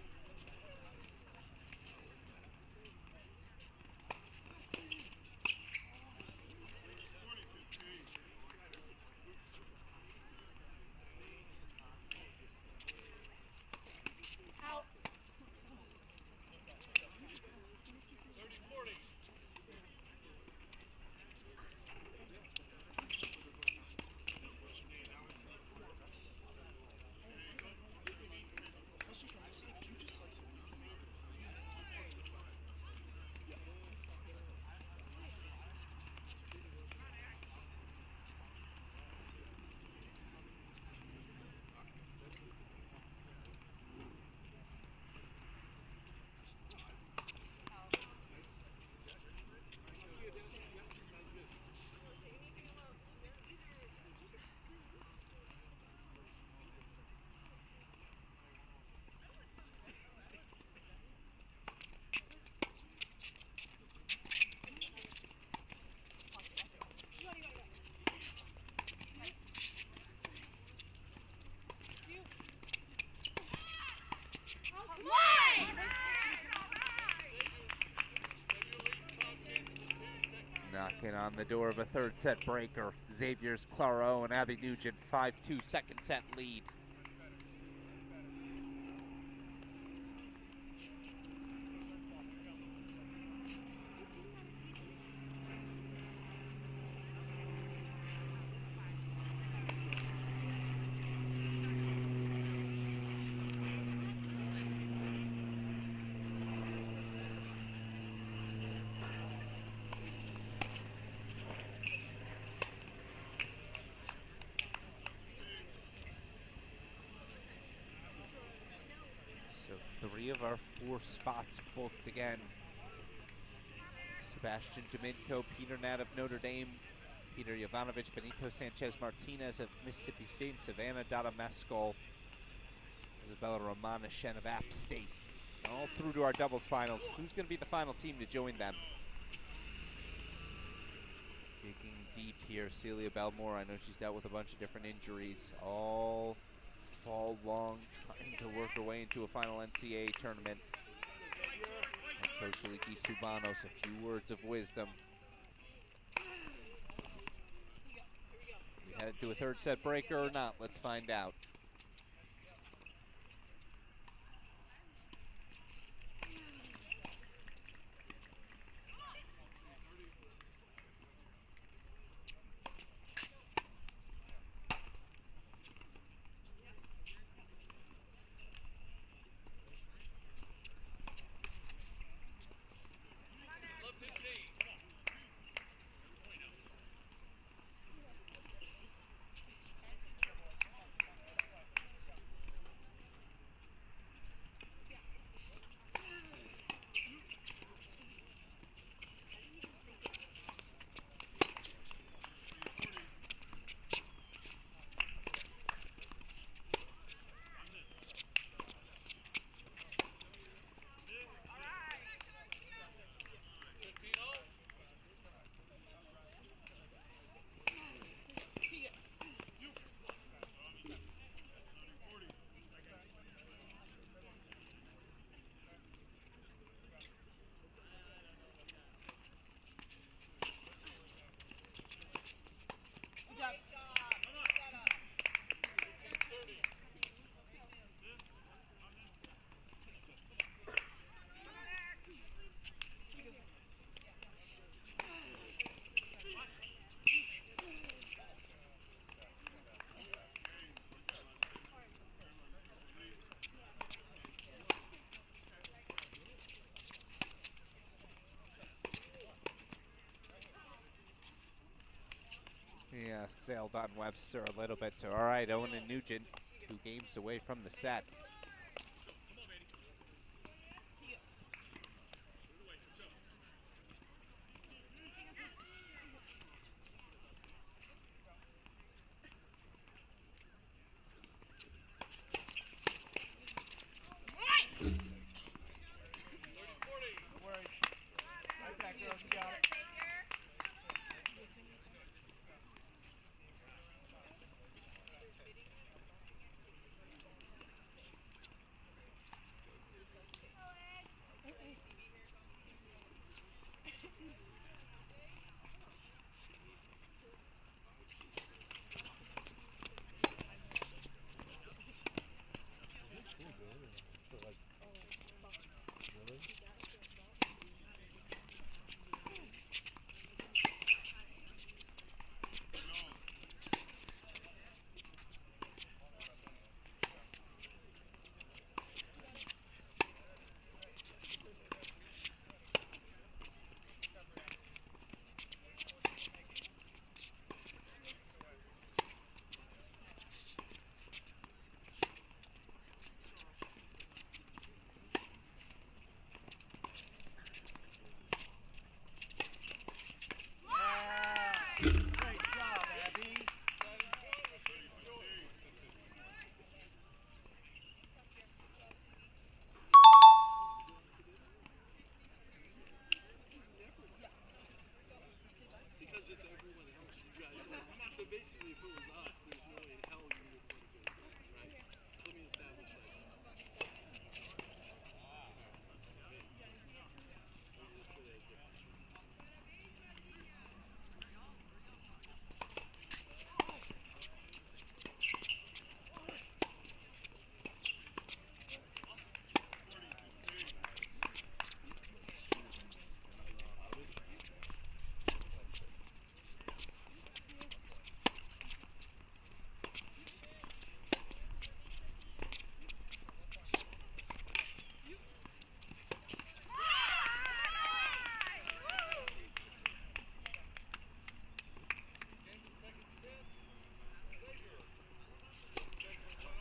Knocking on the door of a third set breaker. Xavier's Claro and Abby Nugent, 5-2 second set lead. So 3 of our 4 spots booked again. Sebastian Domingo, Peter Nat of Notre Dame, Peter Jovanovic, Benito Sanchez Martinez of Mississippi State, Savannah Dada Mescal, Isabella Romaneshen of App State. All through to our doubles finals. Who's going to be the final team to join them? Digging deep here, Celia Belmore. I know she's dealt with a bunch of different injuries. All fall long, trying to work her way into a final NCAA tournament. And Coach Liki Subanos, a few words of wisdom. We headed to a third set breaker or not? Let's find out. Yeah, sailed on Webster a little bit. So, all right, Owen and Nugent, 2 games away from the set.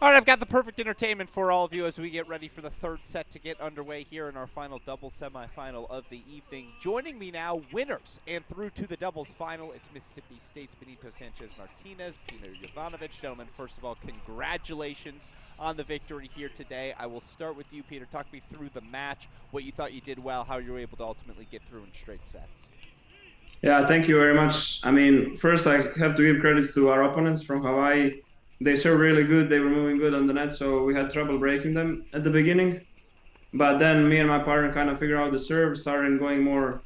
All right, I've got the perfect entertainment for all of you as we get ready for the third set to get underway here in our final doubles semifinal of the evening. Joining me now, winners and through to the doubles final, it's Mississippi State's Benito Sanchez-Martinez, Peter Jovanovic. Gentlemen, first of all, congratulations on the victory here today. I will start with you, Peter. Talk me through the match, what you thought you did well, how you were able to ultimately get through in straight sets. Yeah, thank you very much. I mean, first I have to give credits to our opponents from Hawaii. They served really good. They were moving good on the net, so we had trouble breaking them at the beginning. But then me and my partner kind of figured out the serve, started going more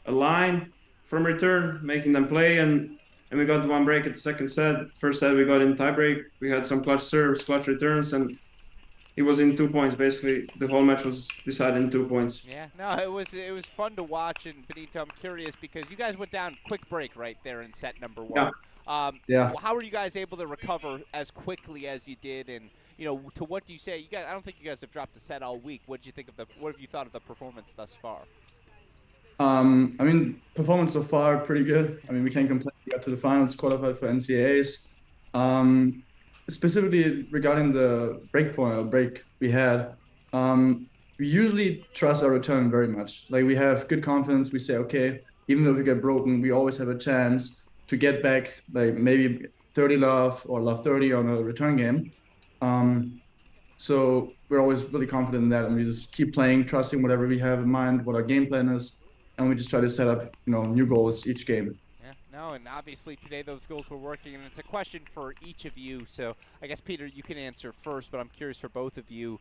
a line from return, making them play, and we got one break at the second set. First set we got in tie break. We had some clutch serves, clutch returns, and it was in 2 points. Basically, the whole match was decided in 2 points. Yeah, no, it was fun to watch. And Benito, I'm curious because you guys went down quick break right there in set number one. Yeah. How were you guys able to recover as quickly as you did? And to what do you say? You guys, I don't think you guys have dropped a set all week. What have you thought of the performance thus far? I mean, performance so far pretty good. I mean, we can't complain. We got to the finals, qualified for NCAAs. Specifically regarding the break we had, we usually trust our return very much. Like, we have good confidence. We say, okay, even though we get broken, we always have a chance to get back, like maybe 30 love or love 30 on a return game. So we're always really confident in that, and we just keep playing, trusting whatever we have in mind, what our game plan is, and we just try to set up, new goals each game. Yeah, no, and obviously today those goals were working, and it's a question for each of you. So I guess, Peter, you can answer first, but I'm curious for both of you.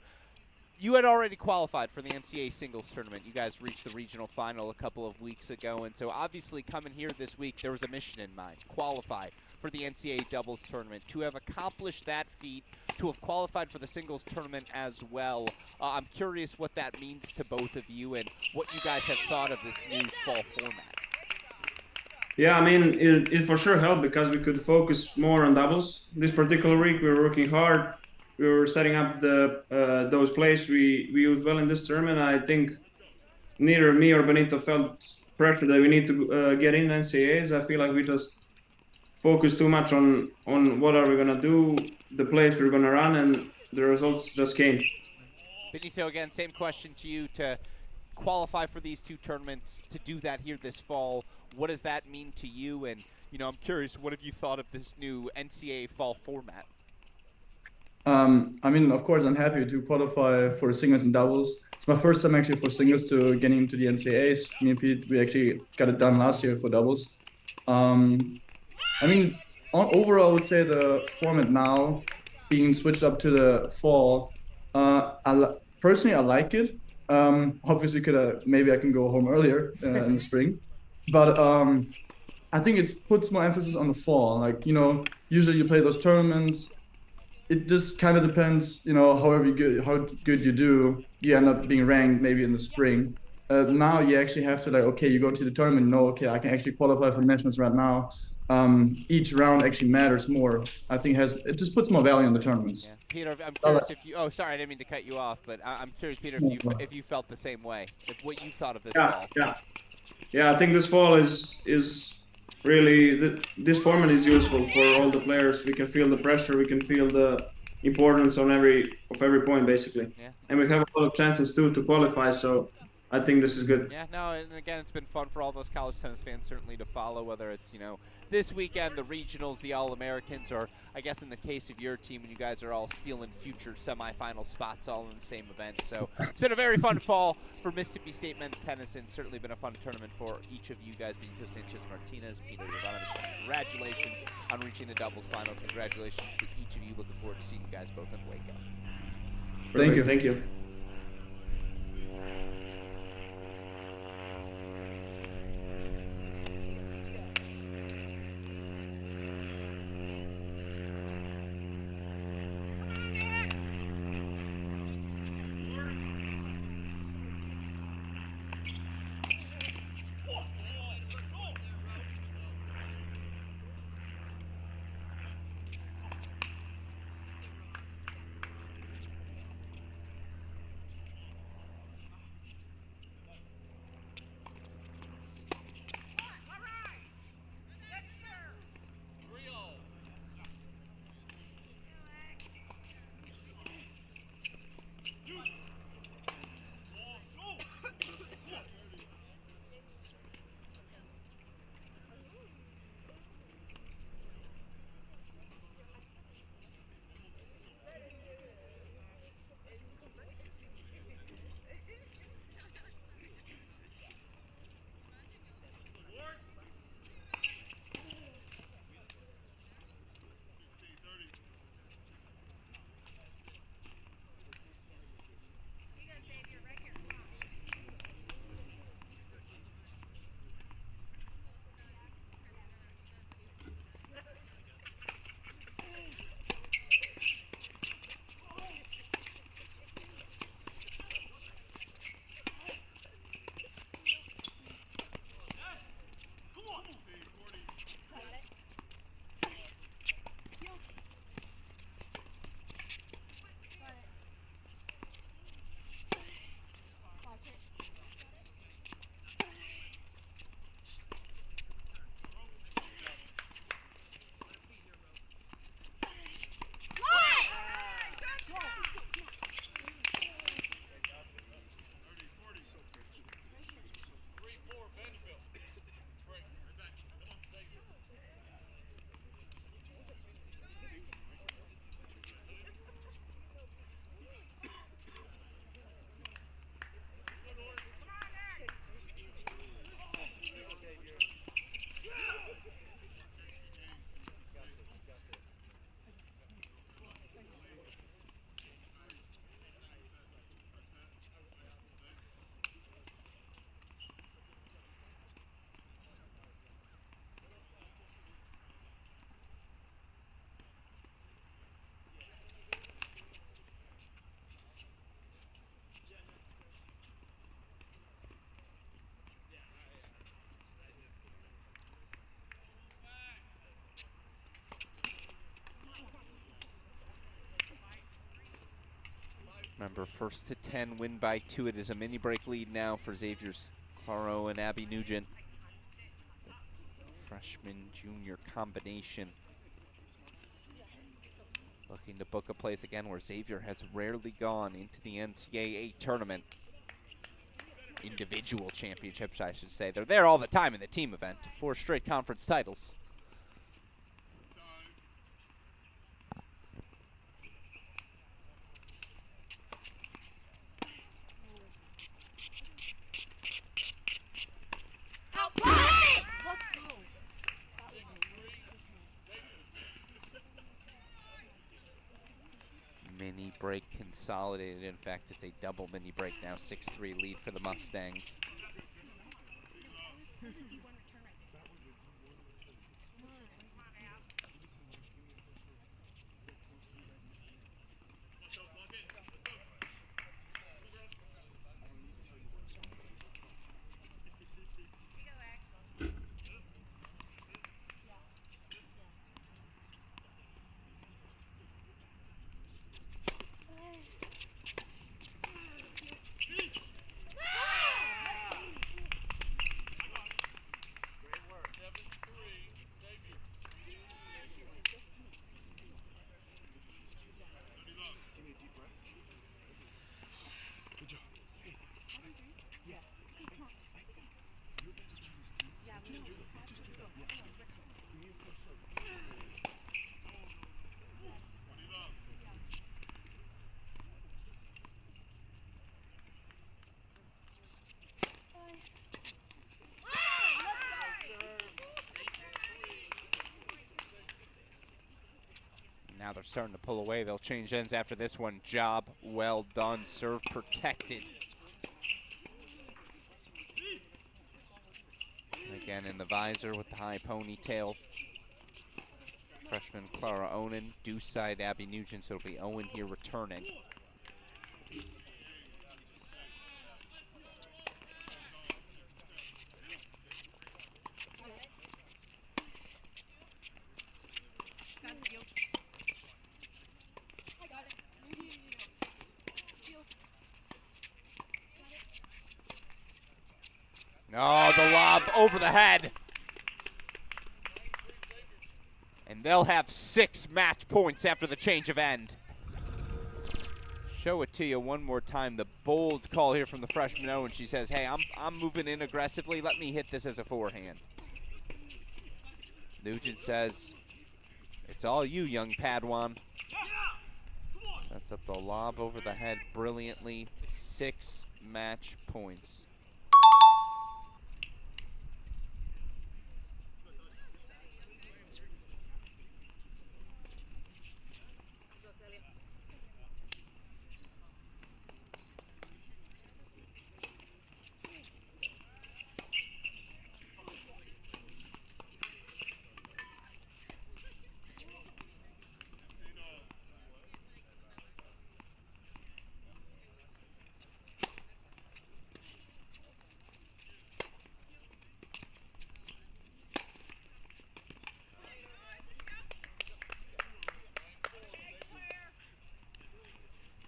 You had already qualified for the NCAA singles tournament. You guys reached the regional final a couple of weeks ago, and so obviously coming here this week, there was a mission in mind: qualify for the NCAA doubles tournament. To have accomplished that feat, to have qualified for the singles tournament as well, I'm curious what that means to both of you and what you guys have thought of this new fall format. Yeah, I mean, it for sure helped because we could focus more on doubles. This particular week, we were working hard. We were setting up those plays we used well in this tournament. I think neither me or Benito felt pressure that we need to get in NCAAs. I feel like we just focused too much on what are we going to do, the plays we're going to run, and the results just came. Benito, again, same question to you. To qualify for these two tournaments, to do that here this fall, what does that mean to you? And, I'm curious, what have you thought of this new NCAA fall format? I mean, of course, I'm happy to qualify for singles and doubles. It's my first time actually for singles to getting into the NCAAs. Me and Pete, we actually got it done last year for doubles. I mean, overall, I would say the format now being switched up to the fall, personally, I like it. Obviously, maybe I can go home earlier in the spring. But I think it puts more emphasis on the fall. Like, usually you play those tournaments. It just kind of depends, how good you do, you end up being ranked maybe in the spring. Now you actually have to you go to the tournament, okay, I can actually qualify for nationals right now. Each round actually matters more. I think it just puts more value in the tournaments. Yeah. Peter, I'm curious if you, sorry, I didn't mean to cut you off, but I'm curious, Peter, if you felt the same way, what you thought of this fall. Yeah, I think this fall is really, this format is useful for all the players. We can feel the pressure, we can feel the importance of every point, basically. Yeah. And we have a lot of chances too to qualify, so I think this is good. Yeah, no, and again, it's been fun for all those college tennis fans certainly to follow, whether it's, this weekend, the regionals, the All-Americans, or I guess in the case of your team, when you guys are all stealing future semifinal spots all in the same event. So it's been a very fun fall for Mississippi State men's tennis, and certainly been a fun tournament for each of you guys, Benito Sanchez-Martinez, Peter Jovanovic. Congratulations on reaching the doubles final. Congratulations to each of you. Looking forward to seeing you guys both in Waco. Thank you. Thank you. Remember, first to 10, win by 2. It is a mini break lead now for Xavier's Claro and Abby Nugent. The freshman junior combination looking to book a place again where Xavier has rarely gone into the NCAA tournament. Individual championships, I should say. They're there all the time in the team event. 4 straight conference titles. Mini break consolidated. In fact, it's a double mini break now. 6-3 lead for the Mustangs. Now they're starting to pull away. They'll change ends after this one. Job well done. Serve protected. And again in the visor with the high ponytail. Freshman Clara Onan. Deuce side Abby Nugent. So it'll be Owen here returning. Oh, the lob over the head. And they'll have 6 match points after the change of end. Show it to you one more time. The bold call here from the freshman Owen. She says, hey, I'm moving in aggressively. Let me hit this as a forehand. Nugent says, it's all you, young Padawan. Sets up the lob over the head brilliantly. 6 match points.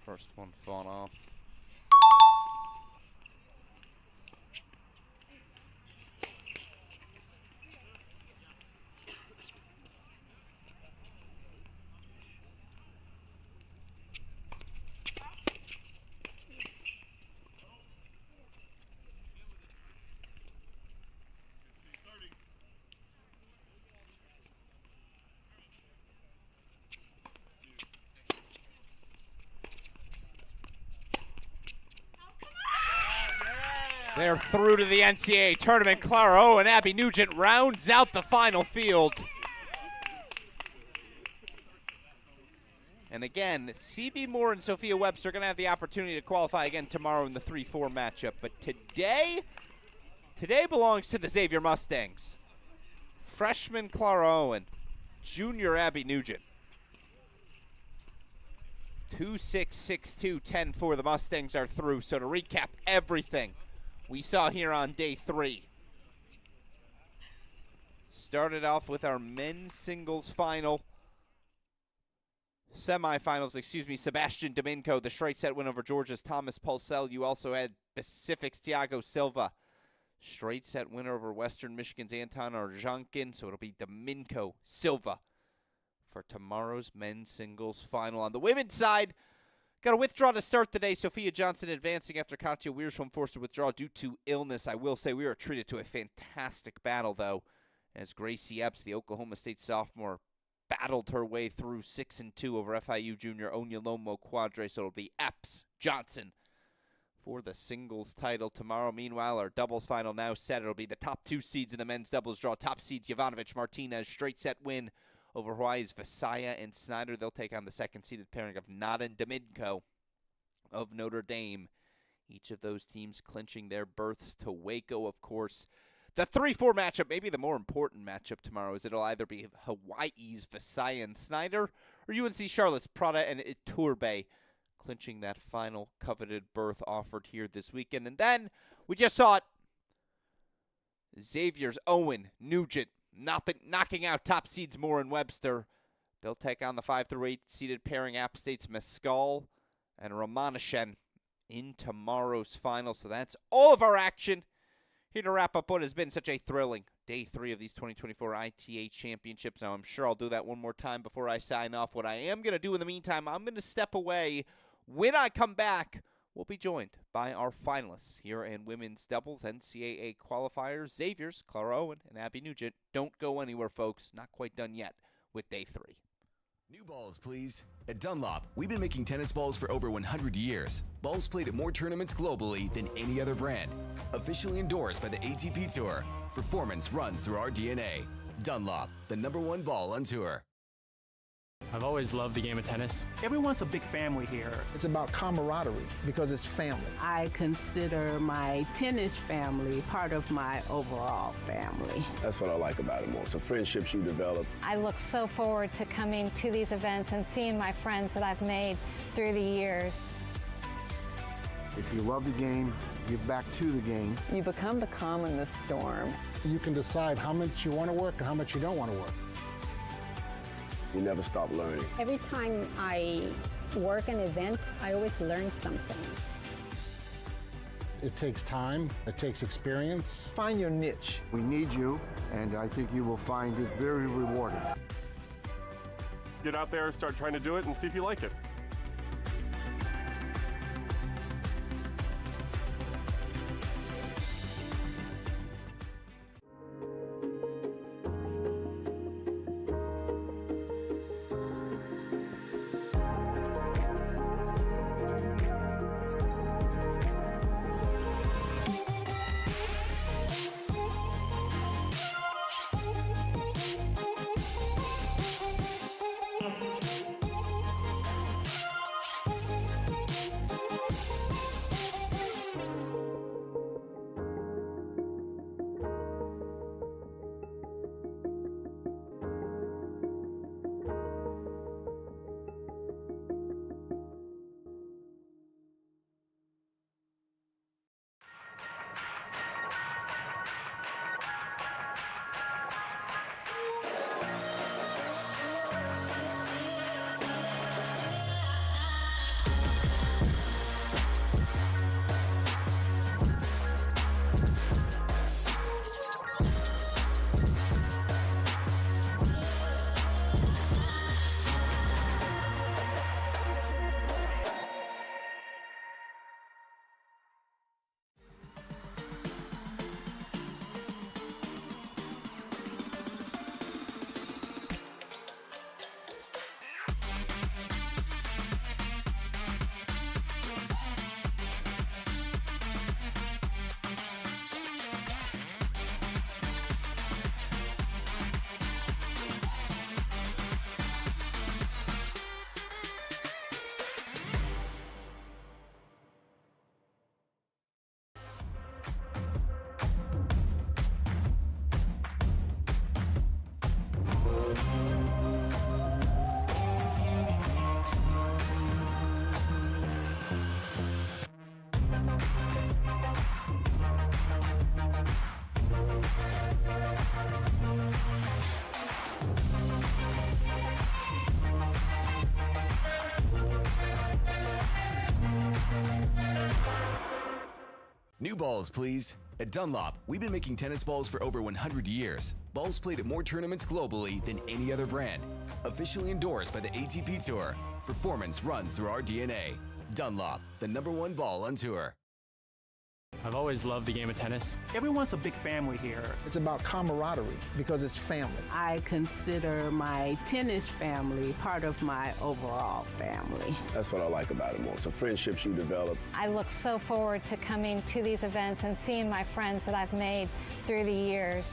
First one fought off. They're through to the NCAA tournament. Clara O and Abby Nugent rounds out the final field. And again, CB Moore and Sophia Webster are going to have the opportunity to qualify again tomorrow in the 3-4 matchup. But today belongs to the Xavier Mustangs. Freshman Clara Owen, junior Abby Nugent. 2-6, 6-2, 10-4. The Mustangs are through. So to recap everything we saw here on day 3. Started off with our men's singles final. Semifinals, Sebastian Domingo, the straight set win over Georgia's Thomas Pulsell. You also had Pacific's Thiago Silva, straight set winner over Western Michigan's Anton Arjankin. So it'll be Domingo Silva for tomorrow's men's singles final. On the women's side, got a withdraw to start the day. Sophia Johnson advancing after Katja Wiersholm forced to withdraw due to illness. I will say we were treated to a fantastic battle, though, as Gracie Epps, the Oklahoma State sophomore, battled her way through 6-2 over FIU junior Onyalomo Quadre. So it'll be Epps, Johnson for the singles title tomorrow. Meanwhile, our doubles final now set. It'll be the top two seeds in the men's doubles draw. Top seeds Jovanovic Martinez, straight set win over Hawaii's Visaya and Snyder. They'll take on the second-seeded pairing of Nada and Domingo of Notre Dame. Each of those teams clinching their berths to Waco, of course. The 3-4 matchup, maybe the more important matchup tomorrow, is it'll either be Hawaii's Visaya and Snyder or UNC Charlotte's Prada and Iturbe clinching that final coveted berth offered here this weekend. And then we just saw it. Xavier's Owen Nugent knocking out top seeds Moore and Webster. They'll take on the 5 through 8 seeded pairing App State's Mescal and Ramanujan in tomorrow's final. So that's all of our action here to wrap up what has been such a thrilling day 3 of these 2024 ITA Championships. Now, I'm sure I'll do that one more time before I sign off. What I am going to do in the meantime, I'm going to step away. When I come back, we'll be joined by our finalists here in women's doubles NCAA qualifiers, Xavier's Clara Owen and Abby Nugent. Don't go anywhere, folks. Not quite done yet with day 3. New balls, please. At Dunlop, we've been making tennis balls for over 100 years. Balls played at more tournaments globally than any other brand. Officially endorsed by the ATP Tour. Performance runs through our DNA. Dunlop, the #1 ball on tour. I've always loved the game of tennis. Everyone's a big family here. It's about camaraderie because it's family. I consider my tennis family part of my overall family. That's what I like about it most. The friendships you develop. I look so forward to coming to these events and seeing my friends that I've made through the years. If you love the game, give back to the game. You become the calm in the storm. You can decide how much you want to work and how much you don't want to work. You never stop learning. Every time I work an event, I always learn something. It takes time, it takes experience. Find your niche. We need you, and I think you will find it very rewarding. Get out there, start trying to do it, and see if you like it. New balls, please. At Dunlop, we've been making tennis balls for over 100 years. Balls played at more tournaments globally than any other brand. Officially endorsed by the ATP Tour. Performance runs through our DNA. Dunlop, the #1 ball on tour. I've always loved the game of tennis. Everyone's a big family here. It's about camaraderie because it's family. I consider my tennis family part of my overall family. That's what I like about it most. The friendships you develop. I look so forward to coming to these events and seeing my friends that I've made through the years.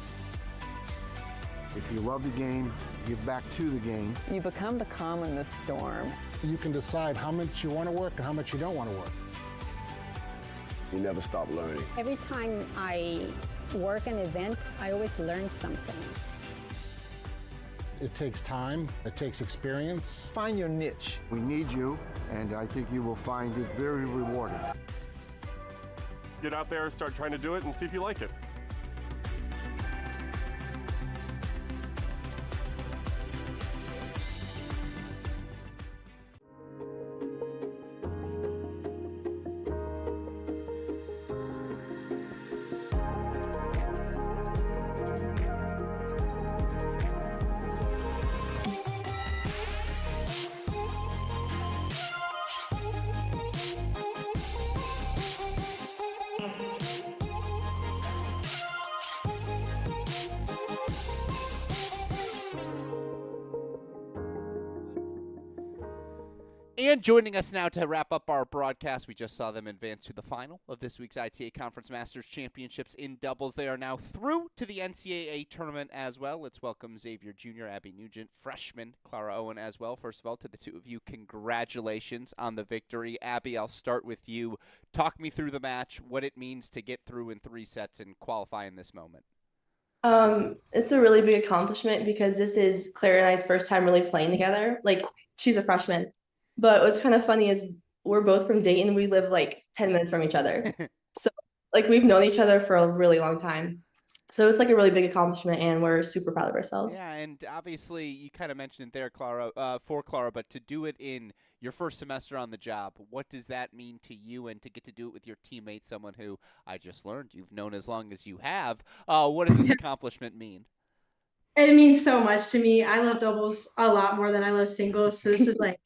If you love the game, give back to the game. You become the calm in the storm. You can decide how much you want to work and how much you don't want to work. You never stop learning. Every time I work an event, I always learn something. It takes time, it takes experience. Find your niche. We need you, and I think you will find it very rewarding. Get out there, start trying to do it, and see if you like it. And joining us now to wrap up our broadcast, we just saw them advance to the final of this week's ITA Conference Masters Championships in doubles. They are now through to the NCAA tournament as well. Let's welcome Xavier Jr., Abby Nugent, freshman Clara Owen as well. First of all, to the two of you, congratulations on the victory. Abby, I'll start with you. Talk me through the match, what it means to get through in 3 sets and qualify in this moment. It's a really big accomplishment because this is Clara and I's first time really playing together. Like, she's a freshman. But what's kind of funny is we're both from Dayton. We live like 10 minutes from each other. So like we've known each other for a really long time. So it's like a really big accomplishment and we're super proud of ourselves. Yeah, and obviously you kind of mentioned it there, Clara, for Clara, but to do it in your first semester on the job, what does that mean to you and to get to do it with your teammate, someone who I just learned you've known as long as you have? What does this accomplishment mean? It means so much to me. I love doubles a lot more than I love singles. So this was like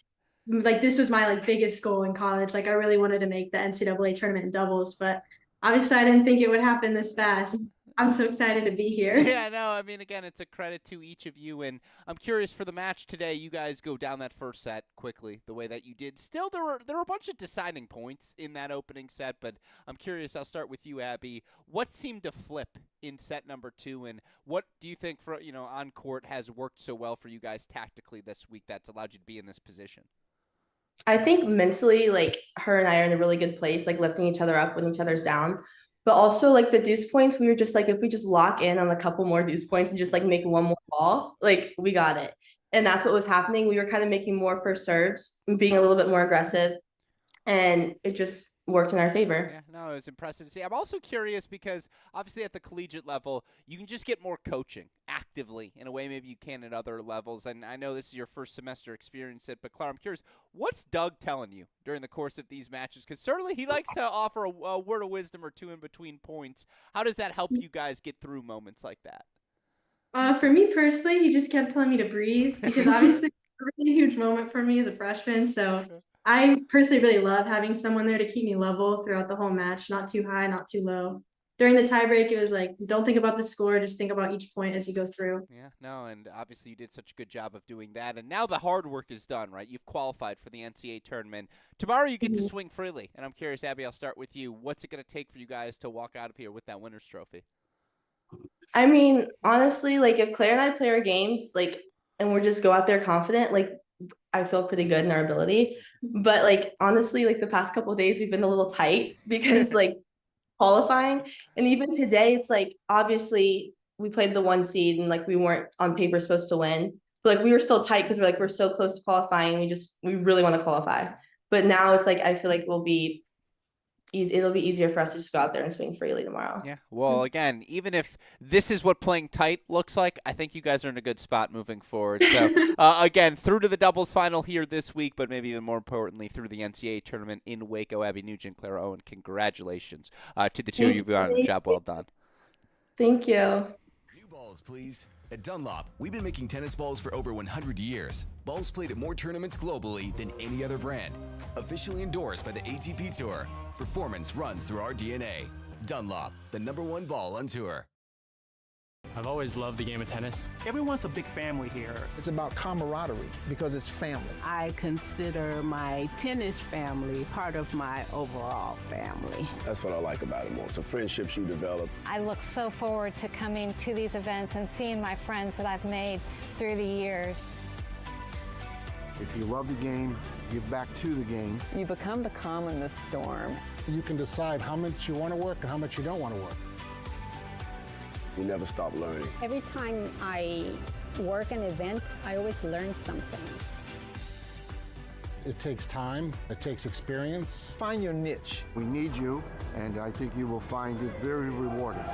this was my biggest goal in college. Like I really wanted to make the NCAA tournament in doubles, but obviously I didn't think it would happen this fast. I'm so excited to be here. Yeah, no, I mean, again, it's a credit to each of you, and I'm curious for the match today. You guys go down that first set quickly, the way that you did. Still, there were a bunch of deciding points in that opening set, but I'm curious. I'll start with you, Abby. What seemed to flip in set number 2, and what do you think for on court has worked so well for you guys tactically this week that's allowed you to be in this position? I think mentally, her and I are in a really good place, lifting each other up when each other's down. But also, the deuce points, we were just if we just lock in on a couple more deuce points and just make one more ball, we got it. And that's what was happening. We were kind of making more first serves, being a little bit more aggressive, and it just worked in our favor. Yeah, no, it was impressive to see. I'm also curious because obviously at the collegiate level, you can just get more coaching actively in a way maybe you can at other levels. And I know this is your first semester experience it, but Clara, I'm curious, what's Doug telling you during the course of these matches? Because certainly he likes to offer a word of wisdom or two in between points. How does that help you guys get through moments like that? For me personally, he just kept telling me to breathe because obviously it's a really huge moment for me as a freshman. So I personally really love having someone there to keep me level throughout the whole match, not too high, not too low. During the tiebreak, it was don't think about the score, just think about each point as you go through. Yeah, no, and obviously you did such a good job of doing that. And now the hard work is done, right? You've qualified for the NCAA tournament. Tomorrow you get to swing freely. And I'm curious, Abby, I'll start with you. What's it going to take for you guys to walk out of here with that winner's trophy? I mean, honestly, if Claire and I play our games, and we're just go out there confident, I feel pretty good in our ability. But honestly, the past couple of days we've been a little tight because qualifying, and even today it's obviously we played the 1 seed and we weren't on paper supposed to win, but we were still tight because we're so close to qualifying. We really want to qualify. But now it's I feel we'll be it'll be easier for us to just go out there and swing freely tomorrow. Yeah. Well, again, even if this is what playing tight looks like, I think you guys are in a good spot moving forward. So, again, through to the doubles final here this week, but maybe even more importantly, through the NCAA tournament in Waco. Abby Nugent, Clara Owen, congratulations to the two of you. You've done a job well done. Thank you. New balls, please. At Dunlop, we've been making tennis balls for over 100 years. Balls played at more tournaments globally than any other brand. Officially endorsed by the ATP Tour. Performance runs through our DNA. Dunlop, the #1 ball on tour. I've always loved the game of tennis. Everyone's a big family here. It's about camaraderie because it's family. I consider my tennis family part of my overall family. That's what I like about it most. The friendships you develop. I look so forward to coming to these events and seeing my friends that I've made through the years. If you love the game, give back to the game. You become the calm in the storm. You can decide how much you want to work and how much you don't want to work. You never stop learning. Every time I work an event, I always learn something. It takes time, it takes experience. Find your niche. We need you, and I think you will find it very rewarding.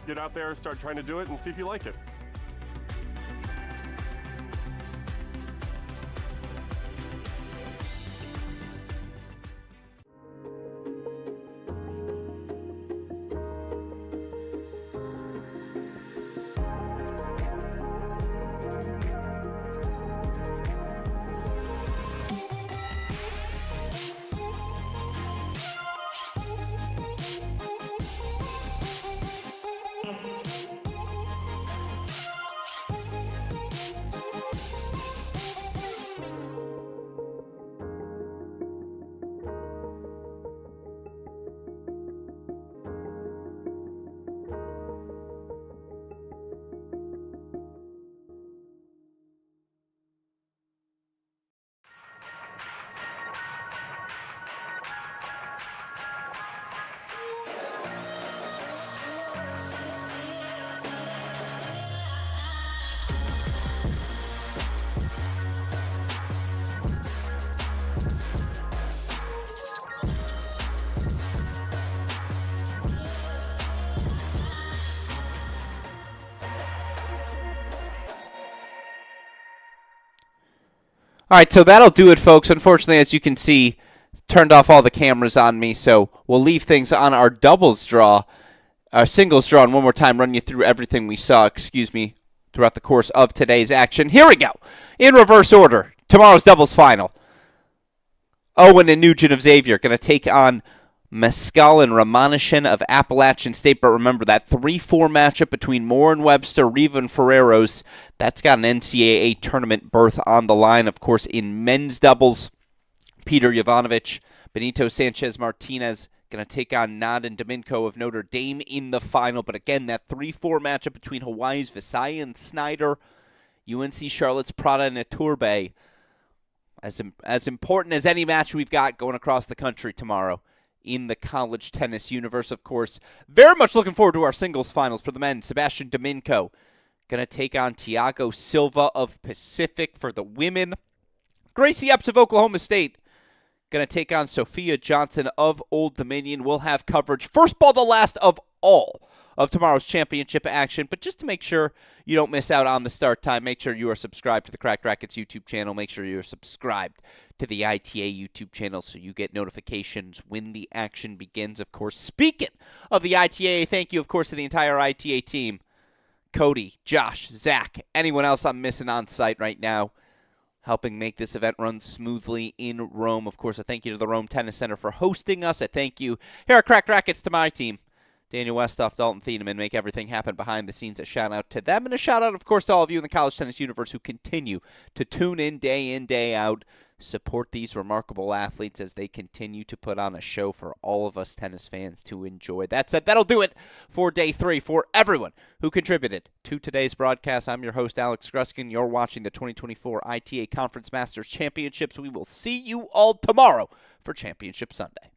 Get out there, start trying to do it, and see if you like it. All right, so that'll do it, folks. Unfortunately, as you can see, turned off all the cameras on me, so we'll leave things on our doubles draw, our singles draw, and one more time run you through everything we saw, throughout the course of today's action. Here we go. In reverse order, tomorrow's doubles final. Owen and Nugent of Xavier going to take on Mescal and Ramanishan of Appalachian State. But remember, that 3-4 matchup between Moore and Webster, Riva and Ferreros, that's got an NCAA tournament berth on the line. Of course, in men's doubles, Peter Jovanovic, Benito Sanchez-Martinez going to take on Nad and Domingo of Notre Dame in the final. But again, that 3-4 matchup between Hawaii's Visaya and Snyder, UNC Charlotte's Prada and Iturbe, as important as any match we've got going across the country tomorrow in the college tennis universe. Of course, very much looking forward to our singles finals for the men. Sebastian Domingo going to take on Thiago Silva of Pacific. For the women, Gracie Epps of Oklahoma State going to take on Sophia Johnson of Old Dominion. We'll have coverage first ball the last of all of tomorrow's championship action. But just to make sure you don't miss out on the start time, make sure you are subscribed to the Cracked Rackets YouTube channel. Make sure you're subscribed to the ITA YouTube channel so you get notifications when the action begins. Of course, speaking of the ITA, thank you, of course, to the entire ITA team. Cody, Josh, Zach, anyone else I'm missing on site right now, helping make this event run smoothly in Rome. Of course, a thank you to the Rome Tennis Center for hosting us. A thank you here at Cracked Rackets to my team, Daniel Westoff, Dalton Thieneman, make everything happen behind the scenes. A shout-out to them, and a shout-out, of course, to all of you in the college tennis universe who continue to tune in, day out, support these remarkable athletes as they continue to put on a show for all of us tennis fans to enjoy. That said, that'll do it for day 3 for everyone who contributed to today's broadcast. I'm your host, Alex Gruskin. You're watching the 2024 ITA Conference Masters Championships. We will see you all tomorrow for Championship Sunday.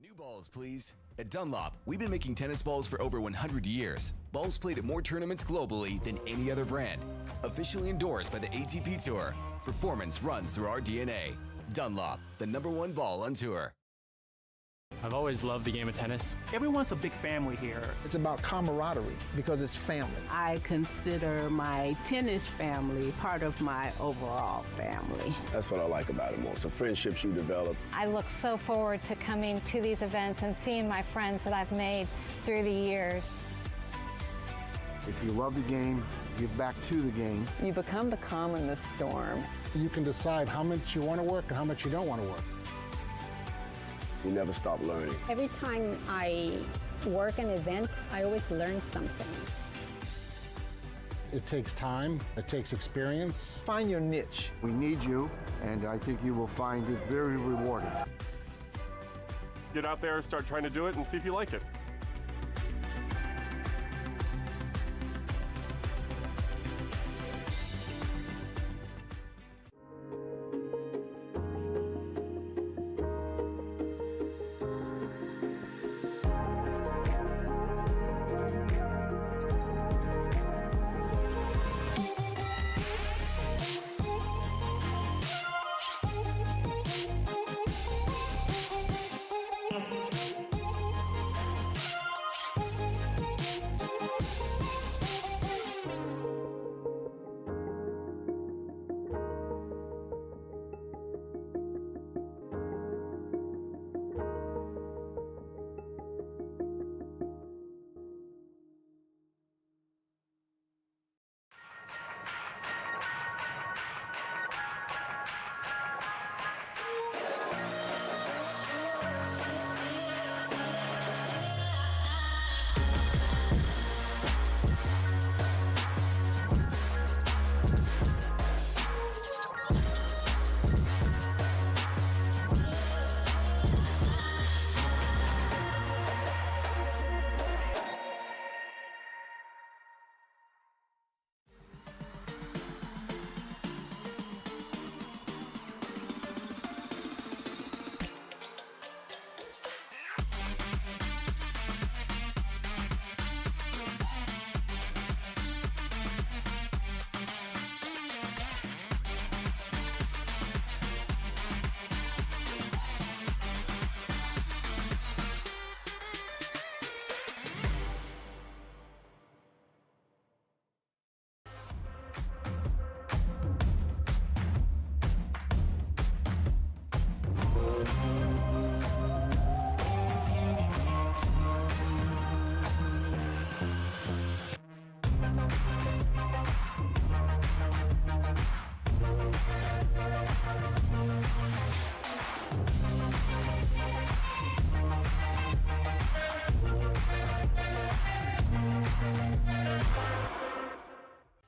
New balls, please. At Dunlop, we've been making tennis balls for over 100 years. Balls played at more tournaments globally than any other brand. Officially endorsed by the ATP Tour. Performance runs through our DNA. Dunlop, the #1 ball on tour. I've always loved the game of tennis. Everyone's a big family here. It's about camaraderie because it's family. I consider my tennis family part of my overall family. That's what I like about it most. The friendships you develop. I look so forward to coming to these events and seeing my friends that I've made through the years. If you love the game, give back to the game. You become the calm in the storm. You can decide how much you want to work and how much you don't want to work. You never stop learning. Every time I work an event, I always learn something. It takes time, it takes experience. Find your niche. We need you, and I think you will find it very rewarding. Get out there, start trying to do it, and see if you like it.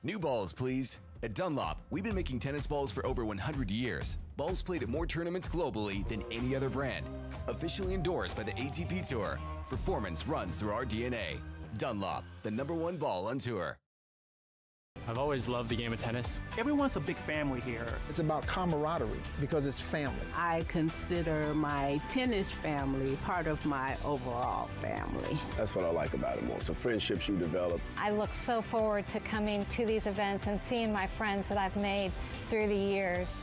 New balls, please. At Dunlop, we've been making tennis balls for over 100 years. Balls played at more tournaments globally than any other brand. Officially endorsed by the ATP Tour. Performance runs through our DNA. Dunlop, the #1 ball on tour. I've always loved the game of tennis. Everyone's a big family here. It's about camaraderie because it's family. I consider my tennis family part of my overall family. That's what I like about it most. The friendships you develop. I look so forward to coming to these events and seeing my friends that I've made through the years.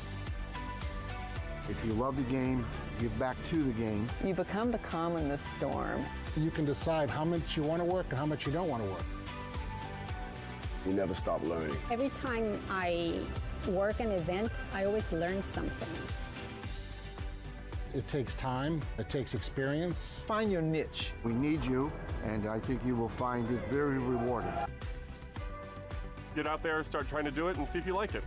If you love the game, give back to the game. You become the calm in the storm. You can decide how much you want to work and how much you don't want to work. You never stop learning. Every time I work an event, I always learn something. It takes time, it takes experience. Find your niche. We need you, and I think you will find it very rewarding. Get out there, start trying to do it, and see if you like it.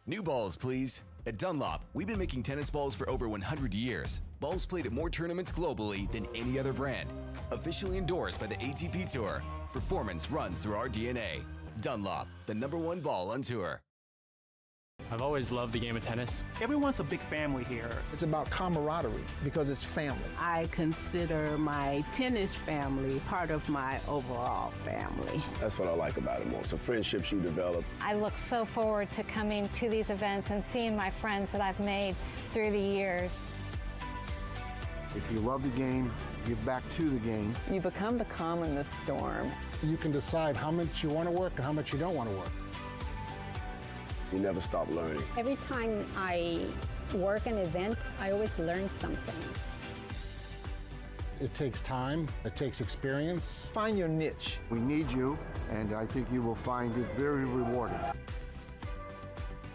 New balls, please. At Dunlop, we've been making tennis balls for over 100 years. Balls played at more tournaments globally than any other brand. Officially endorsed by the ATP Tour. Performance runs through our DNA. Dunlop, the #1 ball on tour. I've always loved the game of tennis. Everyone's a big family here. It's about camaraderie because it's family. I consider my tennis family part of my overall family. That's what I like about it most. The friendships you develop. I look so forward to coming to these events and seeing my friends that I've made through the years. If you love the game, give back to the game. You become the calm in the storm. You can decide how much you want to work and how much you don't want to work. You never stop learning. Every time I work an event, I always learn something. It takes time, it takes experience. Find your niche. We need you, and I think you will find it very rewarding.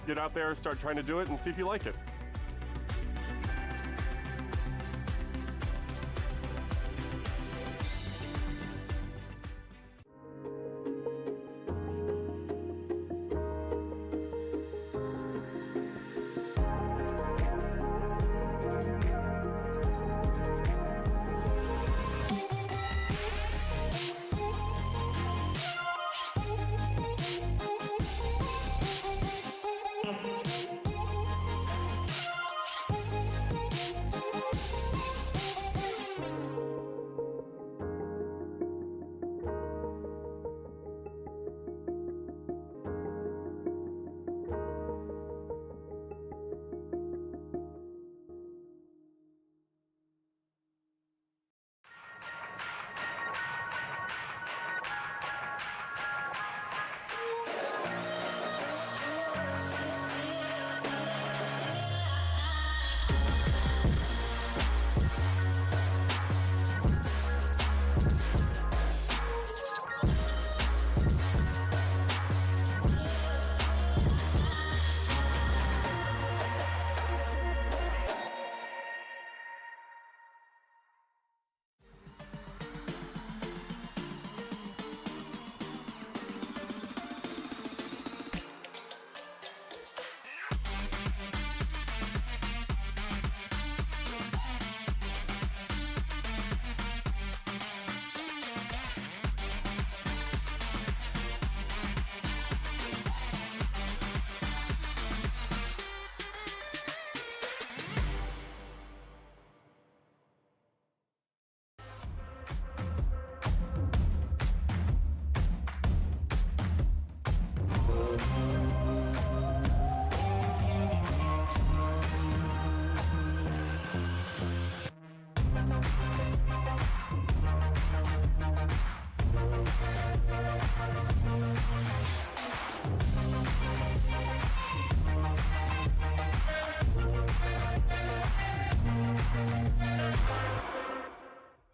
Get out there, start trying to do it, and see if you like it.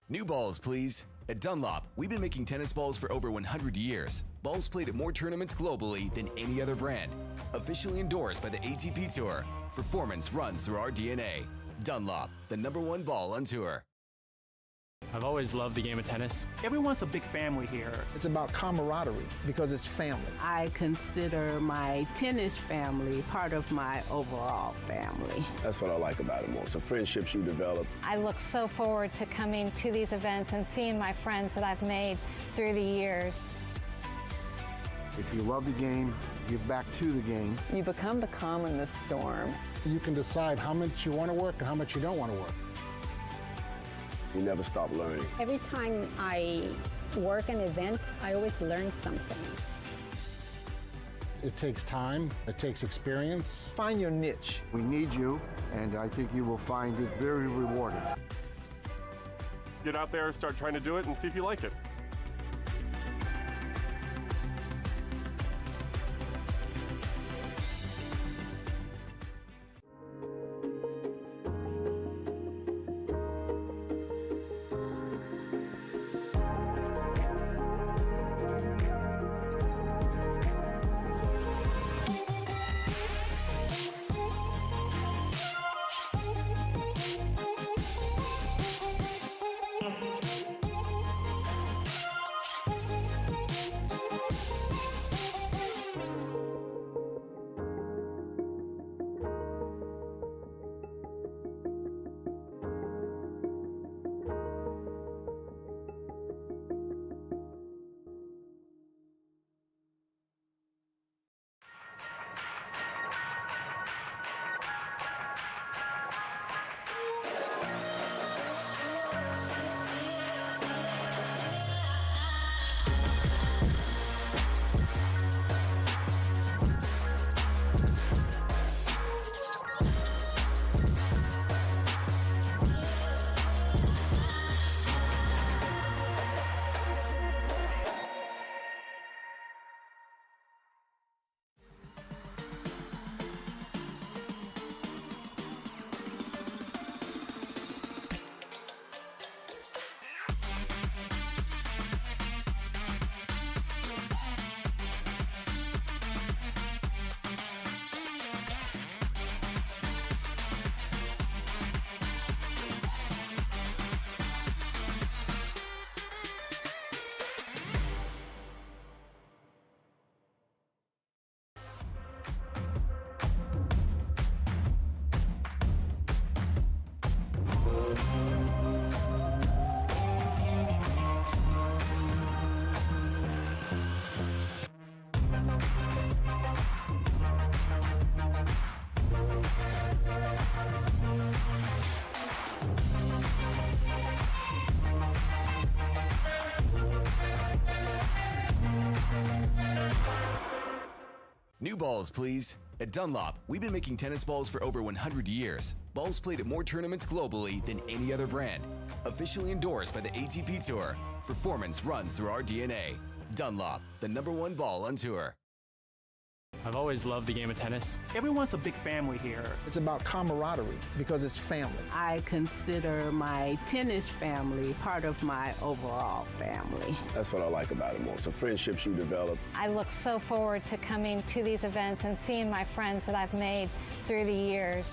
New balls, please. At Dunlop, we've been making tennis balls for over 100 years. Balls played at more tournaments globally than any other brand. Officially endorsed by the ATP Tour. Performance runs through our DNA. Dunlop, the #1 ball on tour. I've always loved the game of tennis. Everyone's a big family here. It's about camaraderie because it's family. I consider my tennis family part of my overall family. That's what I like about it most. The friendships you develop. I look so forward to coming to these events and seeing my friends that I've made through the years. If you love the game, give back to the game. You become the calm in the storm. You can decide how much you want to work and how much you don't want to work. You never stop learning. Every time I work an event, I always learn something. It takes time, it takes experience. Find your niche. We need you, and I think you will find it very rewarding. Get out there, start trying to do it, and see if you like it. New balls, please. At Dunlop, we've been making tennis balls for over 100 years. Balls played at more tournaments globally than any other brand. Officially endorsed by the ATP Tour. Performance runs through our DNA. Dunlop, the #1 ball on tour. I've always loved the game of tennis. Everyone's a big family here. It's about camaraderie because it's family. I consider my tennis family part of my overall family. That's what I like about it most. The friendships you develop. I look so forward to coming to these events and seeing my friends that I've made through the years.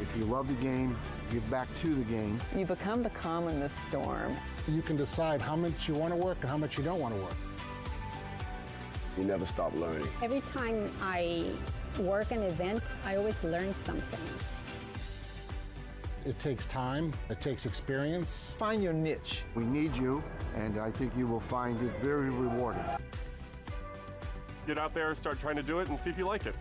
If you love the game, give back to the game. You become the calm in the storm. You can decide how much you want to work and how much you don't want to work. You never stop learning. Every time I work an event, I always learn something. It takes time, it takes experience. Find your niche. We need you, and I think you will find it very rewarding. Get out there, start trying to do it, and see if you like it.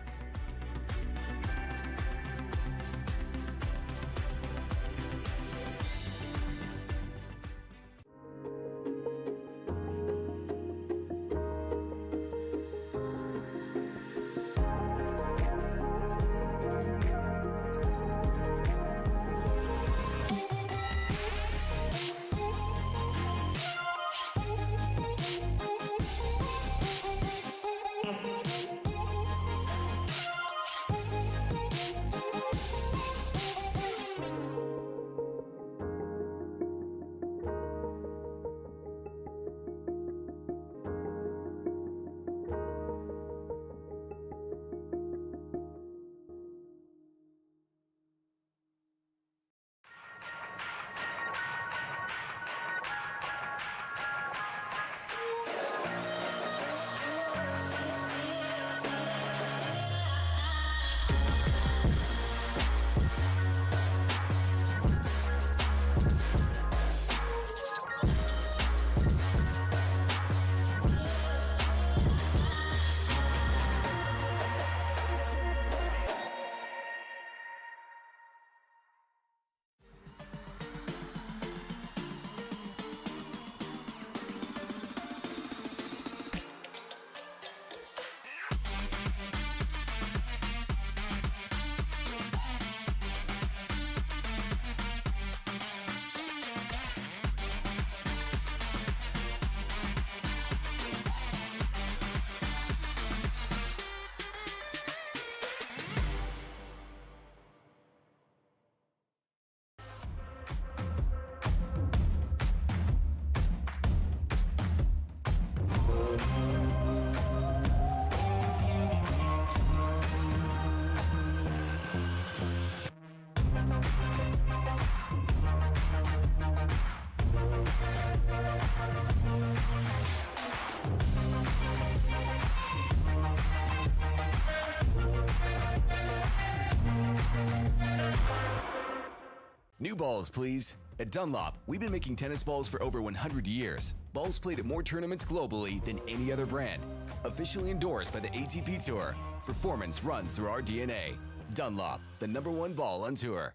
New balls, please. At Dunlop, we've been making tennis balls for over 100 years. Balls played at more tournaments globally than any other brand. Officially endorsed by the ATP Tour. Performance runs through our DNA. Dunlop, the #1 ball on tour.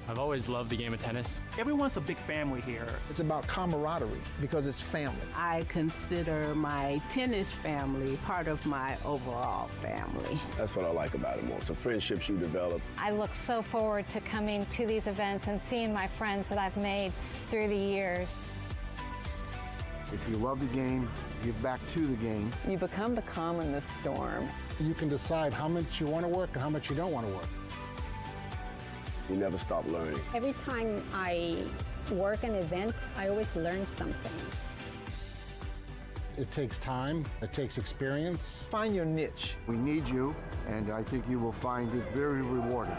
I've always loved the game of tennis. Everyone's a big family here. It's about camaraderie because it's family. I consider my tennis family part of my overall family. That's what I like about it most. The friendships you develop. I look so forward to coming to these events and seeing my friends that I've made through the years. If you love the game, give back to the game. You become the calm in the storm. You can decide how much you want to work and how much you don't want to work. You never stop learning. Every time I work an event, I always learn something. It takes time, it takes experience. Find your niche. We need you, and I think you will find it very rewarding.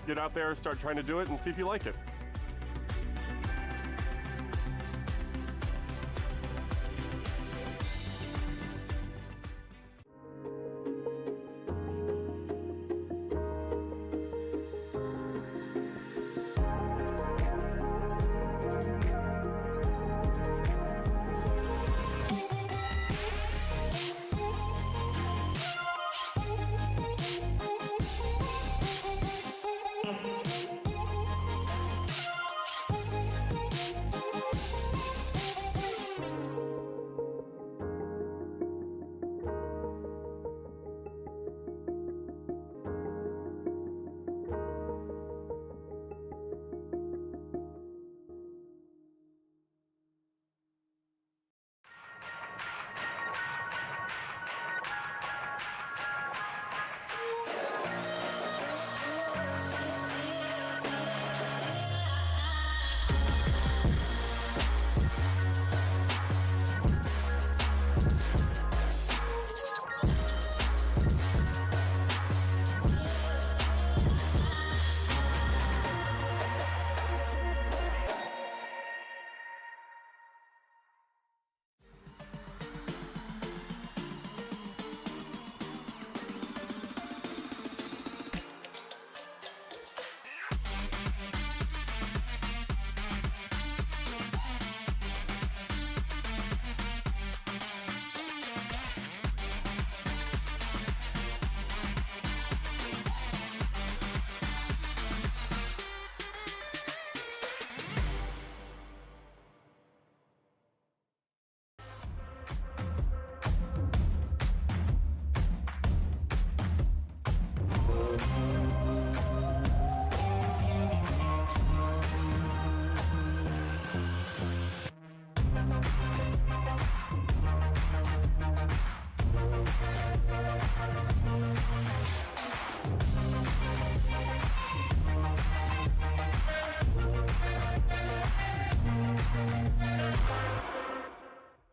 Get out there, start trying to do it, and see if you like it.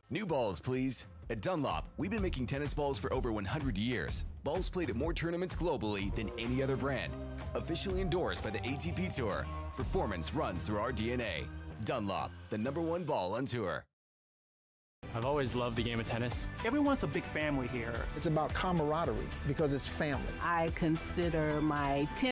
New balls, please. At Dunlop, we've been making tennis balls for over 100 years. Balls played at more tournaments globally than any other brand. Officially endorsed by the ATP Tour. Performance runs through our DNA. Dunlop, the #1 ball on tour. I've always loved the game of tennis. Everyone's a big family here. It's about camaraderie because it's family. I consider my tennis